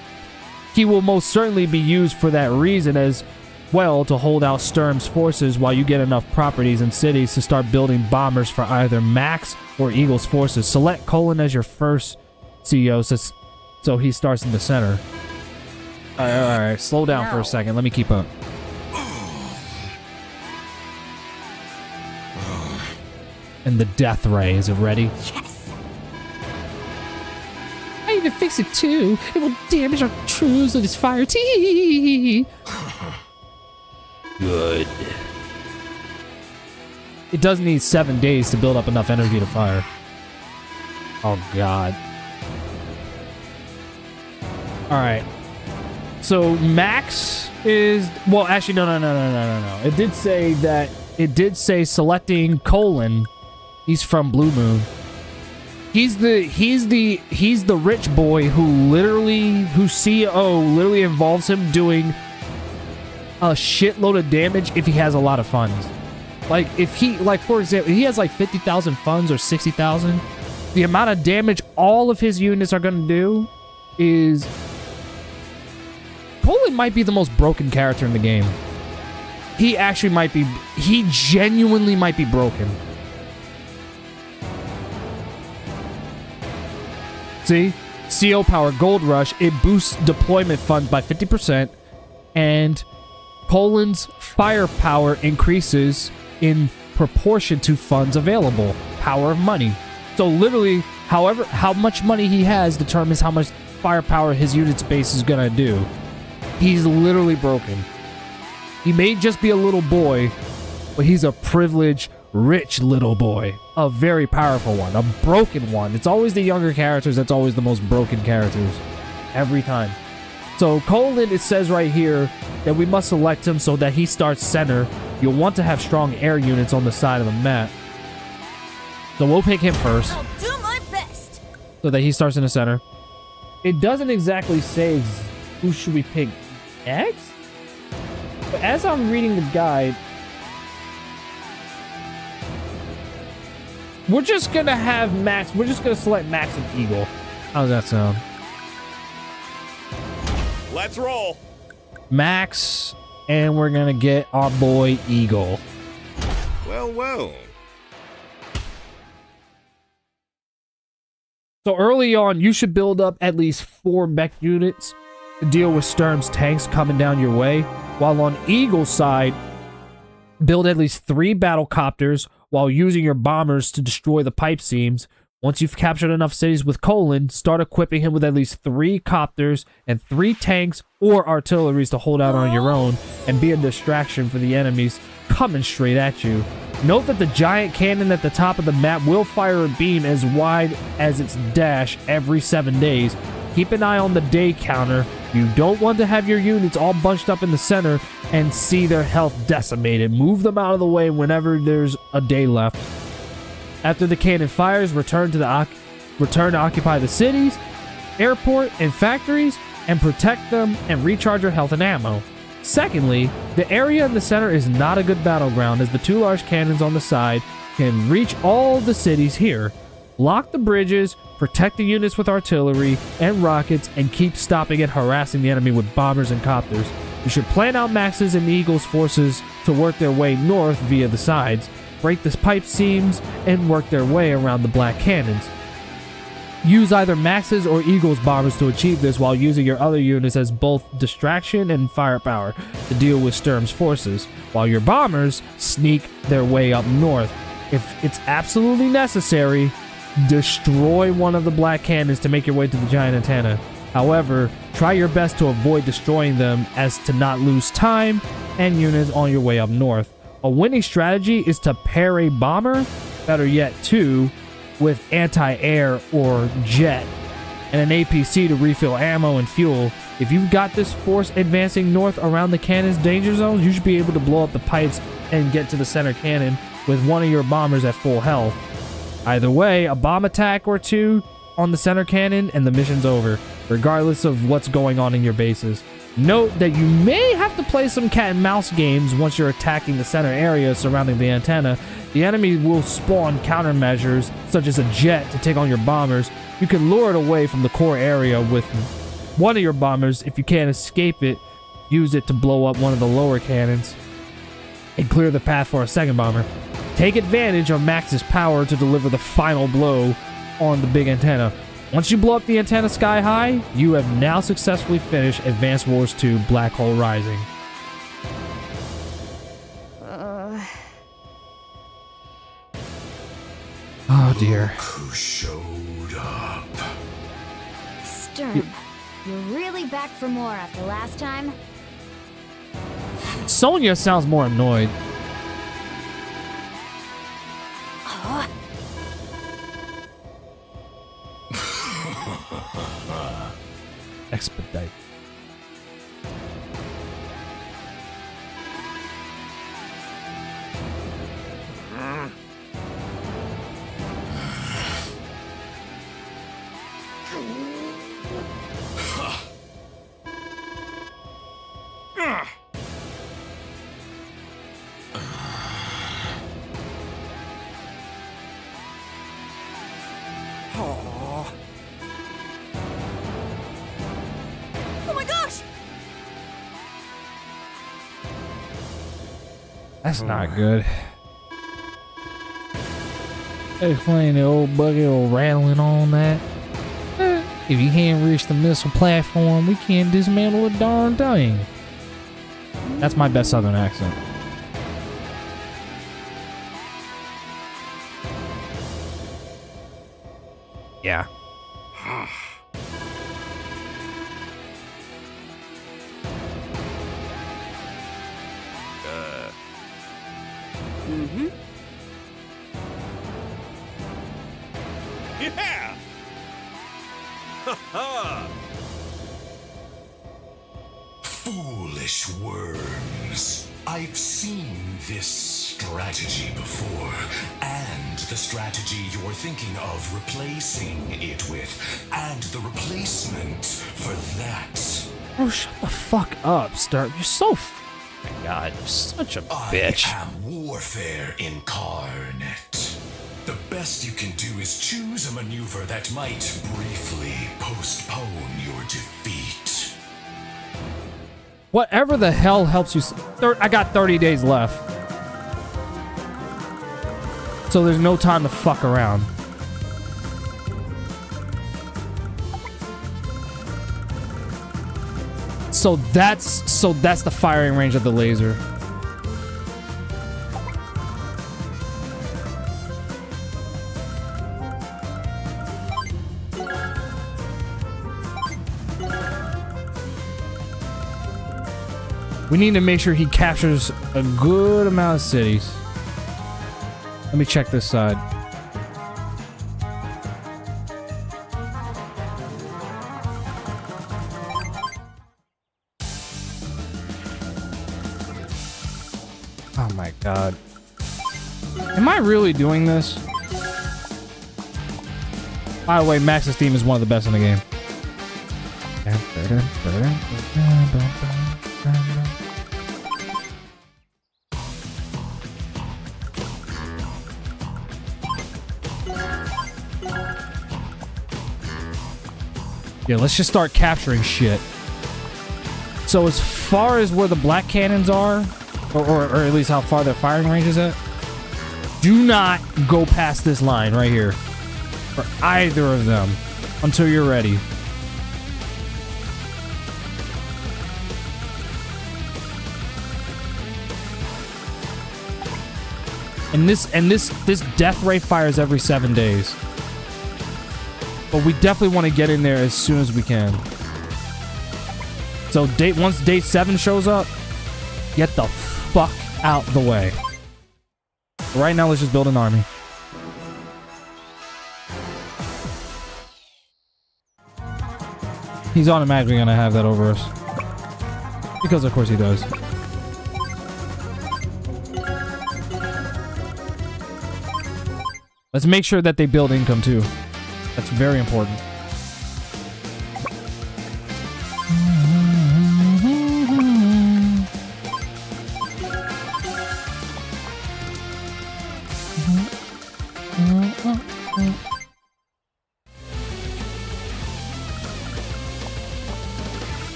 He will most certainly be used for that reason as well, to hold out Sturm's forces while you get enough properties and cities to start building bombers for either Max or Eagle's forces. Select Colin as your first CEO so he starts in the center. Alright, slow down for a second. Let me keep up. And the death ray, is it ready? Yes. I even fix it too. It will damage our troops with its fire. Tee. Good. It does need 7 days to build up enough energy to fire. Oh god. Alright. So Max is, well, actually no. It did say selecting Colin. He's from Blue Moon. He's the rich boy whose CEO literally involves him doing a shitload of damage if he has a lot of funds. Like, if he, like, for example, he has like 50,000 funds or 60,000, the amount of damage all of his units are going to do is... Colin might be the most broken character in the game. He actually might be... He genuinely might be broken. See? CO Power Gold Rush, it boosts deployment funds by 50%, and Colin's firepower increases in proportion to funds available. Power of money. So literally, how much money he has determines how much firepower his unit's base is gonna do. He's literally broken. He may just be a little boy, but he's a privileged, rich little boy. A very powerful one. A broken one. It's always the younger characters that's always the most broken characters. Every time. So Colin, it says right here that we must select him so that he starts center. You'll want to have strong air units on the side of the map. So we'll pick him first. I'll do my best. So that he starts in the center. It doesn't exactly say who should we pick next. But as I'm reading the guide, we're just gonna have Max. We're just gonna select Max and Eagle. How does that sound? Let's roll. Max, and we're gonna get our boy Eagle. Well, well. So early on, you should build up at least 4 mech units to deal with Sturm's tanks coming down your way. While on Eagle's side, build at least 3 battle copters while using your bombers to destroy the pipe seams, Once you've captured enough cities with Colon, start equipping him with at least 3 copters and 3 tanks or artilleries to hold out on your own and be a distraction for the enemies coming straight at you. Note that the giant cannon at the top of the map will fire a beam as wide as its dash every 7 days. Keep an eye on the day counter. You don't want to have your units all bunched up in the center and see their health decimated. Move them out of the way whenever there's a day left. After the cannon fires, return to occupy the cities, airport, and factories, and protect them and recharge your health and ammo. Secondly, the area in the center is not a good battleground, as the 2 large cannons on the side can reach all the cities here. Block the bridges, protect the units with artillery and rockets, and keep stopping and harassing the enemy with bombers and copters. You should plan out Max's and Eagle's forces to work their way north via the sides, break the pipe seams, and work their way around the black cannons. Use either Max's or Eagle's bombers to achieve this, while using your other units as both distraction and firepower to deal with Sturm's forces, while your bombers sneak their way up north. If it's absolutely necessary, destroy one of the black cannons to make your way to the giant antenna. However, try your best to avoid destroying them as to not lose time and units on your way up north. A winning strategy is to pair a bomber, better yet 2, with anti-air or jet, and an APC to refill ammo and fuel. If you've got this force advancing north around the cannon's danger zones, you should be able to blow up the pipes and get to the center cannon with one of your bombers at full health. Either way, a bomb attack or 2 on the center cannon and the mission's over, regardless of what's going on in your bases. Note that you may have to play some cat and mouse games once you're attacking the center area surrounding the antenna. The enemy will spawn countermeasures, such as a jet, to take on your bombers. You can lure it away from the core area with one of your bombers. If you can't escape it, use it to blow up one of the lower cannons and clear the path for a second bomber. Take advantage of Max's power to deliver the final blow on the big antenna. Once you blow up the antenna sky high, you have now successfully finished Advanced Wars 2 Black Hole Rising. Oh dear. Who showed up? Sturm, you're really back for more after last time? Sonya sounds more annoyed. Expedite. Oh my gosh! That's not good. Explain the old buggy or rattling on that. If you can't reach the missile platform, we can't dismantle a darn thing. That's my best southern accent. Yeah. Yeah! Foolish worms. I've seen this strategy before, and the strategy you're thinking of replacing it with, and the replacement for that. Oh, shut the fuck up, Stark. You're so my God, you're such a bitch. I am warfare incarnate. The best you can do is choose a maneuver that might briefly postpone your defeat. Whatever the hell helps you. I got 30 days left. So there's no time to fuck around. So that's the firing range of the laser. We need to make sure he captures a good amount of cities. Let me check this side. Oh my god. Am I really doing this? By the way, Max Esteem is one of the best in the game. Yeah, let's just start capturing shit. So as far as where the black cannons are, or at least how far their firing range is at, do not go past this line right here. For either of them. Until you're ready. And this death ray fires every 7 days. But we definitely want to get in there as soon as we can. So once day 7 shows up, get the fuck out the way. Right now, let's just build an army. He's automatically gonna have that over us. Because of course he does. Let's make sure that they build income too. That's very important.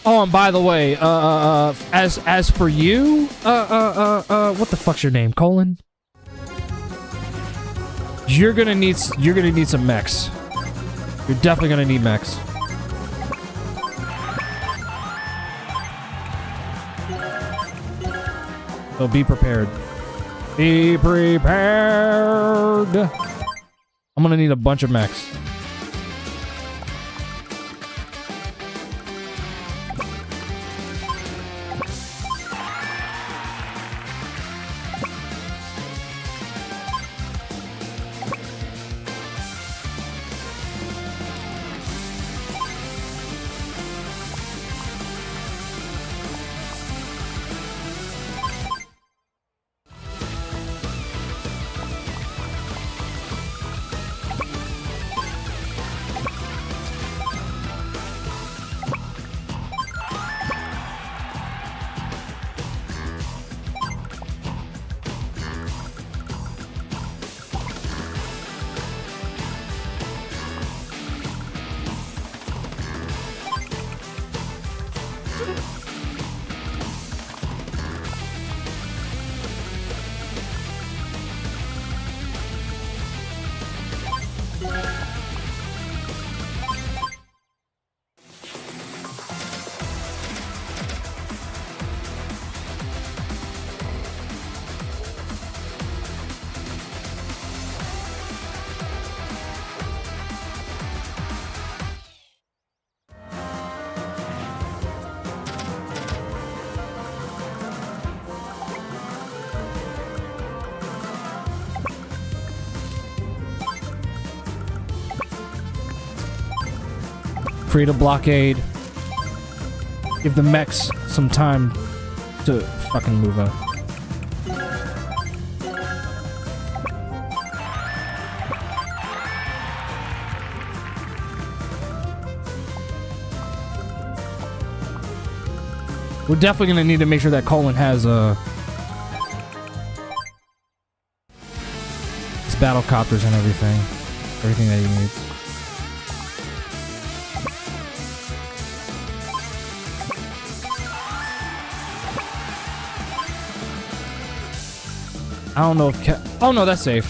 Oh, and by the way, as for you, what the fuck's your name, Colin? You're gonna need some mechs. You're definitely gonna need mechs. So be prepared. Be prepared. I'm gonna need a bunch of mechs. Create a blockade. Give the mechs some time to fucking move out. We're definitely gonna need to make sure that Colin has his battle copters and everything that he needs. I don't know if oh no, that's safe.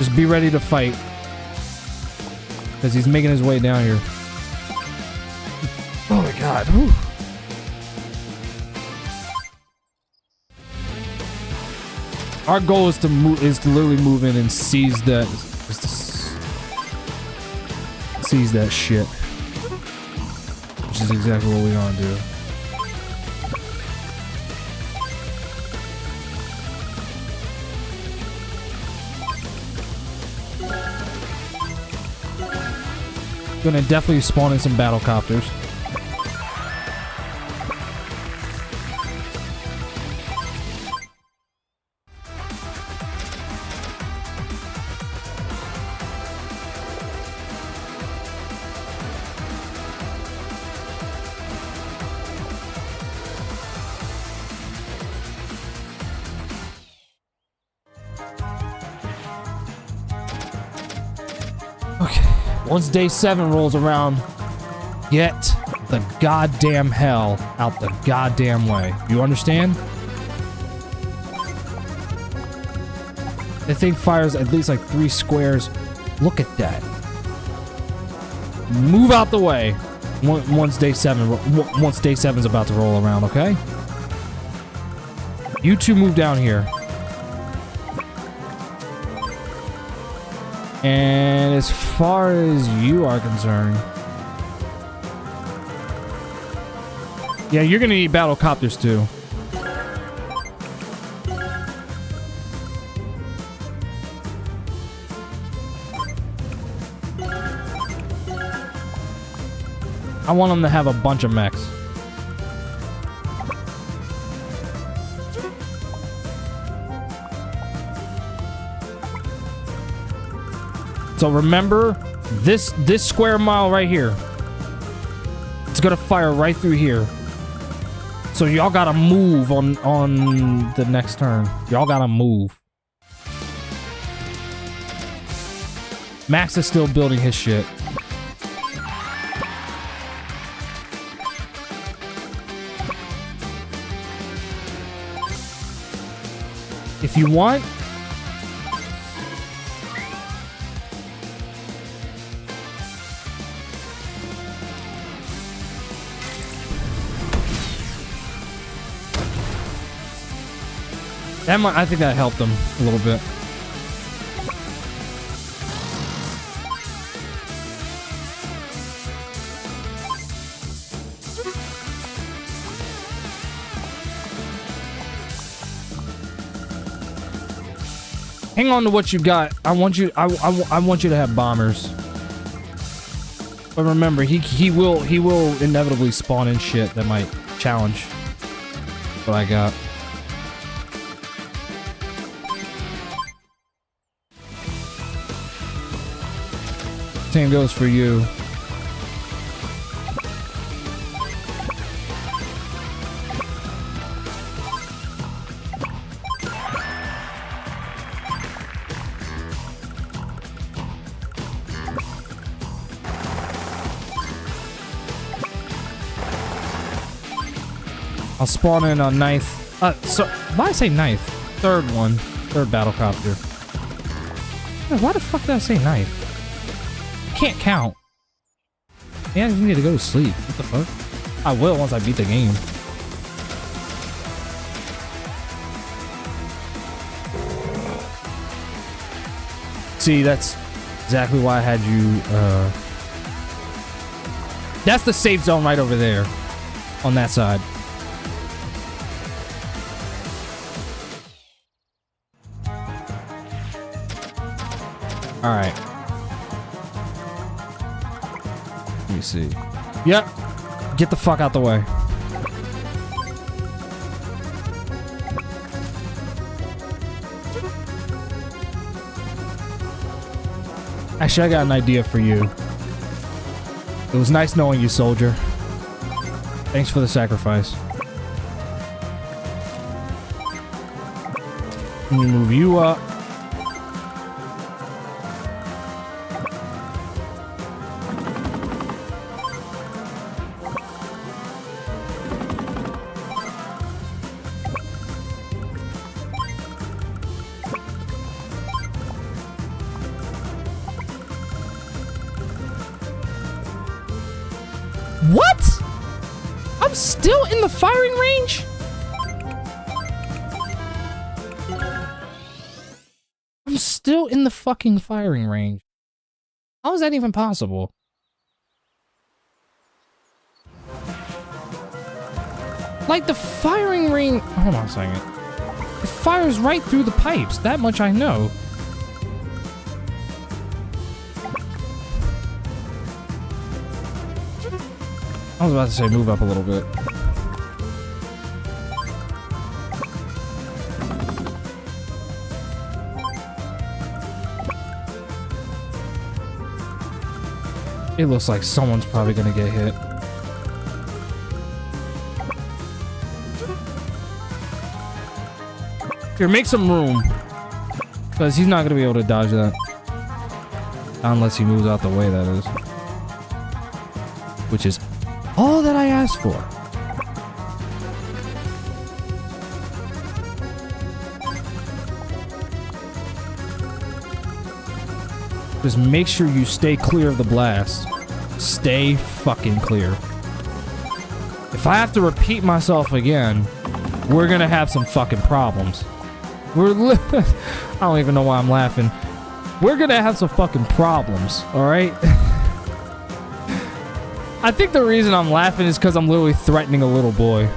Just be ready to fight. Because he's making his way down here. Oh my god. Whew. Our goal is to move, literally move in and seize that, seize that shit, which is exactly what we gonna do. Gonna definitely spawn in some battle copters. Once day 7 rolls around, get the goddamn hell out the goddamn way. You understand? The thing fires at least like 3 squares. Look at that. Move out the way. Once day 7's about to roll around, okay? You two move down here. And as far as you are concerned, yeah, you're gonna need battle copters too. I want them to have a bunch of mechs. So remember, this square mile right here, it's gonna fire right through here. So y'all gotta move on the next turn. Y'all gotta move. Max is still building his shit. If you want, I think that helped them a little bit. Hang on to what you got. I want you to have bombers. But remember, he will inevitably spawn in shit that might challenge what I got. Same goes for you. I'll spawn in on 9th. So why did I say 9th? Third battle copter. Why the fuck did I say 9th? Can't count. Yeah, I just need to go to sleep. What the fuck? I will once I beat the game. See, that's exactly why I had you, that's the safe zone right over there. On that side. Alright. Let me see. Yep. Get the fuck out the way. Actually, I got an idea for you. It was nice knowing you, soldier. Thanks for the sacrifice. Let me move you up. still in the firing range? I'm still in the fucking firing range. How is that even possible? Like, the firing range... Hold on a second. It fires right through the pipes. That much I know. I was about to say move up a little bit. It looks like someone's probably gonna get hit. Here, make some room. Because he's not gonna be able to dodge that. Unless he moves out the way, that is. Which is all that I asked for. Just make sure you stay clear of the blast. Stay fucking clear. If I have to repeat myself again, we're gonna have some fucking problems. I don't even know why I'm laughing. We're gonna have some fucking problems, alright? I think the reason I'm laughing is because I'm literally threatening a little boy.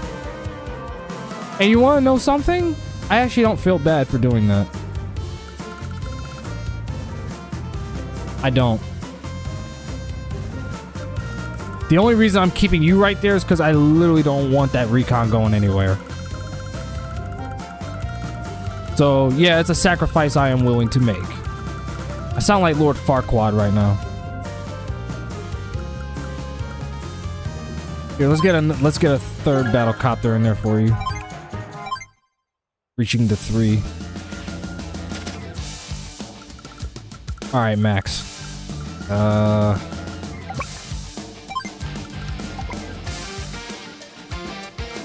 And you wanna know something? I actually don't feel bad for doing that. I don't. The only reason I'm keeping you right there is because I literally don't want that recon going anywhere. So, yeah, it's a sacrifice I am willing to make. I sound like Lord Farquaad right now. Here, let's get a third battlecopter in there for you. Reaching to 3. All right, Max.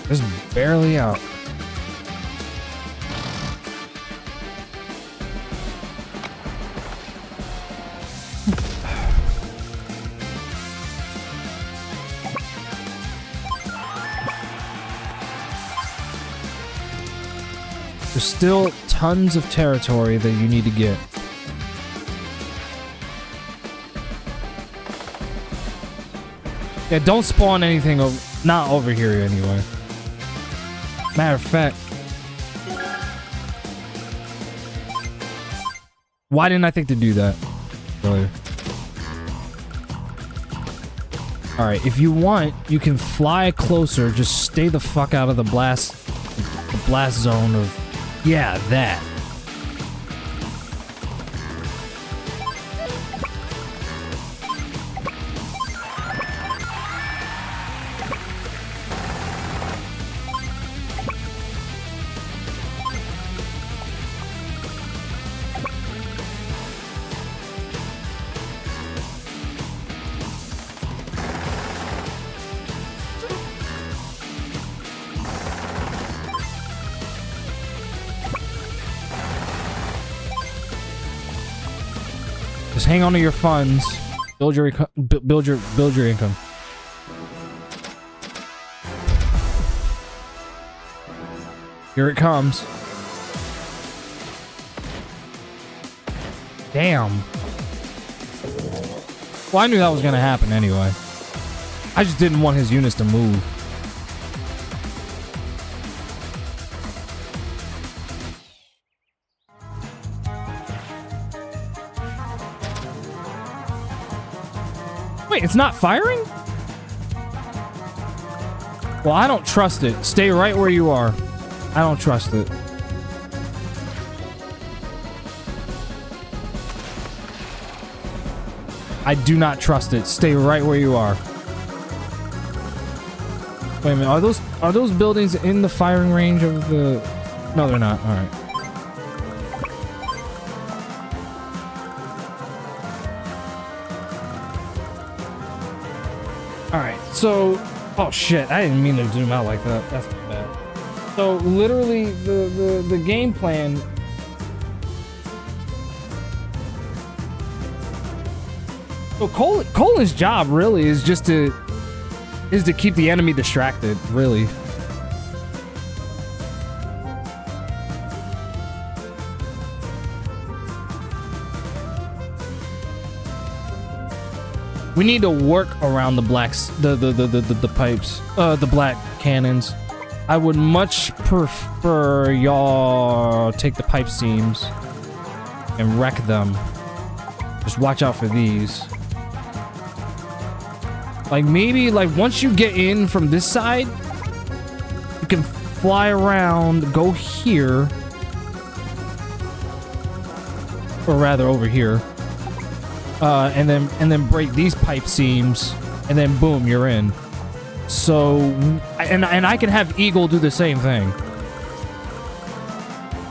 Just barely out. There's still tons of territory that you need to get. Yeah, don't spawn anything not over here anyway. Matter of fact, why didn't I think to do that earlier? Alright, if you want, you can fly closer, just stay the fuck out of the blast zone of... Yeah, that. Just hang on to your funds. Build your income. Here it comes. Damn. Well, I knew that was gonna happen anyway. I just didn't want his units to move. Wait, it's not firing? Well, I don't trust it. Stay right where you are. I don't trust it. I do not trust it. Stay right where you are. Wait a minute. Are those buildings in the firing range of the... No, they're not. All right. Alright, so... Oh shit, I didn't mean to zoom out like that. That's bad. So, literally, the game plan... So, Colin's job, really, is just to is to keep the enemy distracted, really. We need to work around the blacks, the pipes, the black cannons. I would much prefer y'all take the pipe seams and wreck them. Just watch out for these. Like maybe like once you get in from this side, you can fly around, go here, or rather over here. And then break these pipe seams, and then boom, you're in. So, and I can have Eagle do the same thing.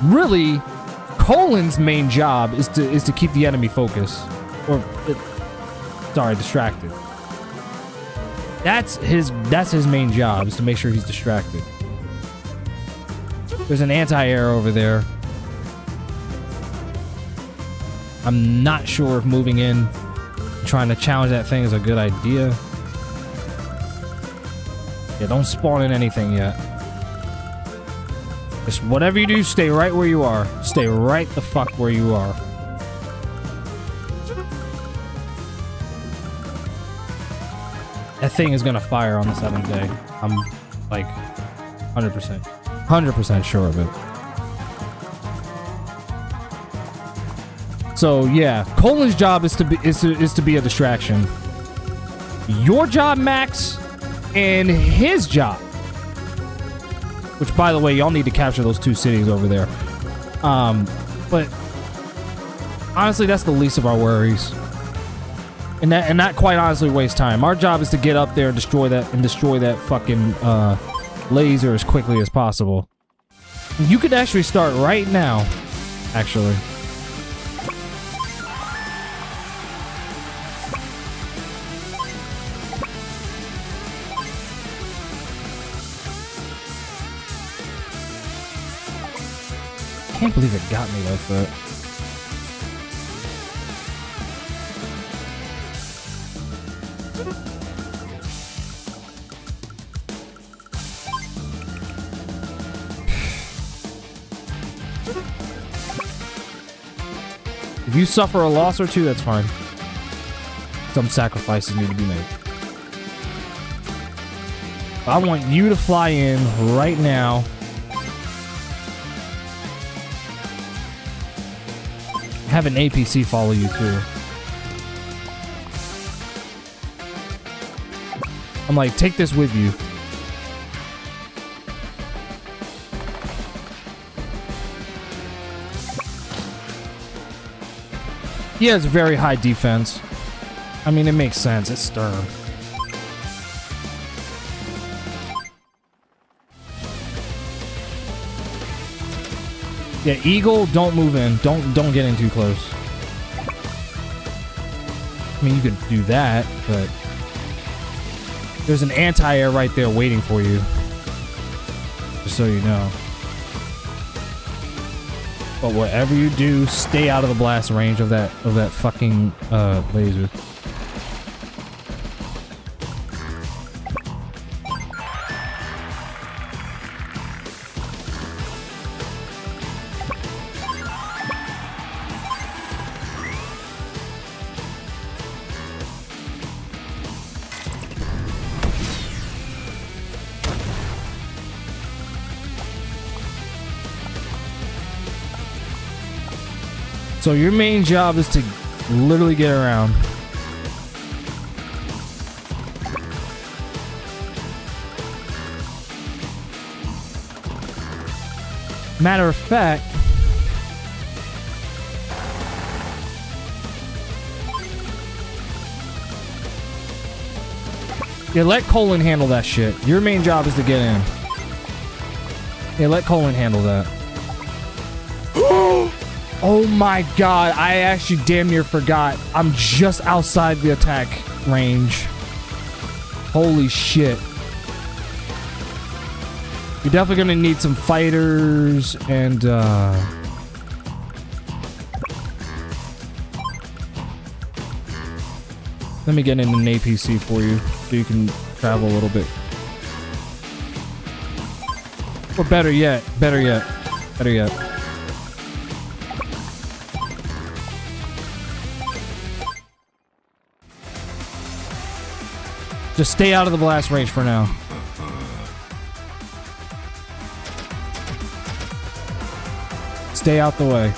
Really, Colin's main job is to keep the enemy focused, or distracted. That's his main job, is to make sure he's distracted. There's an anti-air over there. I'm not sure if moving in, trying to challenge that thing is a good idea. Yeah, don't spawn in anything yet. Just whatever you do, stay right where you are. Stay right the fuck where you are. That thing is gonna fire on the 7th day. I'm like 100% sure of it. So yeah, Colin's job is to be a distraction. Your job, Max, and his job, which by the way, y'all need to capture those 2 cities over there. But honestly, that's the least of our worries, and that quite honestly wastes time. Our job is to get up there and destroy that fucking laser as quickly as possible. You could actually start right now, actually. I can't believe it got me like that. If you suffer a loss or 2, that's fine. Some sacrifices need to be made. I want you to fly in right now. Have an APC follow you too. I'm like, take this with you. He has very high defense. I mean, it makes sense. It's Stern. Yeah, Eagle, don't move in. Don't get in too close. I mean, you can do that, but there's an anti-air right there waiting for you. Just so you know. But whatever you do, stay out of the blast range of that fucking laser. So your main job is to literally get around. Matter of fact, yeah, let Colin handle that shit. Your main job is to get in. Yeah, let Colin handle that. Oh my god, I actually damn near forgot. I'm just outside the attack range. Holy shit. You're definitely gonna need some fighters and let me get in an APC for you so you can travel a little bit. Or better yet. Just stay out of the blast range for now. Stay out the way.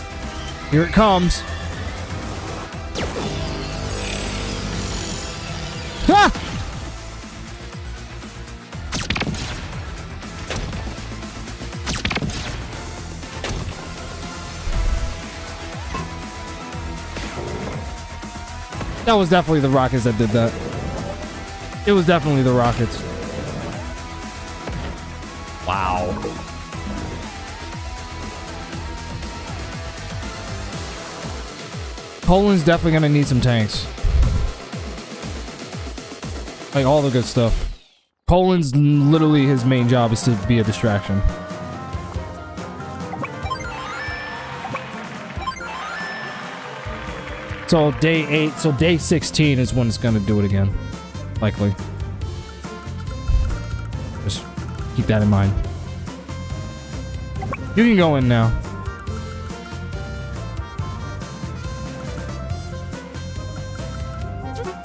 Here it comes. Ha! That was definitely the rockets that did that. It was definitely the rockets. Wow. Poland's definitely gonna need some tanks. Like all the good stuff. Poland's literally his main job is to be a distraction. So day 8, so day 16 is when it's gonna do it again. Likely. Just keep that in mind. You can go in now.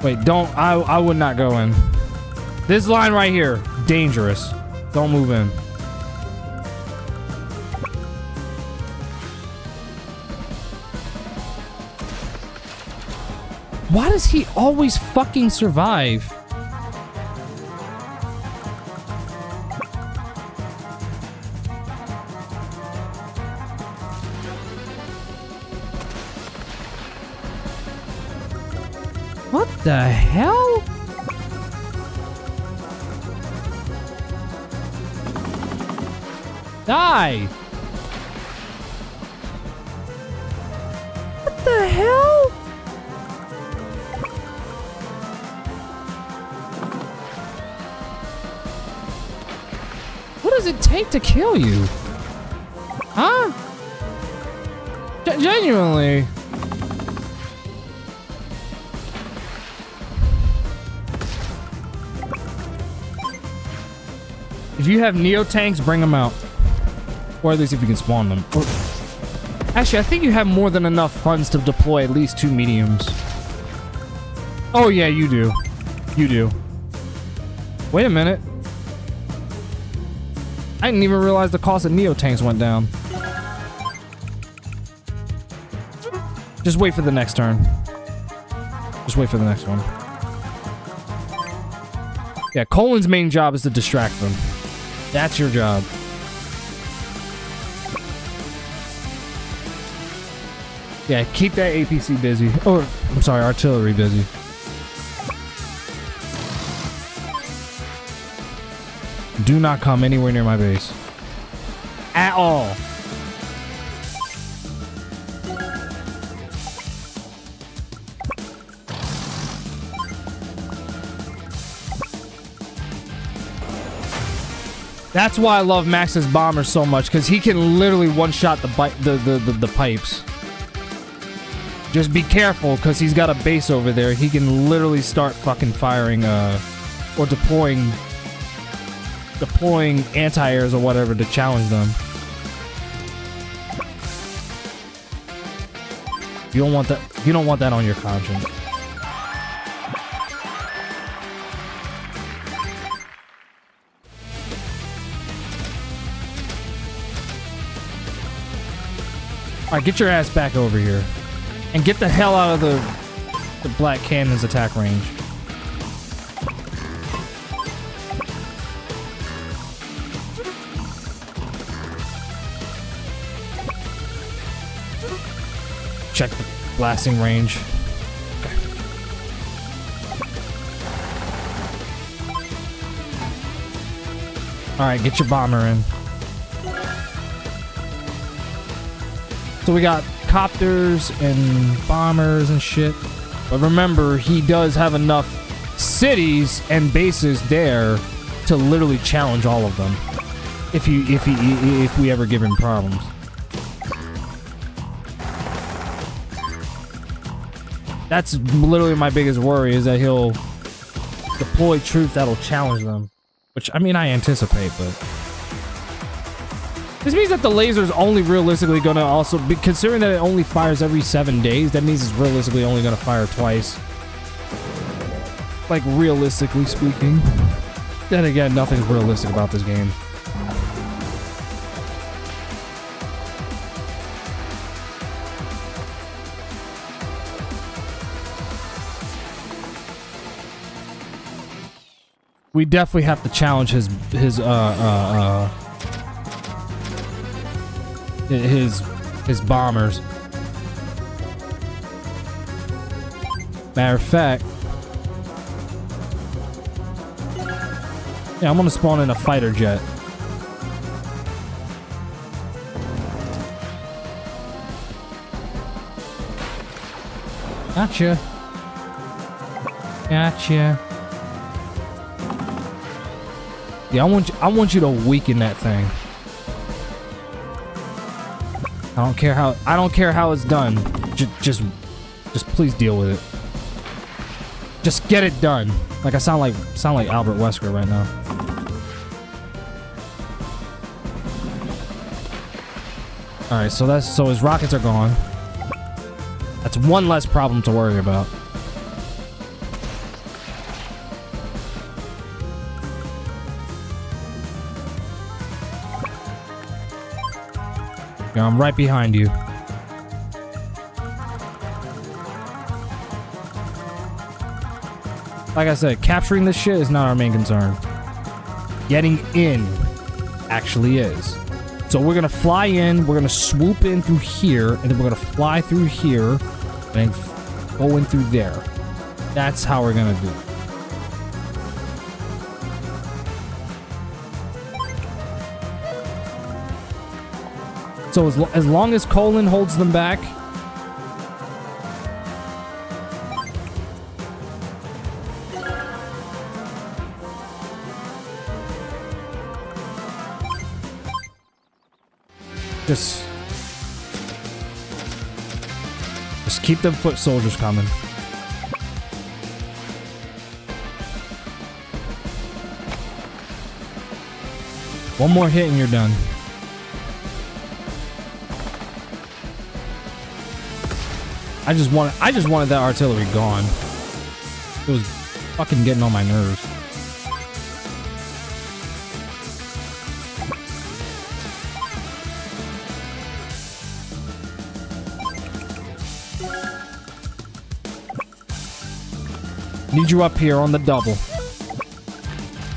Wait, don't. I would not go in. This line right here, dangerous. Don't move in. Why does he always fucking survive? What the hell? Die! What the hell? What does it take to kill you? Huh? Genuinely. If you have Neo tanks, bring them out. Or at least if you can spawn them. Or, actually, I think you have more than enough funds to deploy at least 2 mediums. Oh yeah, you do. You do. Wait a minute. I didn't even realize the cost of Neo tanks went down. Just wait for the next turn. Just wait for the next one. Yeah, Colin's main job is to distract them. That's your job. Yeah, keep that APC busy. Or, I'm sorry, artillery busy. Do not come anywhere near my base. At all. That's why I love Max's bomber so much, because he can literally one-shot the pipes. Just be careful, because he's got a base over there. He can literally start fucking firing, or deploying anti-airs or whatever to challenge them. You don't want that. You don't want that on your conscience. Alright, get your ass back over here. And get the hell out of the Black Cannon's attack range. Check the blasting range. Okay. Alright, get your bomber in. So we got copters and bombers and shit. But remember, he does have enough cities and bases there to literally challenge all of them. If we ever give him problems. That's literally my biggest worry, is that he'll deploy troops that'll challenge them. Which, I mean, I anticipate, but... This means that the laser's only realistically gonna also be... Considering that it only fires every 7 days, that means it's realistically only gonna fire twice. Like, realistically speaking. Then again, nothing's realistic about this game. We definitely have to challenge his bombers. Matter of fact, yeah, I'm gonna spawn in a fighter jet. Gotcha. Gotcha. Yeah, I want you to weaken that thing. I don't care how it's done. Just please deal with it. Just get it done. Like I sound like Albert Wesker right now. All right, so his rockets are gone. That's one less problem to worry about. Yeah, I'm right behind you. Like I said, capturing this shit is not our main concern. Getting in actually is. So we're gonna fly in, we're gonna swoop in through here, and then we're gonna fly through here, and go in through there. That's how we're gonna do it. So as long as Colin holds them back, just keep them foot soldiers coming. One more hit and you're done. I just wanted that artillery gone. It was fucking getting on my nerves. Need you up here on the double.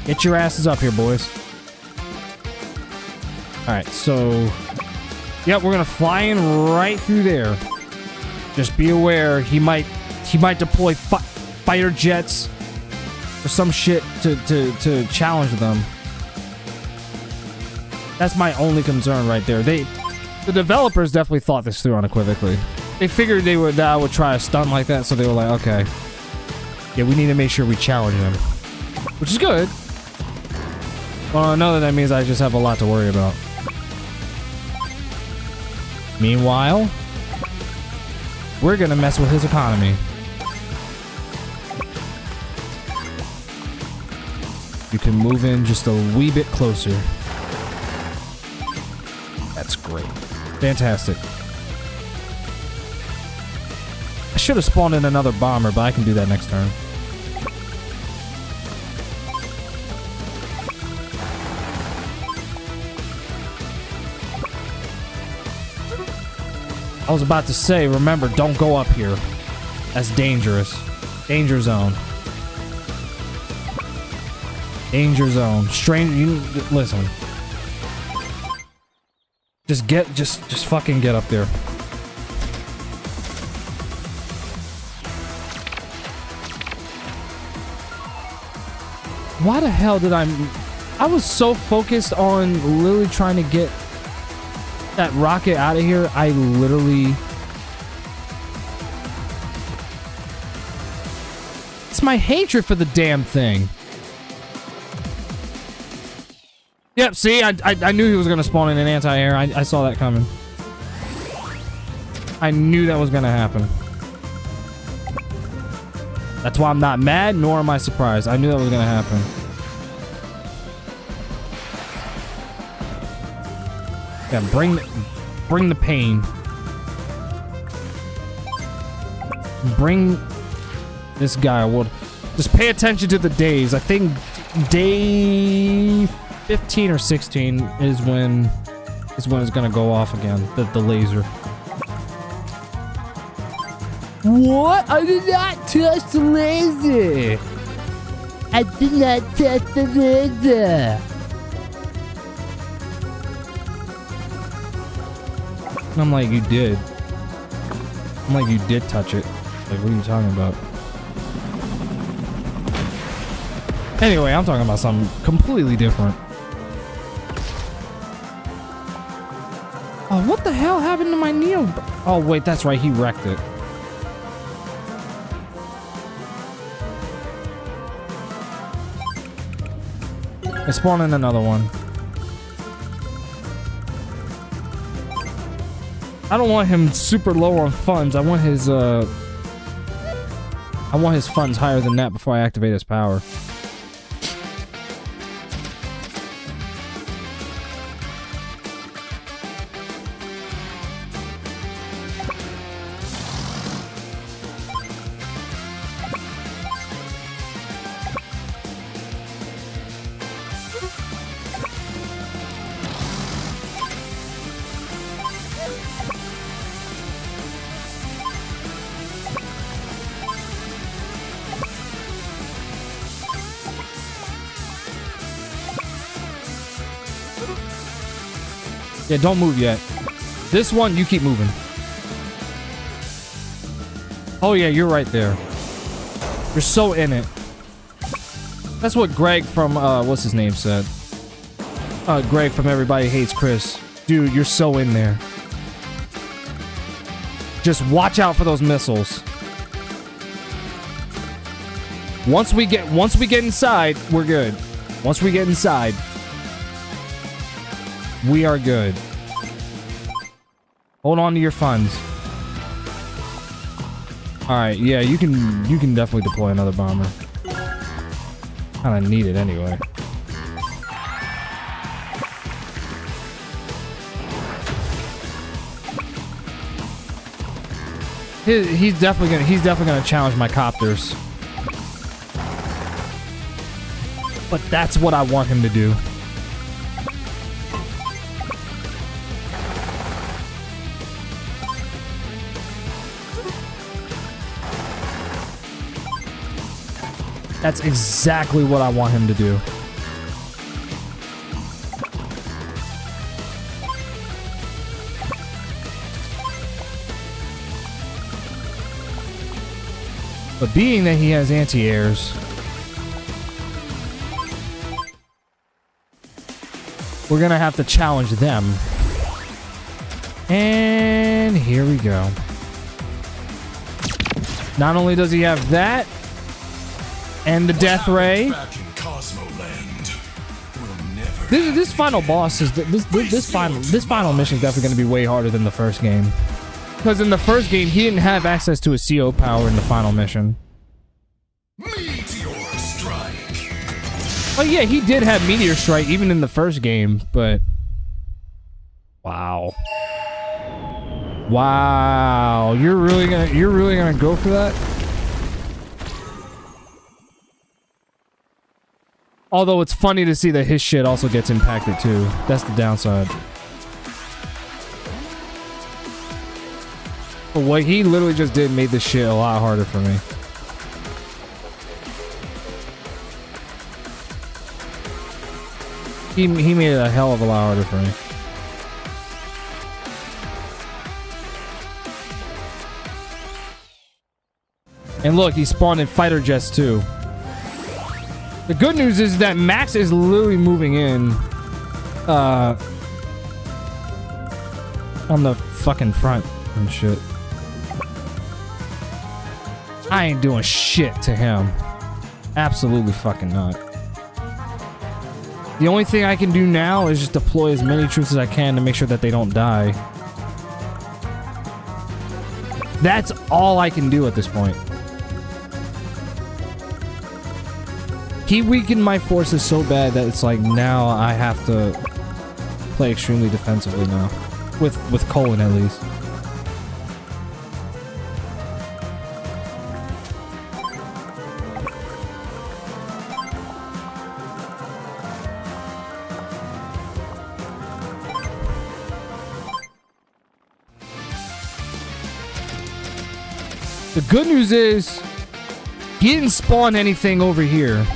Get your asses up here, boys. Alright, so... Yep, we're gonna fly in right through there. Just be aware, he might deploy fighter jets or some shit to challenge them. That's my only concern right there. The developers definitely thought this through unequivocally. They figured that I would try a stunt like that, so they were like, okay. Yeah, we need to make sure we challenge him. Which is good. Well, no, that means I just have a lot to worry about. Meanwhile, we're gonna mess with his economy. You can move in just a wee bit closer. That's great. Fantastic. I should have spawned in another bomber, but I can do that next turn. I was about to say, remember, don't go up here. That's dangerous. Danger zone. Danger zone. Stranger, you listen. Just fucking get up there. Why the hell did I was so focused on literally trying to get that rocket out of here, I literally... It's my hatred for the damn thing. Yep, see, I knew he was gonna spawn in an anti-air. I saw that coming. I knew that was gonna happen. That's why I'm not mad, nor am I surprised. I knew that was gonna happen. Yeah, bring the pain. Bring this guy. Well, just pay attention to the days. I think day 15 or 16 is when it's gonna go off again. The laser. What? I did not touch the laser. I did not touch the laser. I'm like, you did. I'm like, you did touch it. Like, what are you talking about? Anyway, I'm talking about something completely different. Oh, what the hell happened to my Neo? Oh, wait, that's right. He wrecked it. It's spawning another one. I don't want him super low on funds. I want his funds higher than that before I activate his power. Yeah, don't move yet. This one, you keep moving. Oh yeah, you're right there. You're so in it. That's what Greg from, what's his name said. Greg from Everybody Hates Chris. Dude, you're so in there. Just watch out for those missiles. Once we get inside, we're good. Once we get inside, we are good. Hold on to your funds. Alright, yeah, you can definitely deploy another bomber. Kinda need it anyway. He's definitely gonna challenge my copters. But that's what I want him to do. That's exactly what I want him to do. But being that he has anti-airs, we're gonna have to challenge them. And here we go. Not only does he have that, and the death ray. This final boss is this final mission is definitely going to be way harder than the first game. Because in the first game he didn't have access to a CO power in the final mission. Meteor Strike. Oh yeah, he did have Meteor Strike even in the first game, but wow. Wow, you're really gonna go for that? Although it's funny to see that his shit also gets impacted too. That's the downside. But what he literally just did made this shit a lot harder for me. He made it a hell of a lot harder for me. And look, he spawned in fighter jets too. The good news is that Max is literally moving in on the fucking front and shit. I ain't doing shit to him. Absolutely fucking not. The only thing I can do now is just deploy as many troops as I can to make sure that they don't die. That's all I can do at this point. He weakened my forces so bad that it's like now I have to play extremely defensively now. With Colin at least. The good news is, he didn't spawn anything over here.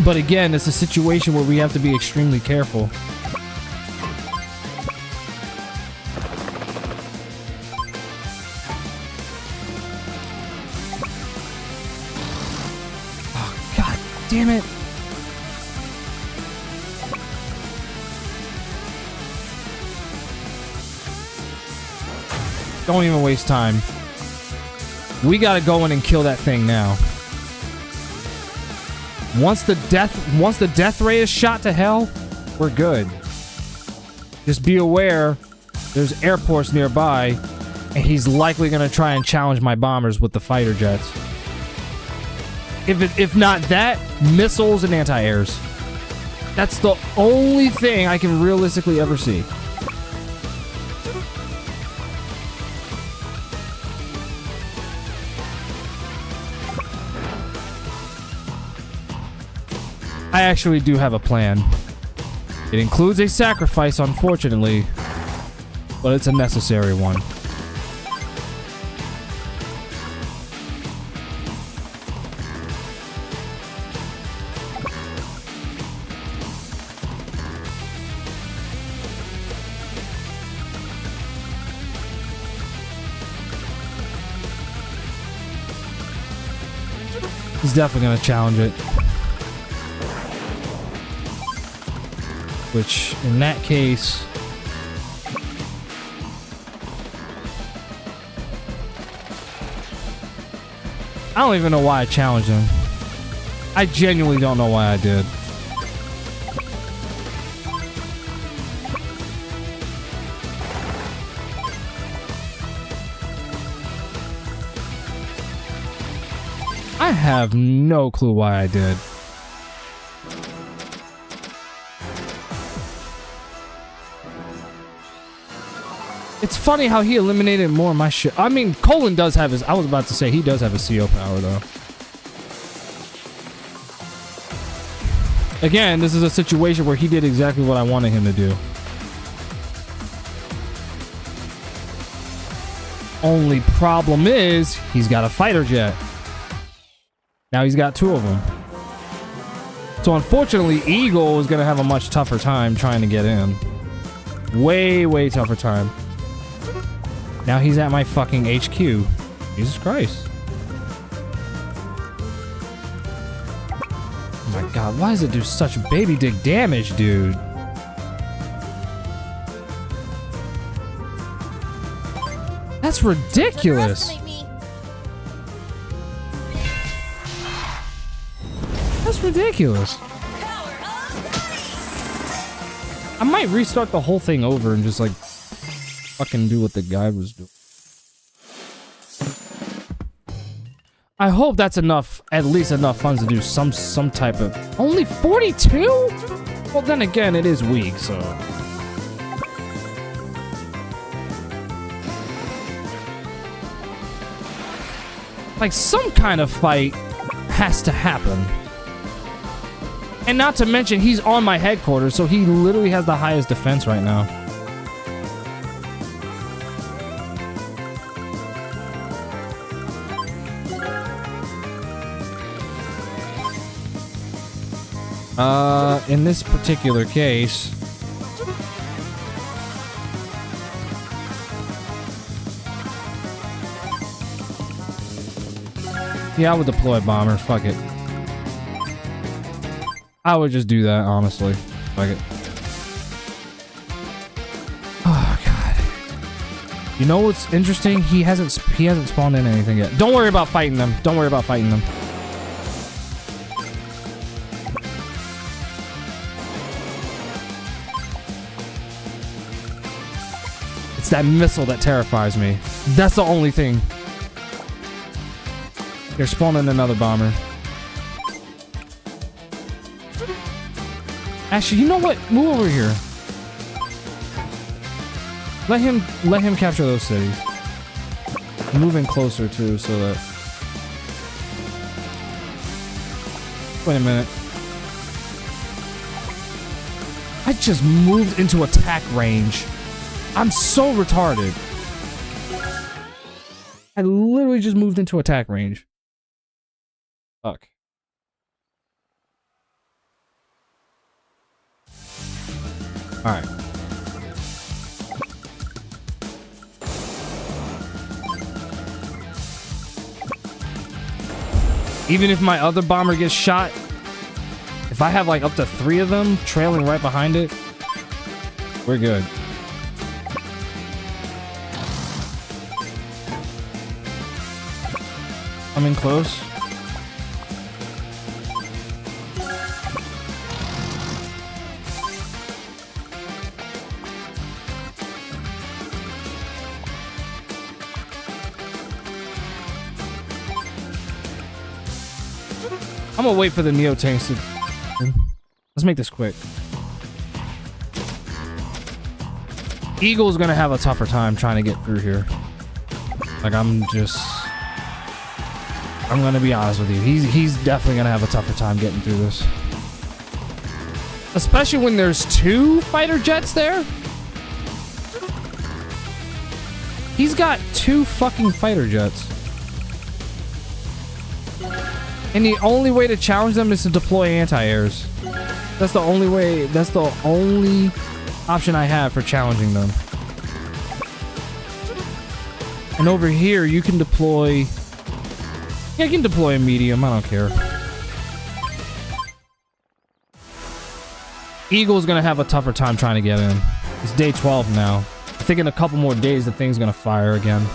But again, it's a situation where we have to be extremely careful. Oh, God damn it. Don't even waste time. We gotta go in and kill that thing now. Once the death ray is shot to hell, we're good. Just be aware, there's airports nearby, and he's likely gonna try and challenge my bombers with the fighter jets. If not that, missiles and anti-airs. That's the only thing I can realistically ever see. I actually do have a plan. It includes a sacrifice, unfortunately, but it's a necessary one. He's definitely gonna challenge it. Which, in that case... I don't even know why I challenged him. I genuinely don't know why I did. I have no clue why I did. It's funny how he eliminated more of my shit. I mean, Colin does have his... I was about to say, he does have his CO power, though. Again, this is a situation where he did exactly what I wanted him to do. Only problem is, he's got a fighter jet. Now he's got two of them. So unfortunately, Eagle is going to have a much tougher time trying to get in. Way, way tougher time. Now he's at my fucking HQ. Jesus Christ. Oh my god, why does it do such baby dick damage, dude? That's ridiculous. That's ridiculous. I might restart the whole thing over and just like fucking do what the guy was doing. I hope that's enough, at least enough funds to do some type of... Only 42? Well, then again, it is weak, so... Like, some kind of fight has to happen. And not to mention, he's on my headquarters, so he literally has the highest defense right now. In this particular case... Yeah, I would deploy a bomber. Fuck it. I would just do that, honestly. Fuck it. Oh, God. You know what's interesting? He hasn't spawned in anything yet. Don't worry about fighting them. Don't worry about fighting them. It's that missile that terrifies me. That's the only thing. They're spawning another bomber. Actually, you know what? Move over here. Let him capture those cities. Move in closer too, so that. Wait a minute. I just moved into attack range. I'm so retarded. I literally just moved into attack range. Fuck. Alright. Even if my other bomber gets shot, if I have like up to 3 of them trailing right behind it, we're good. I'm in close. I'm gonna wait for the Neo tanks to. Let's make this quick. Eagle's gonna have a tougher time trying to get through here. Like I'm gonna be honest with you. He's definitely gonna have a tougher time getting through this. Especially when there's 2 fighter jets there. He's got 2 fucking fighter jets. And the only way to challenge them is to deploy anti-airs. That's the only way, that's the only option I have for challenging them. And over here, you can deploy... Yeah, you can deploy a medium, I don't care. Eagle's gonna have a tougher time trying to get in. It's day 12 now. I think in a couple more days, the thing's gonna fire again.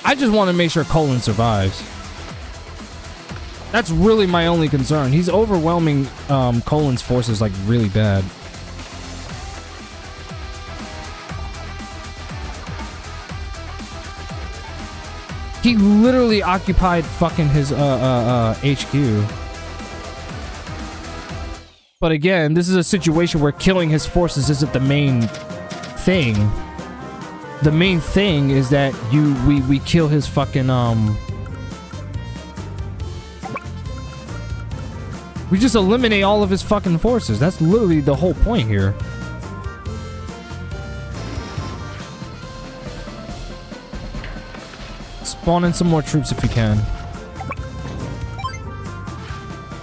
I just want to make sure Colin survives. That's really my only concern. He's overwhelming Colin's forces like really bad. He literally occupied fucking his HQ. But again, this is a situation where killing his forces isn't the main thing. The main thing is that we kill his fucking we just eliminate all of his fucking forces. That's literally the whole point here. Spawn in some more troops if you can.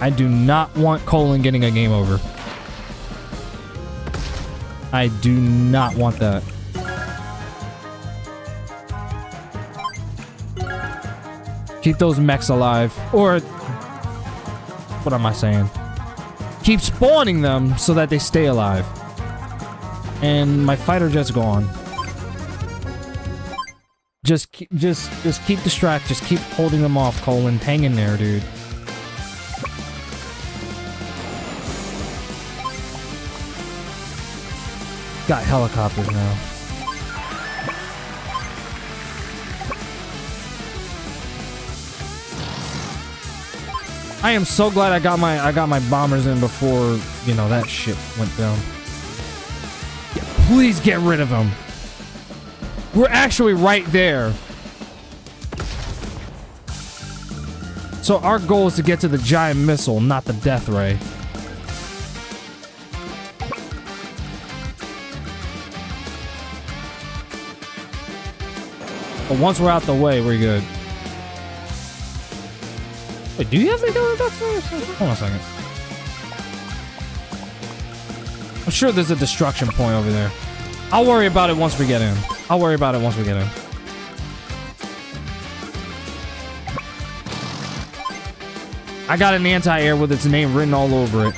I do not want Colin getting a game over. I do not want that. Keep those mechs alive. Or... what am I saying? Keep spawning them so that they stay alive. And my fighter jet's gone. Just keep distracted. Just keep holding them off, Colin. Hang in there, dude. Got helicopters now. I am so glad I got my bombers in before, you know, that shit went down. Please get rid of them. We're actually right there. So our goal is to get to the giant missile, not the death ray. But once we're out the way, we're good. Wait, do you have to go to the death ray? Hold on a second. I'm sure there's a destruction point over there. I'll worry about it once we get in. I'll worry about it once we get in. I got an anti-air with its name written all over it.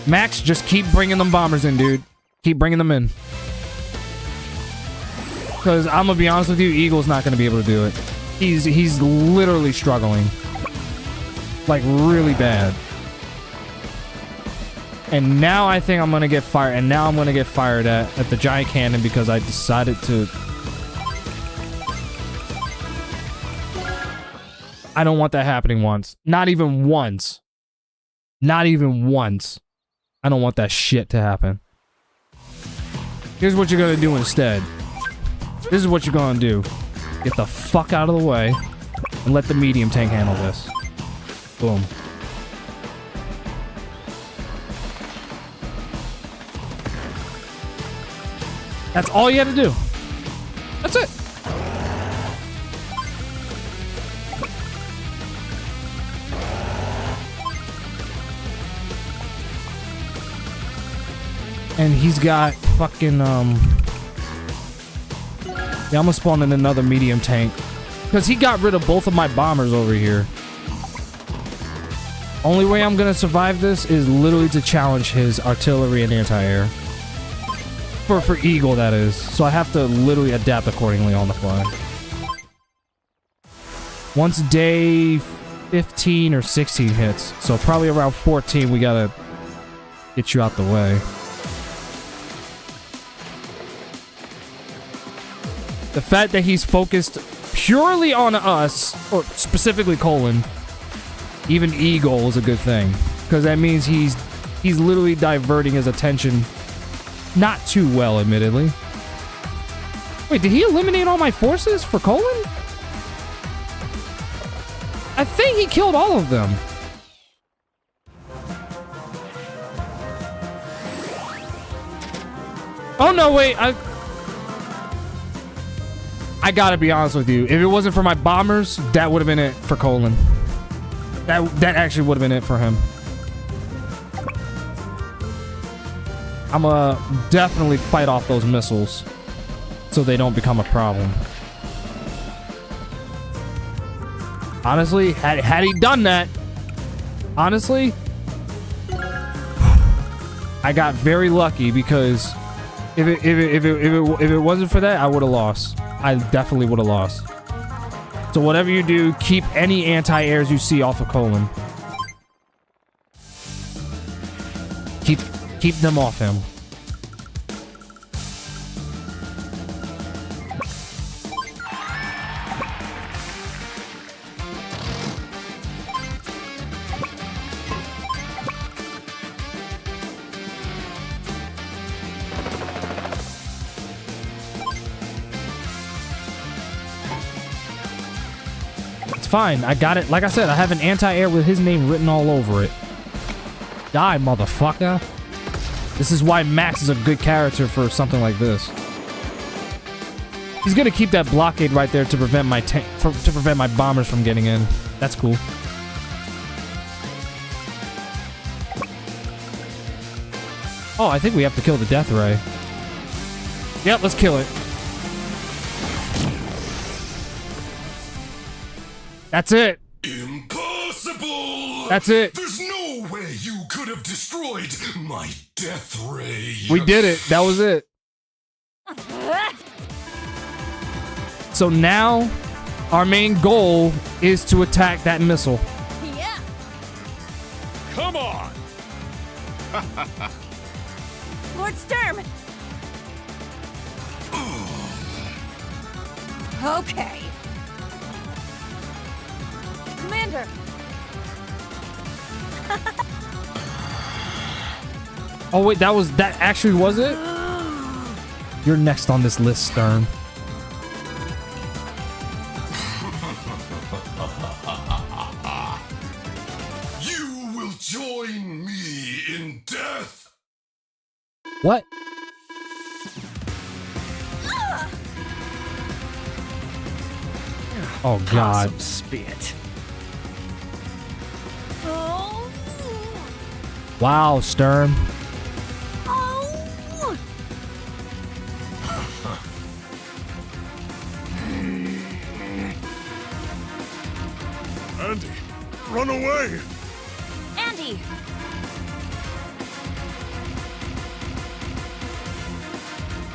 Max, just keep bringing them bombers in, dude. Keep bringing them in. Because I'm gonna be honest with you, Eagle's not gonna be able to do it. He's literally struggling. Like, really bad. And now I think I'm gonna get fired. And now I'm gonna get fired at the giant cannon because I decided to. I don't want that happening once. Not even once. Not even once. I don't want that shit to happen. Here's what you're gonna do instead. This is what you're gonna do. Get the fuck out of the way and let the medium tank handle this. Boom. That's all you had to do. That's it. And he's got fucking, yeah, I'm gonna spawn in another medium tank. Because he got rid of both of my bombers over here. Only way I'm gonna survive this is literally to challenge his artillery and anti-air. For Eagle, that is. So I have to literally adapt accordingly on the fly. Once day 15 or 16 hits. So probably around 14, we gotta get you out the way. The fact that he's focused purely on us, or specifically Colin, even Eagle is a good thing. Because that means he's literally diverting his attention. Not too well, admittedly. Wait, did he eliminate all my forces for Colin? I think he killed all of them. Oh no, wait, I gotta be honest with you. If it wasn't for my bombers, that would have been it for Colin. That actually would have been it for him. I'ma definitely fight off those missiles so they don't become a problem. Honestly, had he done that, honestly, I got very lucky because if it wasn't for that, I would have lost. I definitely would have lost. So whatever you do, keep any anti-airs you see off of Colin. Keep them off him. It's fine. I got it. Like I said, I have an anti-air with his name written all over it. Die, motherfucker. This is why Max is a good character for something like this. He's gonna keep that blockade right there to prevent my bombers from getting in. That's cool. Oh, I think we have to kill the Death Ray. Yep, let's kill it. That's it. Impossible! That's it. There's no way you could have destroyed my Death Ray. We did it. That was it. So now, our main goal is to attack that missile. Yeah. Come on! Lord Sturm. Okay. Commander. Oh wait, that actually was it? You're next on this list, Sturm. You will join me in death. What? Oh god. Awesome spit. Oh. Wow, Sturm. Oh. Andy, run away! Andy.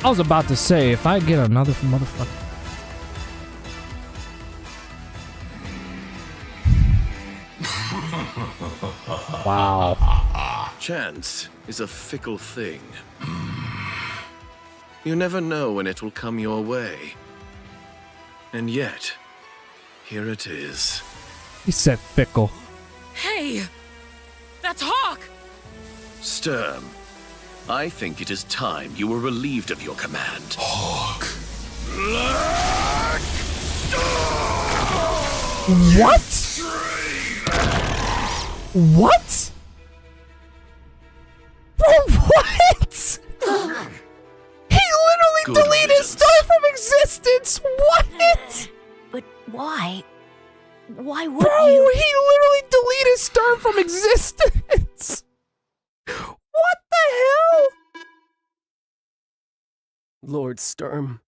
I was about to say, if I get another motherfucker. Wow. Chance is a fickle thing. You never know when it will come your way. And yet, here it is. He said fickle. Hey! That's Hawk! Sturm, I think it is time you were relieved of your command. Hawk. What? What? Bro, what? He literally Good deleted riddance. Star from existence. What? But why? Why would Bro, you? he literally deleted Star from existence. What the hell? Lord Sturm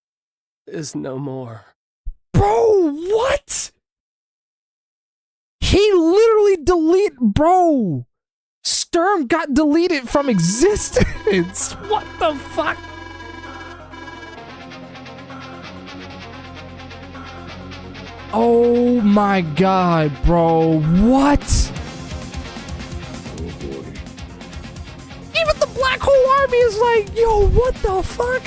is no more. Bro, what? He literally Bro, Sturm got deleted from existence. What the fuck? Oh my god, bro. What? Even the Black Hole Army is like, yo, what the fuck?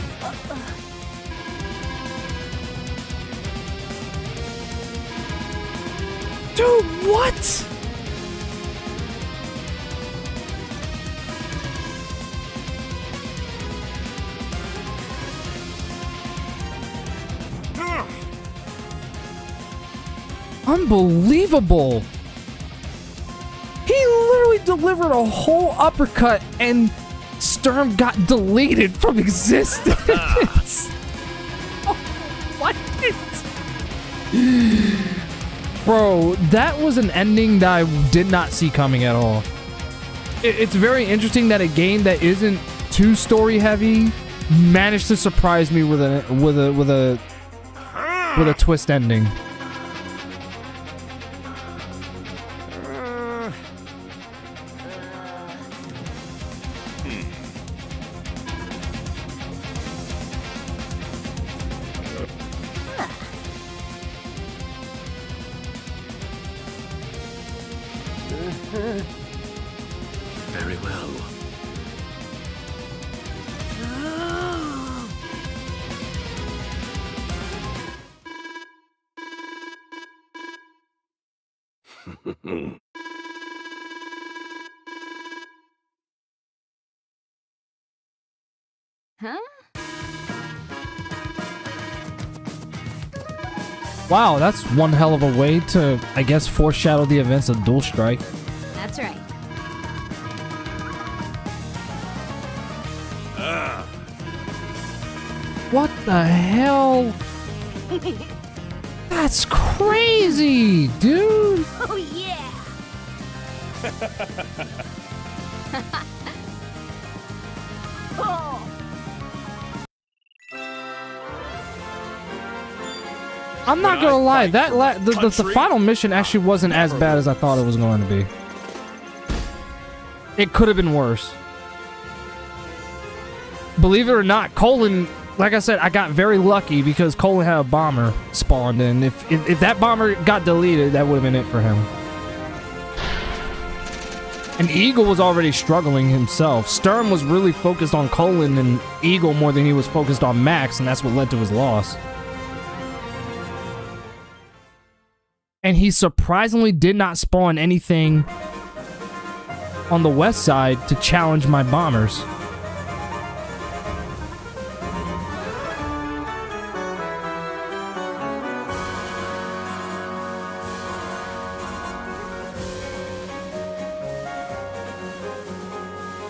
Dude, what? Unbelievable. He literally delivered a whole uppercut and Sturm got deleted from existence. What? Bro, that was an ending that I did not see coming at all. It's very interesting that a game that isn't too story heavy managed to surprise me with a twist ending. Very well. Huh? Wow, that's one hell of a way to, I guess, foreshadow the events of Dual Strike. That's right. What the hell? That's crazy, dude. Oh yeah. Oh. I'm not gonna lie, that the final mission actually wasn't as bad as I thought it was going to be. It could have been worse. Believe it or not, Colin, like I said, I got very lucky because Colin had a bomber spawned in. If that bomber got deleted, that would have been it for him. And Eagle was already struggling himself. Sturm was really focused on Colin and Eagle more than he was focused on Max, and that's what led to his loss. And he surprisingly did not spawn anything on the west side to challenge my bombers.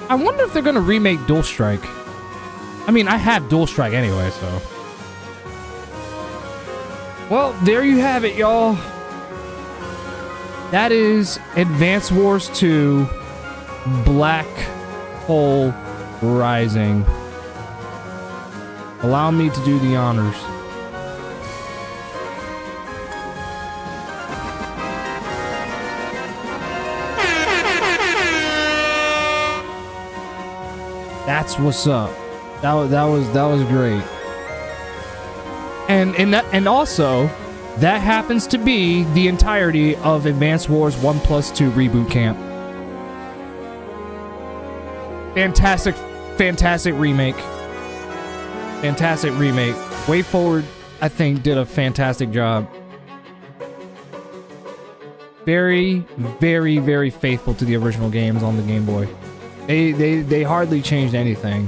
I wonder if they're gonna remake Dual Strike. I mean, I have Dual Strike anyway, so. Well, there you have it, y'all. That is Advance Wars 2 Black Hole Rising. Allow me to do the honors. That's what's up. That was great. And also, that happens to be the entirety of Advance Wars 1+2 Reboot Camp. Fantastic, fantastic remake. Fantastic remake. Way Forward, I think, did a fantastic job. Very, very, very faithful to the original games on the Game Boy. They hardly changed anything,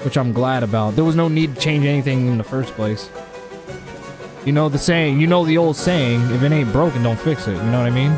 which I'm glad about. There was no need to change anything in the first place. You know the saying, you know the old saying, if it ain't broken, don't fix it. You know what I mean?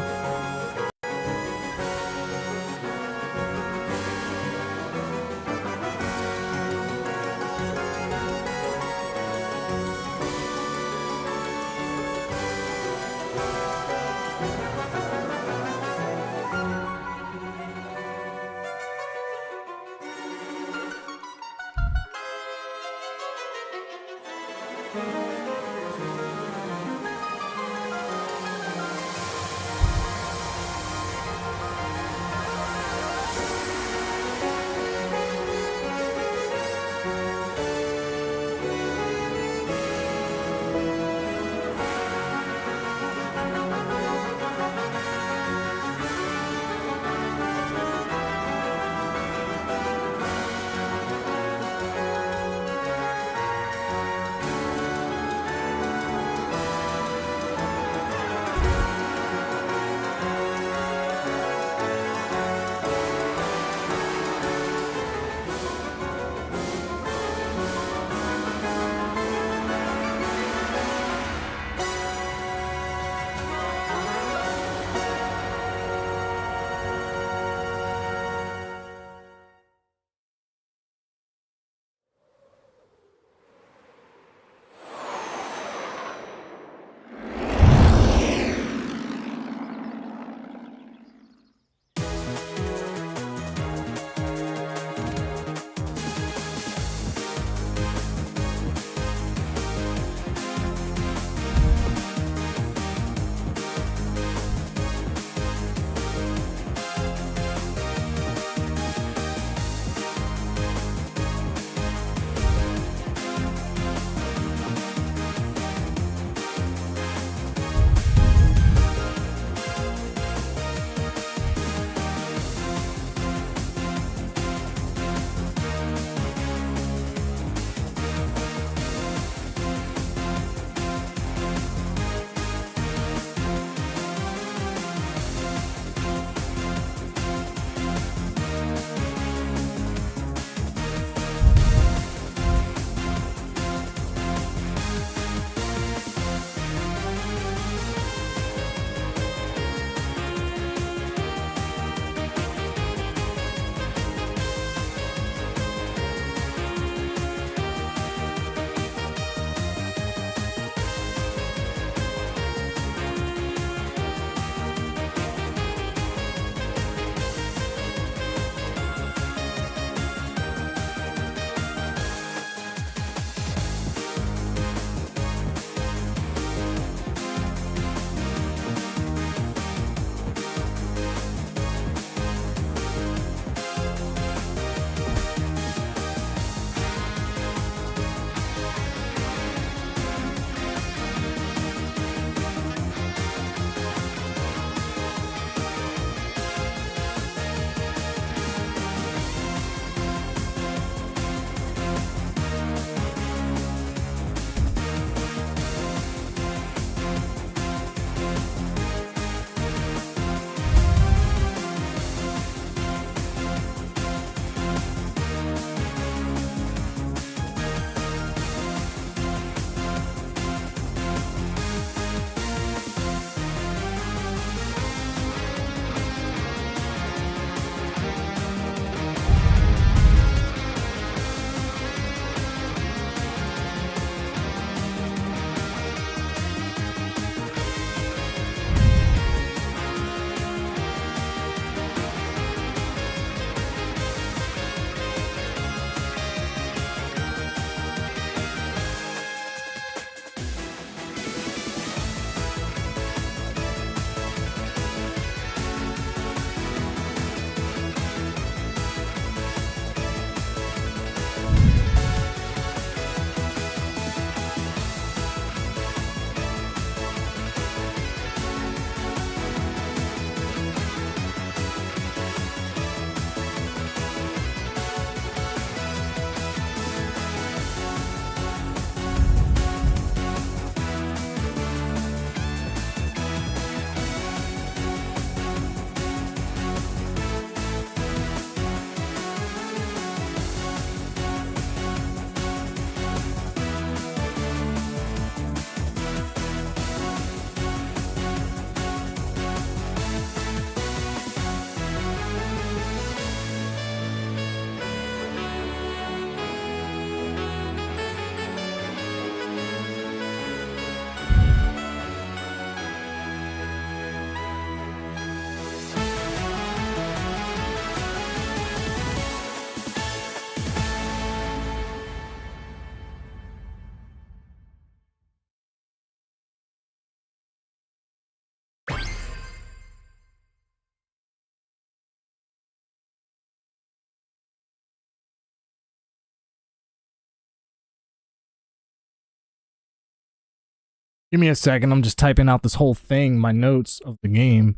Give me a second. I'm just typing out this whole thing, my notes of the game.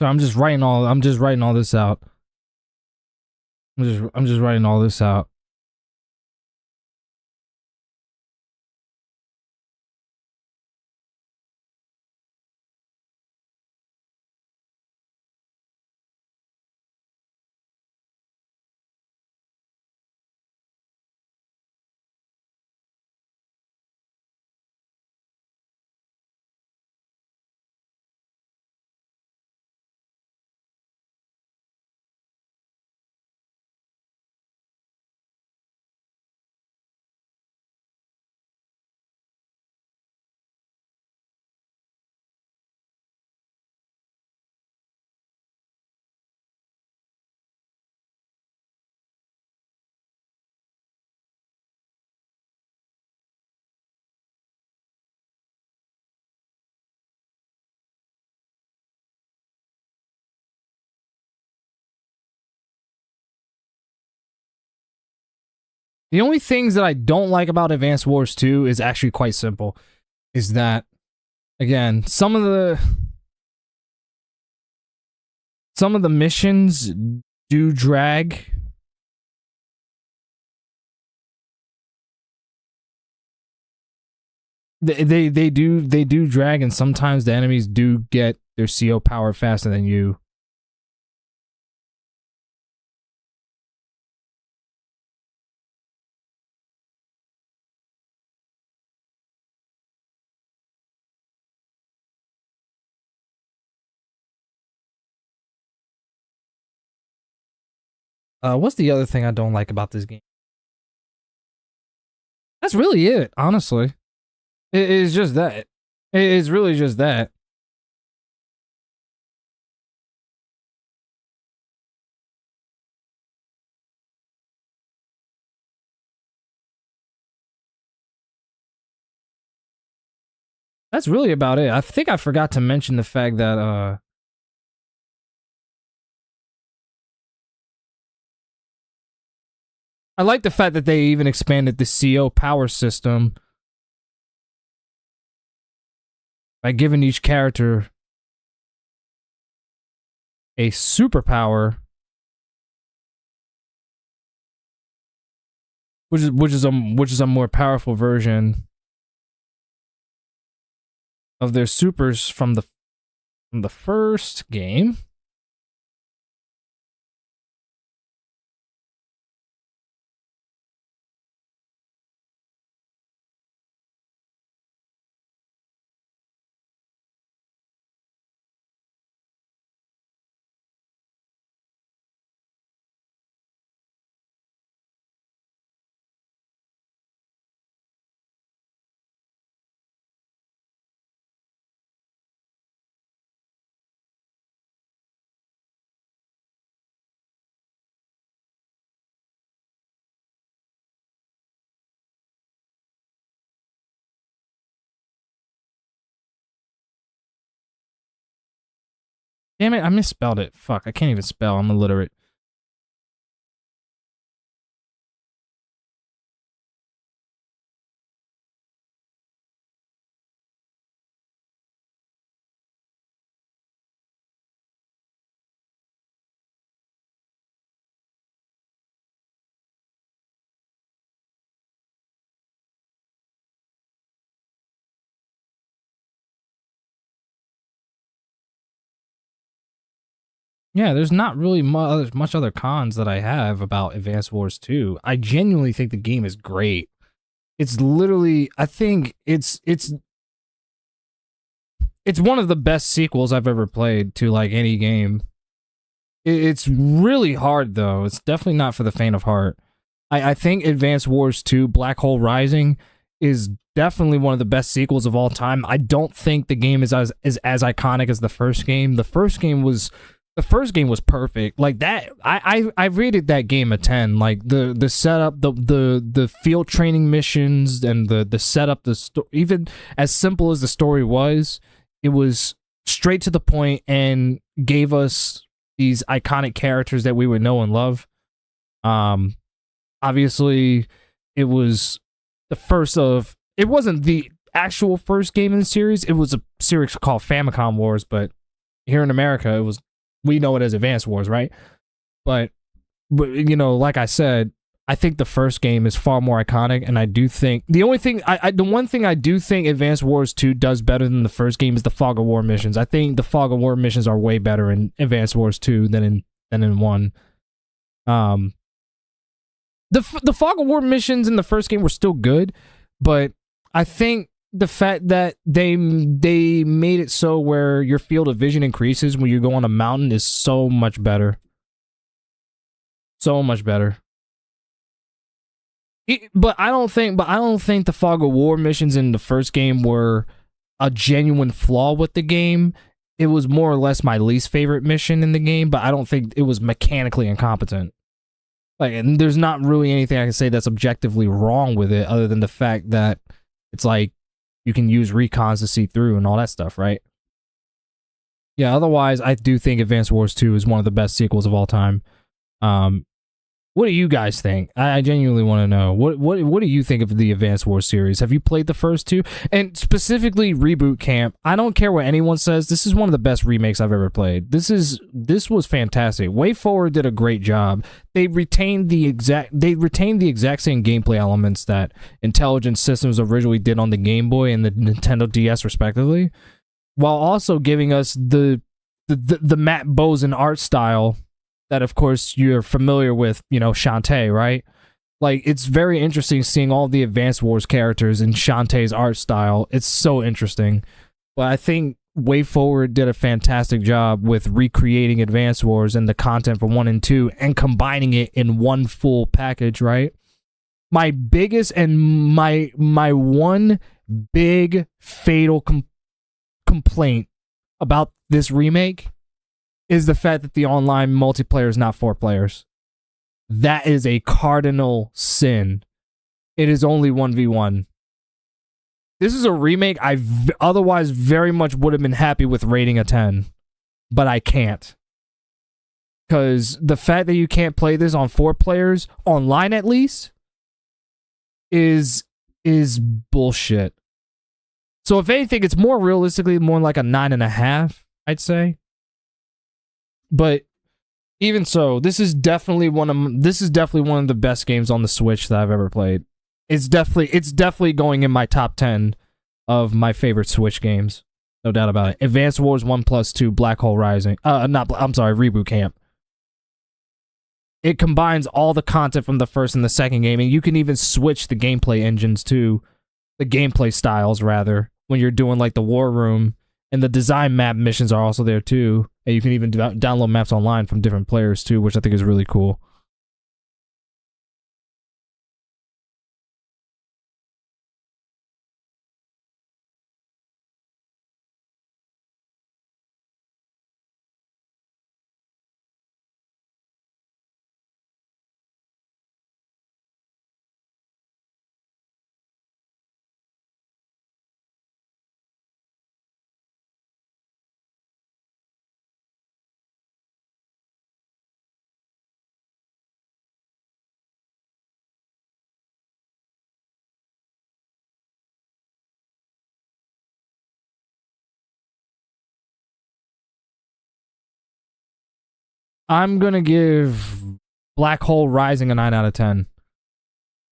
So I'm just writing all this out. I'm just writing all this out. The only things that I don't like about Advance Wars 2 is actually quite simple. Is that, again, some of the missions do drag. They do drag, and sometimes the enemies do get their CO power faster than you. What's the other thing I don't like about this game? That's really it, honestly. It is just that. It's really just that. That's really about it. I think I forgot to mention the fact that, I like the fact that they even expanded the CO power system by giving each character a superpower, which is a more powerful version of their supers from the first game. Damn it, I misspelled it. Fuck, I can't even spell. I'm illiterate. Yeah, there's not really much other cons that I have about Advance Wars 2. I genuinely think the game is great. It's literally, I think it's one of the best sequels I've ever played to like any game. It's really hard though. It's definitely not for the faint of heart. I think Advance Wars 2 Black Hole Rising is definitely one of the best sequels of all time. I don't think the game is as iconic as the first game. The first game was perfect. Like that, I rated that game a 10. Like the setup, the field training missions, and the setup, even as simple as the story was, it was straight to the point and gave us these iconic characters that we would know and love. Obviously, it was the first of. It wasn't the actual first game in the series. It was a series called Famicom Wars, but here in America, it was. We know it as Advance Wars, right? But you know, like I said, I think the first game is far more iconic, and I do think the one thing I do think Advance Wars 2 does better than the first game is the Fog of War missions. I think the Fog of War missions are way better in Advance Wars 2 than in 1. The Fog of War missions in the first game were still good, but I think the fact that they made it so where your field of vision increases when you go on a mountain is so much better. So much better. But I don't think the Fog of War missions in the first game were a genuine flaw with the game. It was more or less my least favorite mission in the game, but I don't think it was mechanically incompetent. Like, and there's not really anything I can say that's objectively wrong with it other than the fact that it's like you can use recons to see through and all that stuff, right? Yeah, otherwise, I do think Advance Wars 2 is one of the best sequels of all time. What do you guys think? I genuinely want to know. What do you think of the Advance Wars series? Have you played the first two? And specifically Reboot Camp. I don't care what anyone says. This is one of the best remakes I've ever played. This was fantastic. WayForward did a great job. They retained the exact same gameplay elements that Intelligent Systems originally did on the Game Boy and the Nintendo DS respectively, while also giving us the Matt Bozen art style that, of course, you're familiar with, you know, Shantae, right? Like, it's very interesting seeing all the Advance Wars characters in Shantae's art style. It's so interesting. But I think WayForward did a fantastic job with recreating Advance Wars and the content for 1 and 2 and combining it in one full package, right? My biggest and my one big fatal complaint about this remake is the fact that the online multiplayer is not 4 players. That is a cardinal sin. It is only 1v1. This is a remake I otherwise very much would have been happy with rating a 10, but I can't. Because the fact that you can't play this on 4 players, online at least, is bullshit. So if anything, it's more realistically more like a 9.5, I'd say. But even so, this is definitely one of the best games on the Switch that I've ever played. It's definitely going in my top 10 of my favorite Switch games. No doubt about it. Advance Wars 1+2, Black Hole Rising. Reboot Camp. It combines all the content from the first and the second game, and you can even switch the gameplay engines too. The gameplay styles, rather, when you're doing like the War Room. And the design map missions are also there too. And you can even download maps online from different players too, which I think is really cool. I'm gonna give Black Hole Rising a 9 out of 10.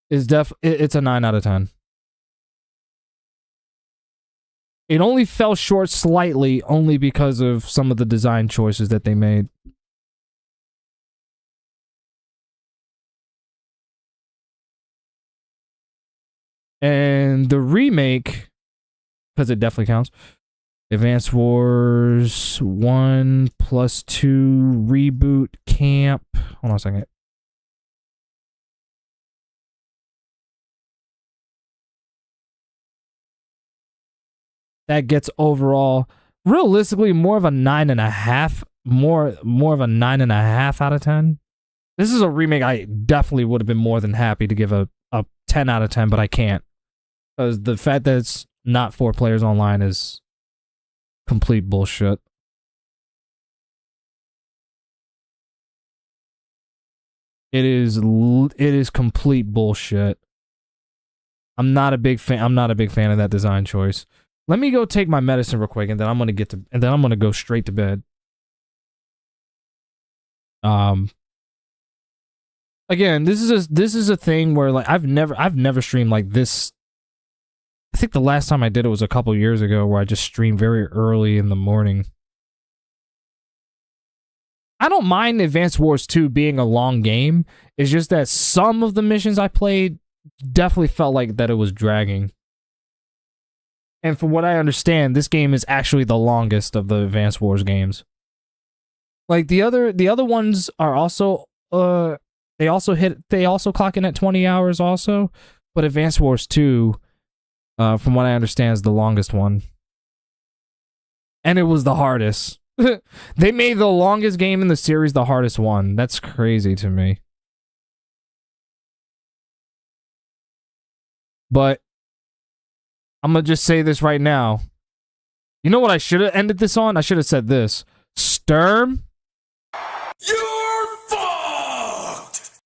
It's a 9 out of 10. It only fell short slightly, only because of some of the design choices that they made. And the remake, because it definitely counts, Advance Wars 1+2 Reboot Camp. Hold on a second. that gets overall realistically more of a 9.5, more of a 9.5 out of 10. This is a remake I definitely would have been more than happy to give a 10 out of 10, but I can't. Because the fact that it's not 4 players online is complete bullshit. It is complete bullshit. I'm not a big fan of that design choice. Let me go take my medicine real quick, and then I'm gonna go straight to bed. Again, this is a thing where like I've never streamed like this. I think the last time I did it was a couple years ago, where I just streamed very early in the morning. I don't mind Advance Wars 2 being a long game. It's just that some of the missions I played definitely felt like that it was dragging. And from what I understand, this game is actually the longest of the Advance Wars games. Like the other ones are also they also clock in at 20 hours also, but Advance Wars 2 from what I understand is the longest one. And it was the hardest. They made the longest game in the series the hardest one. That's crazy to me. But I'm gonna just say this right now. You know what I should have ended this on? I should have said this. Sturm? You're fucked!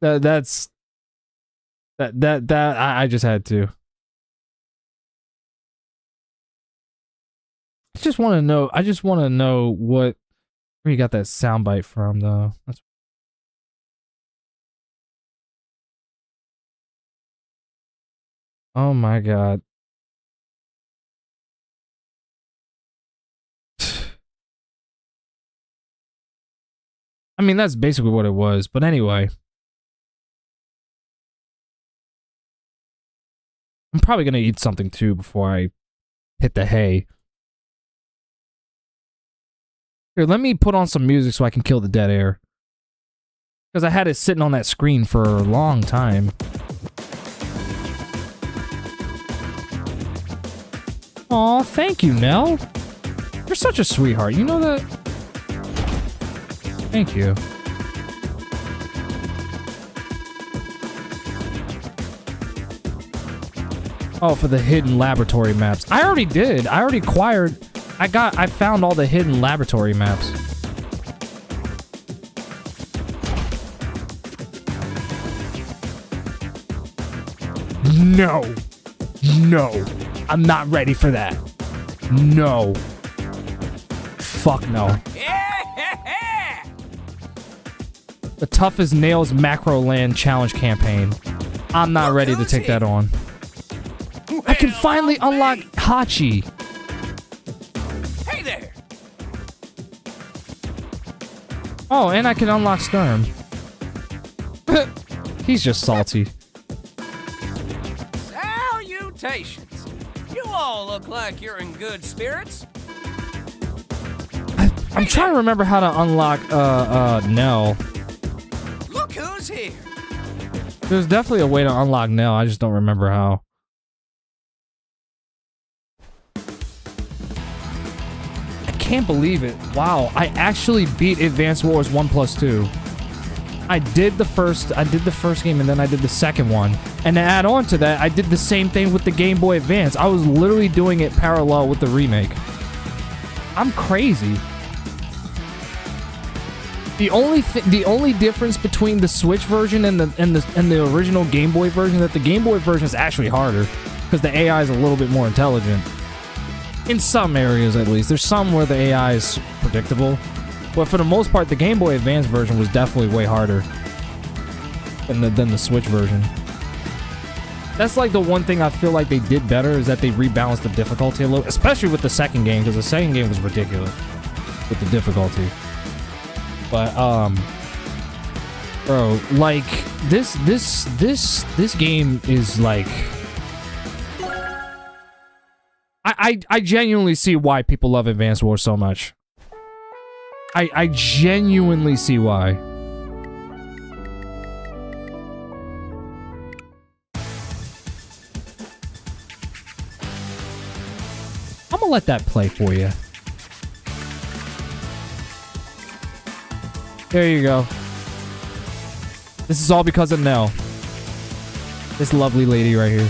I just had to. I just want to know where you got that soundbite from, though. Oh my god. I mean, that's basically what it was, but anyway. I'm probably gonna eat something too before I hit the hay. Here, let me put on some music so I can kill the dead air. Because I had it sitting on that screen for a long time. Aw, thank you, Nell. You're such a sweetheart, you know that? Thank you. Oh, for the hidden laboratory maps. I already did. I already acquired... I found all the hidden laboratory maps. No. No. I'm not ready for that. No. Fuck no. The Toughest Nails Macro Land Challenge campaign. I'm not ready to take that on. I can finally unlock Hachi. Hey there. Oh, and I can unlock Sturm. He's just salty. Salutations. You all look like you're in good spirits. I'm trying to remember how to unlock Nell. Look who's here. There's definitely a way to unlock Nell, I just don't remember how. I can't believe it. Wow, I actually beat Advance Wars 1+2. I did the first game and then I did the second one. And to add on to that, I did the same thing with the Game Boy Advance. I was literally doing it parallel with the remake. I'm crazy. The only difference between the Switch version and the original Game Boy version is that the Game Boy version is actually harder because the AI is a little bit more intelligent. In some areas, at least. There's some where the AI is predictable. But for the most part, the Game Boy Advance version was definitely way harder than the Switch version. That's like the one thing I feel like they did better is that they rebalanced the difficulty a little, especially with the second game, because the second game was ridiculous with the difficulty. But bro, like this game is like, I genuinely see why people love Advance Wars so much. I genuinely see why. gonna let that play for you. There you go. This is all because of Nell. This lovely lady right here.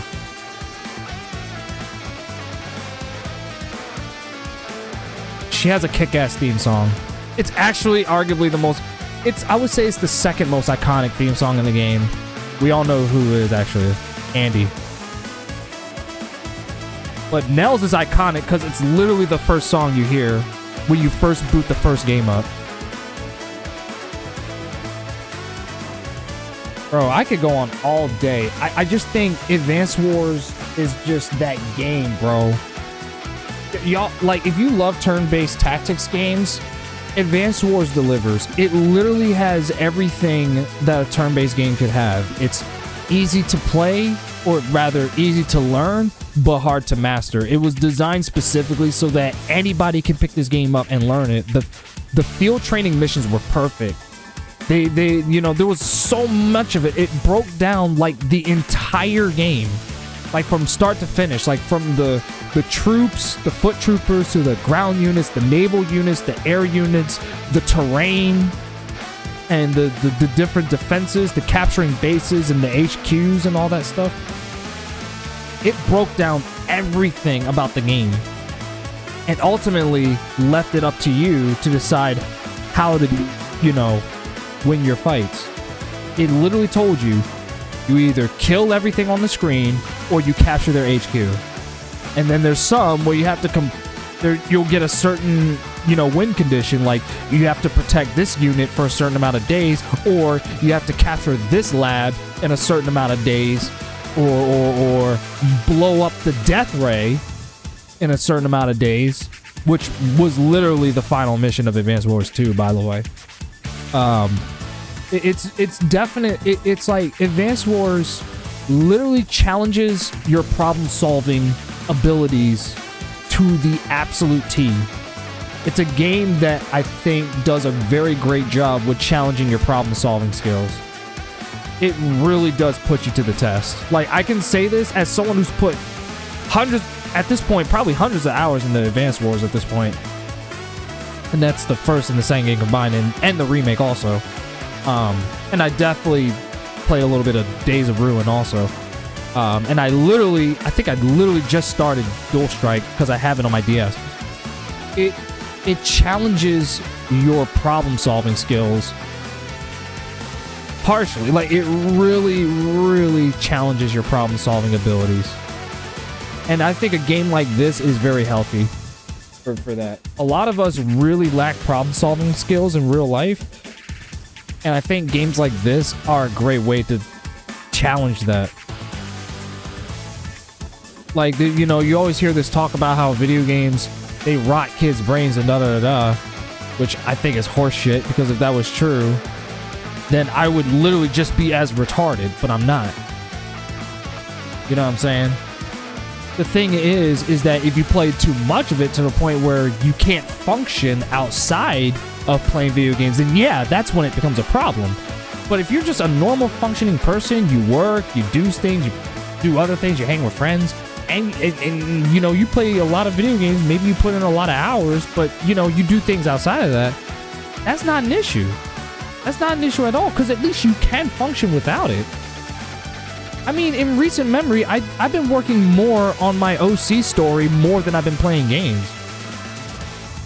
She has a kick-ass theme song. It's actually arguably the most... I would say it's the second most iconic theme song in the game. We all know who it is, actually. Andy. But Nell's is iconic because it's literally the first song you hear when you first boot the first game up. Bro, I could go on all day. I just think Advance Wars is just that game, bro. Y'all, like, if you love turn-based tactics games, Advance Wars delivers. It literally has everything that a turn-based game could have. It's easy to play, or rather easy to learn, but hard to master. It was designed specifically so that anybody can pick this game up and learn it. The field training missions were perfect. They you know, there was so much of it. It broke down like the entire game, like from start to finish, like from the troops, the foot troopers, to the ground units, the naval units, the air units, the terrain, and the different defenses, the capturing bases and the HQs and all that stuff. It broke down everything about the game and ultimately left it up to you to decide how to, you know, win your fights. It literally told you either kill everything on the screen or you capture their HQ. And then there's some where you have to you'll get a certain, you know, win condition, like you have to protect this unit for a certain amount of days, or you have to capture this lab in a certain amount of days, or blow up the death ray in a certain amount of days, which was literally the final mission of Advance Wars 2, by the way. It's definite. It's like Advance Wars literally challenges your problem-solving abilities to the absolute T. It's a game that I think does a very great job with challenging your problem-solving skills. It really does put you to the test. Like, I can say this as someone who's put hundreds, at this point, probably hundreds of hours into Advance Wars at this point. And that's the first and the second game combined, and the remake also. And I definitely played a little bit of Days of Ruin also. And I think I literally just started Dual Strike because I have it on my DS. It challenges your problem-solving skills partially. Like, it really, really challenges your problem-solving abilities. And I think a game like this is very healthy for that. A lot of us really lack problem-solving skills in real life. And I think games like this are a great way to challenge that. Like, you know, you always hear this talk about how video games, they rot kids' brains and da-da-da-da, which I think is horseshit, because if that was true, then I would literally just be as retarded, but I'm not. You know what I'm saying? The thing is that if you play too much of it to the point where you can't function outside of playing video games, then yeah, that's when it becomes a problem. But if you're just a normal functioning person, you work, you do things, you do other things, you hang with friends, and you know, you play a lot of video games, maybe you put in a lot of hours, but you know, you do things outside of that, that's not an issue. That's not an issue at all, because at least you can function without it. I mean, in recent memory, I've been working more on my OC story more than I've been playing games.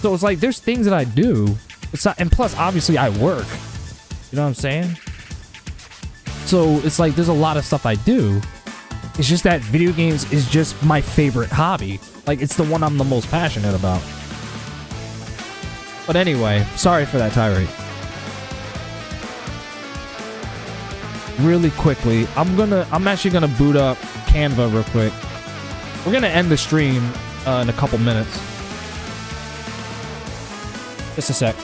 So it's like, there's things that I do. It's not, and plus, obviously, I work. You know what I'm saying? So it's like, there's a lot of stuff I do. It's just that video games is just my favorite hobby. Like, it's the one I'm the most passionate about. But anyway, sorry for that tirade. Really quickly, I'm actually gonna boot up Canva real quick. We're gonna end the stream in a couple minutes. Just a sec.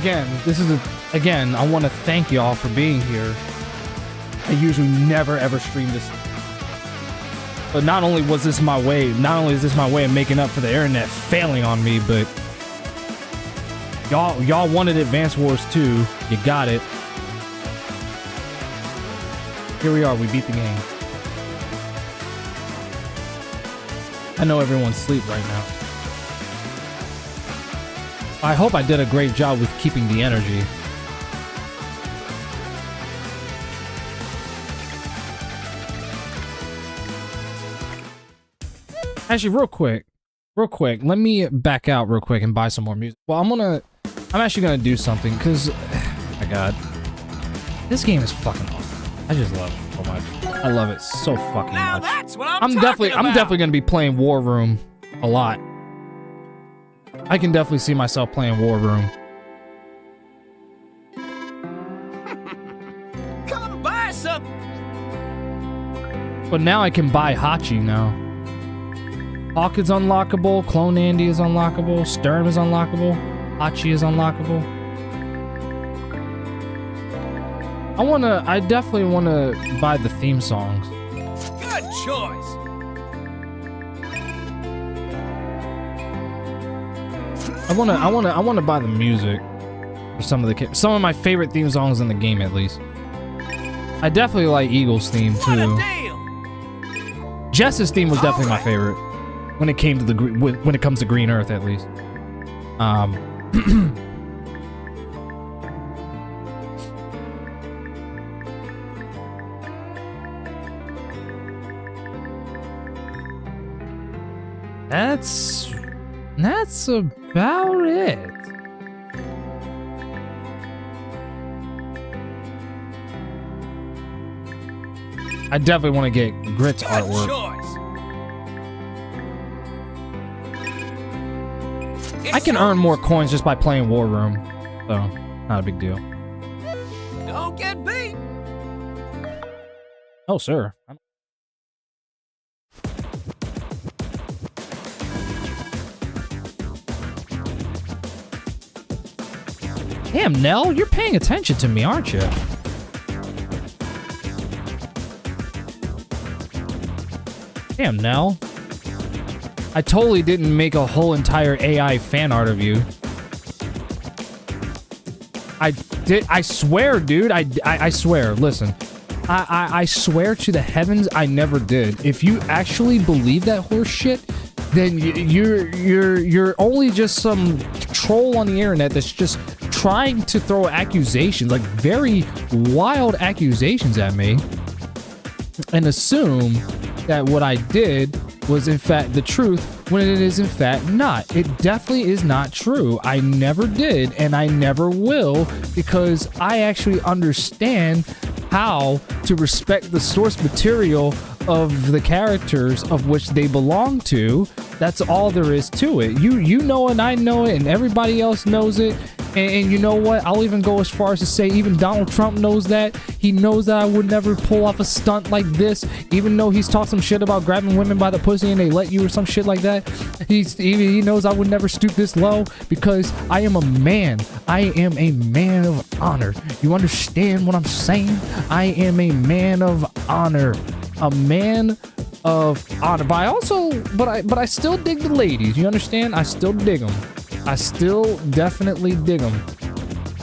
again, I want to thank y'all for being here. I usually never ever stream this. But not only is this my way of making up for the internet failing on me, but y'all wanted Advance Wars 2. You got it. Here we are, we beat the game. I know everyone's asleep right now. I hope I did a great job with keeping the energy. Actually, real quick, let me back out real quick and buy some more music. Well, I'm actually gonna do something, because, my god, this game is fucking awesome. I just love it so much. I love it so fucking Now much. that's what I'm definitely gonna be playing War Room a lot. I can definitely see myself playing War Room. Come buy some. But now I can buy Hachi now. Hawk is unlockable, Clone Andy is unlockable, Sturm is unlockable, Hachi is unlockable. I definitely wanna buy the theme songs. Good choice. I wanna buy the music for some of my favorite theme songs in the game, at least. I definitely like Eagle's theme What a too. deal. Jess's theme was definitely my favorite when it came to when it comes to Green Earth, at least. That's about it. I definitely want to get Grit's Good artwork. choice. I can earn more coins just by playing War Room, so not a big deal. Don't get beat. Oh, sir. Damn, Nell, you're paying attention to me, aren't you? Damn, Nell. I totally didn't make a whole entire AI fan art of you. I swear, dude. I swear. Listen. I swear to the heavens I never did. If you actually believe that horse shit, then you're only just some troll on the internet that's just trying to throw accusations, like very wild accusations at me, and assume that what I did was in fact the truth when it is in fact not. It definitely is not true. I never did, and I never will, because I actually understand how to respect the source material of the characters of which they belong to. That's all there is to it. You know it, I know it, and everybody else knows it. And you know what? I'll even go as far as to say even Donald Trump knows that. He knows that I would never pull off a stunt like this, even though he's talked some shit about grabbing women by the pussy and they let you or some shit like that. He knows I would never stoop this low, because I am a man. I am a man of honor. You understand what I'm saying? I am a man of honor. A man of honor. But I still dig the ladies. You understand? I still dig them. I still definitely dig them.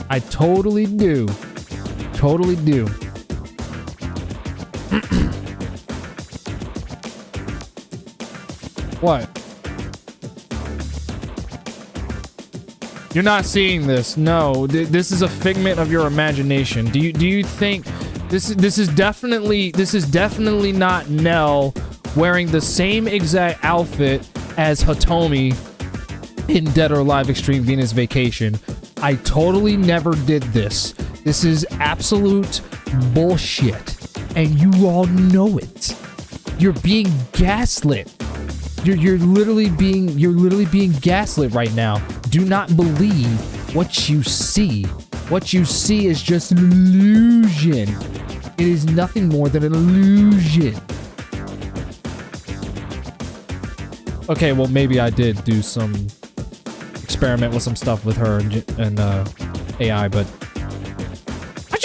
I totally do. Totally do. What? You're not seeing this. No, this is a figment of your imagination. Do you think this is definitely not Nell wearing the same exact outfit as Hitomi in Dead or Alive Extreme Venus Vacation? I totally never did this. This is absolute bullshit, and you all know it. You're being gaslit. You're literally being gaslit right now. Do not believe what you see. What you see is just an illusion. It is nothing more than an illusion. Okay, well maybe I did do some experiment with some stuff with her and AI, but I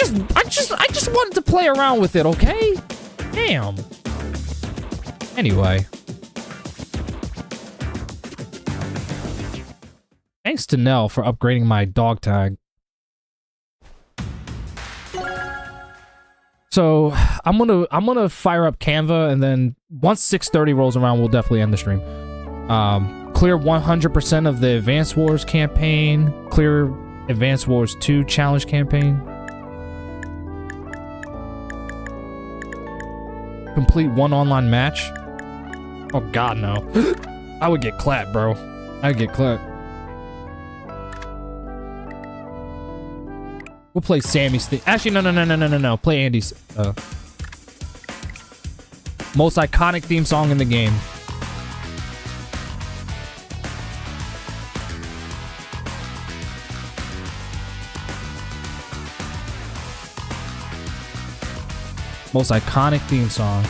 just wanted to play around with it, okay? Damn. Anyway. Thanks to Nell for upgrading my dog tag. So I'm gonna fire up Canva, and then once 6:30 rolls around, we'll definitely end the stream. Clear 100% of the Advance Wars campaign. Clear Advance Wars 2 challenge campaign. Complete 1 online match. Oh god, no. I would get clapped, bro. I'd get clapped. We'll play Sammy's theme. Actually, no. Play Andy's most iconic theme song in the game. Most iconic theme song.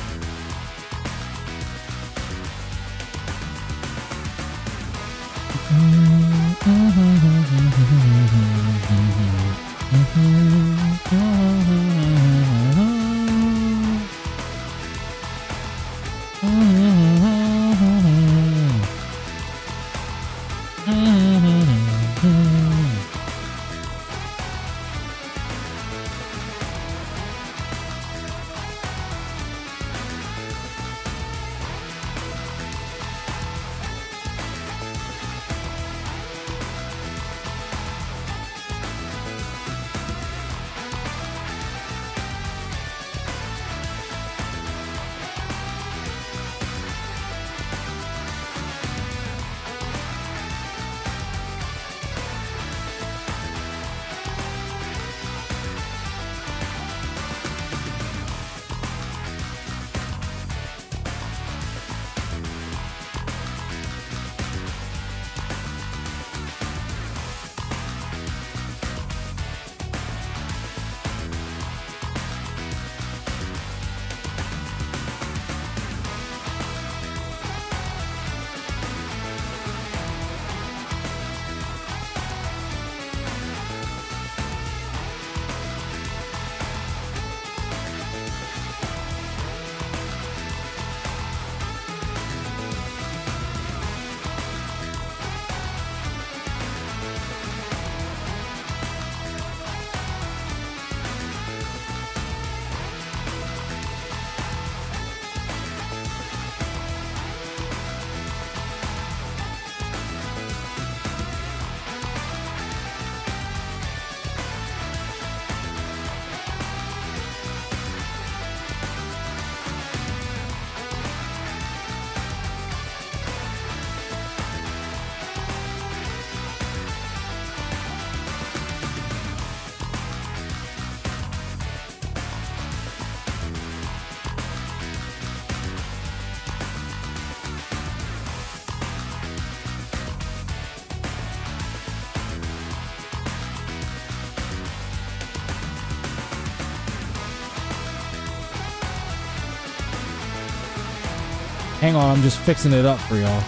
Hang on, I'm just fixing it up for y'all.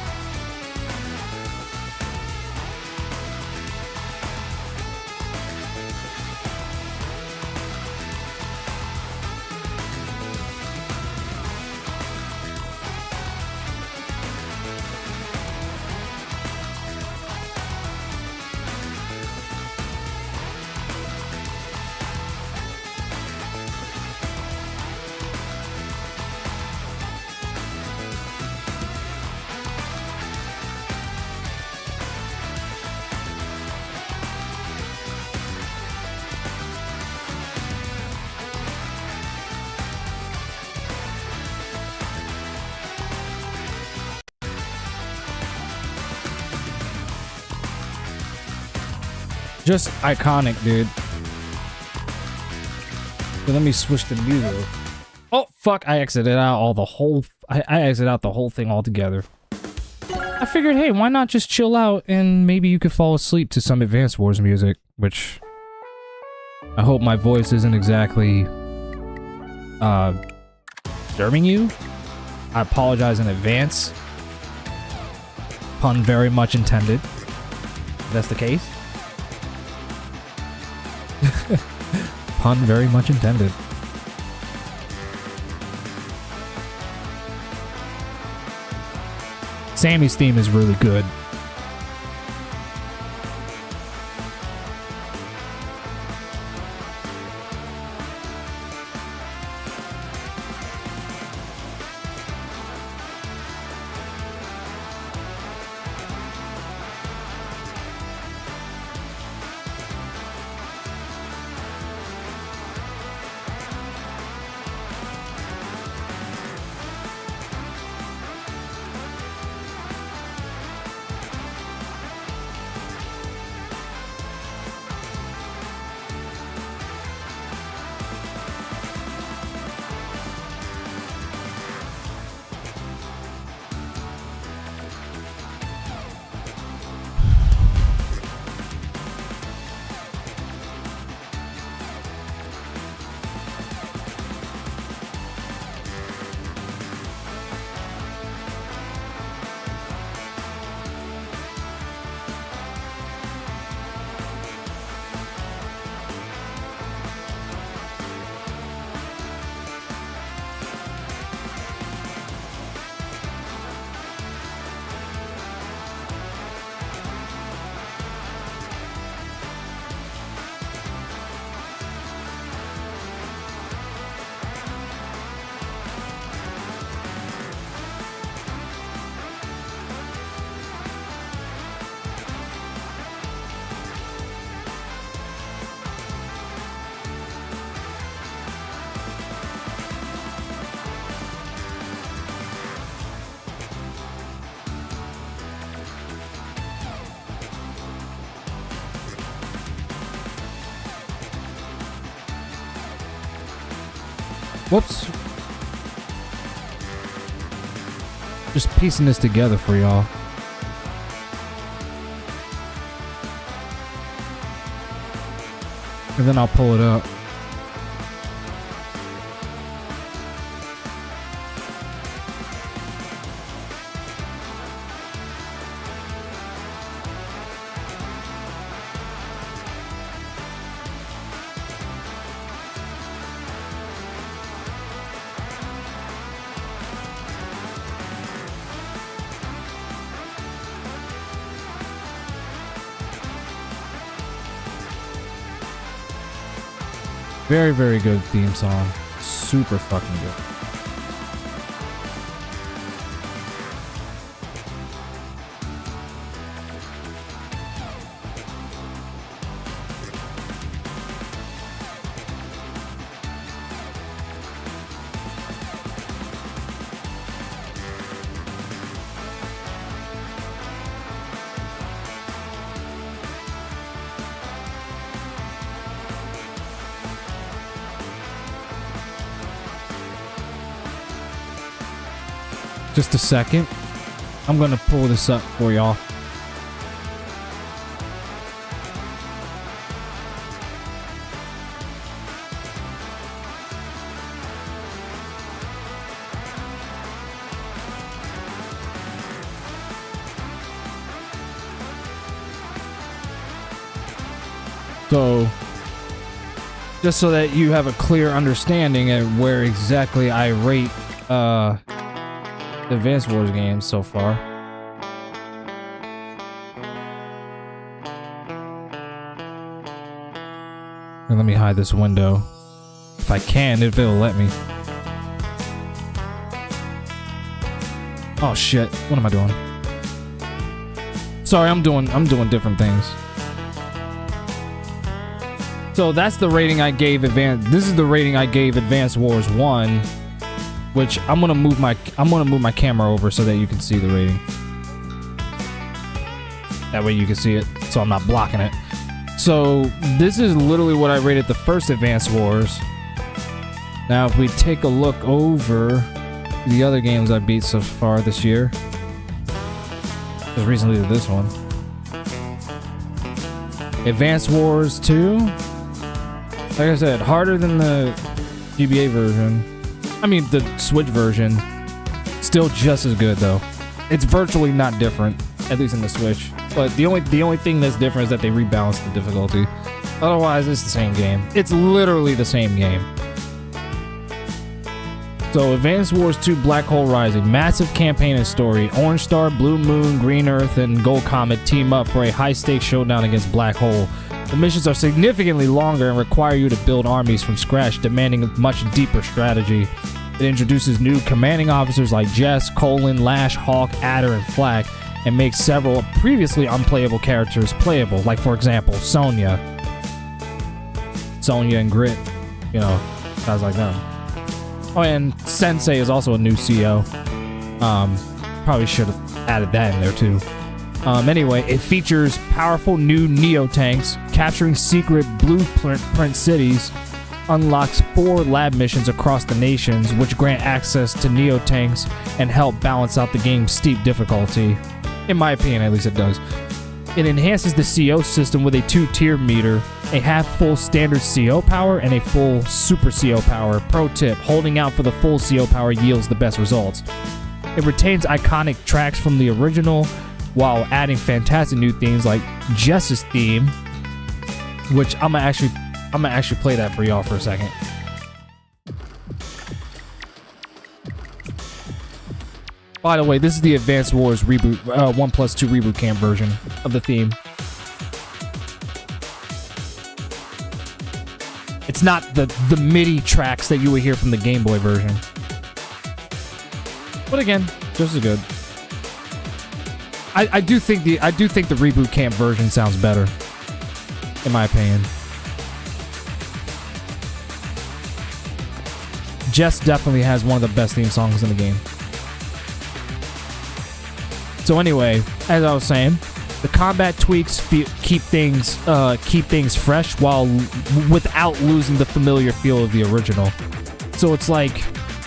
Just iconic, dude. So let me switch the music. Oh fuck! I exited out all the whole. I exited out the whole thing altogether. I figured, hey, why not just chill out and maybe you could fall asleep to some Advance Wars music, which I hope my voice isn't exactly disturbing you. I apologize in advance. Pun very much intended. If that's the case. Pun very much intended. Sammy's theme is really good. Whoops. Just piecing this together for y'all. And then I'll pull it up. Very, very good theme song. Super fucking good. Just a second. I'm gonna pull this up for y'all. So, just so that you have a clear understanding of where exactly I rate Advance Wars games so far. And let me hide this window. If I can, if it'll let me. Oh shit, what am I doing? Sorry, I'm doing different things. So that's the rating I gave this is the rating I gave Advance Wars 1. Which I'm gonna move my camera over so that you can see the rating. That way you can see it, so I'm not blocking it. So this is literally what I rated the first Advance Wars. Now if we take a look over the other games I beat so far this year, just recently to this one, Advance Wars 2. Like I said, harder than the GBA version. I mean, the Switch version, still just as good though. It's virtually not different, at least in the Switch. But the only thing that's different is that they rebalanced the difficulty. Otherwise, it's the same game. It's literally the same game. So, Advance Wars 2 Black Hole Rising. Massive campaign and story. Orange Star, Blue Moon, Green Earth, and Gold Comet team up for a high-stakes showdown against Black Hole. The missions are significantly longer and require you to build armies from scratch, demanding a much deeper strategy. It introduces new commanding officers like Jess, Colin, Lash, Hawk, Adder, and Flak, and makes several previously unplayable characters playable, like, for example, Sonya and Grit, you know, guys like them. Oh, and Sensei is also a new CO. Probably should have added that in there, too. Anyway, it features powerful new Neo tanks, capturing secret blueprint cities, unlocks 4 lab missions across the nations, which grant access to Neo tanks and help balance out the game's steep difficulty. In my opinion, at least it does. It enhances the CO system with a 2-tier meter, a half-full standard CO power, and a full super CO power. Pro tip, holding out for the full CO power yields the best results. It retains iconic tracks from the original, while adding fantastic new themes like Jess's theme, which I'm gonna actually play that for y'all for a second. By the way, this is the Advance Wars reboot, 1+2 reboot camp version of the theme. It's not the MIDI tracks that you would hear from the Game Boy version. But again, just as good. I do think the reboot camp version sounds better, in my opinion. Jess definitely has one of the best theme songs in the game. So anyway, as I was saying, the combat tweaks keep things fresh while without losing the familiar feel of the original. So it's like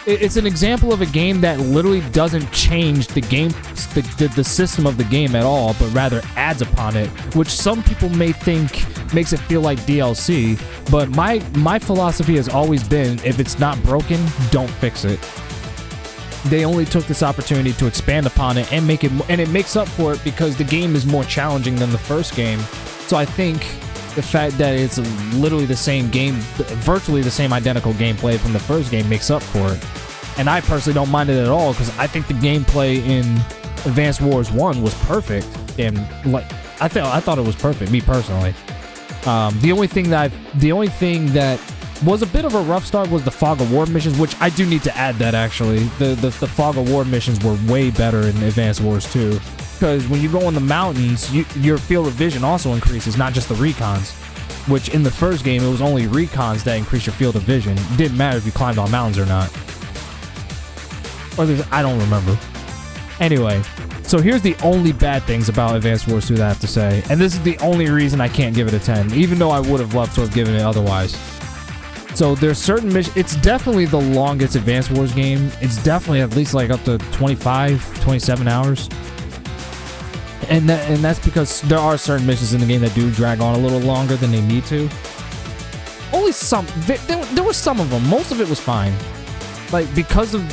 it's an example of a game that literally doesn't change the game, the system of the game at all, but rather adds upon it, which some people may think makes it feel like DLC. But my philosophy has always been, if it's not broken, don't fix it. They only took this opportunity to expand upon it and it makes up for it because the game is more challenging than the first game. So I think the fact that it's literally the same game, virtually the same identical gameplay from the first game, makes up for it. And I personally don't mind it at all because I think the gameplay in Advance Wars 1 was perfect, and like I thought it was perfect, me personally. The only thing that was a bit of a rough start was the Fog of War missions, which I do need to add that actually. The Fog of War missions were way better in Advance Wars 2. Because when you go in the mountains, your field of vision also increases, not just the recons. Which in the first game, it was only recons that increased your field of vision. It didn't matter if you climbed on mountains or not. Or I don't remember. Anyway, so here's the only bad things about Advance Wars 2 that I have to say. And this is the only reason I can't give it a 10, even though I would have loved to have given it otherwise. So there's certain missions. It's definitely the longest Advance Wars game. It's definitely at least like up to 25, 27 hours. And that's because there are certain missions in the game that do drag on a little longer than they need to. Only some. There were some of them. Most of it was fine. Like because of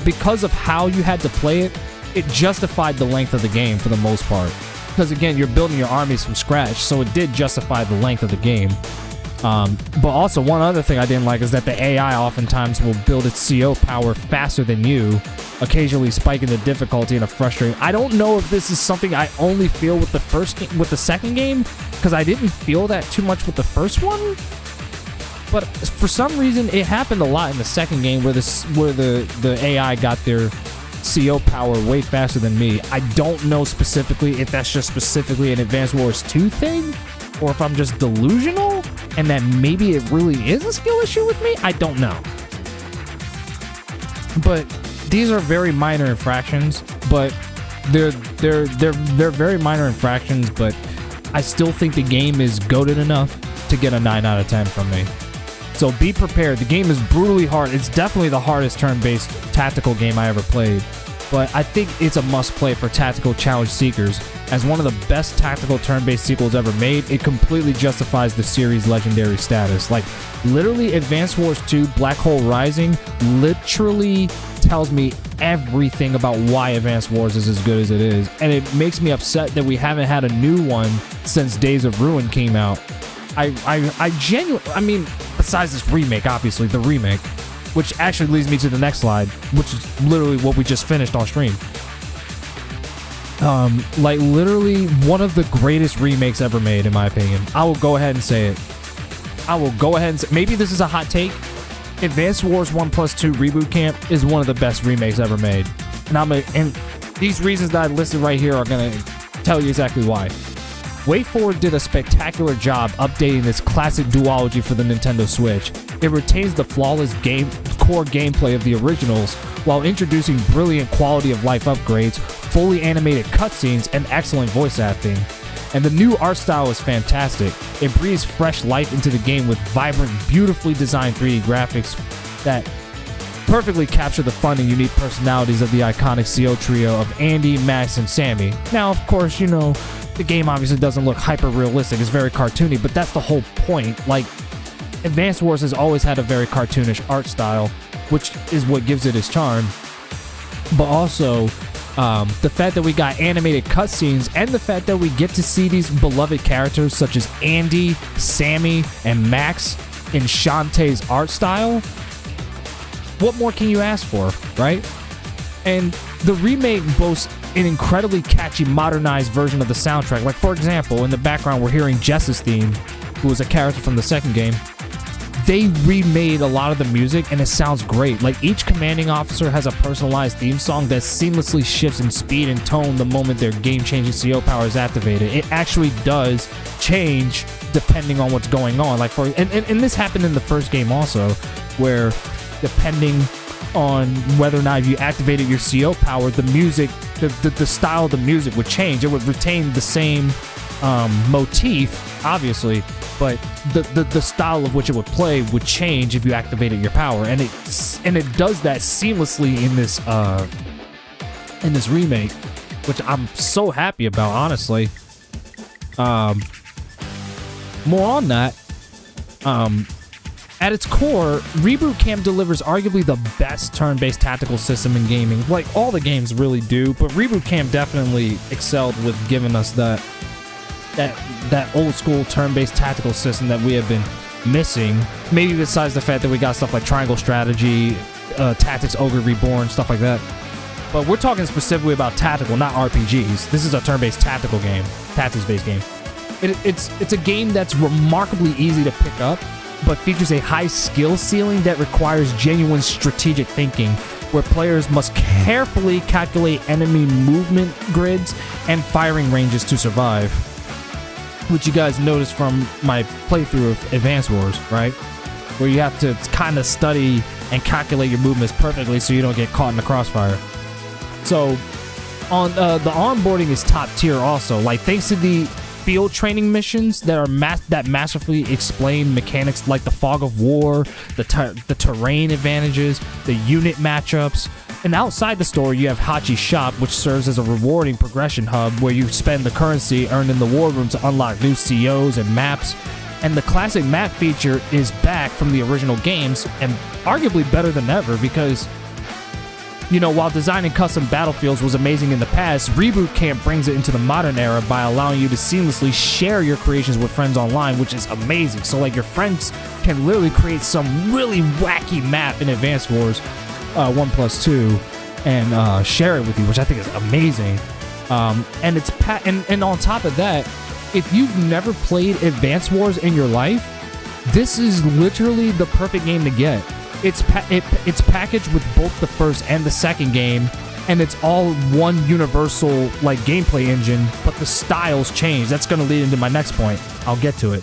because of how you had to play it, it justified the length of the game for the most part. Because again, you're building your armies from scratch, so it did justify the length of the game. But also one other thing I didn't like is that the AI oftentimes will build its CO power faster than you, occasionally spiking the difficulty in a frustrating. I don't know if this is something I only feel with the second game, because I didn't feel that too much with the first one. But for some reason, it happened a lot in the second game where the AI got their CO power way faster than me. I don't know specifically if that's just specifically an Advance Wars 2 thing, or if I'm just delusional, and that maybe it really is a skill issue with me. I don't know. But these are very minor infractions, but they're very minor infractions, but I still think the game is goated enough to get a 9 out of 10 from me. So be prepared. The game is brutally hard. It's definitely the hardest turn-based tactical game I ever played. But I think it's a must-play for tactical challenge seekers. As one of the best tactical turn-based sequels ever made, it completely justifies the series' legendary status. Like, literally, Advance Wars 2 Black Hole Rising literally tells me everything about why Advance Wars is as good as it is. And it makes me upset that we haven't had a new one since Days of Ruin came out. I genuinely, I mean, besides this remake, obviously, the remake, which actually leads me to the next slide, which is literally what we just finished on stream. Like, literally one of the greatest remakes ever made, in my opinion. I will go ahead and say it. I will go ahead and say, maybe this is a hot take. Advance Wars 1+2 Reboot Camp is one of the best remakes ever made. And these reasons that I listed right here are going to tell you exactly why. WayForward did a spectacular job updating this classic duology for the Nintendo Switch. It retains the flawless core gameplay of the originals while introducing brilliant quality of life upgrades, fully animated cutscenes, and excellent voice acting. And the new art style is fantastic. It breathes fresh life into the game with vibrant, beautifully designed 3D graphics that perfectly capture the fun and unique personalities of the iconic CO trio of Andy, Max, and Sammy. Now, of course, you know, the game obviously doesn't look hyper-realistic. It's very cartoony, but that's the whole point. Like, Advance Wars has always had a very cartoonish art style, which is what gives it its charm. But also, the fact that we got animated cutscenes and the fact that we get to see these beloved characters such as Andy, Sammy, and Max in Shantae's art style, what more can you ask for, right? And the remake boasts an incredibly catchy, modernized version of the soundtrack. Like, for example, in the background, we're hearing Jess's theme, who was a character from the second game. They remade a lot of the music, and it sounds great. Like, each commanding officer has a personalized theme song that seamlessly shifts in speed and tone the moment their game-changing CO power is activated. It actually does change depending on what's going on. Like, and this happened in the first game also, where depending on whether or not you activated your CO power, the music, the style of the music would change. It would retain the same motif, obviously, but the style of which it would play would change if you activated your power, and it does that seamlessly in this remake, which I'm so happy about, honestly. More on that. At its core, Reboot Camp delivers arguably the best turn-based tactical system in gaming. Like, all the games really do, but Reboot Camp definitely excelled with giving us that old-school turn-based tactical system that we have been missing. Maybe besides the fact that we got stuff like Triangle Strategy, Tactics Ogre Reborn, stuff like that. But we're talking specifically about tactical, not RPGs. This is a turn-based tactical game, tactics-based game. It's a game that's remarkably easy to pick up, but features a high skill ceiling that requires genuine strategic thinking, where players must carefully calculate enemy movement grids and firing ranges to survive. Which you guys noticed from my playthrough of Advance Wars, right? Where you have to kind of study and calculate your movements perfectly so you don't get caught in the crossfire. So, on the onboarding is top tier also. Like, thanks to the field training missions that are masterfully explain mechanics like the fog of war, the terrain advantages, the unit matchups. And outside the store, you have Hachi's shop, which serves as a rewarding progression hub where you spend the currency earned in the war room to unlock new COs and maps. And the classic map feature is back from the original games, and arguably better than ever, because, you know, while designing custom battlefields was amazing in the past, Reboot Camp brings it into the modern era by allowing you to seamlessly share your creations with friends online, which is amazing. So, like, your friends can literally create some really wacky map in Advance Wars 1+2 and share it with you, which I think is amazing. And it's and on top of that, if you've never played Advance Wars in your life, this is literally the perfect game to get. It's packaged with both the first and the second game, and it's all one universal like gameplay engine, but the styles change. That's going to lead into my next point. I'll get to it.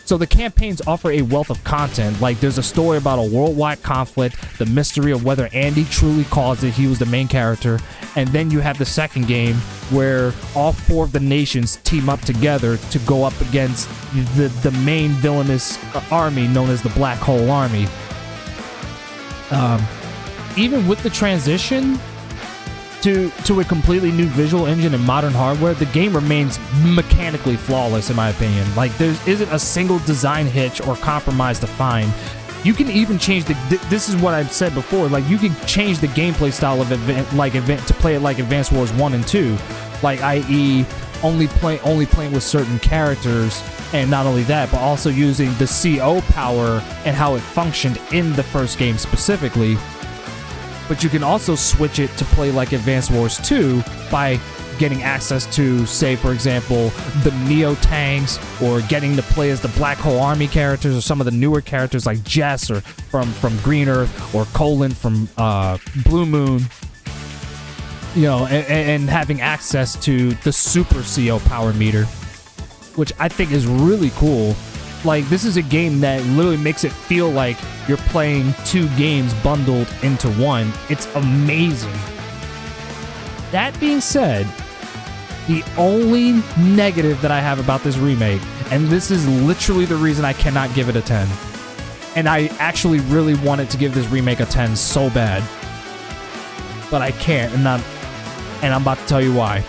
So the campaigns offer a wealth of content. Like, there's a story about a worldwide conflict, the mystery of whether Andy truly caused it, he was the main character, and then you have the second game where all four of the nations team up together to go up against the main villainous army known as the Black Hole Army. Even with the transition to a completely new visual engine and modern hardware, the game remains mechanically flawless in my opinion. Like, there isn't a single design hitch or compromise to find. You can even change this is what I've said before, like, you can change the gameplay style of to play it like Advance Wars 1 and 2. Like, i.e., only playing with certain characters, and not only that, but also using the CO power and how it functioned in the first game specifically. But you can also switch it to play like Advance Wars 2 by getting access to, say, for example, the Neo tanks, or getting to play as the Black Hole Army characters, or some of the newer characters like Jess, or from Green Earth, or Colin from Blue Moon. You know, and having access to the Super CO power meter, which I think is really cool. Like, this is a game that literally makes it feel like you're playing 2 games bundled into one. It's amazing. That being said, the only negative that I have about this remake, and this is literally the reason I cannot give it a 10, and I actually really wanted to give this remake a 10 so bad, but I can't, and I'm about to tell you why.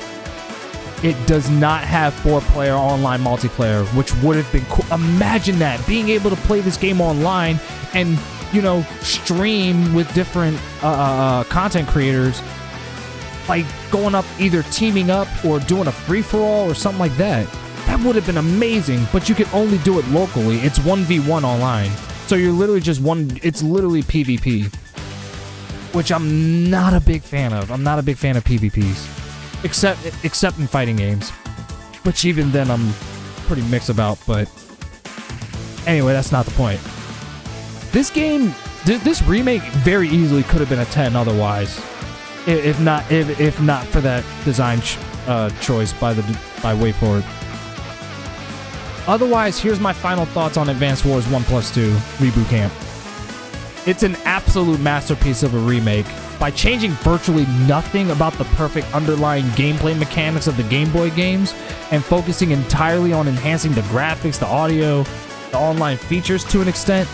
It does not have 4-player online multiplayer, which would have been cool. Imagine that, being able to play this game online and, you know, stream with different content creators, like going up, either teaming up or doing a free-for-all or something like that. That would have been amazing, but you can only do it locally. It's 1v1 online. So you're literally just it's literally PvP, which I'm not a big fan of. I'm not a big fan of PvPs, except in fighting games, which even then I'm pretty mixed about, but anyway, that's not the point. This game, this remake very easily could have been a 10 otherwise. If not for that design choice by WayForward. Otherwise, here's my final thoughts on Advance Wars 1+2 Reboot Camp. It's an absolute masterpiece of a remake. By changing virtually nothing about the perfect underlying gameplay mechanics of the Game Boy games, and focusing entirely on enhancing the graphics, the audio, the online features to an extent,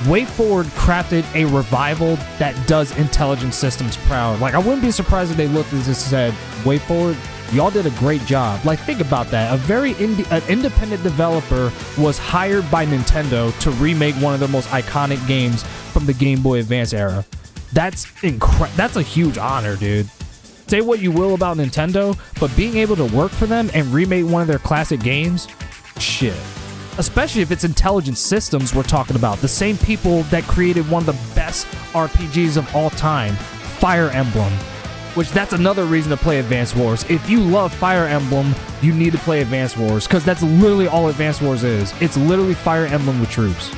WayForward crafted a revival that does Intelligent Systems proud. Like, I wouldn't be surprised if they looked at this and said, WayForward, y'all did a great job. Like, think about that. An independent developer was hired by Nintendo to remake one of the most iconic games from the Game Boy Advance era. That's a huge honor, dude. Say what you will about Nintendo, but being able to work for them and remake one of their classic games, shit. Especially if it's Intelligent Systems we're talking about. The same people that created one of the best RPGs of all time, Fire Emblem. Which, that's another reason to play Advance Wars. If you love Fire Emblem, you need to play Advance Wars, because that's literally all Advance Wars is. It's literally Fire Emblem with troops.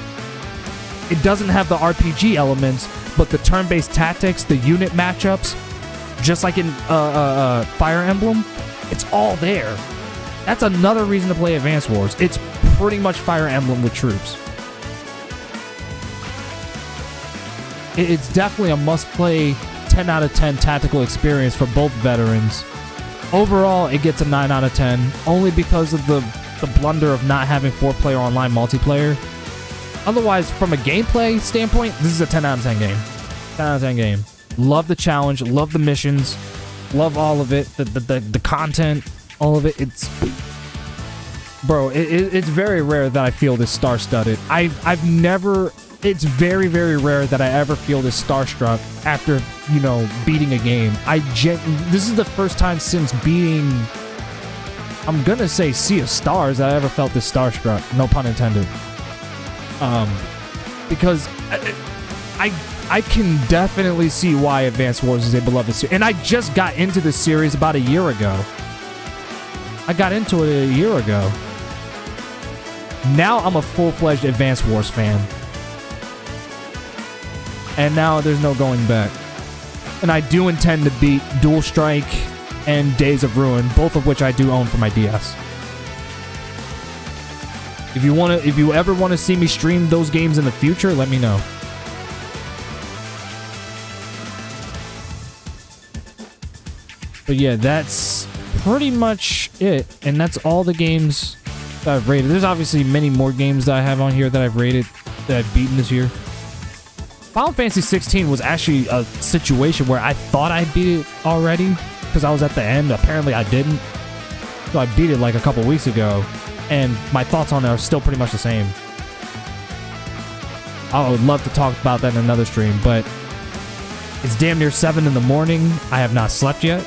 It doesn't have the RPG elements, but the turn-based tactics, the unit matchups, just like in Fire Emblem, it's all there. That's another reason to play Advance Wars. It's pretty much Fire Emblem with troops. It's definitely a must-play 10 out of 10 tactical experience for both veterans. Overall, it gets a 9 out of 10, only because of the blunder of not having 4-player online multiplayer. Otherwise, from a gameplay standpoint, this is a 10 out of 10 game. 10 out of 10 game. Love the challenge, love the missions, love all of it, the content, all of it. It's... Bro, it's very rare that I feel this star-studded. I've never... It's very, very rare that I ever feel this starstruck after, you know, beating a game. This is the first time since beating... I'm gonna say Sea of Stars that I ever felt this starstruck. No pun intended. Because I can definitely see why Advance Wars is a beloved series. And I just got into this series about a year ago. I got into it a year ago. Now I'm a full-fledged Advance Wars fan. And now there's no going back. And I do intend to beat Dual Strike and Days of Ruin, both of which I do own for my DS. If you ever want to see me stream those games in the future, let me know. But yeah, that's pretty much it. And that's all the games that I've rated. There's obviously many more games that I have on here that I've rated, that I've beaten this year. Final Fantasy 16 was actually a situation where I thought I beat it already, because I was at the end. Apparently I didn't. So I beat it like a couple weeks ago, and my thoughts on it are still pretty much the same. I would love to talk about that in another stream, but it's damn near 7 in the morning. I have not slept yet.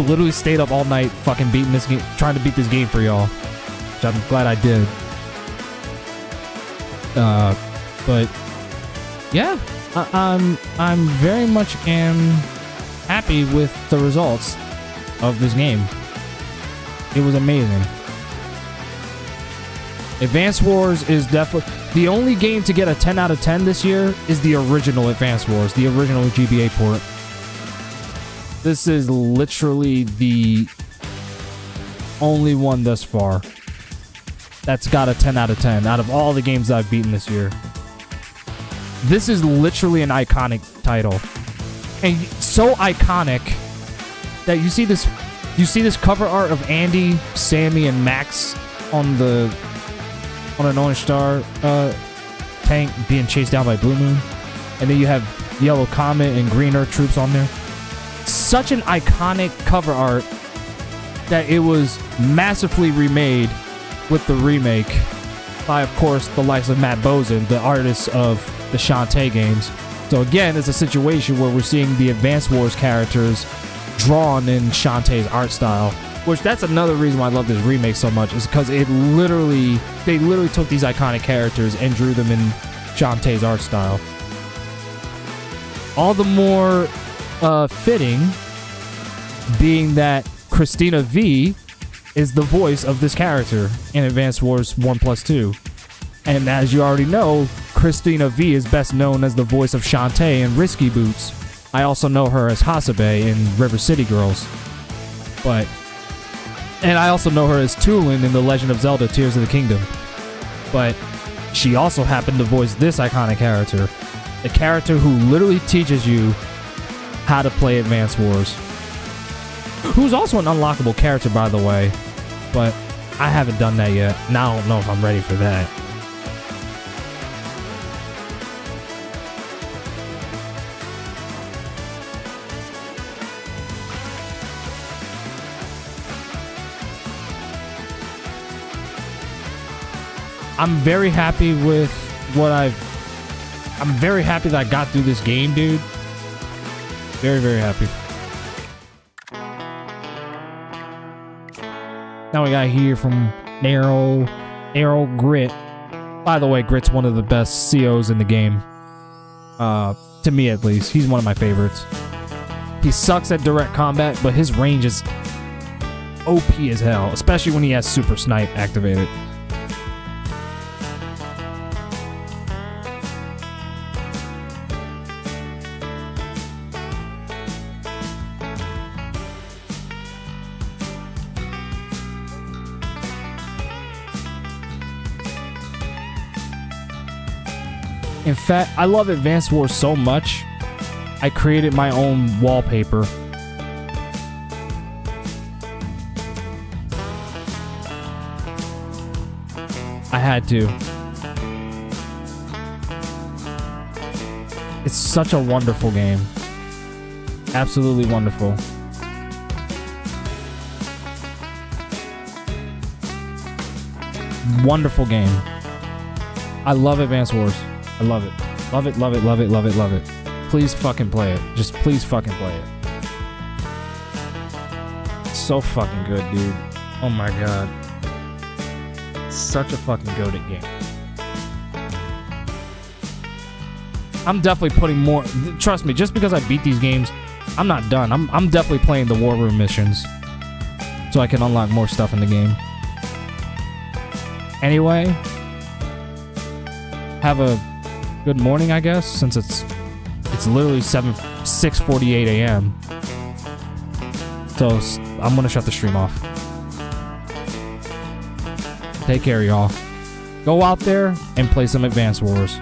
literally stayed up all night fucking beating this game, trying to beat this game for y'all. Which I'm glad I did. But yeah, I'm very much am happy with the results of this game. It was amazing. Advance Wars is definitely the only game to get a 10 out of 10 this year is the original Advance Wars, the original GBA port. This is literally the only one thus far that's got a 10 out of 10 out of all the games I've beaten this year. This is literally an iconic title. And so iconic that you see this cover art of Andy, Sammy, and Max on an Orange Star tank being chased down by Blue Moon. And then you have Yellow Comet and Green Earth troops on there. Such an iconic cover art that it was massively remade with the remake by, of course, the likes of Matt Bozen, the artist of the Shantae games. So again, it's a situation where we're seeing the Advance Wars characters drawn in Shantae's art style, which that's another reason why I love this remake so much, is because they literally took these iconic characters and drew them in Shantae's art style. All the more fitting being that Christina V is the voice of this character in Advance Wars 1+2. And as you already know, Christina V is best known as the voice of Shantae in Risky Boots. I also know her as Hasabe in River City Girls. And I also know her as Tulin in The Legend of Zelda Tears of the Kingdom. But she also happened to voice this iconic character. The character who literally teaches you how to play Advance Wars. Who's also an unlockable character, by the way. But I haven't done that yet, and I don't know if I'm ready for that. I'm very happy with I'm very happy that I got through this game, dude. Very, very happy. Now we got here from Narrow Grit. By the way, Grit's one of the best COs in the game. To me, at least. He's one of my favorites. He sucks at direct combat, but his range is OP as hell, especially when he has Super Snipe activated. In fact, I love Advance Wars so much, I created my own wallpaper. I had to. It's such a wonderful game. Absolutely wonderful. Wonderful game. I love Advance Wars. I love it. Love it, love it, love it, love it, love it. Please fucking play it. Just please fucking play it. It's so fucking good, dude. Oh my god. Such a fucking goated game. I'm definitely putting more... Trust me, just because I beat these games, I'm not done. I'm definitely playing the War Room missions so I can unlock more stuff in the game. Anyway, have a good morning, I guess, since it's literally 6:48 a.m. So I'm gonna shut the stream off. Take care, y'all. Go out there and play some Advance Wars.